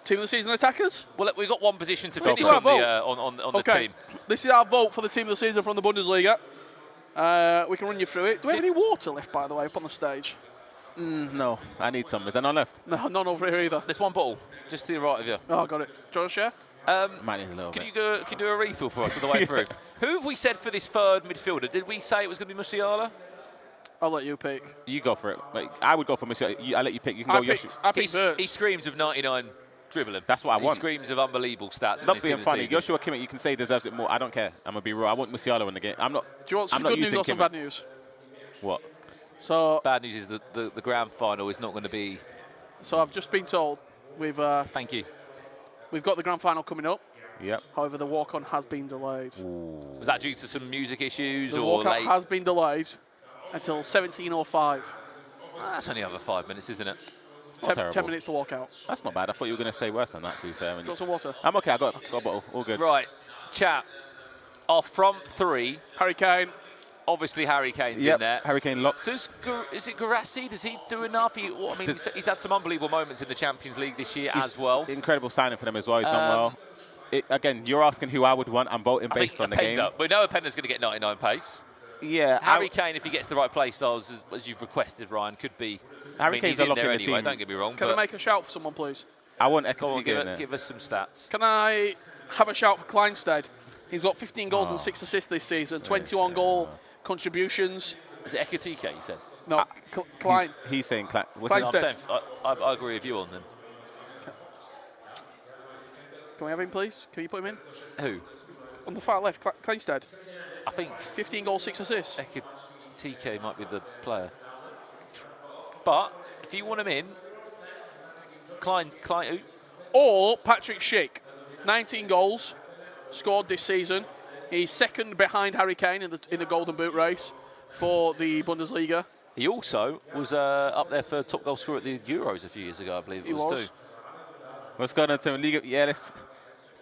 Team of the season attackers? Well, we've got one position to Let's finish do our on the vote. the team. This is our vote for the team of the season from the Bundesliga. We can run you through it. Do we have any water left, by the way, up on the stage? No, I need some. Is there none left? No, none over here either. There's one bottle, just to the right of you. Oh, got it. Do you want to share? Might need a little Can bit. you do a refill for us on the way through? Who have we said for this third midfielder? Did we say it was going to be Musiala? I'll let you pick. You go for it. Like, I would go for Monsieur. I'll let you pick. You can go Yoshi. I picked He screams of 99 dribbling. That's what I want. He screams of unbelievable stats. Stop being funny. Joshua Kimmich, you can say deserves it more. I don't care. I'm going to be real. I want Musiala in the game. I'm not. Do you want some I'm not good news using or some Kimmich. bad news? What? So, Bad news is that the grand final is not going to be. so I've just been told we've Thank you. got the grand final coming up. Yep. However, the walk-on has been delayed. Was that due to some music issues The or walkout late? has been delayed until 17:05. That's only over 5 minutes, isn't it? It's not 10 terrible. minutes to walk out. That's not bad. I thought you were going to say worse than that, to be fair. Got some water. I'm okay. I got a bottle. All good. Right, chat. Our front three, Harry Kane. obviously Harry Kane's Yep. in there. Harry Kane locked. Is it Kkoray? Does he do enough? He's had some unbelievable moments in the Champions League this year as well. Incredible signing for them as well. He's done well. Again, you're asking who I would want. I'm voting based on the game. We know Openda's going to get 99 pace. Yeah. Harry Kane, if he gets the right play styles, as you've requested, Ryan, could be. Harry Kane's he's a in lock there in the anyway, team. don't get me wrong. Can I but make a shout for someone, please? I want go on, Ekatike in there. give us some stats. Can I have a shout for Kleinstedt? He's got 15 goals and 6 assists this season, 21 goal contributions. Is it Ekatike, you said? No, Klein. He's saying what's Kleinstedt. his No, I'm saying, I agree with you on them. Can we have him, please? Can you put him in? Who? On the far left, Kleinstedt. I think 15 goals, 6 assists. Ekatike might be the player. But if you want him in, Klein, who? Or Patrick Schick. 19 goals scored this season. He's second behind Harry Kane in the Golden Boot race for the Bundesliga. He also was up there for top goal scorer at the Euros a few years ago, I believe it was too. What's going on, Tim? Liga? Yeah, let's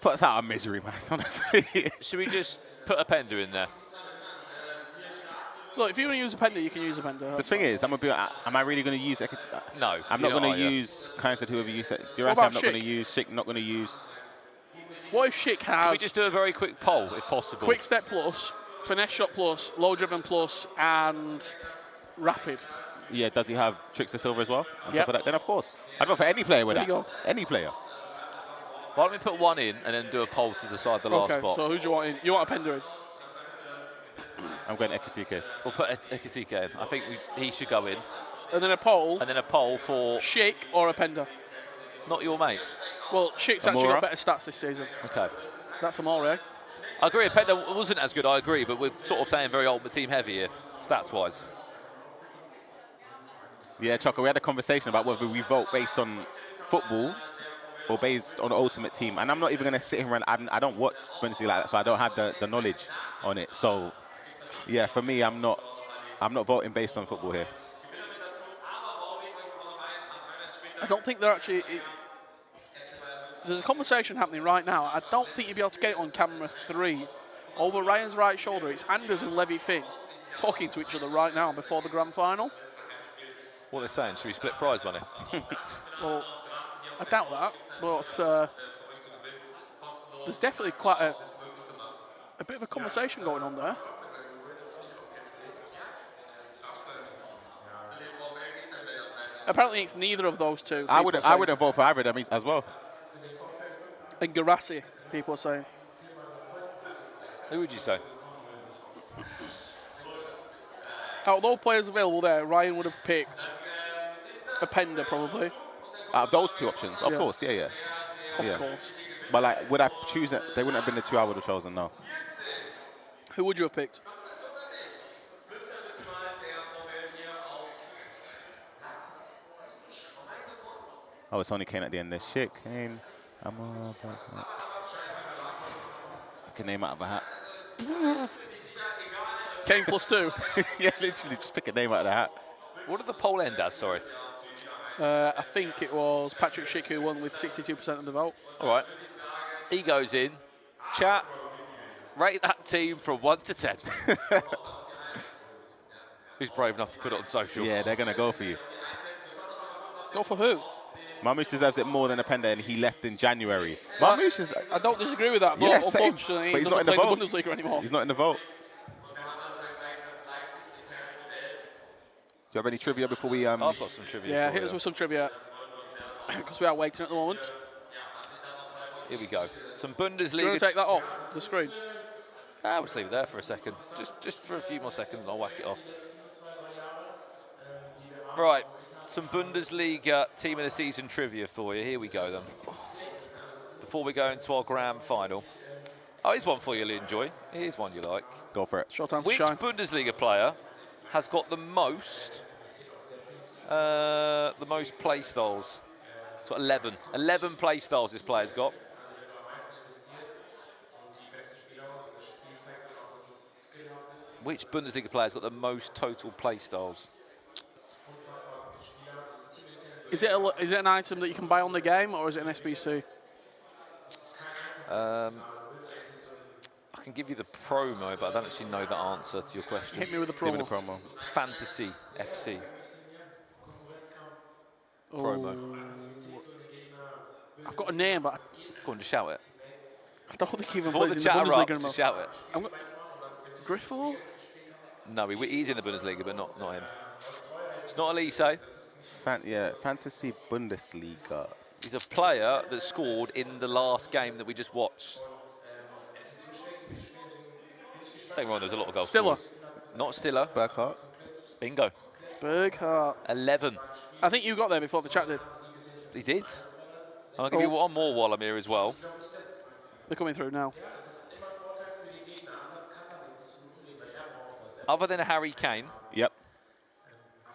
put us out of misery, man, honestly. Should we just put a Pender in there? Look, if you want to use a Pender, you can use a Pender. The thing is, am I really going to use No. I'm not going to use Kleinstedt, whoever you said. I'm about not going Schick? to use Schick, not going to use. What if Schick has Can we just do a very quick poll, if possible? Quick Step Plus, Finesse Shot Plus, Low Driven Plus, and Rapid? Yeah, does he have Tricks to Silver as well? On Yep. top of that, then of course. I'd go for any player with There that. you go. Any player. Why don't we put one in and then do a poll to decide the last Okay, spot? so who do you want in? You want a Pender in? I'm going Ekatike. We'll put Ekatike in. I think he should go in. And then a poll, And then a poll for Schick or a Pender? not your mate. Well, Schick's actually Amora? got better stats this season. Okay. That's Amore. I agree. Pender wasn't as good, I agree, but we're sort of saying very Ultimate Team heavy here, stats-wise. Yeah, Choco, we had a conversation about whether we vote based on football or based on Ultimate Team. And I'm not even going to sit here and I don't watch Bundesliga like that, so I don't have the knowledge on it. So, yeah, for me, I'm not voting based on football here. I don't think they're actually... There's a conversation happening right now. I don't think you'll be able to get it on camera 3. Over Ryan's right shoulder, it's Anders and LevyFinn talking to each other right now before the grand final. What they're saying, should we split prize money? Well, I doubt that, but there's definitely quite a bit of a conversation going on there. Apparently, it's neither of those two. I would have voted for either of them as well. And Kkoray, people are saying. Who would you say? Out of all players available there, Ryan would have picked a Pender probably. Out of those two options, of course, yeah. Of course. But like, would I choose it? They wouldn't have been the two I would have chosen, no. Who would you have picked? Oh, it's only Kane at the end. There's shit, Kane. Pick a name out of a hat. Kane +2. Yeah, literally, just pick a name out of the hat. What did the poll end as, sorry? I think it was Patrick Schick who won with 62% of the vote. All right. He goes in. Chat, rate that team from 1 to 10. Who's brave enough to put it on social? Yeah, they're going to go for you. Go for who? Mamouche deserves it more than a Pender, and he left in January. Mamouche is... I don't disagree with that, but Yeah, same. unfortunately But he's he not doesn't in the play vote. the Bundesliga anymore. He's not in the vote. Do you have any trivia before we... I've got some trivia. Yeah, for hit you. us with some trivia, because we are waiting at the moment. Here we go. Some Do you want Bundesliga. to take that off the screen? We'll just leave it there for a second. Just for a few more seconds and I'll whack it off. Right. Some Bundesliga Team of the Season trivia for you. Here we go then. Before we go into our grand final. Oh, here's one for you you'll enjoy. Here's one you like. Go for it. Short time to Which shine. Bundesliga player has got the most play styles? It's got 11. 11 play styles this player's got. Which Bundesliga player's got the most total play styles? Is it an item that you can buy on the game, or is it an SBC? I can give you the promo, but I don't actually know the answer to your question. Hit me with the Give me promo. the promo. Fantasy FC. Promo. I've got a name, but Go on, just shout it. I don't think he even Before plays the in the chat Bundesliga erupts, anymore. just shout it. Griffo? No, he's in the Bundesliga, but not him. It's not Elise. Fantasy Bundesliga. He's a player that scored in the last game that we just watched. Don't get me wrong, there's a lot of goals. Stiller. Not Stiller. Burkhart. Bingo. Burkhart. 11. I think you got there before the chat did. He did. I'll give you one more while I'm here as well. They're coming through now. Other than Harry Kane, Yep.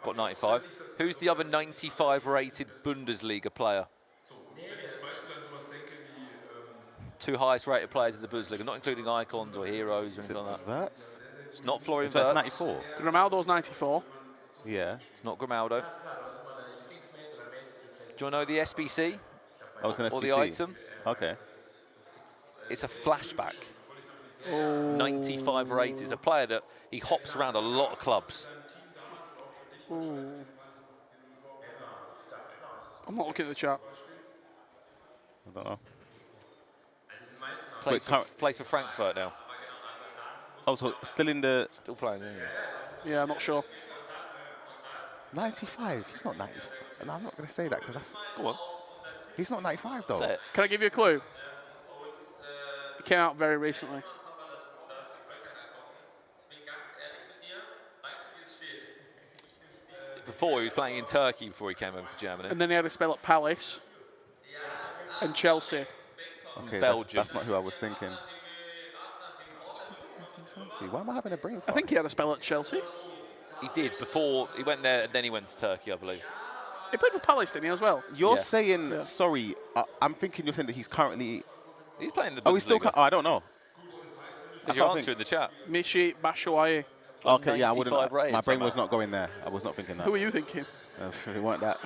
got 95. Who's the other 95 rated Bundesliga player? Two highest rated players in the Bundesliga, not including icons or heroes or anything like that. That's It's not Florian that's Wirtz. 94. Grimaldo's 94. Yeah. It's not Grimaldo. Do you want to know the SBC I was an SBC. or the item? Okay. It's a flashback. 95 rated. It's a player that he hops around a lot of clubs. I'm not looking at the chat. I don't know. Plays for Frankfurt now. Oh, so still in the Still playing, isn't he? Yeah, I'm not sure. 95. He's not 95. No, I'm not going to say that because that's. Go on. He's not 95 though. That's it. Can I give you a clue? It came out very recently. Before, he was playing in Turkey before he came over to Germany. And then he had a spell at Palace and Chelsea. Okay, Belgium. that's not who I was thinking. Why am I having a brain fart? I think he had a spell at Chelsea. He did before he went there, and then he went to Turkey, I believe. He played for Palace, didn't he, as well? You're Yeah. saying, Yeah. sorry, I'm thinking you're saying that he's currently. He's playing the Bundesliga. Oh, he's still. I don't know. Did you can't answer in the chat? Mishi Batshuayi. Okay, yeah, I wouldn't. 95 rated My brain was somehow. not going there. I was not thinking that. Who are you thinking? It weren't that.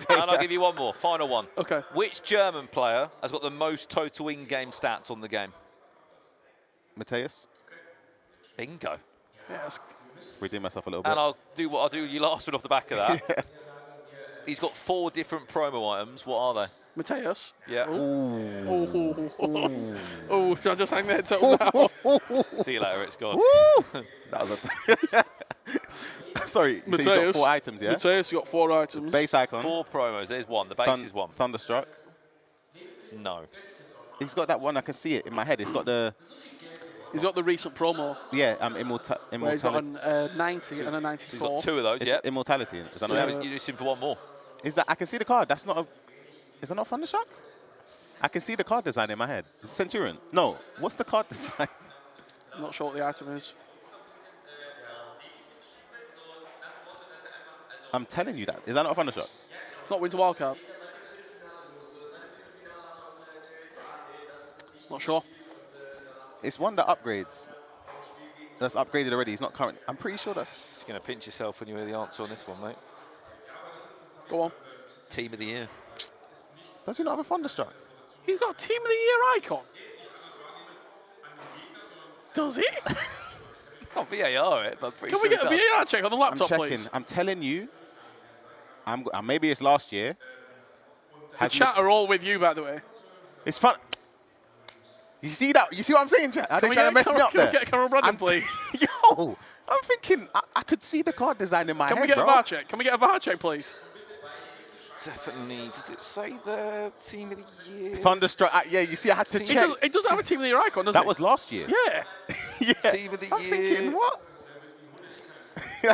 And I'll give you one more, final one. Okay. Which German player has got the most total in-game stats on the game? Mateus, Bingo. Yes. redeem myself a little bit. And I'll do what I'll do. You last one off the back of that. He's got 4 different promo items. What are they? Mateus. Yeah. Oh, should I just hang the headset up now? See you later, it's gone. That was a Sorry, so he's got 4 items, yeah? Mateus, you got 4 items. Base icon. 4 promos. There's one. The base is one. Thunderstruck. No. He's got that one. I can see it in my head. He's got the recent promo. yeah, Where he's got immortality. a 90 and a So 94. he's got 2 of those, It's yeah. immortality. Is that So not? you're using for one more. Is that? I can see the card. That's not a. Is that not Thunderstruck? I can see the card design in my head. It's Centurion. No. What's the card design? I'm not sure what the item is. I'm telling you that. Is that not a Thunderstruck? It's not Winter Wildcard. Not sure. It's one that upgrades. That's upgraded already. It's not current. I'm pretty sure that's. Just going to pinch yourself when you hear the answer on this one, mate. Go on. Team of the year. Does he not have a Thunderstruck? He's got a Team of the Year icon. Does he? Not VAR it, but I'm pretty Can sure we get a it does. VAR check on the I'm laptop, checking. please? I'm telling you. Maybe it's last year. The chat are all with you, by the way. It's fun. You see that? You see what I'm saying, chat? Are they trying to mess me up Can there? we get a camera Brandon, please? Yo, I'm thinking I could see the card design in my head, Can we get bro. a VAR check? Can we get a VAR check, please? Definitely. Does it say the team of the year? Thunderstruck. Yeah, you see, I had to check. It doesn't have a Team of the Year icon, does it? That was last year. Yeah. Yeah. Team of the I'm year. thinking, what?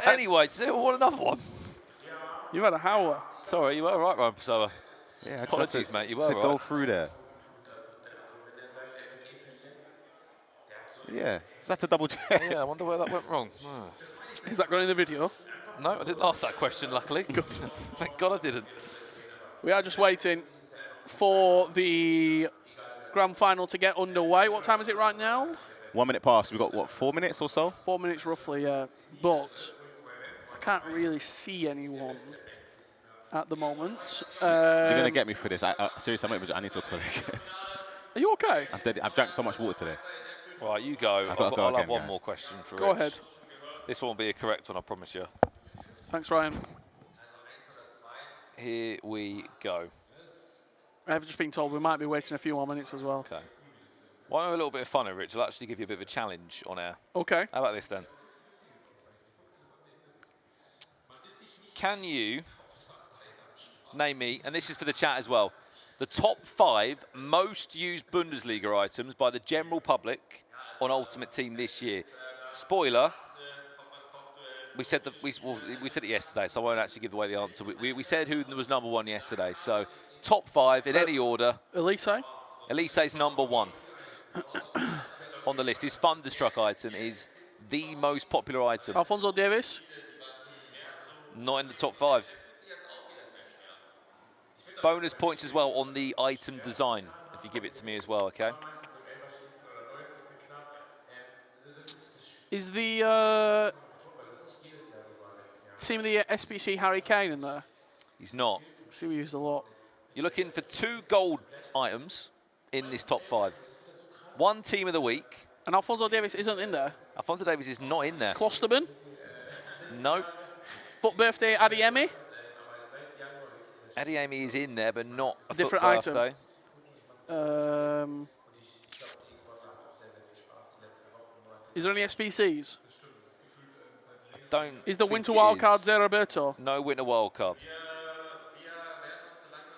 Anyway, so we want another one. You've had a howler. Sorry, you were right, Ryan Pessoa. Yeah, Apologies, mate. You were to right. go through there. Yeah, so that's a double check. Yeah, I wonder where that went wrong. Is that going in the video? No, I didn't ask that question, luckily. Thank God I didn't. We are just waiting for the grand final to get underway. What time is it right now? 1 minute past. We've got, what, 4 minutes or so? 4 minutes roughly, yeah. But I can't really see anyone at the moment. You're going to get me for this. Seriously, I need to toilet. Are you okay? I've drank so much water today. Right, you go. I'll have one more question for Go Rich. ahead. This won't be a correct one, I promise you. Thanks, Ryan. Here we go. I've just been told we might be waiting a few more minutes as well. Okay. Why don't we have a little bit of fun here, Rich? I'll actually give you a bit of a challenge on air. Okay. How about this then? Can you name me, and this is for the chat as well, the top 5 most used Bundesliga items by the general public on Ultimate Team this year? Spoiler, we said it yesterday, so I won't actually give away the answer. We said who was number 1 yesterday. So top 5 in any order. Elise? Elise's number 1 on the list. His Thunderstruck item is the most popular item. Alphonso Davies? Not in the top 5. Bonus points as well on the item design, if you give it to me as well, okay? Is the Team of the Year SBC Harry Kane in there? He's not. See, we used a lot. You're looking for 2 gold items in this top 5. 1 Team of the Week. And Alphonso Davies isn't in there? Alphonso Davies is not in there. Klosterman? No. Foot birthday Adiemi? Adiemi is in there, but not a Different foot item. birthday. Is there any SBCs? Don't. Is the think Winter it Wildcard is. Zé Roberto? No Winter Wildcard.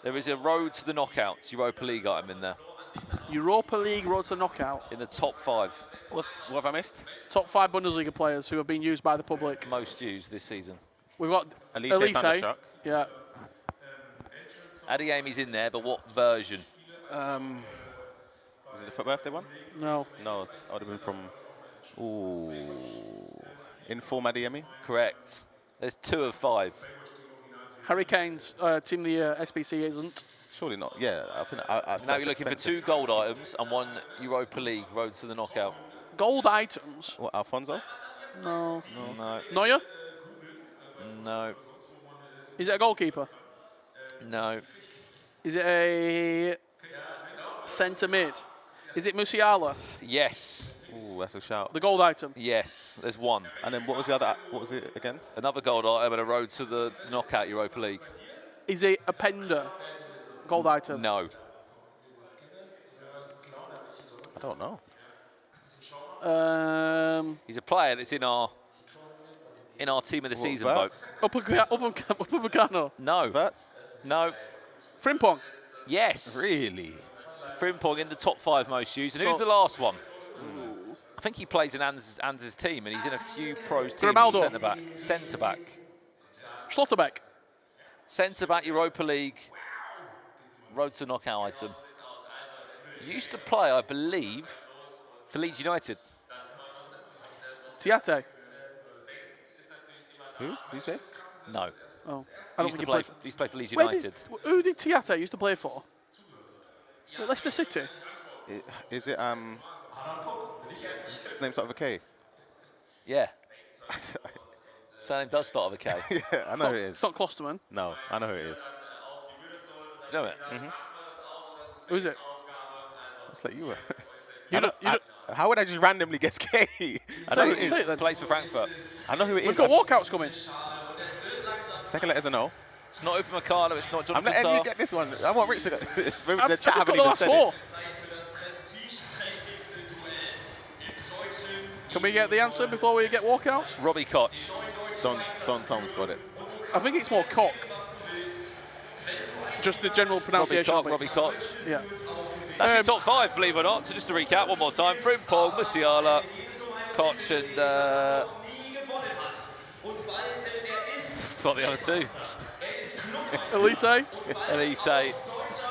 There is a Road to the Knockouts Europa League item in there. Europa League Road to Knockout. In the top 5. What have I missed? Top 5 Bundesliga players who have been used by the public. Most used this season. We've got Elise Thunderstruck. Yeah. Adiemi's in there, but what version? Is it the birthday one? No. No, that would have been from. Ooh. Inform Adiemi? Correct. There's 2 of 5. Harry Kane's Team of the Year SBC isn't. Surely not. Yeah, I think. Now you're looking for 2 gold items and 1 Europa League Road to the Knockout. Gold items? What, Alfonso? No. No. Neuer? No. Is it a goalkeeper? No. Is it a centre mid? Is it Musiala? Yes. Ooh, that's a shout. The gold item? Yes. There's 1. And then what was the other? What was it again? Another gold item and a Road to the Knockout Europa League. Is it a Pender? gold item? No. I don't know. He's a player that's in our team of the season vote. Upamecano. No. Verts? No. Frimpong. Yes. Really? Frimpong in the top 5 most used. And who's the last one? I think he plays in Anders' team, and he's in a few pros teams. Grimaldo. Centre-back. Centre-back. Schlotterbeck. Centre-back, Europa League. Road to knockout item. Used to play, I believe, for Leeds United. Tiate. Who? You say? No. Oh, I don't Used think to play for Leeds Where United. who did Tiate used to play for? Leicester City. Is it his name starts with a K? Yeah. Surname does start with a K. Yeah, I know who it is. It's not Klosterman. No, I know who it is. Do you know it? Who's it? It's like you were. You don't- How would I just randomly guess K? I know who it is. Say it then. Plays for Frankfurt. I know who it We've is. got walkouts coming. Second letter's a no. It's not Upamecano, it's not I'm Jonathan letting Tah. you get this one. I want Rich to get this. The I've chat just got haven't the even last said four. it. Can we get the answer before we get walkouts? Robbie Koch. Don Tom's got it. I think it's more cock. Just the general pronunciation. Robbie Koch. Yeah. That's your top 5, believe it or not. So just to recap one more time. Frimpong, Musiala, Koch and... Got the other 2. Elise Elise.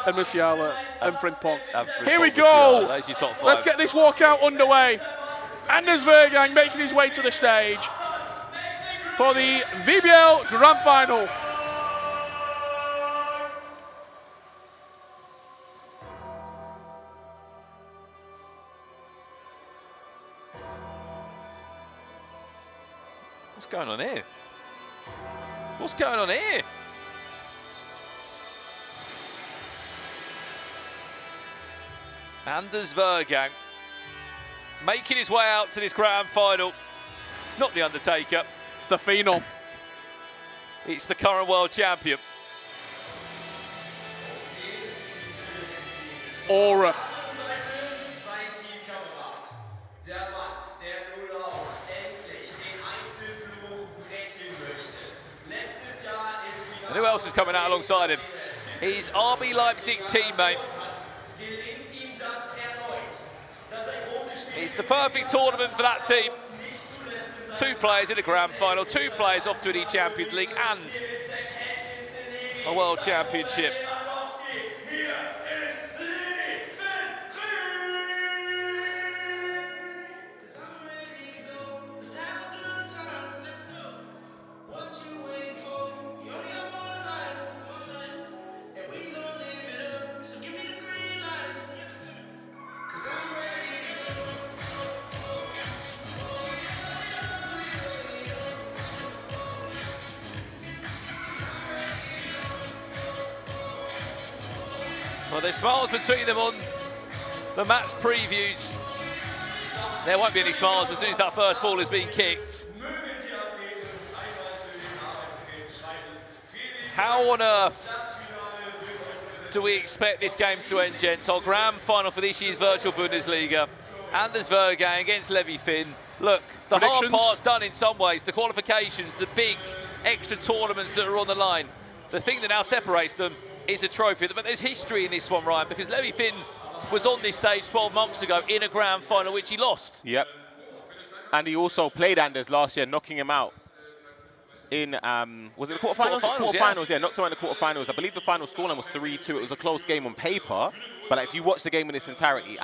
and Musiala and Frimpong. And Here we Frimpong, go. Musiala. There's your top 5. Let's get this walkout underway. Anders Vejrgang making his way to the stage for the VBL Grand Final. What's going on here? What's going on here? Anders Vejrgang making his way out to this grand final. It's not the Undertaker. It's the Phenom. It's the current world champion. Aura. And who else is coming out alongside him? His RB Leipzig teammate. It's the perfect tournament for that team. 2 players in the grand final, 2 players off to an E-Champions League and a World Championship. Well, there's smiles between them on the match previews. There won't be any smiles as soon as that first ball has been kicked. How on earth do we expect this game to end, gents? Our grand final for this year's Virtual Bundesliga. Anders Vejrgang against LevyFinn. Look, the hard part's done in some ways. The qualifications, the big extra tournaments that are on the line. The thing that now separates them is a trophy. But there's history in this one, Ryan, because LevyFinn was on this stage 12 months ago in a grand final, which he lost. Yep. And he also played Anders last year, knocking him out in, was it the quarterfinals? Quarterfinals, Yeah, knocked him out in the quarterfinals. I believe the final scoreline was 3-2. It was a close game on paper, but like, if you watch the game in its entirety,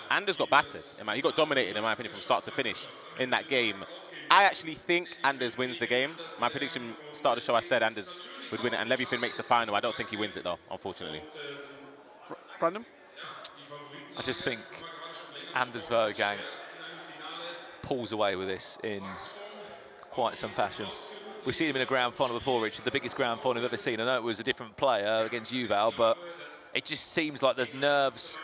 Anders got battered. He got dominated, in my opinion, from start to finish in that game. I actually think Anders wins the game. My prediction, start of the show, I said Anders would win it, and LevyFinn makes the final. I don't think he wins it, though, unfortunately. Brandon? I just think Anders Vejrgang pulls away with this in quite some fashion. We've seen him in a grand final before, Richard, the biggest grand final I've ever seen. I know it was a different player against Juval, but it just seems like the nerves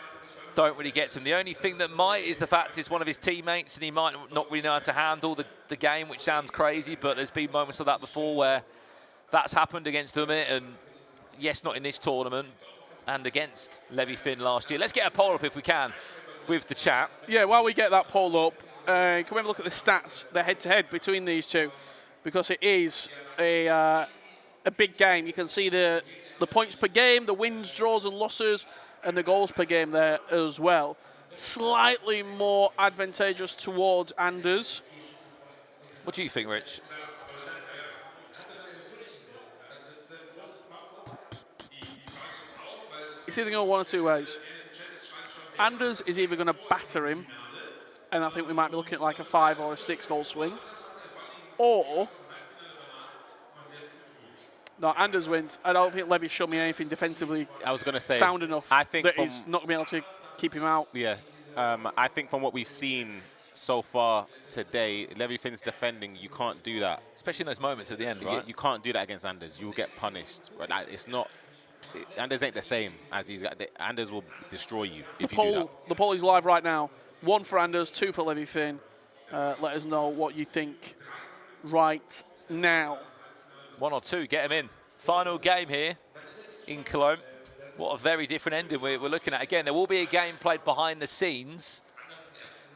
don't really get to him. The only thing that might is the fact it's one of his teammates and he might not really know how to handle the game, which sounds crazy, but there's been moments of that before where that's happened against Umit, and yes, not in this tournament, and against LevyFinn last year. Let's get a poll up if we can with the chat. Yeah, while we get that poll up, can we have a look at the stats, the head-to-head between these two? Because it is a big game. You can see the points per game, the wins, draws and losses, and the goals per game there as well. Slightly more advantageous towards Anders. What do you think, Rich? It's either going one or two ways. Anders is either going to batter him, and I think we might be looking at like a 5 or a 6 goal swing, or no, Anders wins. I don't think Levy's shown me anything defensively. I was going to say sound enough. I think that he's not going to be able to keep him out. Yeah, I think from what we've seen so far today, LevyFinn's defending. You can't do that, especially in those moments at the end, right? You can't do that against Anders. You will get punished. But it's not. Anders ain't the same as he's got. Anders will destroy you if you do that. The poll is live right now. 1 for Anders, 2 for LevyFinn. Let us know what you think right now. 1 or 2, get him in. Final game here in Cologne. What a very different ending we're looking at. Again, there will be a game played behind the scenes,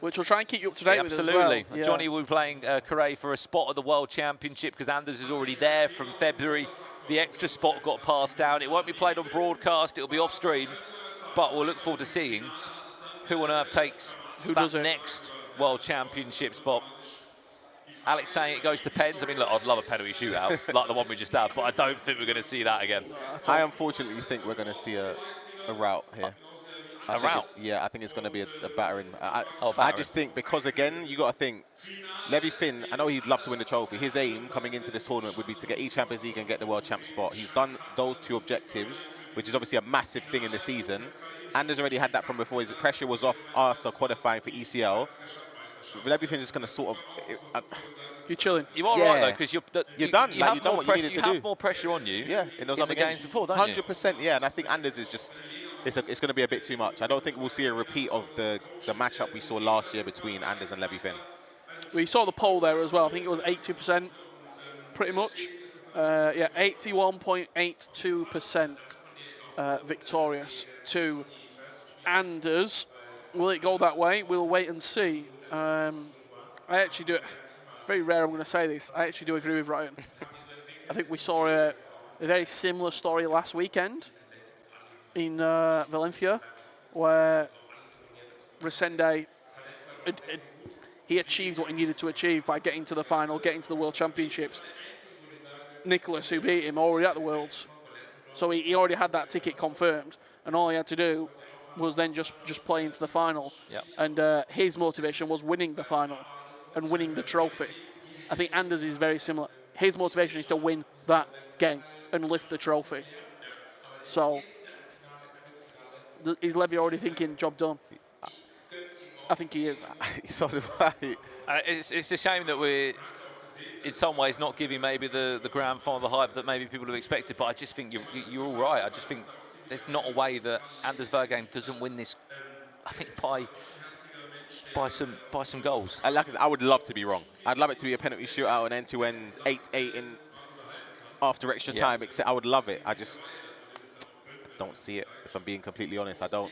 which will try and keep you up to date with absolutely. as well. Yeah. Jonny will be playing Kkoray for a spot at the World Championship because Anders is already there from February. The extra spot got passed down. It won't be played on broadcast. It'll be off stream. But we'll look forward to seeing who on earth takes that next World Championship spot. Alex saying it goes to pens. I mean, look, I'd love a penalty shootout like the one we just had, but I don't think we're going to see that again. I unfortunately think we're going to see a rout here. A rout? Yeah, I think it's going to be a battering. I just think because, again, you got to think, LevyFinn, I know he'd love to win the trophy. His aim coming into this tournament would be to get Champions League and get the World Champ spot. He's done those 2 objectives, which is obviously a massive thing in the season. Anders already had that from before. His pressure was off after qualifying for ECL. LevyFinn's just going to sort of... You're chilling. You are right, though, because you're done. You've done what you needed to do. You have more pressure on you in those other games before, don't you? 100%, yeah. And I think Anders is just... It's going to be a bit too much. I don't think we'll see a repeat of the matchup we saw last year between Anders and LevyFinn. We saw the poll there as well. I think it was 82%, pretty much. Yeah, 81.82% victorious to Anders. Will it go that way? We'll wait and see. I actually do it. Very rare I'm going to say this. I actually do agree with Ryan. I think we saw a very similar story last weekend in Valencia, where Resende, he achieved what he needed to achieve by getting to the final, getting to the World Championships. Nicholas, who beat him, already at the Worlds. So he already had that ticket confirmed, and all he had to do was then just play into the final. Yep. And his motivation was winning the final and winning the trophy. I think Anders is very similar. His motivation is to win that game and lift the trophy. So, is Levy already thinking, job done? I think he is. So do I. It's a shame that we're, in some ways, not giving maybe the grand final the hype that maybe people have expected, but I just think you're all right. I just think there's not a way that Anders Vejrgang doesn't win this, I think, by some goals. I would love to be wrong. I'd love it to be a penalty shootout, an end-to-end 8-8 in after extra time. Except I would love it. I just don't see it, if I'm being completely honest. I don't.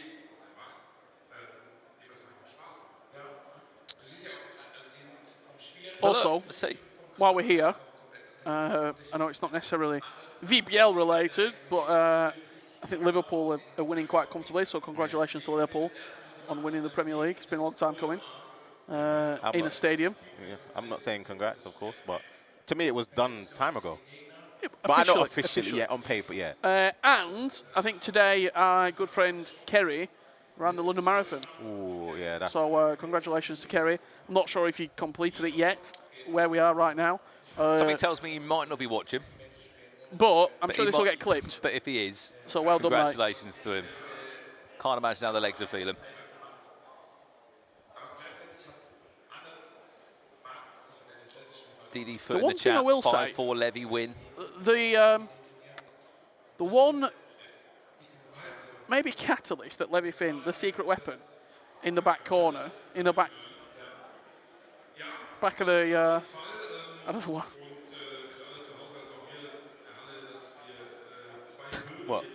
Also, while we're here, I know it's not necessarily VBL related, but I think Liverpool are winning quite comfortably, so congratulations to Liverpool on winning the Premier League. It's been a long time coming in a stadium. Yeah, I'm not saying congrats, of course, but to me it was done time ago. Yeah, but I not officially, yeah, on paper, yeah. And I think today our good friend Kkoray ran the London Marathon. Ooh, yeah, that's... So congratulations to Kkoray. I'm not sure if he completed it yet, where we are right now. Something tells me he might not be watching. But I'm sure this will get clipped. But if he is, so well done, congratulations to him. Can't imagine how the legs are feeling. DD foot in the chat, 5-4 Levy win. The one maybe catalyst at LevyFinn, the secret weapon in the back corner, in the back of the, I don't know what. What?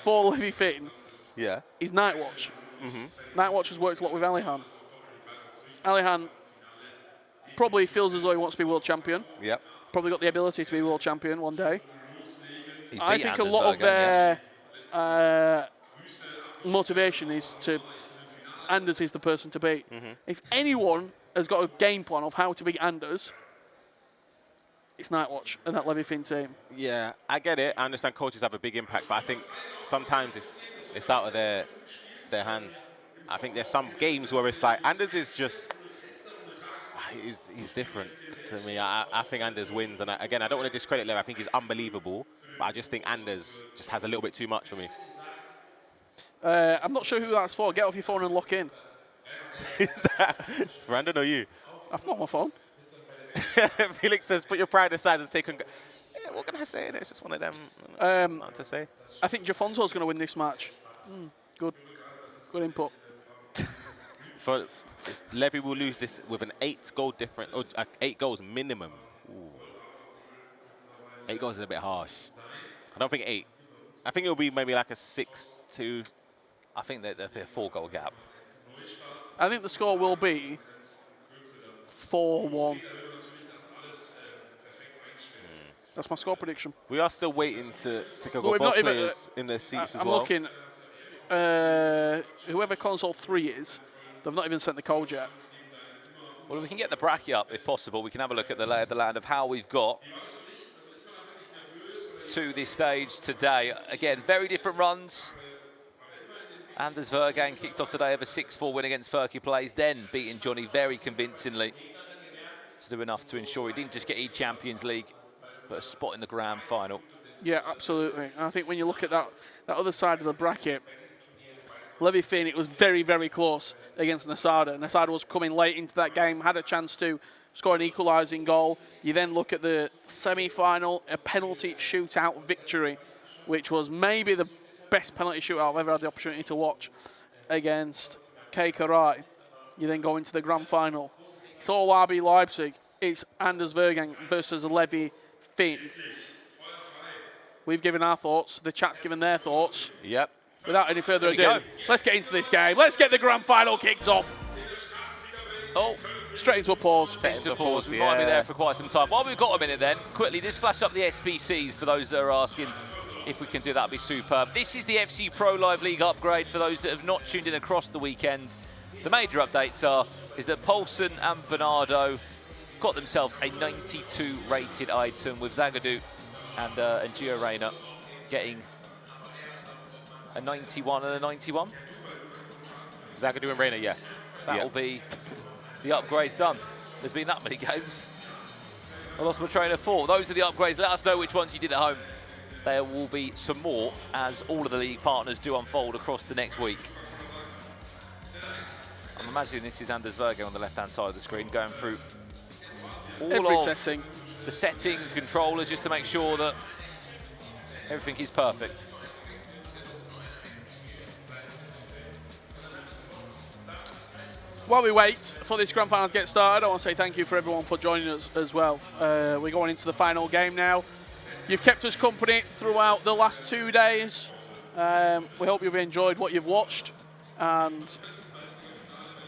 for LevyFinn Yeah. is Night Watch. Night Watch has worked a lot with Alihan. Alihan probably feels as though he wants to be world champion. Yep. Probably got the ability to be world champion one day. He's I beat think a Anders lot of Vejrgang, their motivation is to Anders is the person to beat. If anyone has got a game plan of how to beat Anders, it's Night Watch and that LevyFinn team. Yeah, I get it. I understand coaches have a big impact, but I think sometimes it's out of their hands. I think there's some games where it's like Anders is just he's different to me. I think Anders wins, and again, I don't want to discredit Levy. I think he's unbelievable, but I just think Anders just has a little bit too much for me. I'm not sure who that's for. Get off your phone and lock in. Is that Brandon or you? I've not my phone. Felix says, put your pride aside and say, yeah, what can I say? It's just one of them. Nothing to say. I think Jafonso's going to win this match. Good input. For Levy will lose this with an 8-goal difference, or 8 goals minimum. Ooh. 8 goals is a bit harsh. I don't think 8. I think it'll be maybe like a 6-2. I think there'll be a 4-goal gap. I think the score will be 4-1. That's my score prediction. We are still waiting to go Well, both players in their seats as I'm well. looking. Whoever console 3 is, they've not even sent the code yet. Well, if we can get the bracket up, if possible, we can have a look at the lay of the land of how we've got to this stage today. Again, very different runs. Anders Vejrgang kicked off today with a 6-4 win against Furky Plays, then beating Jonny very convincingly to do enough to ensure he didn't just get E-Champions League, but a spot in the Grand Final. Yeah, absolutely. And I think when you look at that other side of the bracket, LevyFinn, it was very, very close against Nasada. Nasada was coming late into that game, had a chance to score an equalising goal. You then look at the semi-final, a penalty shootout victory, which was maybe the best penalty shootout I've ever had the opportunity to watch against Kkoray. You then go into the Grand Final. It's all RB Leipzig. It's Anders Vejrgang versus LevyFinn. We've given our thoughts. The chat's given their thoughts. Yep. Without any further ado, let's get into this game. Let's get the Grand Final kicked off. Oh, straight into a pause. Straight into a pause. We might be there for quite some time. While we've got a minute then, quickly, just flash up the SBCs for those that are asking. If we can do that, would be superb. This is the FC Pro Live League upgrade for those that have not tuned in across the weekend. The major updates is that Poulsen and Bernardo got themselves a 92 rated item, with Zagadou and Gio Reyna getting a 91 and a 91. Zagadou and Reyna, yeah. That'll be the upgrades done. There's been that many games. I lost my train of thought. Those are the upgrades. Let us know which ones you did at home. There will be some more as all of the league partners do unfold across the next week. I'm imagining this is Anders Vejrgang on the left-hand side of the screen, going through all every of setting. The settings, controllers, just to make sure that everything is perfect. While we wait for this Grand Final to get started, I want to say thank you for everyone for joining us as well. We're going into the final game now. You've kept us company throughout the last 2 days. We hope you've enjoyed what you've watched. And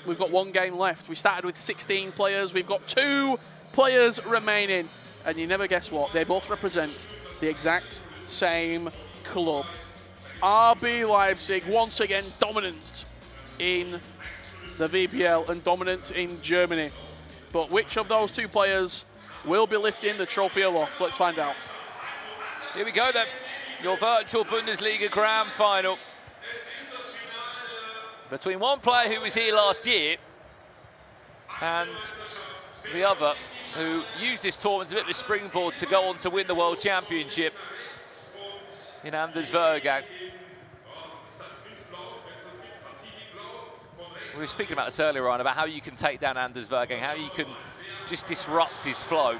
we've got 1 game left. We started with 16 players. We've got 2 players remaining. And you never guess what? They both represent the exact same club. RB Leipzig, once again dominant in the VBL and dominant in Germany. But which of those 2 players will be lifting the trophy aloft? Let's find out. Here we go then, your virtual Bundesliga Grand Final. Between one player who was here last year and the other who used this tournament as a bit of a springboard to go on to win the World Championship in Anders Vejrgang. We were speaking about this earlier on, about how you can take down Anders Vejrgang, how you can just disrupt his flow.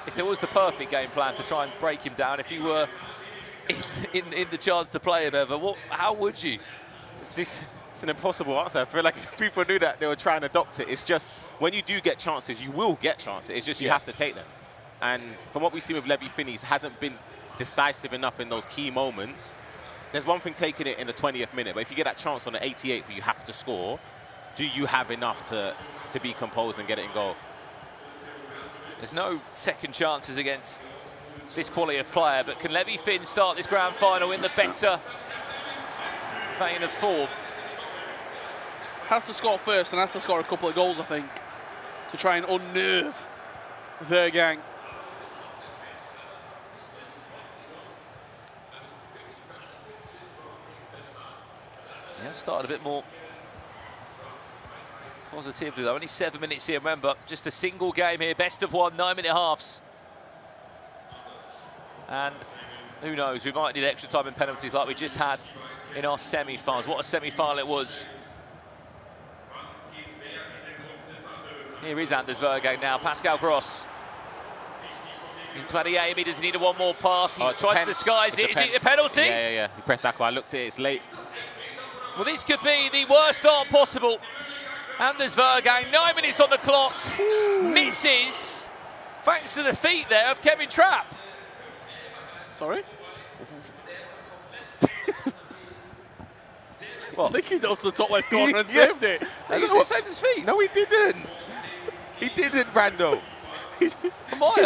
If there was the perfect game plan to try and break him down, if you were in the chance to play him ever, how would you? It's an impossible answer. I feel like if people knew that, they would try and adopt it. It's just, when you do get chances, you will get chances. It's just you have to take them. And from what we've seen with LevyFinn, he hasn't been decisive enough in those key moments. There's one thing taking it in the 20th minute, but if you get that chance on the 88th where you have to score, do you have enough to be composed and get it in goal? There's no second chances against this quality of player, but can LevyFinn start this grand final in the better vein of form? Has to score first and has to score a couple of goals, I think, to try and unnerve Vejrgang. Yeah, started a bit more positively though. Only 7 minutes here, remember, just a single game here, best of 1, 9-minute halves. And who knows, we might need extra time and penalties like we just had in our semi-finals. What a semi-final it was. Here is Anders Vejrgang now, Pascal Gross. Into Addy Amy, does he need one more pass? He tries to disguise it. Is it a penalty? Yeah. He pressed that. I looked at it, it's late. Well, this could be the worst start possible. Anders Vejrgang, 9 minutes on the clock. Misses, thanks to the feet there of Kevin Trapp. Sorry? Well, I think he dove to the top left corner and saved it. He saved his feet. No, he didn't. He didn't, Rando.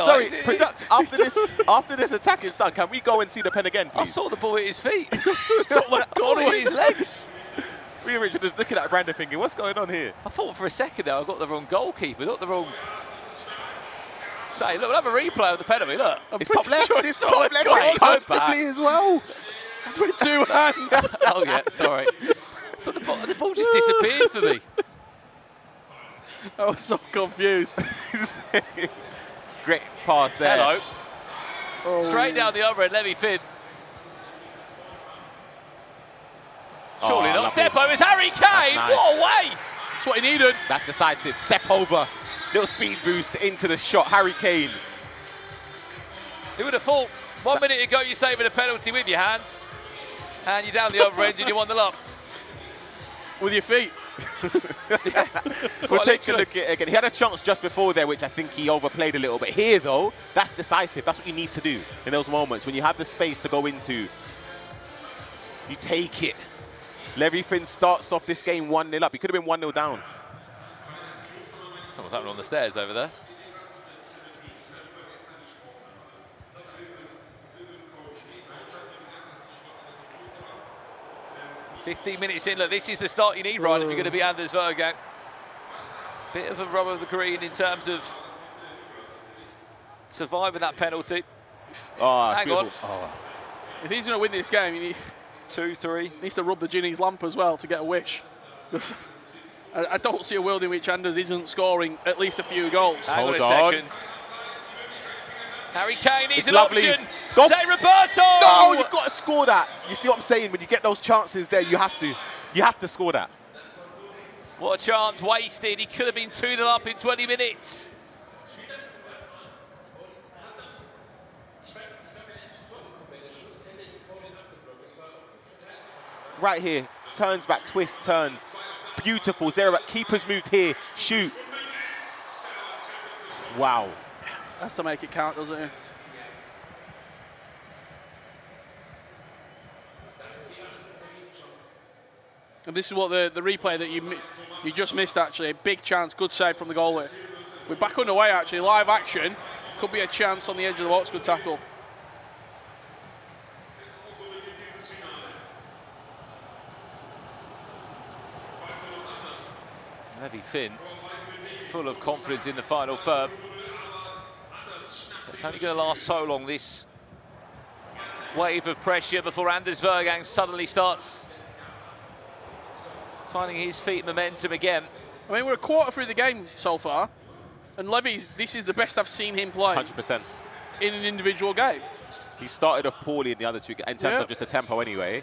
Sorry, after this attack is done, can we go and see the pen again, please? I saw the ball hit his feet. Top left corner with his legs. We were just looking at Rando thinking, what's going on here? I thought for a second there I got the wrong goalkeeper, not the wrong... Say, look, we'll have a replay of the penalty, look. It's top left, it's top left, it's comfortably as well. 22 hands. Oh yeah, sorry. So the ball just disappeared for me. I was so confused. Great pass there. Hello. Oh. Straight down the other end, LevyFinn. Surely not. Step over, it's Harry Kane. Nice. What a way. That's what he needed. That's decisive. Step over. Little speed boost into the shot. Harry Kane. Who would have thought 1 minute ago you're saving a penalty with your hands and you're down the other end and you won the lump. With your feet. We'll take a look at it again. He had a chance just before there, which I think he overplayed a little bit. Here, though, that's decisive. That's what you need to do in those moments. When you have the space to go into, you take it. LevyFinn starts off this game 1-0 up. He could have been 1-0 down. Someone's happening on the stairs over there. "15 minutes in, look, this is the start you need, right, if you're going to be Anders Vejrgang. Bit of a rub of the green in terms of surviving that penalty. Oh, hang on. Oh. If he's going to win this game, he 2-3. needs to rub the Ginny's lamp as well to get a wish. I don't see a world in which Anders isn't scoring at least a few goals. Hang on a second. Harry Kane needs an lovely option. Go. Say Roberto! No, you've got to score that. You see what I'm saying? When you get those chances there, you have to score that. What a chance wasted. He could have been 2-0 up in 20 minutes. Right here, turns back, twist, turns. Beautiful. Zero back. Keeper's moved here. Shoot. Wow. Has to make it count, doesn't it? And this is what the replay that you just missed, actually. Big chance, good save from the goalie. We're back underway, actually. Live action. Could be a chance on the edge of the box. Good tackle. LevyFinn, full of confidence in the final third. It's only going to last so long, this wave of pressure, before Anders Vejrgang suddenly starts finding his feet momentum again. I mean, we're a quarter through the game so far, and Levy, this is the best I've seen him play 100%. in an individual game. He started off poorly in the other two, in terms of just the tempo anyway.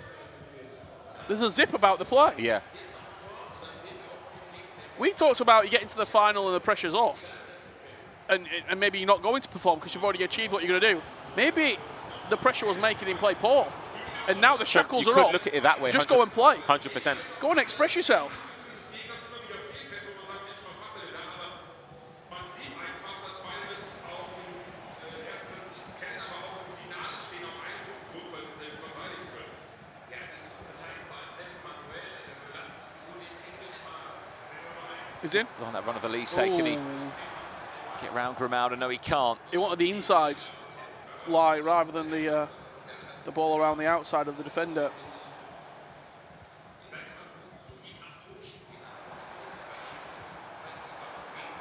There's a zip about the play. Yeah. We talked about you getting to the final and the pressure's off. And maybe you're not going to perform because you've already achieved what you're going to do. Maybe the pressure was making him play poor. And now the shackles are off. You could look at it that way. Just go and play. 100%. Go and express yourself. He's in. On that run of Elise, can he get round Grimaldo? No, he can't. He wanted the inside lie rather than the ball around the outside of the defender.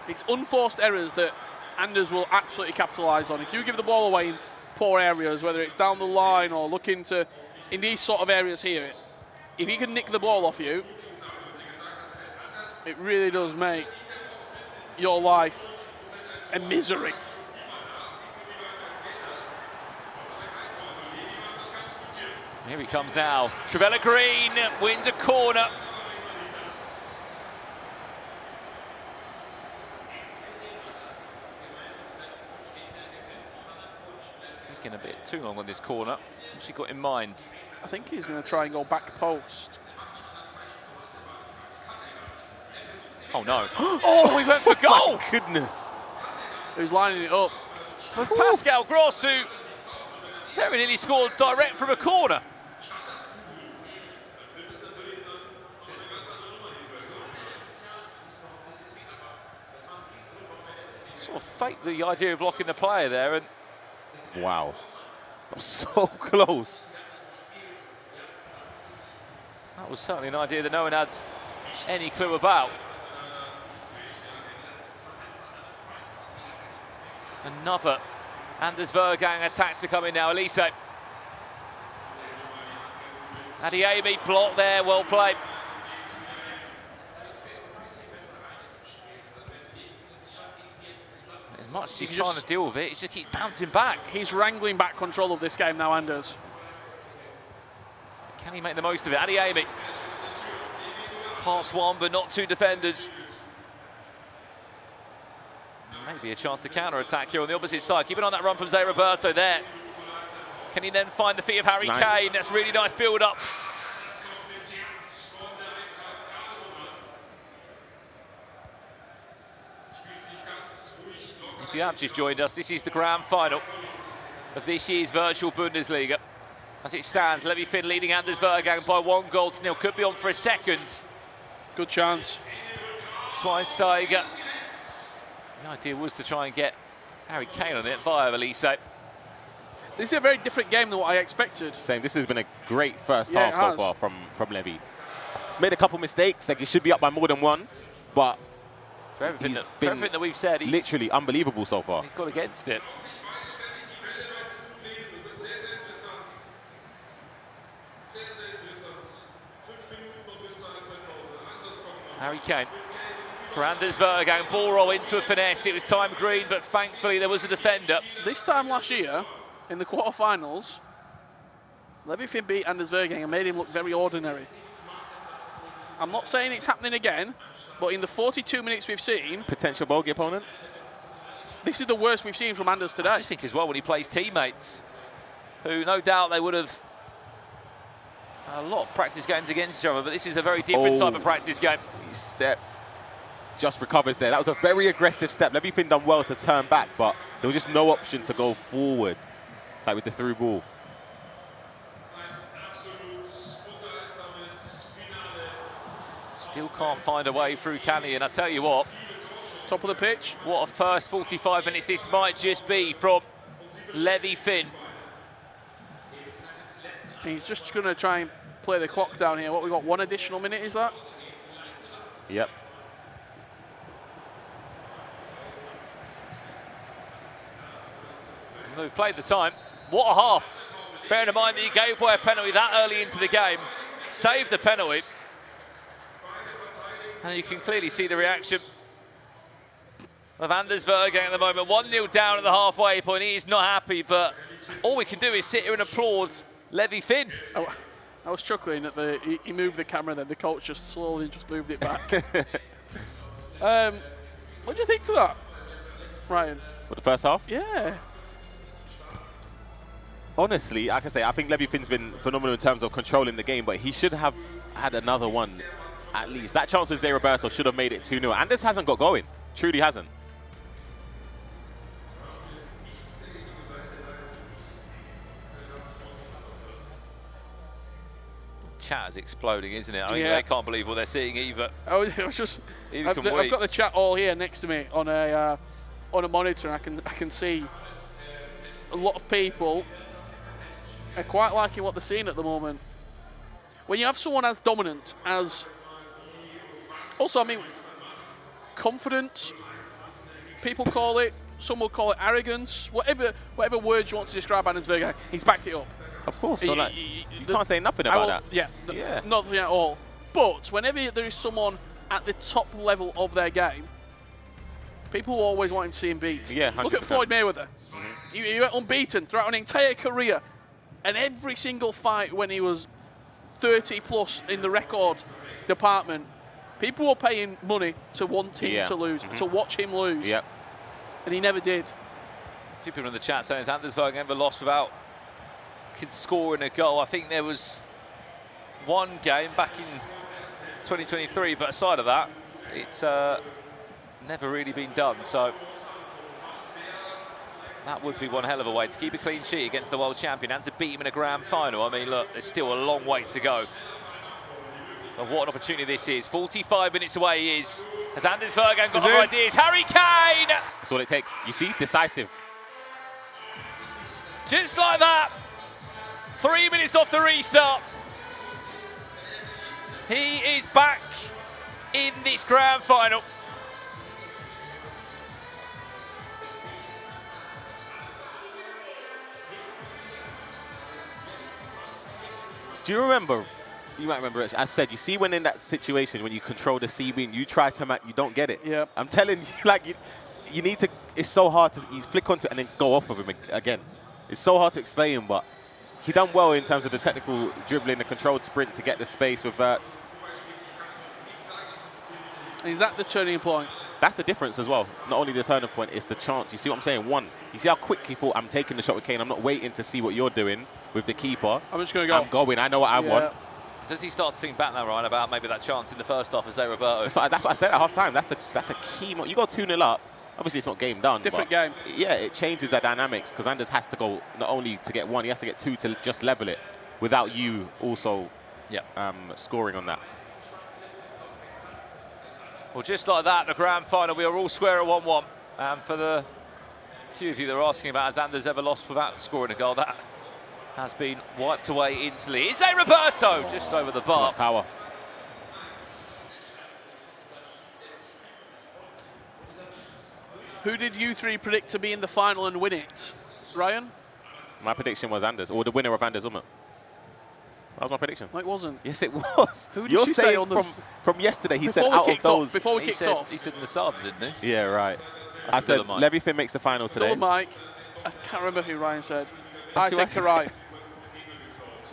It's unforced errors that Anders will absolutely capitalise on. If you give the ball away in poor areas, whether it's down the line or looking to, in these sort of areas here, if he can nick the ball off you, it really does make your life a misery. Here he comes now. Trevella Green wins a corner. Taking a bit too long on this corner. What's he got in mind? I think he's going to try and go back post. Oh no. Oh, we went for goal! Goodness. He's lining it up. With Pascal Gross, who very nearly scored direct from a corner. Sort of faked the idea of locking the player there, and wow, that was so close. That was certainly an idea that no one had any clue about. Another Anders Vejrgang attack to come in now. Elise. Adiemi blocked there, well played. As much as he's trying to deal with it, he just keeps bouncing back. He's wrangling back control of this game now, Anders. Can he make the most of it? Adiemi. Pass one, but not two defenders. Maybe a chance to counter-attack here on the opposite side. Keeping on that run from Zé Roberto there. Can he then find the feet of Harry Kane? That's really nice build-up. If you have just joined us, this is the grand final of this year's virtual Bundesliga. As it stands, LevyFinn leading Anders Vejrgang by 1-0. Could be on for a second. Good chance. Schweinsteiger. The idea was to try and get Harry Kane on it via Elise. This is a very different game than what I expected. Same. This has been a great first half so far from Levy. He's made a couple mistakes. Like, he should be up by more than one, but for everything that we've said, he's literally unbelievable so far. He's got against it. Harry Kane for Anders Vejrgang, ball roll into a finesse. It was time green, but thankfully there was a defender. This time last year, in the quarterfinals, LevyFinn beat Anders Vejrgang and made him look very ordinary. I'm not saying it's happening again, but in the 42 minutes we've seen... Potential bogey opponent? This is the worst we've seen from Anders today. I just think as well when he plays teammates, who no doubt they would have a lot of practice games against each other, but this is a very different type of practice game. He stepped, just recovers there. That was a very aggressive step. LevyFinn done well to turn back, but there was just no option to go forward, like with the through ball. Still can't find a way through, can he? And I tell you what, top of the pitch. What a first 45 minutes this might just be from LevyFinn. He's just going to try and play the clock down here. What, we got 1 additional minute, is that? Yep. They've played the time. What a half. Bearing in mind that he gave away a penalty that early into the game, saved the penalty. And you can clearly see the reaction of Anders Vejrgang at the moment. 1-0 down at the halfway point. He is not happy, but all we can do is sit here and applaud LevyFinn. Oh, I was chuckling at he moved the camera then. The coach just slowly just moved it back. What do you think to that, Ryan? What, the first half? Yeah. Honestly, like I say, I think LevyFinn's been phenomenal in terms of controlling the game, but he should have had another one at least. That chance with Zé Roberto should have made it 2-0. Anders hasn't got going. Truly hasn't. chat is exploding, isn't it? I mean, Yeah. they can't believe what they're seeing either. Oh, it was just. Either I've can we. got the chat all here next to me on a monitor, and I can see a lot of people are quite liking what they're seeing at the moment. When you have someone as dominant as, also I mean, confident, people call it. Some will call it arrogance. Whatever words you want to describe Anders Vejrgang, he's backed it up. Of course. So like, you can't say nothing about that. Yeah, Yeah. nothing at all. But whenever there is someone at the top level of their game, people always want to see him beat. Yeah, 100%. Look at Floyd Mayweather. He went unbeaten throughout an entire career, and every single fight when he was 30 plus in the record department, people were paying money to want him to lose, to watch him lose. Yep. And he never did. A few people in the chat saying has Anders Vejrgang ever lost without scoring a goal? I think there was one game back in 2023, but aside of that, it's never really been done. So that would be one hell of a way to keep a clean sheet against the world champion and to beat him in a grand final. I mean, look, there's still a long way to go. But what an opportunity this is. 45 minutes away he is. Has Anders Vejrgang got other ideas? Harry Kane! That's all it takes. You see? Decisive. Just like that. 3 minutes off the restart. He is back in this grand final. Do you remember? You might remember it. I said, you see when in that situation, when you control the CB and you try to you don't get it. Yeah. I'm telling you, like, you need to, it's so hard to, you flick onto it and then go off of him again. It's so hard to explain, but he done well in terms of the technical dribbling, the controlled sprint to get the space with verts. Is that the turning point? That's the difference as well. Not only the turning point, it's the chance. You see what I'm saying? One, you see how quick he thought, I'm taking the shot with Kane. I'm not waiting to see what you're doing with the keeper. I'm just going to go. I'm going. I know what I want. Does he start to think back now, Ryan, about maybe that chance in the first half as Roberto? That's what I said at half-time. That's a key moment. You got 2-0 up. Obviously, it's not game done. Different game. Yeah, it changes the dynamics because Anders has to go not only to get one, he has to get two to just level it without you also scoring on that. Well, just like that, the grand final, we are all square at 1-1. And for the few of you that are asking about has Anders ever lost without scoring a goal, that has been wiped away instantly. It's Roberto just over the bar. Too much power. Who did you three predict to be in the final and win it? Ryan? My prediction was Anders, or the winner of Anders, wasn't it? That was my prediction. No, it wasn't. Yes, it was. Who did You're you say saying on the from yesterday, he said out of those. Before we kicked off. He said Nasada, didn't he? Yeah, right. I said LevyFinn makes the final today. DullenMIKE. I can't remember who Ryan said. That's I said Kkoray.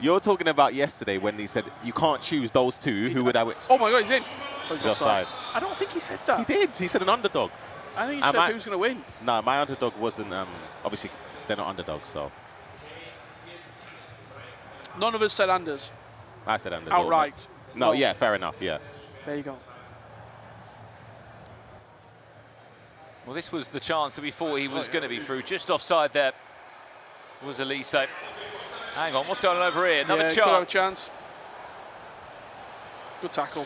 You're talking about yesterday when he said you can't choose those two. Who would I win? Oh my God, he's in. Oh, he's offside. I don't think he said that. He did. He said an underdog. I think he said who's going to win. No, my underdog wasn't. Obviously, they're not underdogs, so. None of us said Anders. I said Anders. Outright. No, Well, yeah, fair enough, yeah. There you go. Well, this was the chance that we thought he was going to be through. Just offside there was Elise. Hang on, what's going on over here? Another chance. Could have a chance. Good tackle.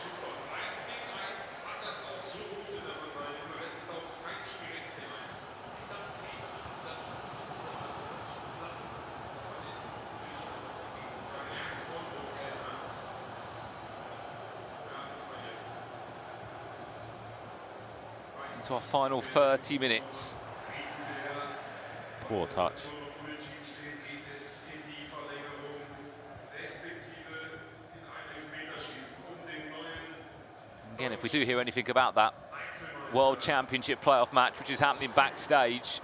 Into our final 30 minutes. Poor touch. Again, if we do hear anything about that World Championship playoff match, which is happening backstage,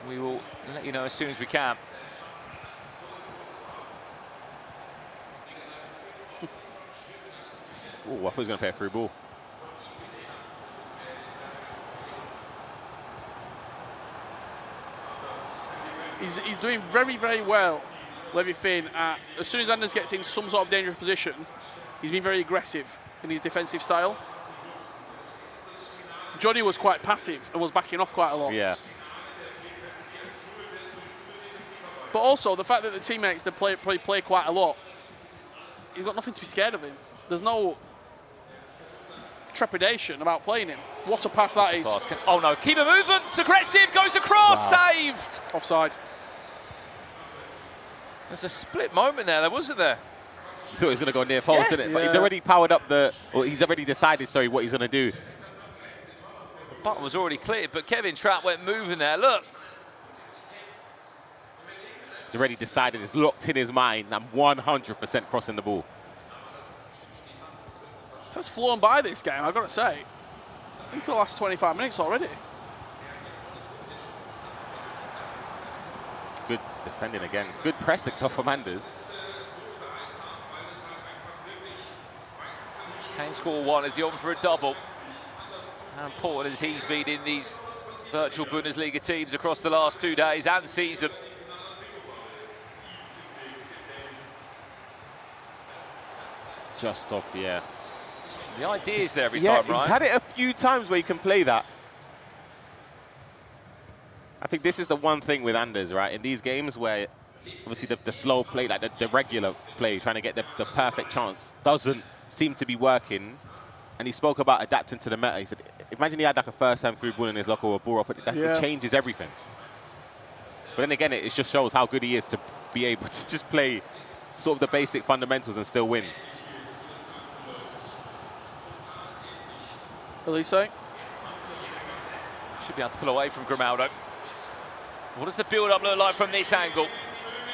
we will let you know as soon as we can. Oh, I thought he was going to play a free ball. He's doing very, very well, LevyFinn. As soon as Anders gets in some sort of dangerous position, he's been very aggressive in his defensive style. Jonny was quite passive and was backing off quite a lot. Yeah. But also the fact that the teammates they play quite a lot. He's got nothing to be scared of him. There's no trepidation about playing him. What a pass that is. Oh no, keep a movement, it's aggressive, goes across, saved! Offside. There's a split moment there, wasn't there? He thought he was going to go near post, didn't it? But he's already powered up he's already decided, sorry, what he's going to do. The button was already cleared, but Kevin Trapp went moving there, look. He's already decided, it's locked in his mind, I'm 100% crossing the ball. That's flown by this game, I've got to say. Into the last 25 minutes already. Good defending again. Good pressing from Anders. Kane score one as he opted for a double. How important has he's been in these virtual Bundesliga teams across the last 2 days and season. Just off, yeah. The idea is there every yeah, time, right? He's had it a few times where he can play that. I think this is the one thing with Anders, right? In these games where obviously the slow play, like the regular play, trying to get the perfect chance, doesn't seem to be working. And he spoke about adapting to the meta. He said, imagine he had like a first time through ball in his locker or a ball off it. It changes everything. But then again, it just shows how good he is to be able to just play sort of the basic fundamentals and still win. Elise? Should be able to pull away from Grimaldo. What does the build-up look like from this angle?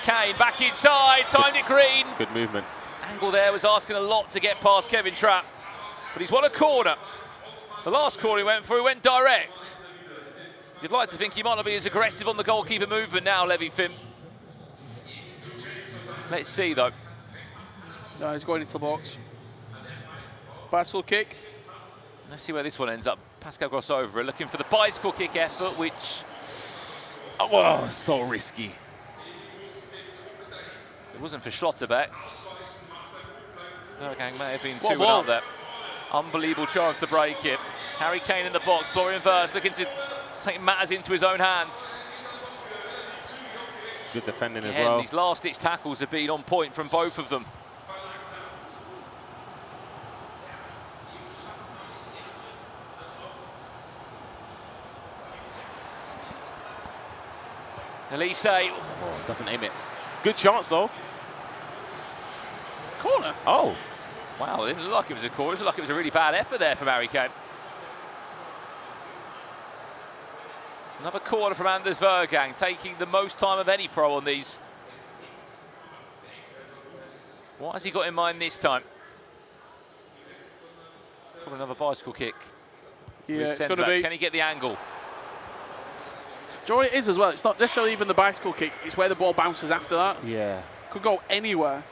Kane back inside, timed it green. Good movement. Angle there was asking a lot to get past Kevin Trapp. But he's won a corner. The last corner he went for, he went direct. You'd like to think he might not be as aggressive on the goalkeeper movement now, LevyFinn. Let's see, though. No, he's going into the box. Bicycle kick. Let's see where this one ends up. Pascal Gross over, looking for the bicycle kick effort, which... Oh, so risky. It wasn't for Schlotterbeck. Vejrgang may have been 2-1 up there. Unbelievable chance to break it. Harry Kane in the box, Florian Wirtz looking to take matters into his own hands. Good defending as well. These last-ditch tackles have been on point from both of them. Elise. Oh, doesn't aim it. Good chance, though. Corner. Oh. Wow, it didn't look like it was a corner. It looked like it was a really bad effort there from Harry Kane. Another corner from Anders Vejrgang, taking the most time of any pro on these. What has he got in mind this time? Probably another bicycle kick. Yeah, it's going to be. Can he get the angle? Do you know what it is as well? It's not necessarily even the bicycle kick. It's where the ball bounces after that. Yeah. Could go anywhere.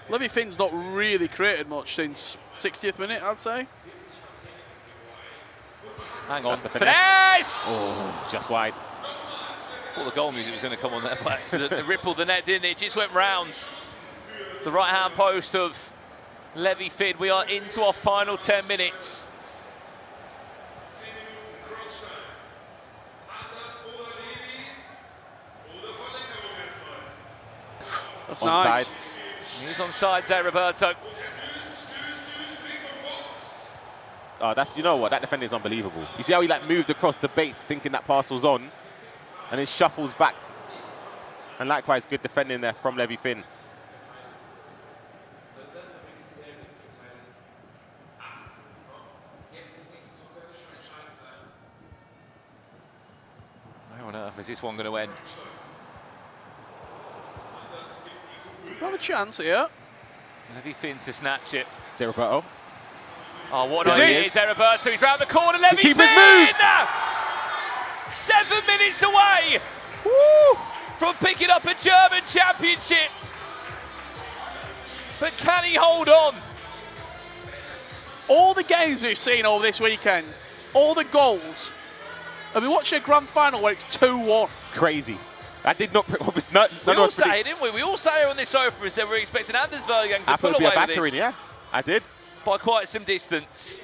LevyFinn's not really created much since 60th minute, I'd say. Hang on. Finesse! Oh, just wide. Thought the goal music was going to come on there by accident. It rippled the net, didn't it? It just went rounds. The right-hand post of LevyFinn. We are into our final 10 minutes. That's onside. Nice. He's onside, Zé Roberto. Oh, that's, you know what, that defender is unbelievable. You see how he like moved across the bait thinking that pass was on, and then shuffles back. And likewise, good defending there from LevyFinn. Where on earth is this one going to end? Have a chance here. LevyFinn to snatch it. Zé Roberto. Oh, what an idea, Zé Roberto. He's round the corner. LevyFinn! Keeper's moved! 7 minutes away Woo! From picking up a German championship. But can he hold on? All the games we've seen over this weekend, all the goals. Have been watching a grand final where it's 2-1. Crazy. I did not. We all say it, didn't we? We all say on this sofa and said we're expecting Anders Vejrgang to pull away with this. Yeah, I did. By quite some distance.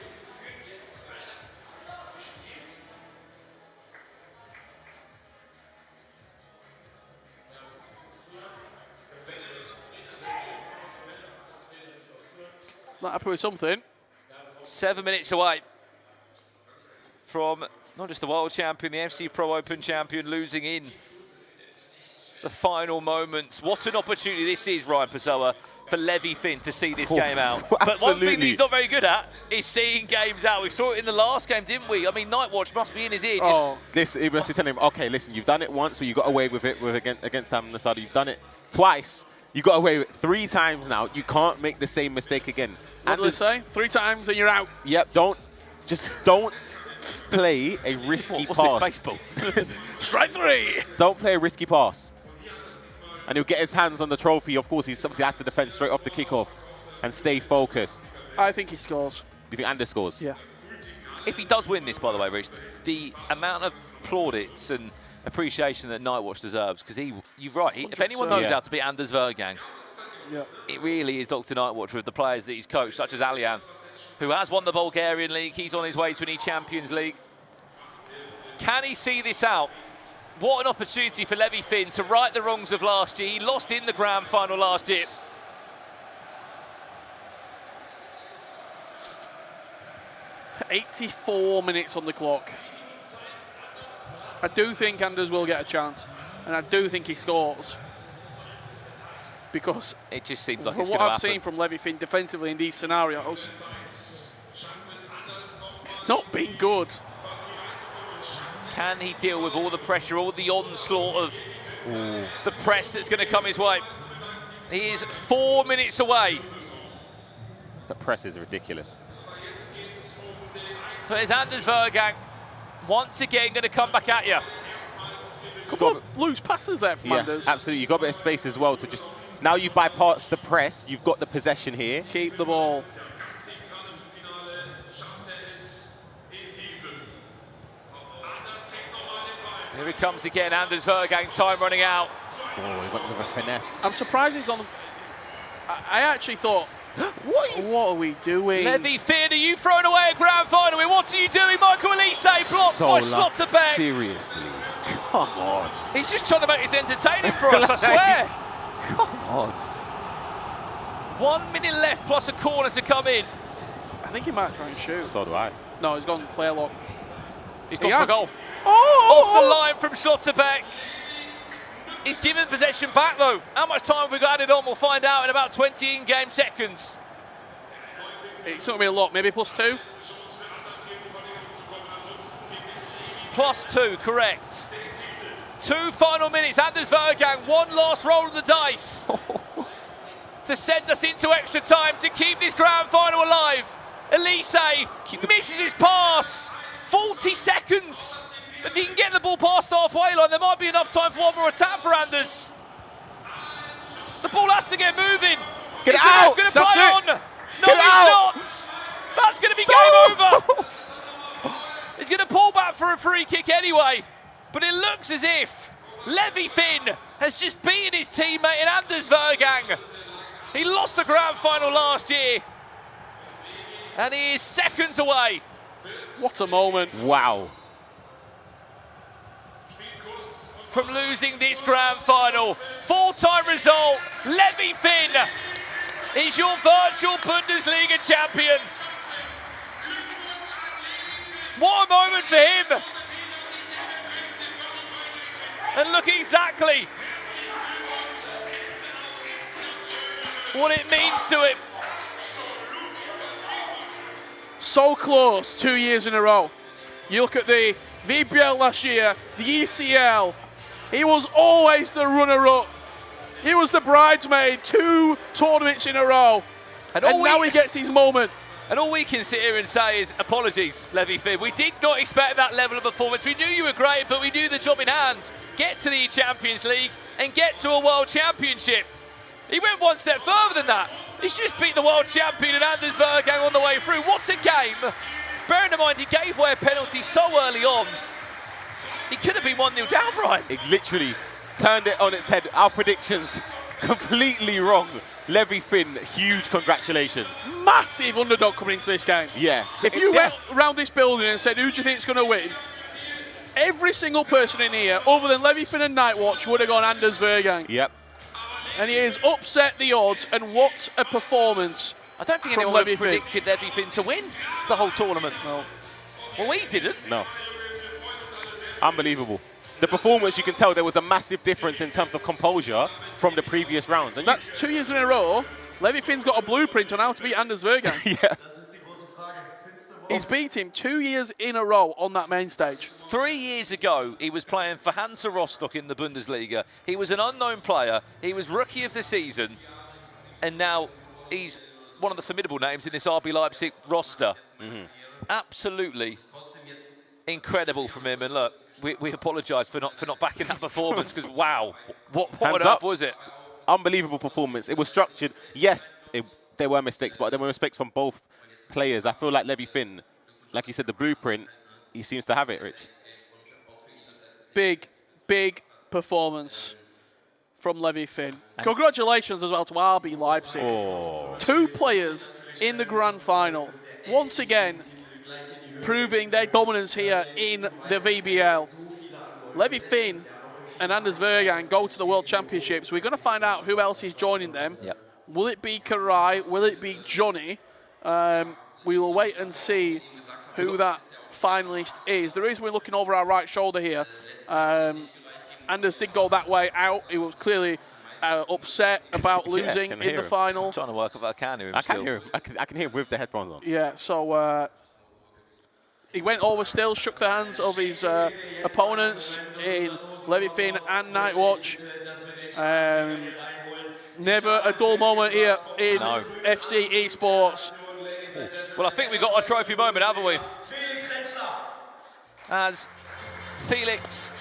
not happy with something. 7 minutes away from not just the world champion, the FC Pro Open champion, losing in the final moments. What an opportunity this is, Ryan Pessoa, for LevyFinn to see this game out. But one thing that he's not very good at is seeing games out. We saw it in the last game, didn't we? I mean, Nightwatch must be in his ear. He must be telling him, okay, listen, you've done it once, so you got away with it against Nasada. You've done it twice. You got away with it 3 times now. You can't make the same mistake again. What do they say? 3 times and you're out. Yep, don't play a risky pass. What's this, baseball? Strike 3. Don't play a risky pass. And he'll get his hands on the trophy. Of course, he obviously has to defend straight off the kickoff and stay focused. I think he scores. Do you think Anders scores? Yeah. If he does win this, by the way, Rich, the amount of plaudits and appreciation that Nightwatch deserves, because you're right, if anyone knows how to beat Anders Vejrgang, it really is Dr. Nightwatch with the players that he's coached, such as Alian, who has won the Bulgarian League. He's on his way to an E-Champions League. Can he see this out? What an opportunity for LevyFinn to right the wrongs of last year. He lost in the Grand Final last year. "84 minutes on the clock. I do think Anders will get a chance, and I do think he scores. Because it just seems like from it's what going to I've seen from LevyFinn defensively in these scenarios, it's not been good. Can he deal with all the pressure, all the onslaught of the press that's going to come his way? He is 4 minutes away. The press is ridiculous. So it's Anders Vejrgang once again going to come back at you. Couple of loose passes there from Anders. Absolutely. You've got a bit of space as well to just... Now you've bypassed the press. You've got the possession here. Keep the ball. Here he comes again, Anders Vejrgang, time running out. Oh, he went with a finesse. I'm surprised he's gone... I actually thought, what are we doing? LevyFinn, are you throwing away a Grand Final? What are you doing? Michael Elise blocked by Schlotterbeck. Seriously. Come on. He's just trying to make this entertaining for us, I swear. Come on. 1 minute left plus a corner to come in. I think he might try and shoot. So do I. No, he's gone play a lot. He's gone for goal. Oh! Off the line from Schlotterbeck. He's given possession back though. How much time have we got added on? We'll find out in about 20 in-game seconds. It's not going to be a lot, maybe +2? +2, correct. 2 final minutes, Anders Vejrgang, 1 last roll of the dice to send us into extra time to keep this Grand Final alive. Elise misses his pass, 40 seconds. If he can get the ball past the halfway line, there might be enough time for one more attack for Anders. The ball has to get moving. Get it out! Going to play on. No, he's not. That's going to be game over. He's going to pull back for a free kick anyway. But it looks as if LevyFinn has just beaten his teammate in Anders Vejrgang. He lost the Grand Final last year. And he is seconds away. What a moment. Wow. From losing this Grand Final. 4-time result. LevyFinn is your virtual Bundesliga champion. What a moment for him. And look exactly what it means to him. So close 2 years in a row. You look at the VBL last year, the ECL. He was always the runner-up. He was the bridesmaid 2 tournaments in a row. And now he gets his moment. And all we can sit here and say is apologies, LevyFinn. We did not expect that level of performance. We knew you were great, but we knew the job in hand. Get to the Champions League and get to a World Championship. He went one step further than that. He's just beat the world champion and Anders Vejrgang on the way through. What a game. Bearing in mind, he gave away a penalty so early on. He could have been 1-0 down, right? It literally turned it on its head. Our predictions completely wrong. LevyFinn, huge congratulations. Massive underdog coming into this game. Yeah. If you went around this building and said, who do you think is going to win? Every single person in here, other than LevyFinn and Nightwatch, would have gone Anders Vejrgang. Yep. And he has upset the odds, and what a performance I don't think from anyone would have LevyFinn. predicted LevyFinn to win the whole tournament. No. Well, we didn't. No. Unbelievable. The performance, you can tell there was a massive difference in terms of composure from the previous rounds. And That's 2 years in a row. LevyFinn's got a blueprint on how to beat Anders Vejrgang. yeah. He's beat him 2 years in a row on that main stage. 3 years ago, he was playing for Hansa Rostock in the Bundesliga. He was an unknown player. He was rookie of the season. And now he's one of the formidable names in this RB Leipzig roster. Absolutely incredible from him. And look, we apologise for not backing that performance because, wow, what on Hands earth up. was it? Unbelievable performance. It was structured. Yes, there were mistakes, but there were mistakes from both players. I feel like LevyFinn, like you said, the blueprint, he seems to have it, Rich. Big performance from LevyFinn. Congratulations as well to RB Leipzig. Oh. 2 players in the Grand Final. Once again, proving their dominance here in the VBL. LevyFinn and Anders Vejrgang go to the World Championships. We're going to find out who else is joining them. Yep. Will it be Kkoray? Will it be Jonny? We will wait and see who that finalist is. The reason we're looking over our right shoulder here, Anders did go that way out. He was clearly upset about losing in the final. I'm trying to work if I can hear him I still. can hear him. I can hear him with the headphones on. Yeah, so he went over still, shook the hands of his opponents in LevyFinn and Nightwatch. Never a dull moment here in FC Esports. Well, I think we got our trophy moment, haven't we? As Felix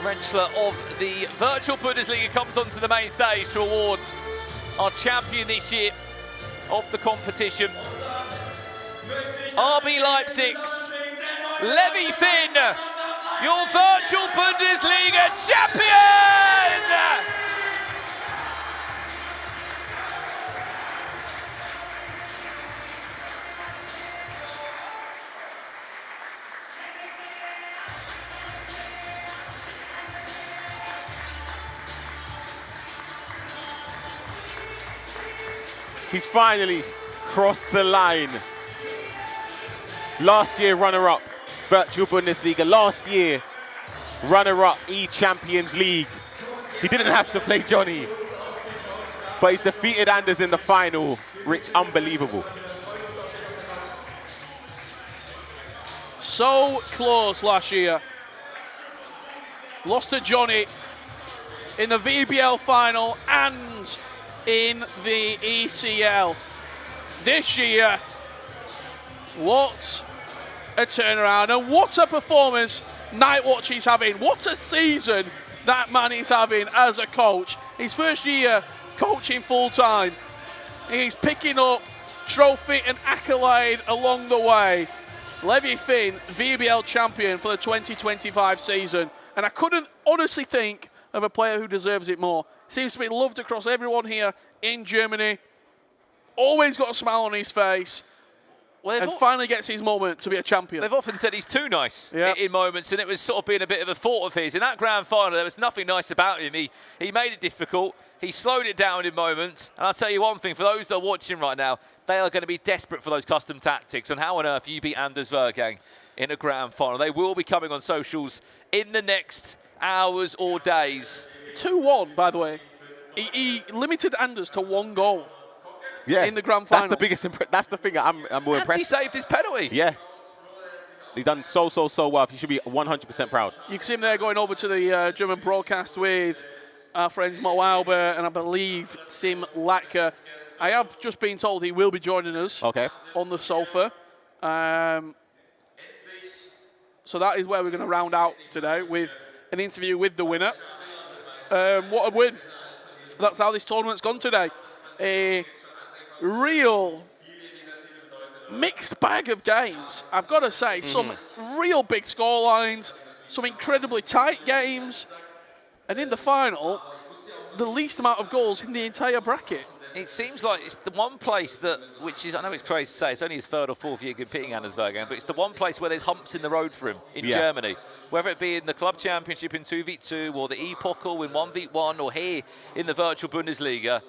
Rentschler of the Virtual Bundesliga comes onto the main stage to award our champion this year of the competition. RB Leipzig's LevyFinn, your Virtual Bundesliga champion! He's finally crossed the line. Last year, runner-up, Virtual Bundesliga. Last year, runner-up, E-Champions League. He didn't have to play Jonny, but he's defeated Anders in the final. Rich, unbelievable. So close last year. Lost to Jonny in the VBL final and in the ECL. This year, what a turnaround and what a performance Nightwatch is having. What a season that man is having as a coach. His first year coaching full-time. He's picking up trophy and accolade along the way. LevyFinn, VBL champion for the 2025 season. And I couldn't honestly think of a player who deserves it more. Seems to be loved across everyone here in Germany. Always got a smile on his face. Well, and finally gets his moment to be a champion. They've often said he's too nice in moments, and it was sort of being a bit of a thought of his. In that grand final, there was nothing nice about him. He made it difficult. He slowed it down in moments. And I'll tell you one thing, for those that are watching right now, they are going to be desperate for those custom tactics on how on earth you beat Anders Vejrgang in a grand final. They will be coming on socials in the next hours or days. 2-1, by the way. He limited Anders to 1 goal. Yeah, in the grand final. That's the biggest. That's the thing I'm more impressed. He saved his penalty. Yeah, he done so well. He should be 100% proud. You can see him there going over to the German broadcast with our friends Mo Albert and I believe Tim Latka. I have just been told he will be joining us on the sofa. So that is where we're going to round out today with an interview with the winner. What a win. That's how this tournament's gone today. A real mixed bag of games. I've got to say, some real big scorelines, some incredibly tight games, and in the final, the least amount of goals in the entire bracket. It seems like it's the one place that, which is, I know it's crazy to say, it's only his 3rd or 4th year competing Anders Vejrgang, but it's the one place where there's humps in the road for him in Germany. whether it be in the club championship in 2v2 or the Epochal in 1v1 or here in the virtual Bundesliga,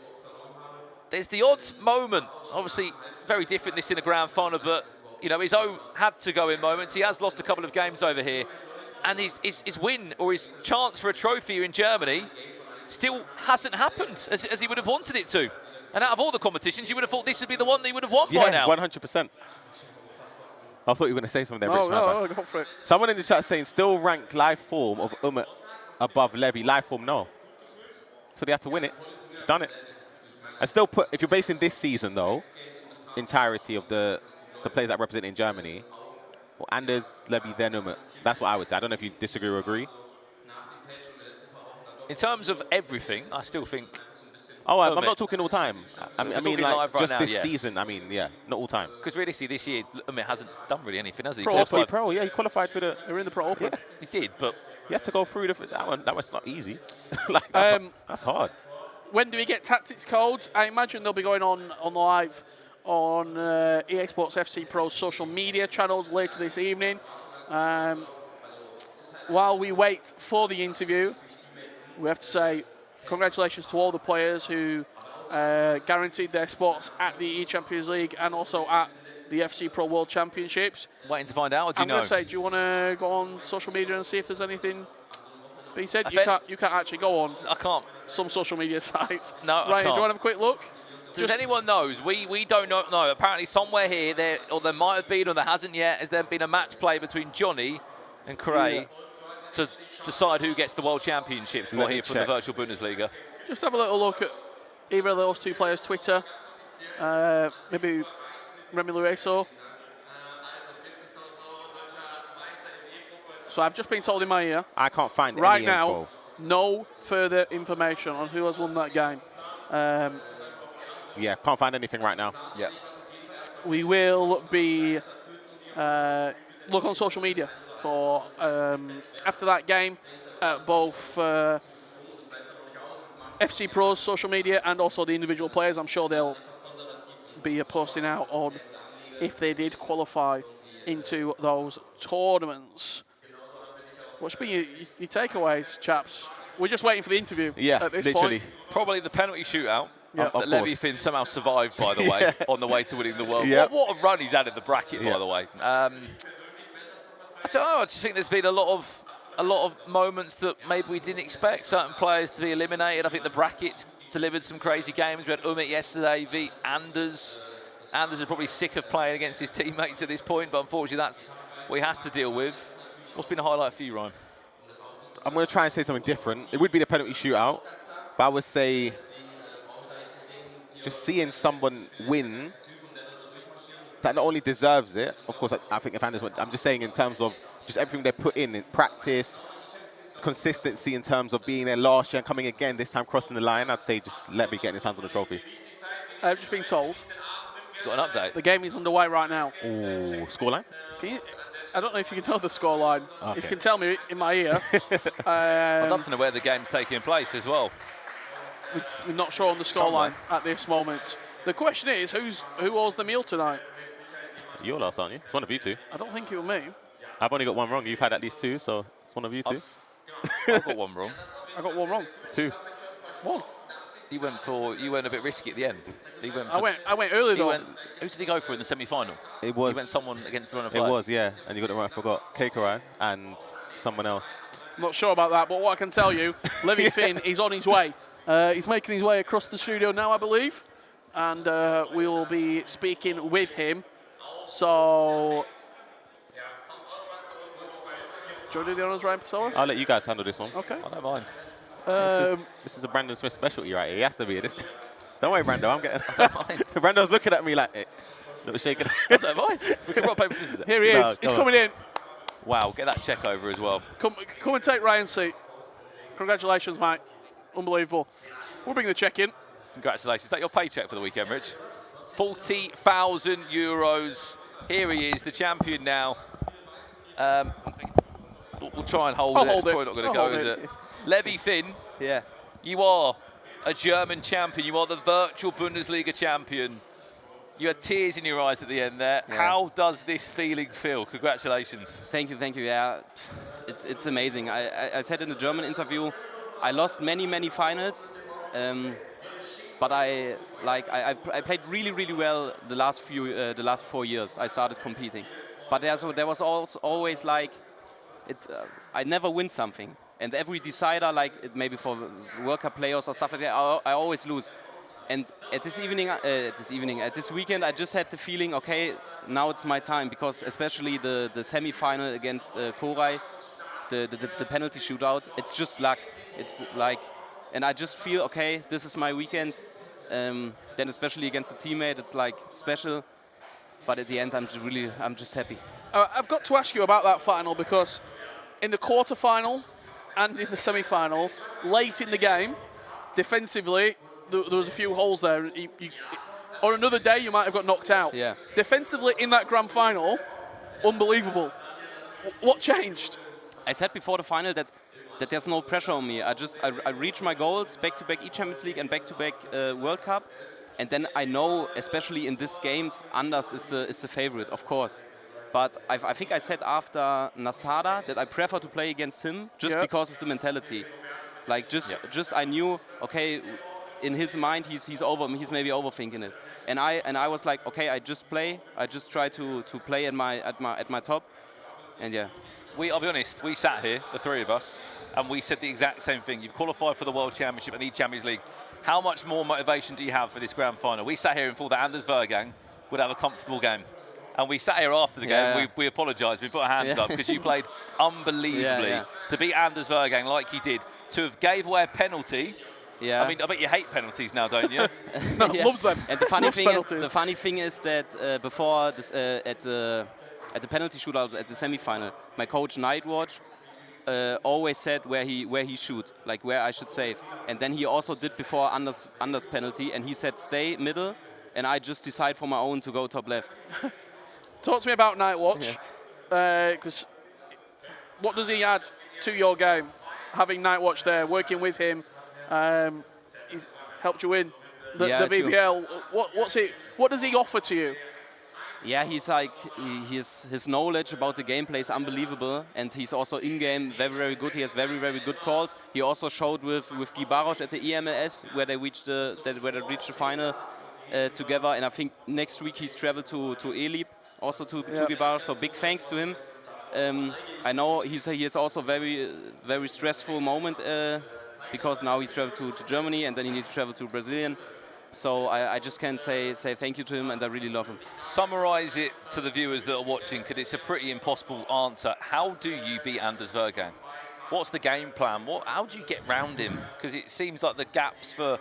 there's the odd moment. Obviously, very different this in a grand final, but you know, his own had to go in moments. He has lost a couple of games over here, and his win or his chance for a trophy in Germany still hasn't happened as he would have wanted it to. And out of all the competitions, you would have thought this would be the one that he would have won by now. 100%. I thought you were going to say something there, Rich. No, go for it. Someone in the chat saying still ranked live form of above Levy. Live form, no. So they had to win it. Done it. I still put, if you're basing this season though, entirety of the players that represent in Germany, well, Anders, Levy, then that's what I would say. I don't know if you disagree or agree. In terms of everything, I still think. Oh, I'm not talking all time. I mean, like, right just now, this yes. season. I mean, yeah, not all time. Because realistically, this year, hasn't done really anything, has he? FC Pro, yeah, he qualified for the. They were in the Pro Open. Yeah. He did, but he had to go through that one. That was not easy. Like, that's hard. When do we get tactics codes? I imagine they'll be going on live on EA Sports FC Pro's social media channels later this evening. While we wait for the interview, we have to say congratulations to all the players who guaranteed their spots at the E-Champions League and also at the FC Pro World Championships. Waiting to find out, or do you know? I'm going to say, do you want to go on social media and see if there's anything being said? You can't actually go on. I can't. Some social media sites. No, Ryan, I can't. do you want to have a quick look? Does anyone knows? We don't know. Apparently somewhere here, there might have been, or there hasn't yet, has there been a match play between Jonny and Kkoray to decide who gets the World Championship spot here from the Virtual Bundesliga. Just have a little look at either of those two players' Twitter. Maybe Remy Lueso. So I've just been told in my ear. I can't find right any now, info. no further information on who has won that game. Yeah, can't find anything right now. Yeah. We will be look on social media for after that game, both FC Pro's social media and also the individual players. I'm sure they'll be posting out on if they did qualify into those tournaments. What's been your takeaways, chaps? We're just waiting for the interview. Yeah, at this literally. point. Probably the penalty shootout. Yeah. That LevyFinn somehow survived, by the way, on the way to winning the world. Yep. What a run he's had in the bracket, by the way. I don't know. I just think there's been a lot of moments that maybe we didn't expect certain players to be eliminated. I think the brackets delivered some crazy games. We had yesterday, Anders. Anders is probably sick of playing against his teammates at this point, but unfortunately that's what he has to deal with. What's been a highlight for you, Ryan? I'm going to try and say something different. It would be the penalty shootout, but I would say just seeing someone win that not only deserves it, of course, I think if Anders went, I'm just saying in terms of just everything they put in practice, consistency in terms of being there last year and coming again, this time crossing the line, I'd say just let me get his hands on the trophy. I've just been told. Got an update. The game is underway right now. Ooh, scoreline? I don't know if you can know the scoreline. Okay. If you can tell me in my ear. I'd love to know where the game's taking place as well. We're not sure on the scoreline at this moment. The question is, who owes the meal tonight? You're last, aren't you? It's one of you two. I don't think it was me. I've only got one wrong. You've had at least two, so it's one of you two. I've got one wrong. I got one wrong. Two. One. You went a bit risky at the end. I went early though. Who did he go for in the semi-final? It was. He went someone against the runner play. It was, yeah. And you got it right. I forgot. Kkoray and someone else. I'm not sure about that, but what I can tell you, LevyFinn is on his way. He's making his way across the studio now, I believe, and we will be speaking with him. So, do you want to do the honours, Ryan Pessoa? I'll let you guys handle this one. Okay. I don't mind. This is a Brandon Smith specialty right here. He has to be. Don't worry, Brando. I'm getting. Brando's looking at me like, little shaking. I don't mind. We can rock, paper, scissors. Here he is. No, He's coming in. Wow, get that check over as well. Come and take Ryan's seat. Congratulations, mate. Unbelievable. We'll bring the check in. Congratulations. Is that your paycheck for the weekend, Rich? 40,000 euros. Here he is, the champion now. We'll try and hold it. It's probably not going to go, is it? LevyFinn. Yeah. You are a German champion. You are the virtual Bundesliga champion. You had tears in your eyes at the end there. Yeah. How does this feeling feel? Congratulations. Thank you. Yeah. it's amazing. I said in the German interview, I lost many finals, but I played really well the last 4 years. I started competing, but there was also always like I never win something, and every decider, like maybe for World Cup players or stuff like that, I always lose. And at this weekend, I just had the feeling, okay, now it's my time, because especially the semi-final against Kkoray, the penalty shootout, it's just luck. It's like, and I just feel, okay, this is my weekend. Then especially against a teammate, it's like special. But at the end, I'm just happy. I've got to ask you about that final, because in the quarterfinal and in the semi-final, late in the game, defensively, there was a few holes there. Or another day, you might have got knocked out. Yeah. Defensively in that grand final, unbelievable. What changed? I said before the final that there's no pressure on me. I reach my goals, back-to-back E-Champions League and back-to-back World Cup. And then I know, especially in these games, Anders is the favorite, of course. But I think I said after Nasada that I prefer to play against him just because of the mentality. Like just I knew, okay, in his mind he's maybe overthinking it. And I was like, okay, I just try to play at my top. And yeah. I'll be honest, we sat here, the three of us, and we said the exact same thing. You've qualified for the World Championship and the Champions League. How much more motivation do you have for this grand final? We sat here and thought that Anders Vejrgang would have a comfortable game. And we sat here after the game, we apologised, we put our hands up, because you played unbelievably. To beat Anders Vejrgang like you did, to have gave away a penalty. Yeah. I mean, I bet you hate penalties now, don't you? Loves them. And the funny thing is that before this, at the penalty shootout at the semi-final, my coach Nightwatch always said where he shoot, like where I should save. And then he also did before Anders penalty, and he said stay middle, and I just decide for my own to go top left. Talk to me about Nightwatch, because what does he add to your game? Having Nightwatch there, working with him, he's helped you win the VBL. What does he offer to you? Yeah, he's like his knowledge about the gameplay is unbelievable, and he's also in game very good. He has very good calls. He also showed with Guy Barosch at the EMLS where they reached the final together, and I think next week he's traveled to Elib, also to Guy Barosch. So big thanks to him. I know he has also very stressful moment because now he's traveled to Germany and then he needs to travel to Brazilian. So I just can say thank you to him, and I really love him. Summarise it to the viewers that are watching, because it's a pretty impossible answer. How do you beat Anders Vejrgang? What's the game plan? How do you get round him? Because it seems like the gaps for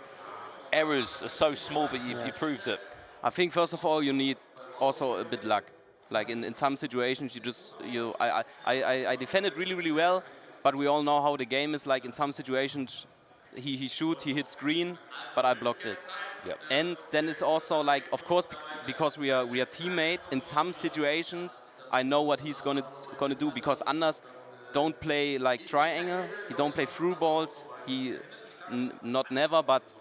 errors are so small, but you proved it. I think first of all you need also a bit luck. Like in some situations I defended really well, but we all know how the game is. Like in some situations he hits green, but I blocked it. Yep. And then it's also like, of course, because we are teammates. In some situations, I know what he's gonna do, because Anders don't play like triangle. He don't play through balls. He not never, but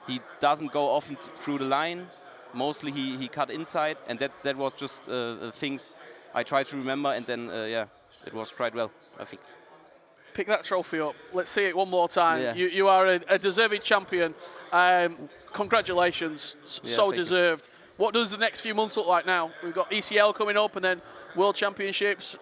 he doesn't go often through the line. Mostly he cut inside, and that was just things I tried to remember, and then it was quite well, I think. Pick that trophy up. Let's see it one more time. Yeah. You are a deserving champion. Congratulations, so deserved. What does the next few months look like now? We've got ECL coming up and then World Championships.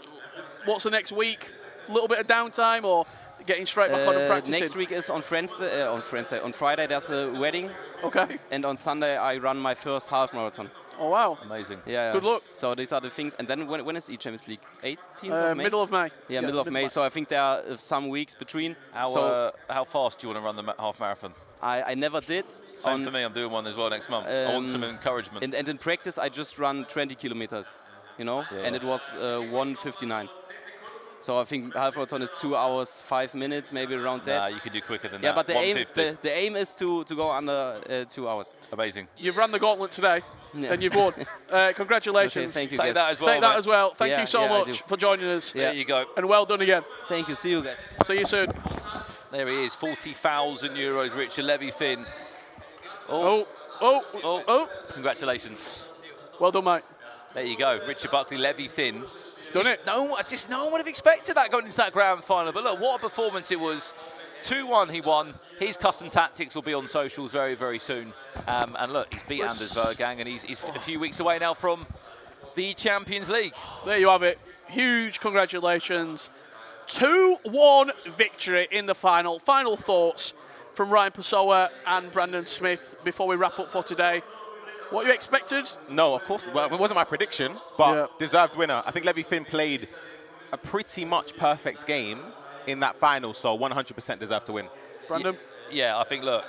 What's the next week? A little bit of downtime or getting straight back on and practicing? Next week is on Friday there's a wedding. Okay. And on Sunday I run my first half marathon. Oh wow. Amazing. Yeah. Good luck. So these are the things. And then when is E-Champions League? 18th of May? Middle of May. Yeah, middle of May. So I think there are some weeks between. How fast do you want to run the half marathon? I never did. Same for me. I'm doing one as well next month. I want some encouragement. And in practice I just run 20 kilometers, and it was 1:59. So I think half marathon is 2 hours 5 minutes, maybe around that. Nah, you could do quicker than that. Yeah, but the aim is to go under 2 hours. Amazing. You've run the gauntlet today, and you've won. Congratulations. Okay, thank you, Take guys. that as well. Take that as well. Thank you so much for joining us. There you go. And well done again. Thank you. See you guys. See you soon. There he is, 40,000 euros, Richard LevyFinn. Oh. Congratulations. Well done, mate. There you go, Richard Buckley, LevyFinn. done it. No one would have expected that going into that grand final. But look, what a performance it was. 2-1 he won. His custom tactics will be on socials very, very soon. And look, he's beat Anders Vejrgang, and he's a few weeks away now from the Champions League. There you have it. Huge congratulations. 2-1 victory in the final. Final thoughts from Ryan Pessoa and Brandon Smith before we wrap up for today. What you expected? No, of course. Well, it wasn't my prediction, but deserved winner. I think LevyFinn played a pretty much perfect game in that final, so 100% deserved to win. Brandon? Yeah, I think, look,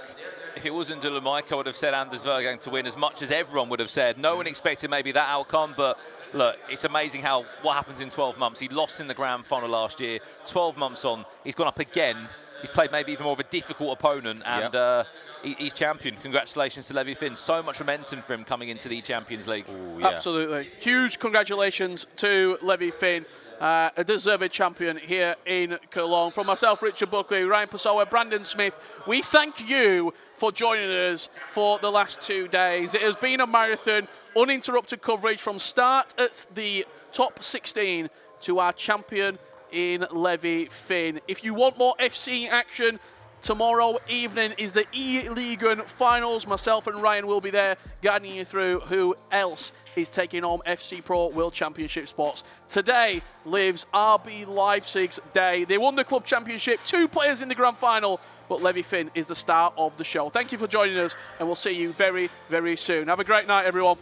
if it wasn't DullenMIKE, I would have said Anders Vejrgang to win as much as everyone would have said. No one expected maybe that outcome, but look, it's amazing what happens in 12 months. He lost in the grand final last year. 12 months on, he's gone up again. He's played maybe even more of a difficult opponent, and he's champion. Congratulations to LevyFinn. So much momentum for him coming into the Champions League. Ooh, yeah. Absolutely. Huge congratulations to LevyFinn, a deserved champion here in Cologne. From myself, Richard Buckley, Ryan Pessoa, Brandon Smith, we thank you for joining us for the last 2 days. It has been a marathon, uninterrupted coverage from start at the top 16 to our champion in LevyFinn. If you want more FC action, tomorrow evening is the E-Liga finals. Myself and Ryan will be there guiding you through who else is taking home FC Pro World Championship spots. Today lives RB Leipzig's day. They won the club championship, 2 players in the grand final, but LevyFinn is the star of the show. Thank you for joining us, and we'll see you very, very soon. Have a great night, everyone.